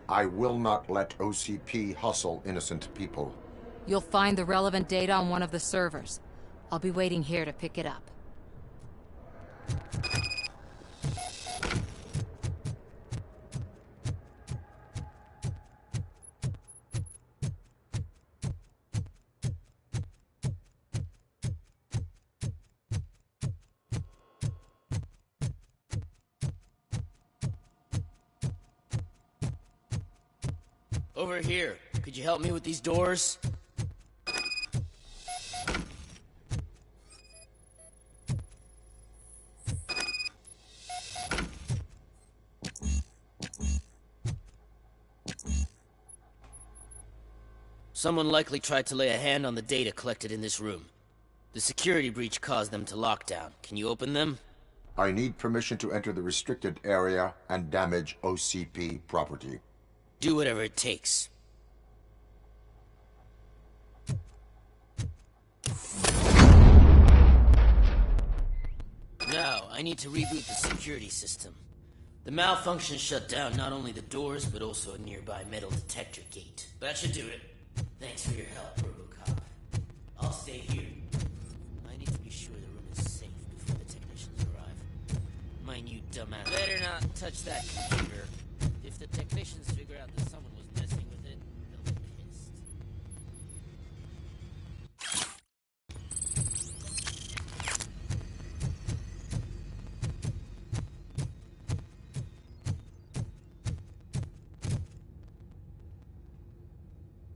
I will not let OCP hustle innocent people. You'll find the relevant data on one of the servers. I'll be waiting here to pick it up. Over here. Could you help me with these doors? Someone likely tried to lay a hand on the data collected in this room. The security breach caused them to lock down. Can you open them? I need permission to enter the restricted area and damage OCP property. Do whatever it takes. Now, I need to reboot the security system. The malfunction shut down not only the doors, but also a nearby metal detector gate. That should do it. Thanks for your help, Robocop. I'll stay here. I need to be sure the room is safe before the technicians arrive. Mind you, dumbass. Better not touch that computer. If the technicians figure out that someone was messing with it, they'll be pissed.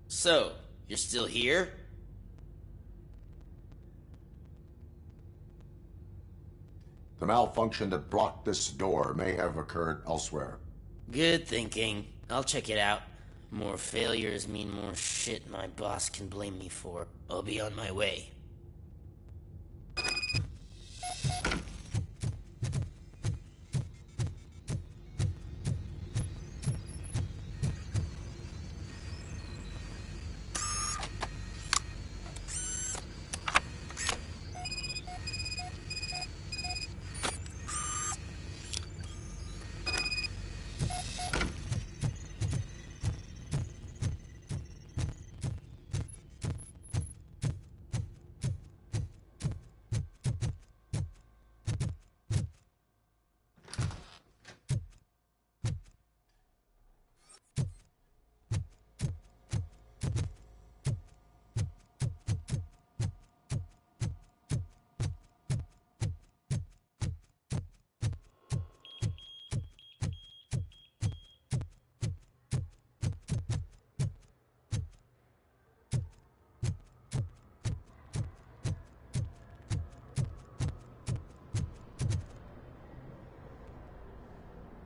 So, you're still here? The malfunction that blocked this door may have occurred elsewhere. Good thinking. I'll check it out. More failures mean more shit my boss can blame me for. I'll be on my way.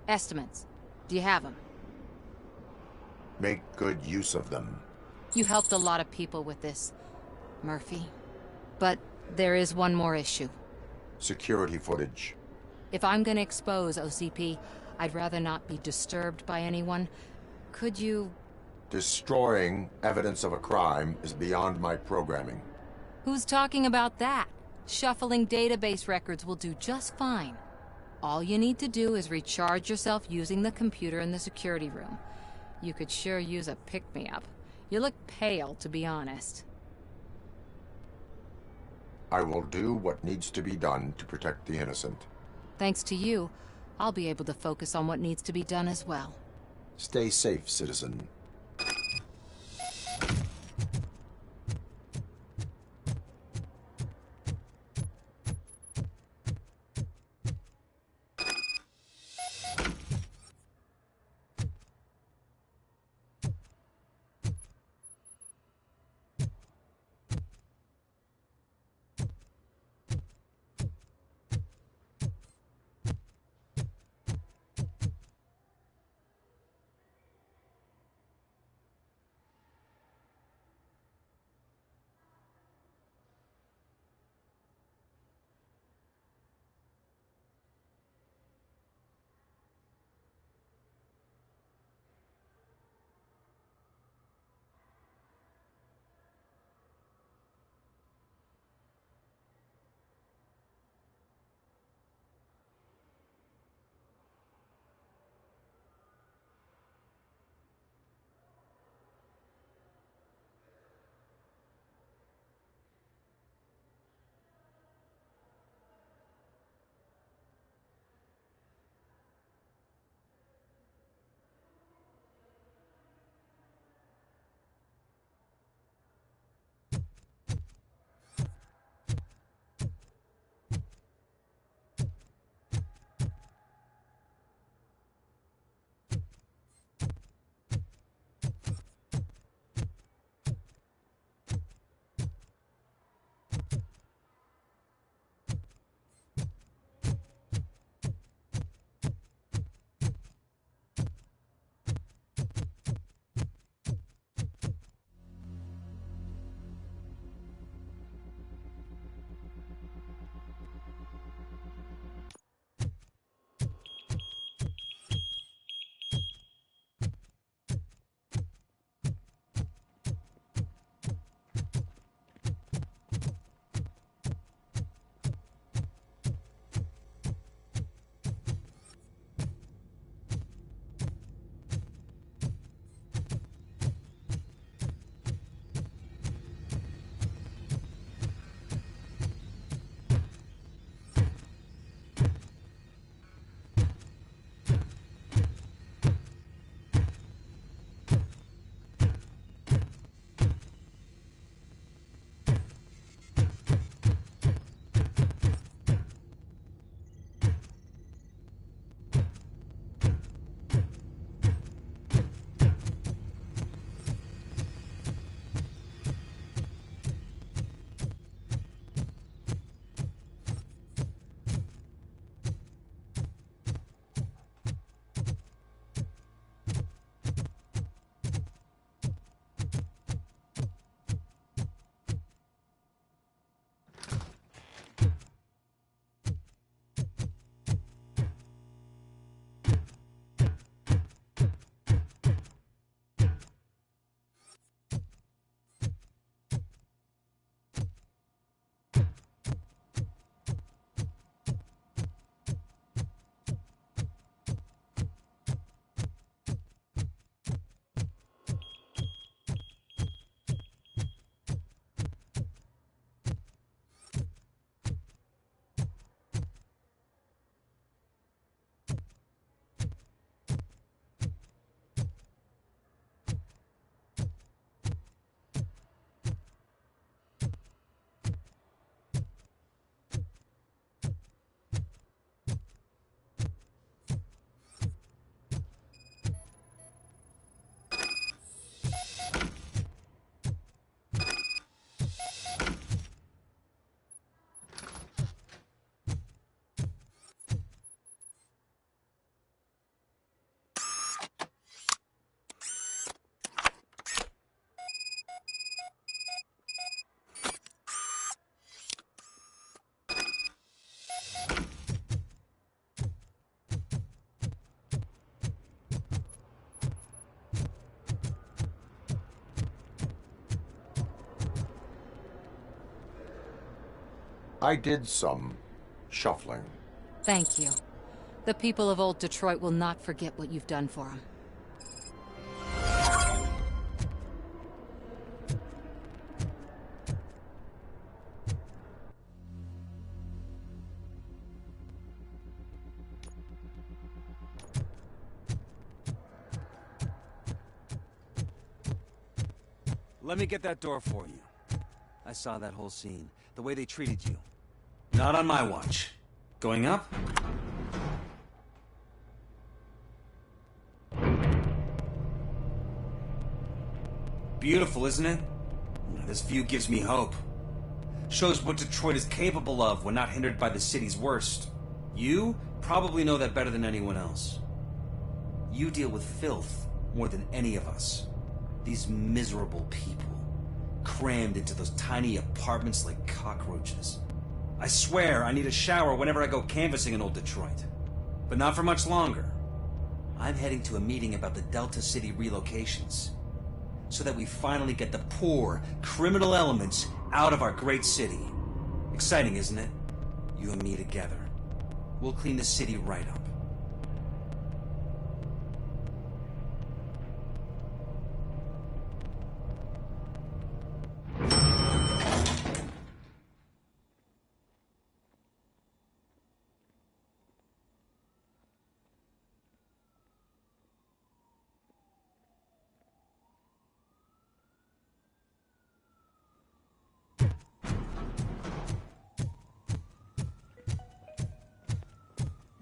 Estimates. Do you have them? Make good use of them. You helped a lot of people with this, Murphy. But there is one more issue. Security footage. If I'm gonna expose OCP, I'd rather not be disturbed by anyone. Could you... Destroying evidence of a crime is beyond my programming. Who's talking about that? Shuffling database records will do just fine. All you need to do is recharge yourself using the computer in the security room. You could sure use a pick-me-up. You look pale, to be honest. I will do what needs to be done to protect the innocent. Thanks to you, I'll be able to focus on what needs to be done as well. Stay safe, citizen. I did some shuffling. Thank you. The people of old Detroit will not forget what you've done for them. Let me get that door for you. I saw that whole scene. The way they treated you. Not on my watch. Going up? Beautiful, isn't it? This view gives me hope. Shows what Detroit is capable of when not hindered by the city's worst. You probably know that better than anyone else. You deal with filth more than any of us. These miserable people, crammed into those tiny apartments like cockroaches. I swear I need a shower whenever I go canvassing in old Detroit. But not for much longer. I'm heading to a meeting about the Delta City relocations, so that we finally get the poor, criminal elements out of our great city. Exciting, isn't it? You and me together. We'll clean the city right up.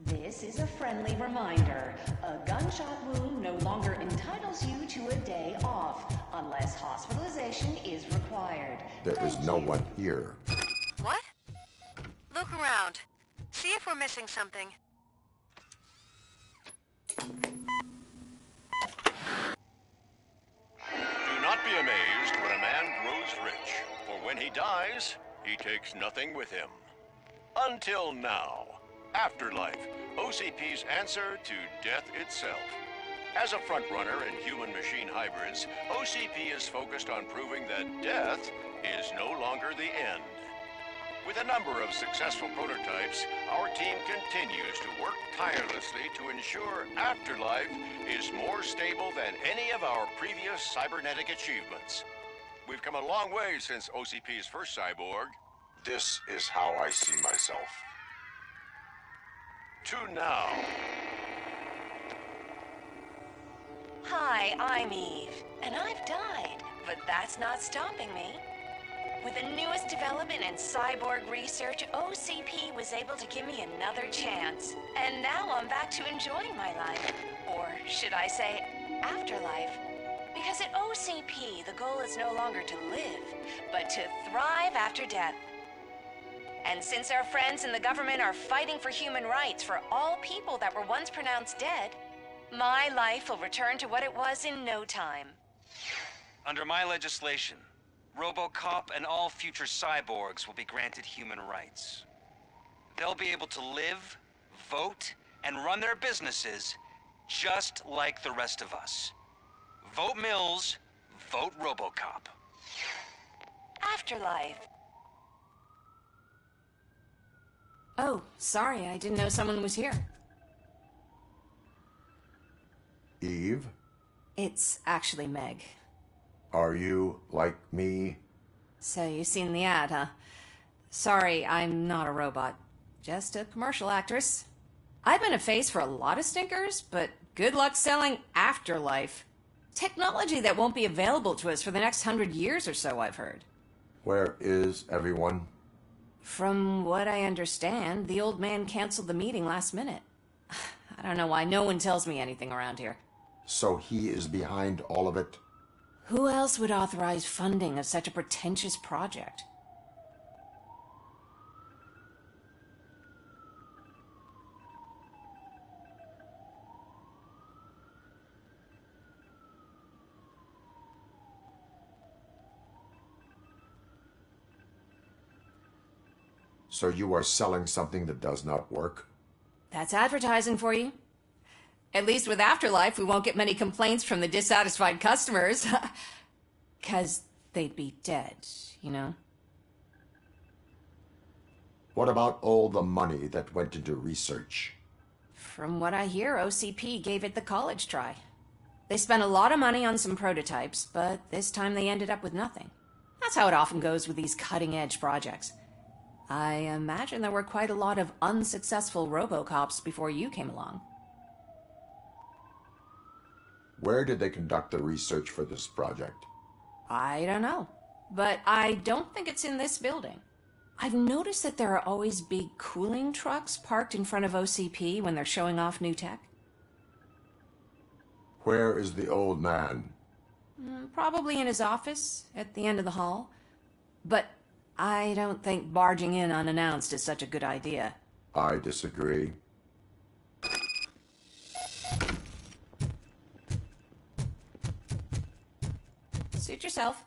This is a friendly reminder. A gunshot wound no longer entitles you to a day off, unless hospitalization is required. There is no one here. What? Look around. See if we're missing something. Do not be amazed when a man grows rich, for when he dies, he takes nothing with him. Until now. Afterlife, OCP's answer to death itself. As a frontrunner in human-machine hybrids, OCP is focused on proving that death is no longer the end. With a number of successful prototypes, our team continues to work tirelessly to ensure Afterlife is more stable than any of our previous cybernetic achievements. We've come a long way since OCP's first cyborg. This is how I see myself. To now. Hi, I'm Eve, and I've died, but that's not stopping me. With the newest development in cyborg research, OCP was able to give me another chance. And now I'm back to enjoying my life. Or should I say, afterlife? Because at OCP, the goal is no longer to live, but to thrive after death. And since our friends in the government are fighting for human rights for all people that were once pronounced dead, my life will return to what it was in no time. Under my legislation, Robocop and all future cyborgs will be granted human rights. They'll be able to live, vote, and run their businesses just like the rest of us. Vote Mills, vote Robocop. Afterlife. Oh, sorry, I didn't know someone was here. Eve? It's actually Meg. Are you like me? So you've seen the ad, huh? Sorry, I'm not a robot. Just a commercial actress. I've been a face for a lot of stinkers, but good luck selling Afterlife. Technology that won't be available to us for the next 100 years or so, I've heard. Where is everyone? From what I understand, the old man canceled the meeting last minute. I don't know why no one tells me anything around here. So he is behind all of it? Who else would authorize funding of such a pretentious project? So you are selling something that does not work? That's advertising for you. At least with Afterlife, we won't get many complaints from the dissatisfied customers. 'Cause they'd be dead, you know? What about all the money that went into research? From what I hear, OCP gave it the college try. They spent a lot of money on some prototypes, but this time they ended up with nothing. That's how it often goes with these cutting-edge projects. I imagine there were quite a lot of unsuccessful Robocops before you came along. Where did they conduct the research for this project? I don't know, but I don't think it's in this building. I've noticed that there are always big cooling trucks parked in front of OCP when they're showing off new tech. Where is the old man? Probably in his office, at the end of the hall. But I don't think barging in unannounced is such a good idea. I disagree. Suit yourself.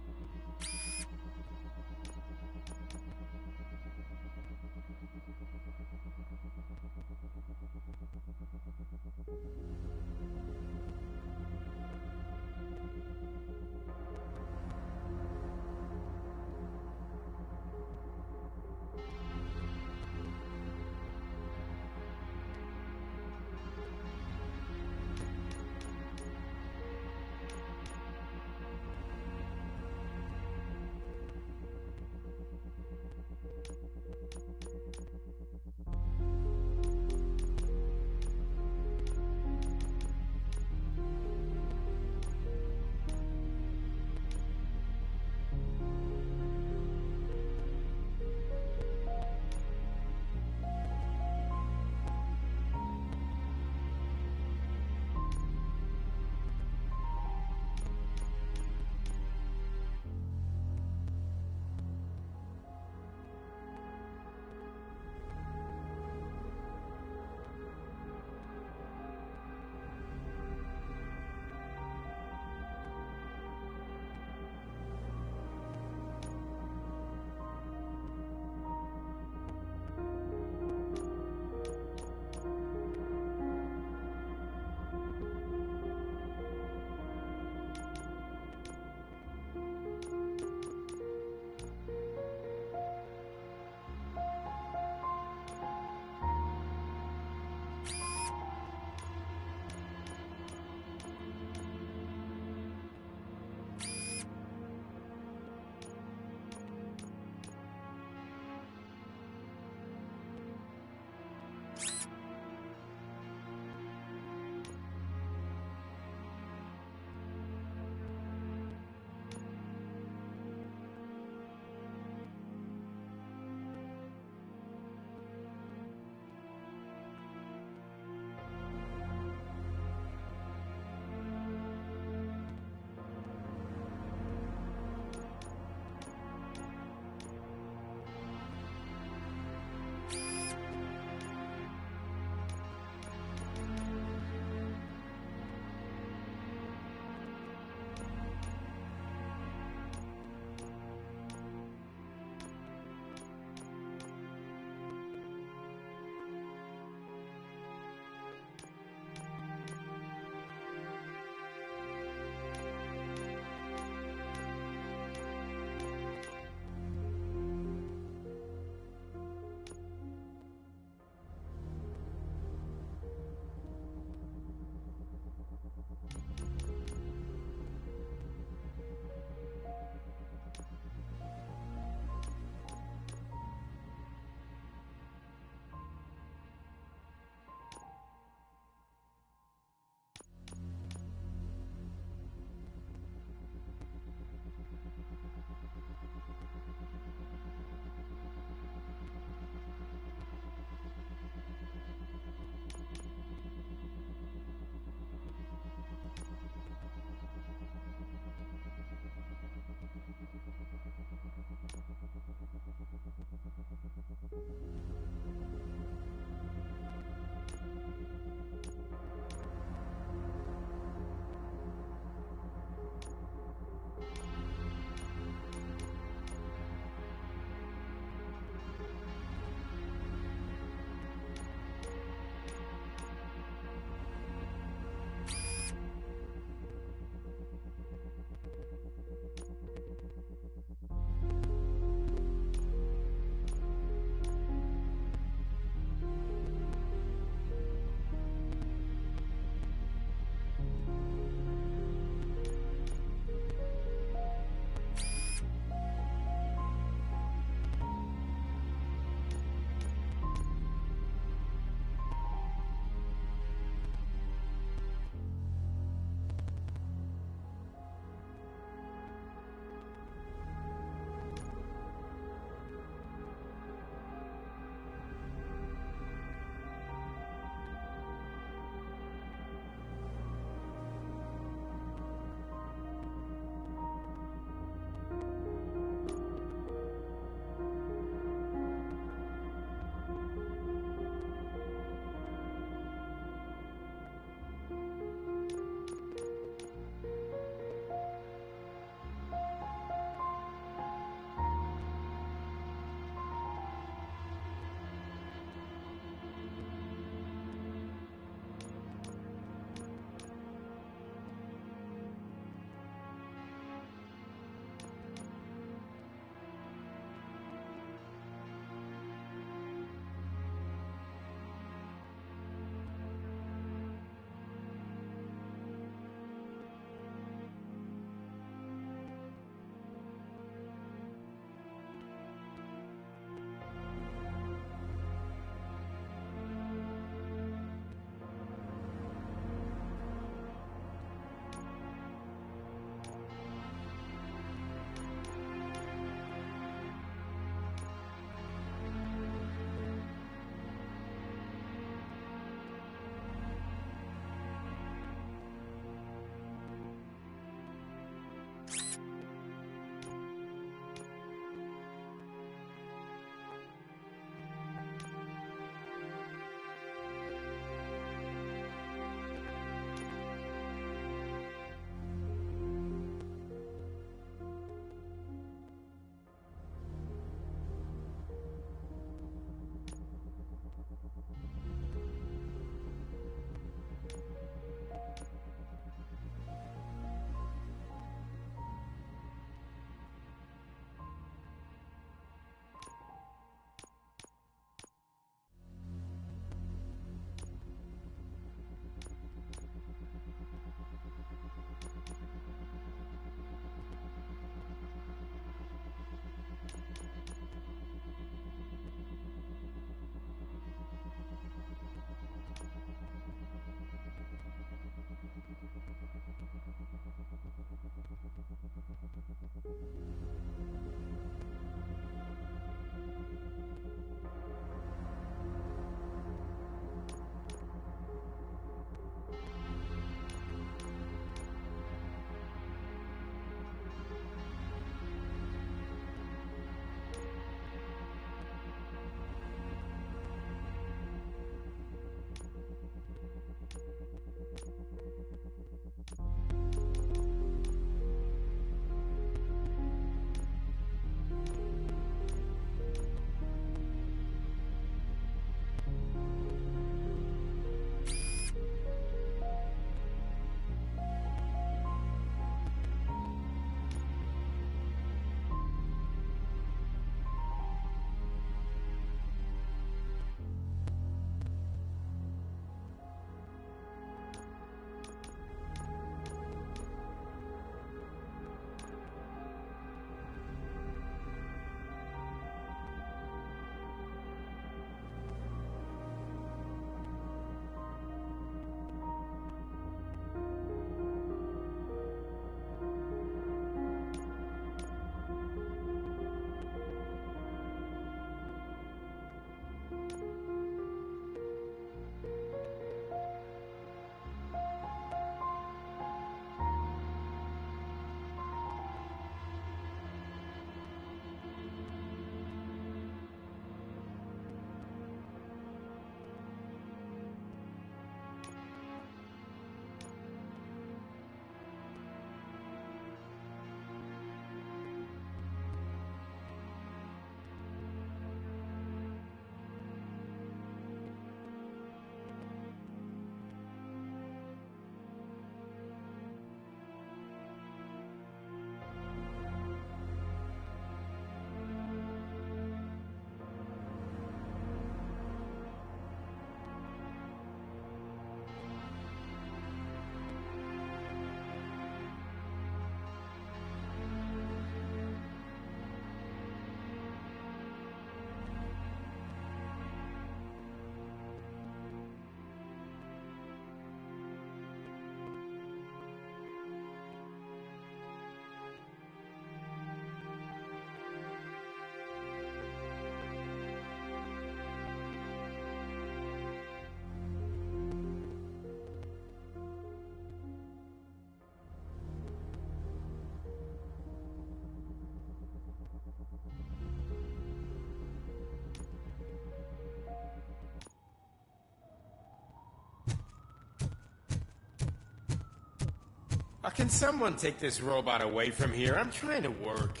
Can someone take this robot away from here? I'm trying to work.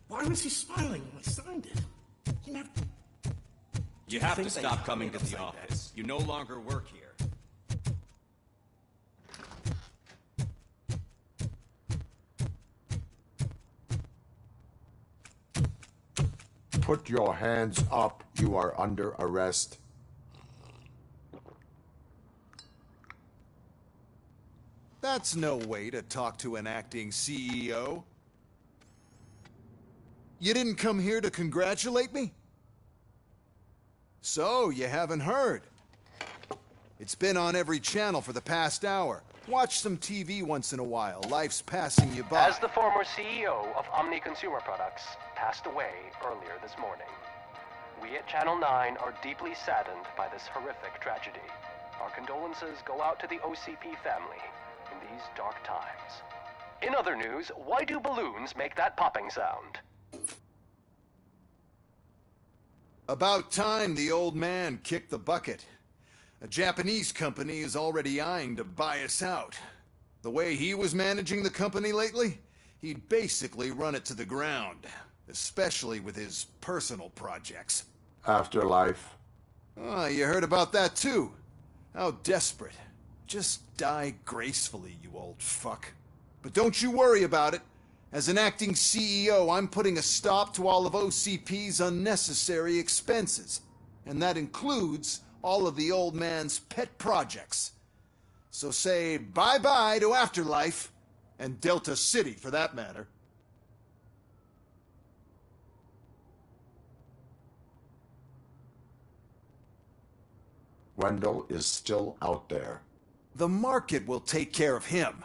Why was he smiling when I signed it? He never... You have to stop coming to the office. You no longer work here. Put your hands up. You are under arrest. That's no way to talk to an acting CEO. You didn't come here to congratulate me? So, you haven't heard. It's been on every channel for the past hour. Watch some TV once in a while. Life's passing you by. As the former CEO of Omni Consumer Products passed away earlier this morning, we at Channel 9 are deeply saddened by this horrific tragedy. Our condolences go out to the OCP family in these dark times. In other news, why do balloons make that popping sound? About time the old man kicked the bucket. A Japanese company is already eyeing to buy us out. The way he was managing the company lately, he'd basically run it to the ground, especially with his personal projects. Afterlife. Oh, you heard about that too. How desperate. Just die gracefully, you old fuck. But don't you worry about it. As an acting CEO, I'm putting a stop to all of OCP's unnecessary expenses. And that includes all of the old man's pet projects. So say bye-bye to Afterlife, and Delta City for that matter. Wendell is still out there. The market will take care of him.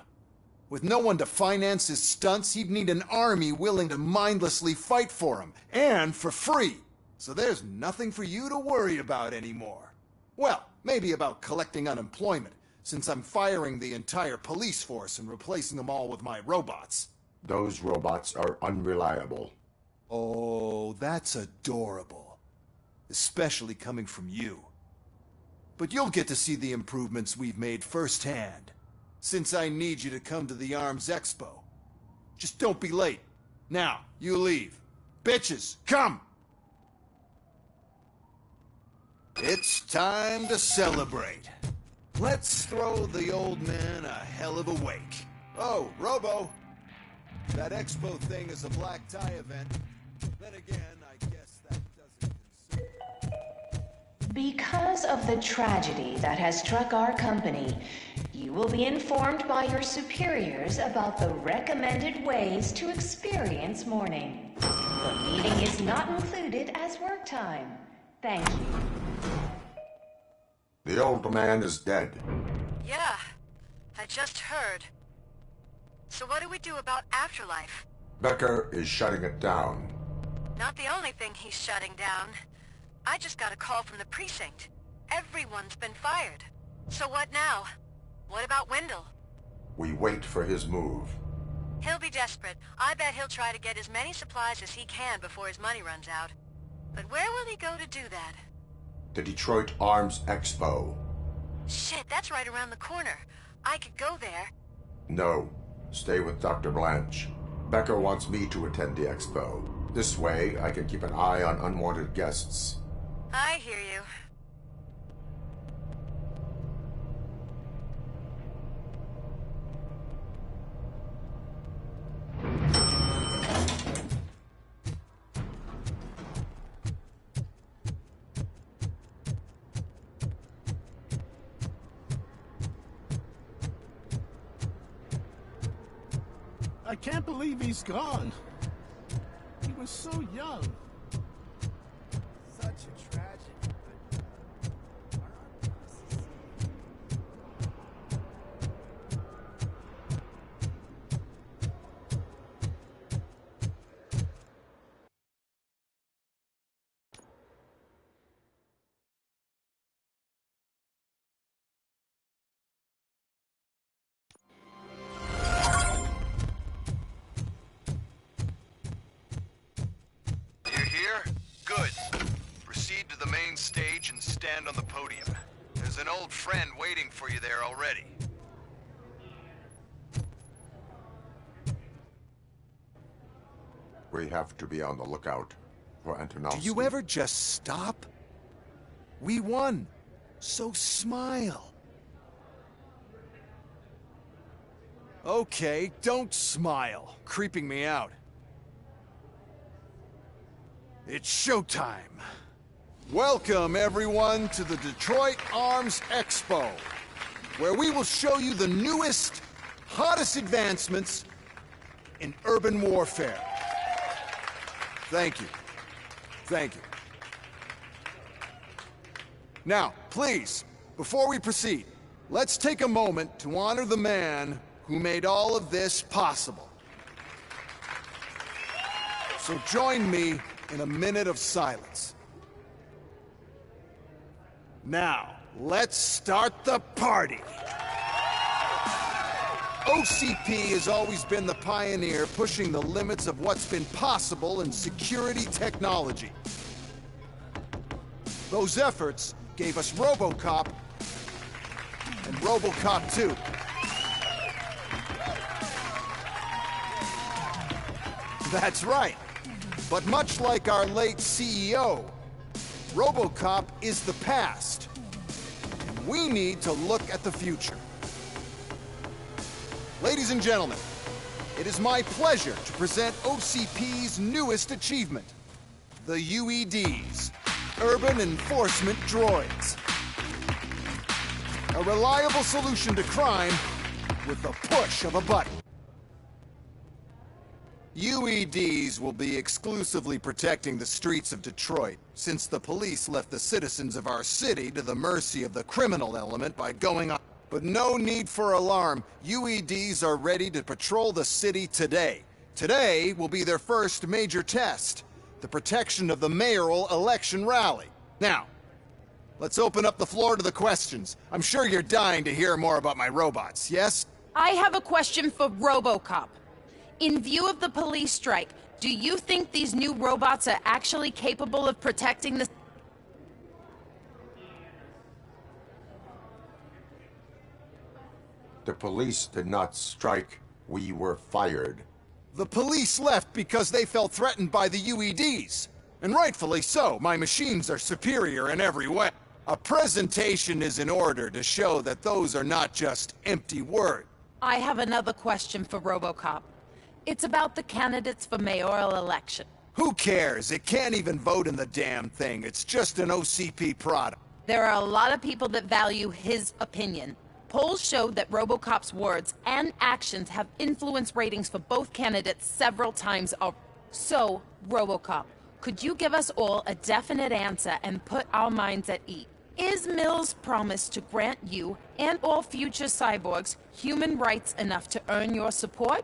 With no one to finance his stunts, he'd need an army willing to mindlessly fight for him, and for free. So there's nothing for you to worry about anymore. Well, maybe about collecting unemployment, since I'm firing the entire police force and replacing them all with my robots. Those robots are unreliable. Oh, that's adorable. Especially coming from you. But you'll get to see the improvements we've made firsthand, since I need you to come to the Arms Expo. Just don't be late. Now, you leave. Bitches, come! It's time to celebrate. Let's throw the old man a hell of a wake. Oh, Robo, that expo thing is a black tie event. Then again, I guess that doesn't concern... Because of the tragedy that has struck our company, you will be informed by your superiors about the recommended ways to experience mourning. The meeting is not included as work time. Thank you. The old man is dead. Yeah, I just heard. So what do we do about Afterlife? Becker is shutting it down. Not the only thing he's shutting down. I just got a call from the precinct. Everyone's been fired. So what now? What about Wendell? We wait for his move. He'll be desperate. I bet he'll try to get as many supplies as he can before his money runs out. But where will he go to do that? The Detroit Arms Expo. Shit, that's right around the corner. I could go there. No. Stay with Dr. Blanche. Becker wants me to attend the expo. This way, I can keep an eye on unwanted guests. I hear you. I can't believe he's gone. He was so young. Such a tragedy. stand on the podium. There's an old friend waiting for you there already. We have to be on the lookout for Antonovsky. Do you ever just stop? We won. So smile. Okay, don't smile. Creeping me out. It's showtime. Welcome, everyone, to the Detroit Arms Expo, where we will show you the newest, hottest advancements in urban warfare. Thank you. Thank you. Now, please, before we proceed, let's take a moment to honor the man who made all of this possible. So join me in a minute of silence. Now, let's start the party. OCP has always been the pioneer pushing the limits of what's been possible in security technology. Those efforts gave us Robocop and Robocop 2. That's right. But much like our late CEO, Robocop is the past. We need to look at the future. Ladies and gentlemen, it is my pleasure to present OCP's newest achievement, the UEDs, Urban Enforcement Droids. A reliable solution to crime with the push of a button. UEDs will be exclusively protecting the streets of Detroit, since the police left the citizens of our city to the mercy of the criminal element by going on. But no need for alarm. UEDs are ready to patrol the city today. Today will be their first major test, the protection of the mayoral election rally. Now, let's open up the floor to the questions. I'm sure you're dying to hear more about my robots, yes? I have a question for Robocop. In view of the police strike, do you think these new robots are actually capable of protecting the... The police did not strike. We were fired. The police left because they felt threatened by the UEDs. And rightfully so. My machines are superior in every way. A presentation is in order to show that those are not just empty words. I have another question for Robocop. It's about the candidates for mayoral election. Who cares? It can't even vote in the damn thing. It's just an OCP product. There are a lot of people that value his opinion. Polls show that Robocop's words and actions have influenced ratings for both candidates several times over. So, Robocop, could you give us all a definite answer and put our minds at ease? Is Mills' promise to grant you and all future cyborgs human rights enough to earn your support?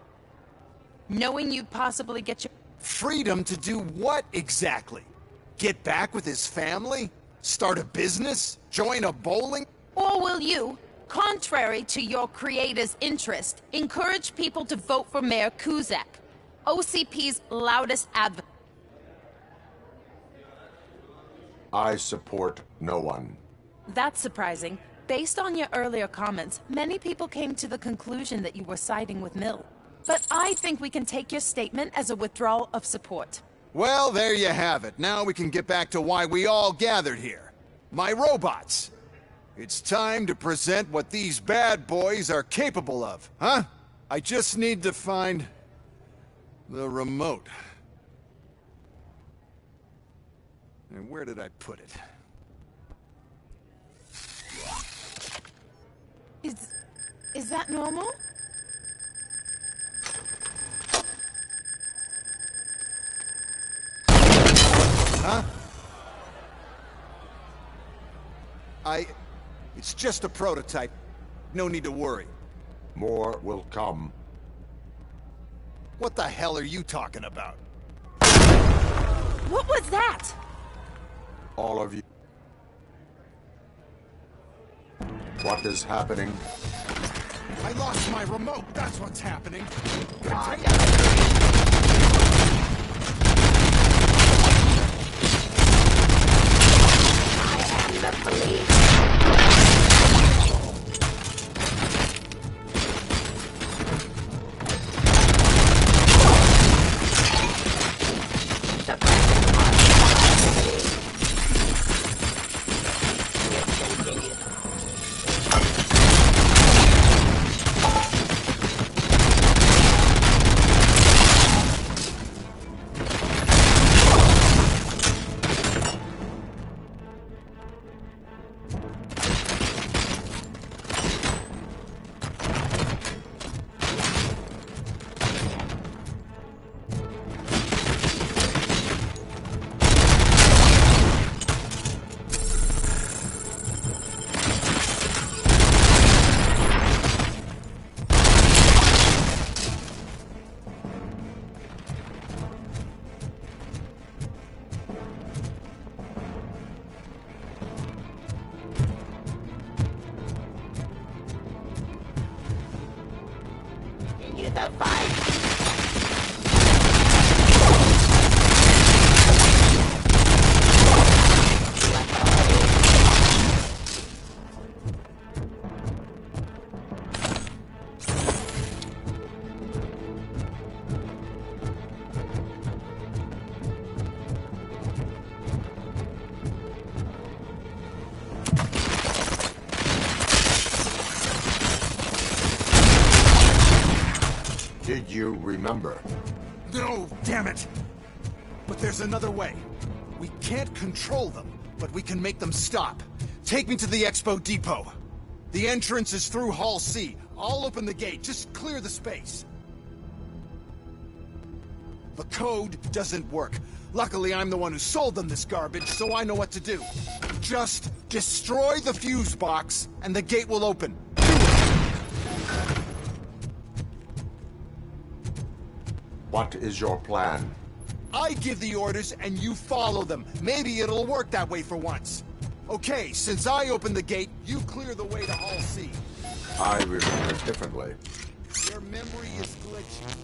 Knowing you'd possibly get your... Freedom to do what exactly? Get back with his family? Start a business? Join a bowling? Or will you, contrary to your creator's interest, encourage people to vote for Mayor Kuzak, OCP's loudest advocate? I support no one. That's surprising. Based on your earlier comments, many people came to the conclusion that you were siding with Mill. But I think we can take your statement as a withdrawal of support. Well, there you have it. Now we can get back to why we all gathered here. My robots. It's time to present what these bad boys are capable of, huh? I just need to find the remote. And where did I put it? Is that normal? Huh? It's just a prototype. No need to worry. More will come. What the hell are you talking about? What was that? All of you. What is happening? I lost my remote. That's what's happening. carefully. The fight. Did you remember? No, damn it! But there's another way. We can't control them, but we can make them stop. Take me to the Expo Depot. The entrance is through Hall C. I'll open the gate. Just clear the space. The code doesn't work. Luckily, I'm the one who sold them this garbage, so I know what to do. Just destroy the fuse box, and the gate will open. What is your plan? I give the orders and you follow them. Maybe it'll work that way for once. Okay, since I opened the gate, you clear the way to Hall C. I remember differently. Your memory is glitchy.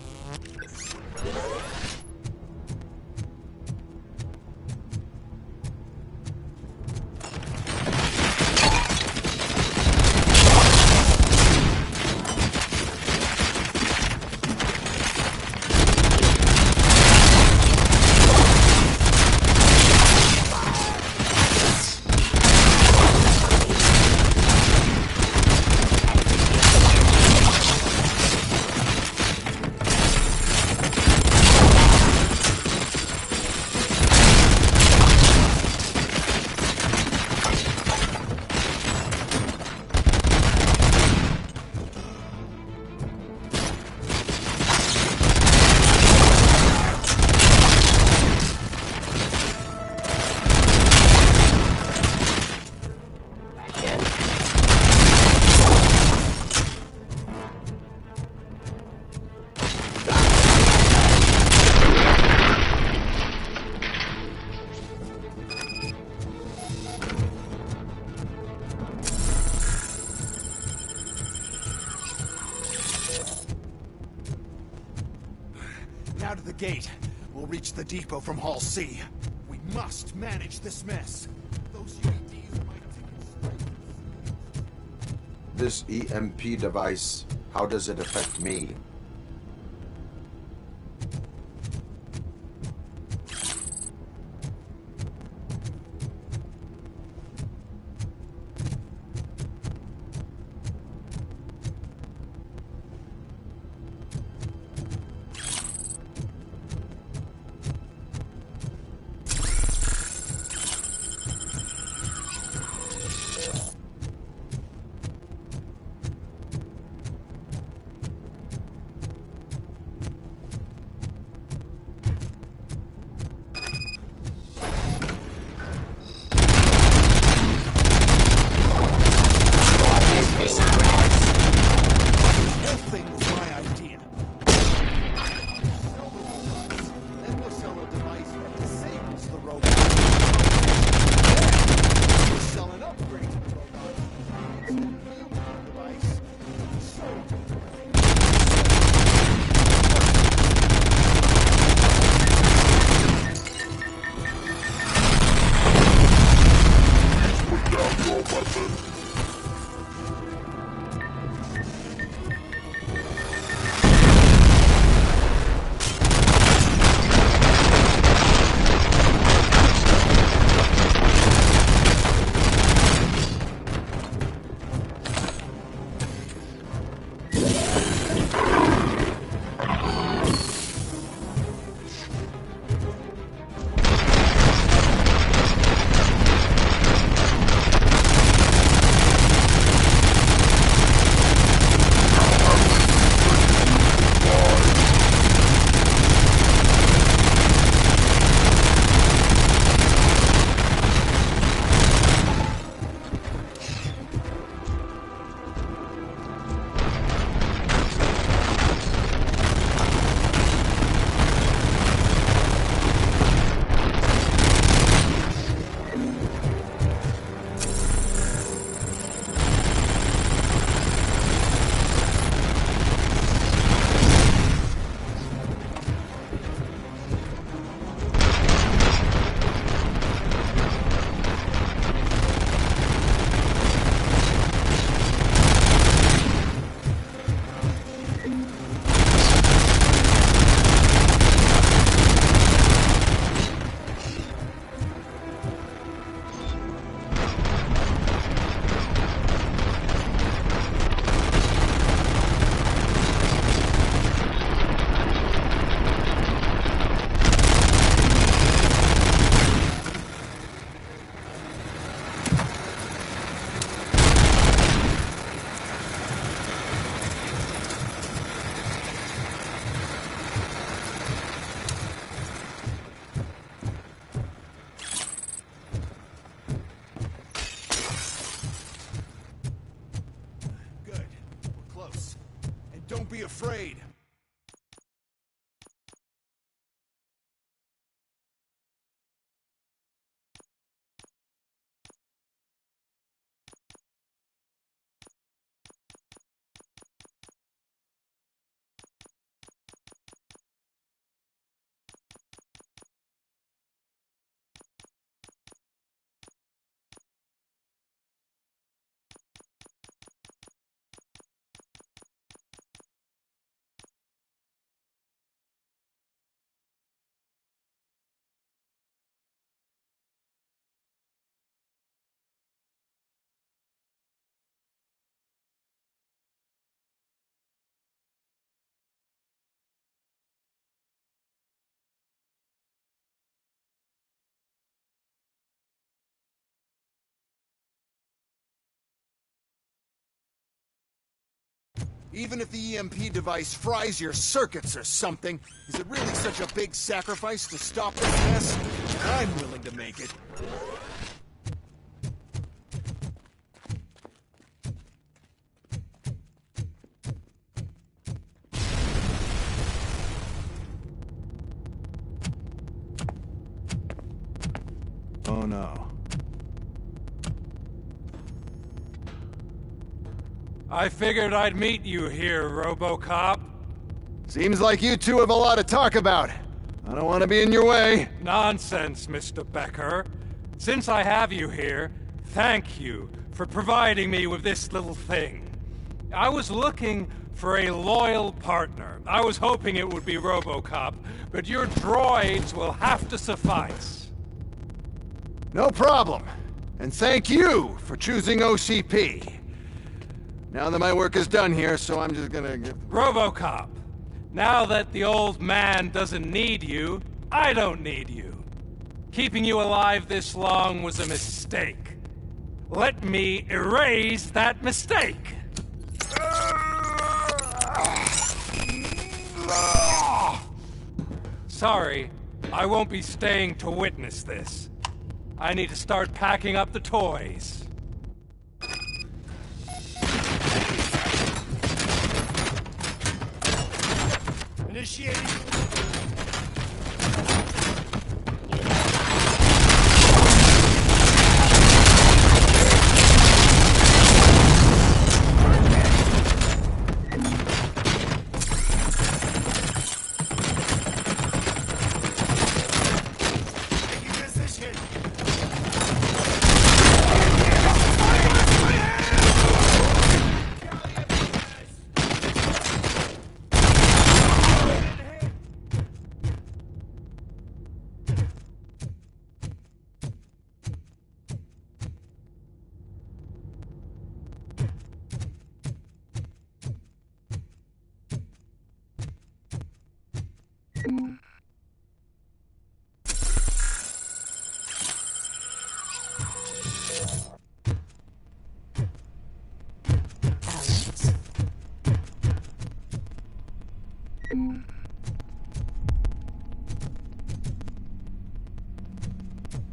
Now to the gate. We'll reach the depot from Hall C. We must manage this mess. Those UEDs might take it. This EMP device, how does it affect me? Don't be afraid. Even if the EMP device fries your circuits or something, is it really such a big sacrifice to stop this mess? I'm willing to make it. Oh no. I figured I'd meet you here, Robocop. Seems like you two have a lot to talk about. I don't want to be in your way. Nonsense, Mr. Becker. Since I have you here, thank you for providing me with this little thing. I was looking for a loyal partner. I was hoping it would be Robocop, but your droids will have to suffice. No problem. And thank you for choosing OCP. Now that my work is done here, so I'm just gonna get... Robocop, now that the old man doesn't need you, I don't need you. Keeping you alive this long was a mistake. Let me erase that mistake. Sorry, I won't be staying to witness this. I need to start packing up the toys. Initiating.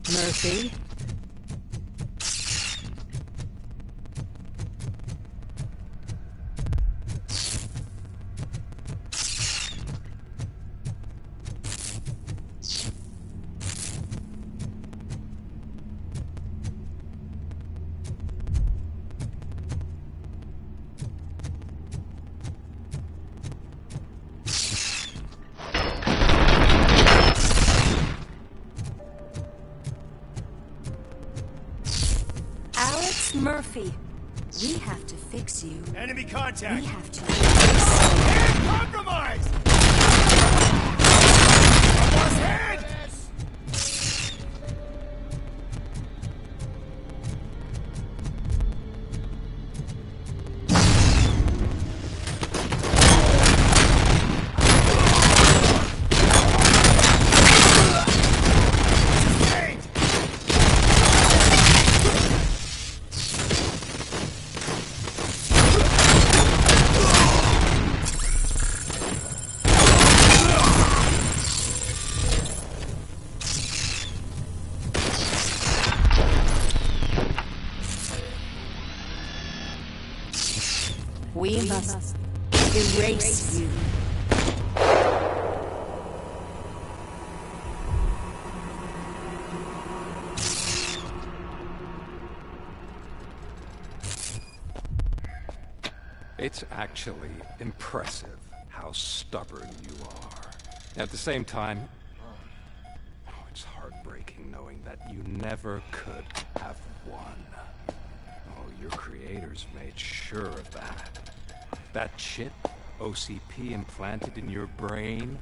Murphy? Murphy, we have to fix you. Enemy contact. We have to. Compromise. Almost hit. We must erase you. It's actually impressive how stubborn you are. At the same time, it's heartbreaking knowing that you never could have won. Oh, your creators made sure of that. That chip OCP implanted in your brain,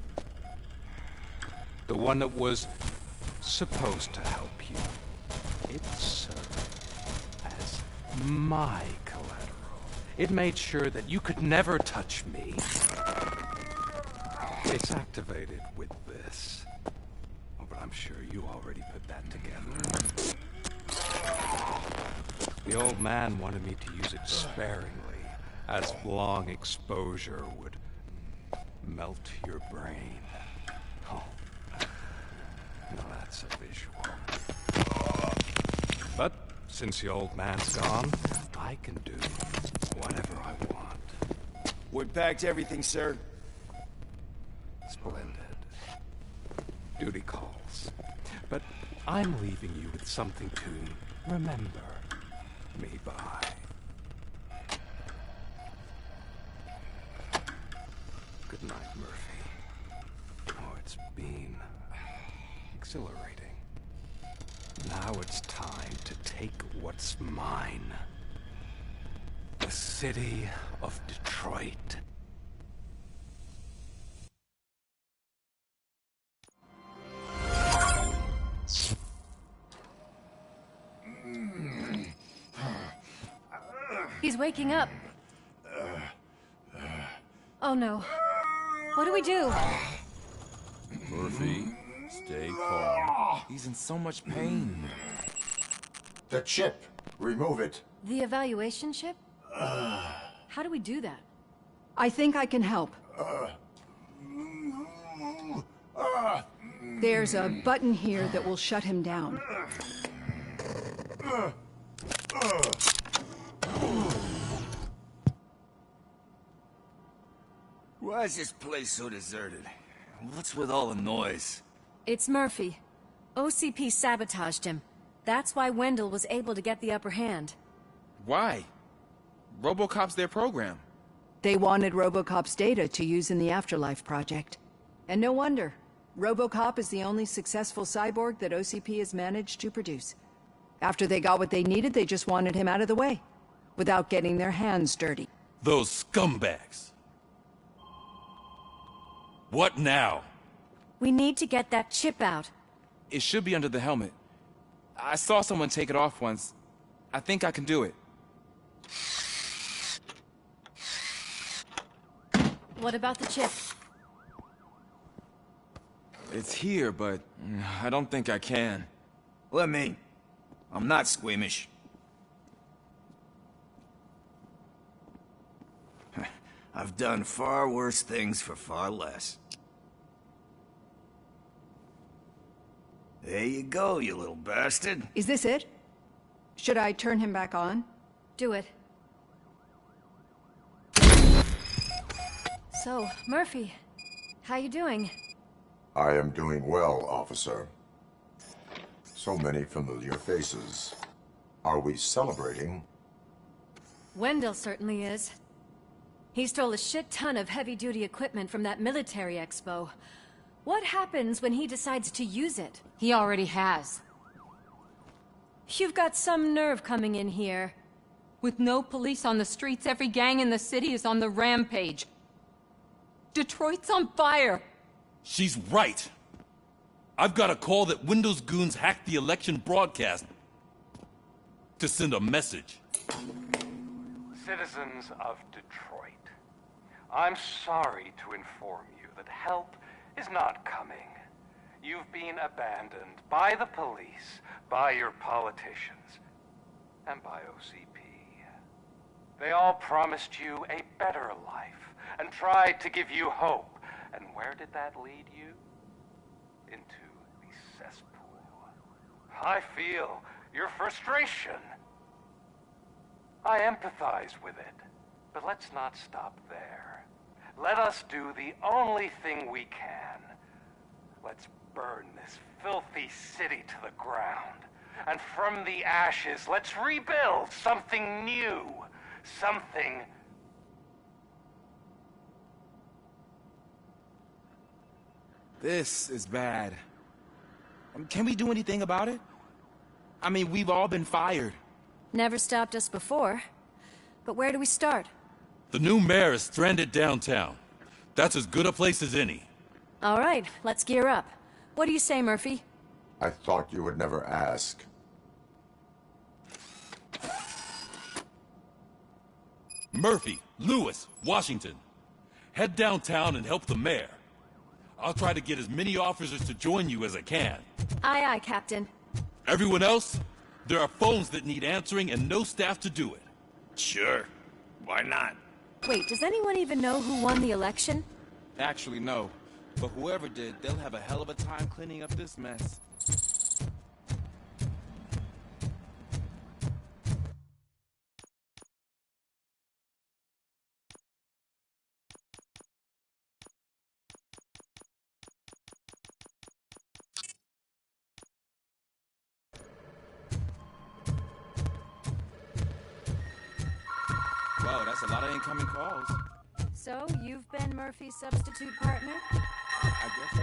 the one that was supposed to help you, it served as my collateral. It made sure that you could never touch me. It's activated with this. Oh, but I'm sure you already put that together. The old man wanted me to use it sparingly, as long exposure would melt your brain. Oh, now that's a visual. But since the old man's gone, I can do whatever I want. We packed everything, sir. Splendid. Duty calls. But I'm leaving you with something to remember me by. Good night, Murphy. Oh, it's been exhilarating. Now it's time to take what's mine. The city of Detroit. He's waking up. Oh no. What do we do? Murphy, stay calm. He's in so much pain. The chip. Remove it. The evaluation chip? How do we do that? I think I can help. There's a button here that will shut him down. Why is this place so deserted? What's with all the noise? It's Murphy. OCP sabotaged him. That's why Wendell was able to get the upper hand. Why? Robocop's their program. They wanted Robocop's data to use in the Afterlife project. And no wonder. Robocop is the only successful cyborg that OCP has managed to produce. After they got what they needed, they just wanted him out of the way, without getting their hands dirty. Those scumbags. What now? We need to get that chip out. It should be under the helmet. I saw someone take it off once. I think I can do it. What about the chip? It's here, but I don't think I can. Let me. I'm not squeamish. I've done far worse things for far less. There you go, you little bastard. Is this it? Should I turn him back on? Do it. So, Murphy, how you doing? I am doing well, officer. So many familiar faces. Are we celebrating? Wendell certainly is. He stole a shit ton of heavy-duty equipment from that military expo. What happens when he decides to use it? He already has. You've got some nerve coming in here. With no police on the streets, every gang in the city is on the rampage. Detroit's on fire! She's right. I've got a call that Windows goons hacked the election broadcast to send a message. Citizens of Detroit, I'm sorry to inform you that help is not coming. You've been abandoned by the police, by your politicians, and by OCP. They all promised you a better life and tried to give you hope. And where did that lead you? Into the cesspool. I feel your frustration. I empathize with it, but let's not stop there. let us do the only thing we can. Let's burn this filthy city to the ground. And from the ashes, let's rebuild something new. Something... This is bad. Can we do anything about it? I mean, we've all been fired. Never stopped us before. But where do we start? The new mayor is stranded downtown. That's as good a place as any. All right, let's gear up. What do you say, Murphy? I thought you would never ask. Murphy, Lewis, Washington. Head downtown and help the mayor. I'll try to get as many officers to join you as I can. Aye, aye, Captain. Everyone else? There are phones that need answering and no staff to do it. Sure. Why not? Wait, does anyone even know who won the election? Actually, no. But whoever did, they'll have a hell of a time cleaning up this mess. Whoa, that's a lot of incoming calls. So, you've been Murphy's substitute partner? I guess so.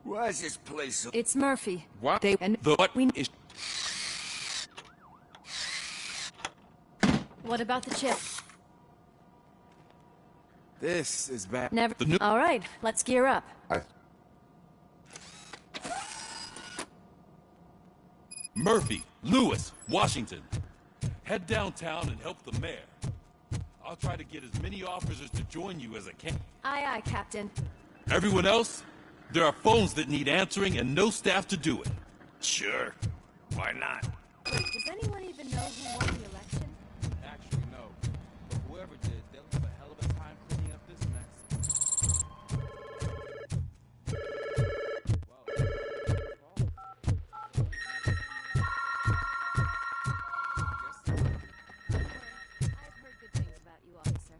Why is this place so... It's Murphy. What? They and what we is... What about the chip? This is bad. Never. All right, let's gear up. Murphy, Lewis, Washington. Head downtown and help the mayor. I'll try to get as many officers to join you as I can. Aye, aye, Captain. Everyone else? There are phones that need answering and no staff to do it. Sure. Why not? Wait, does anyone even know who won the election? Actually, no. But whoever did, they'll have a hell of a time cleaning up this mess. I've heard good things about you, officer.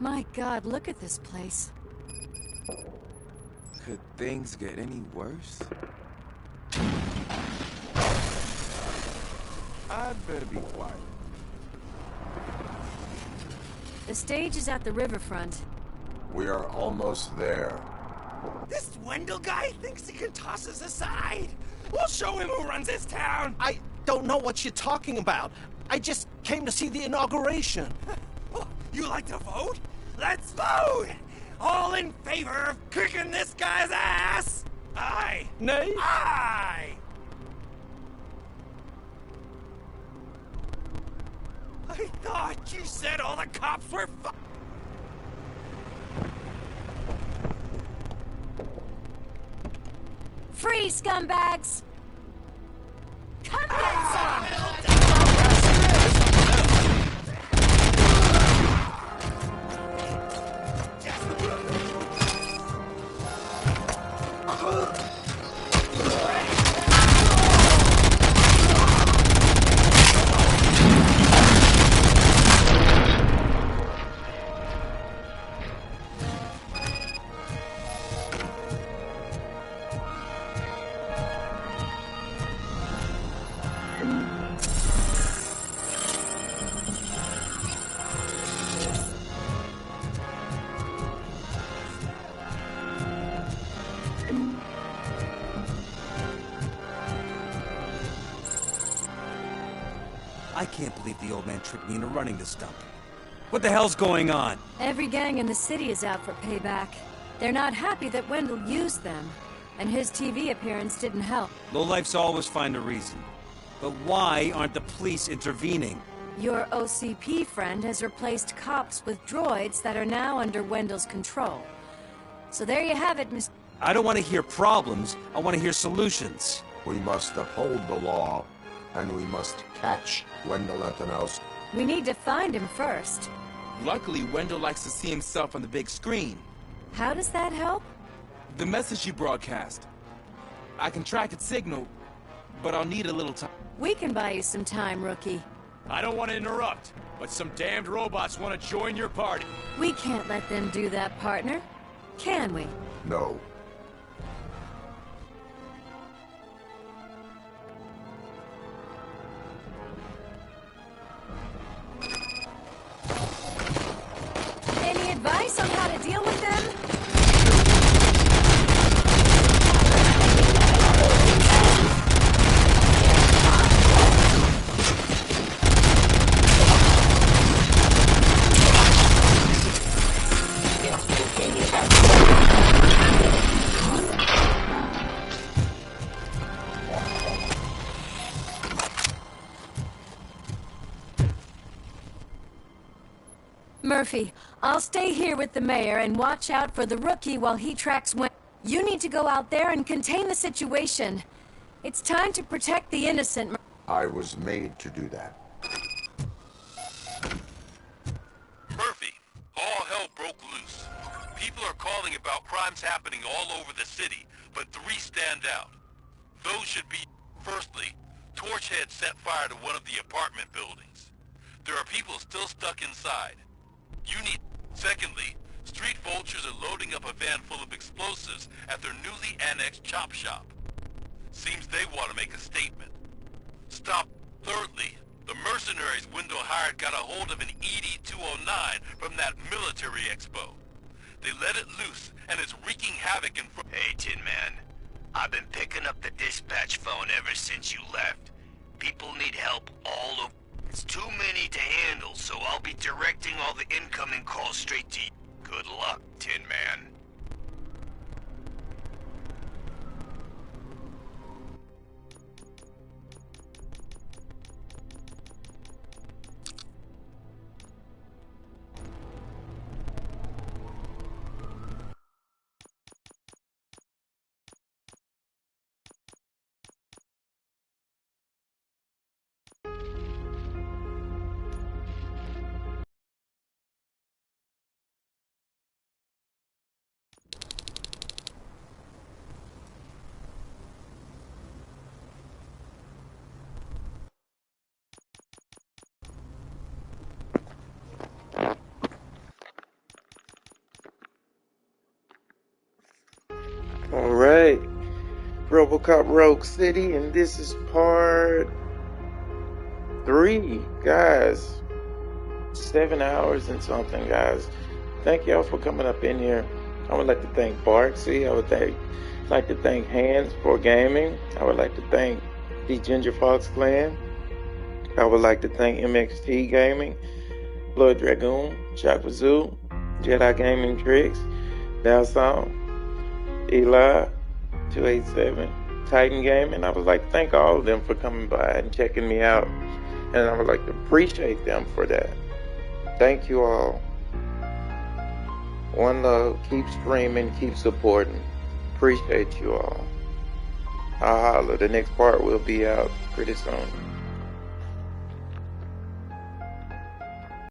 My God, look at this place. Could things get any worse? I'd better be quiet. The stage is at the riverfront. We are almost there. This Wendell guy thinks he can toss us aside. We'll show him who runs this town. I don't know what you're talking about. I just came to see the inauguration. You like to vote? Let's vote! All in favor of kicking this guy's ass? Aye. Nay? Aye! I thought you said all the cops were Free, scumbags! Come get some! I can't believe the old man tricked me into running this dump. What the hell's going on? Every gang in the city is out for payback. They're not happy that Wendell used them, and his TV appearance didn't help. Lowlifes always find a reason. But why aren't the police intervening? Your OCP friend has replaced cops with droids that are now under Wendell's control. So there you have it, Mr. I don't want to hear problems, I want to hear solutions. We must uphold the law, and we must catch Wendell Antonowski. We need to find him first. Luckily, Wendell likes to see himself on the big screen. How does that help? The message you broadcast. I can track its signal, but I'll need a little time. We can buy you some time, rookie. I don't want to interrupt, but some damned robots want to join your party. We can't let them do that, partner. Can we? No. Any advice on how to deal with them? Murphy, I'll stay here with the mayor and watch out for the rookie while he tracks Wendell. You need to go out there and contain the situation. It's time to protect the innocent. I was made to do that. Murphy, all hell broke loose. People are calling about crimes happening all over the city, but 3 stand out. Those should be, firstly, Torchhead set fire to one of the apartment buildings. There are people still stuck inside. Secondly, street vultures are loading up a van full of explosives at their newly annexed chop shop. Seems they want to make a statement. Thirdly, the mercenaries Wendell hired got a hold of an ED-209 from that military expo. They let it loose, and it's wreaking havoc in front. Hey, Tin Man. I've been picking up the dispatch phone ever since you left. People need help all over. It's too many to handle, so I'll be directing all the incoming calls straight to you. Good luck, Tin Man. Alright, Robocop Rogue City, and this is part 3, guys. 7 hours and something, guys. Thank y'all for coming up in here. I would like to thank Barksy. I would like to thank Hands for Gaming. I would like to thank the Ginger Fox Clan. I would like to thank MXT Gaming, Blood Dragoon, Chakazoo, Jedi Gaming Tricks, Dalsong, Eli, 287, Titan Gaming. I would like to thank all of them for coming by and checking me out. And I would like to appreciate them for that. Thank you all. One love. Keep streaming. Keep supporting. Appreciate you all. I'll holler. The next part will be out pretty soon.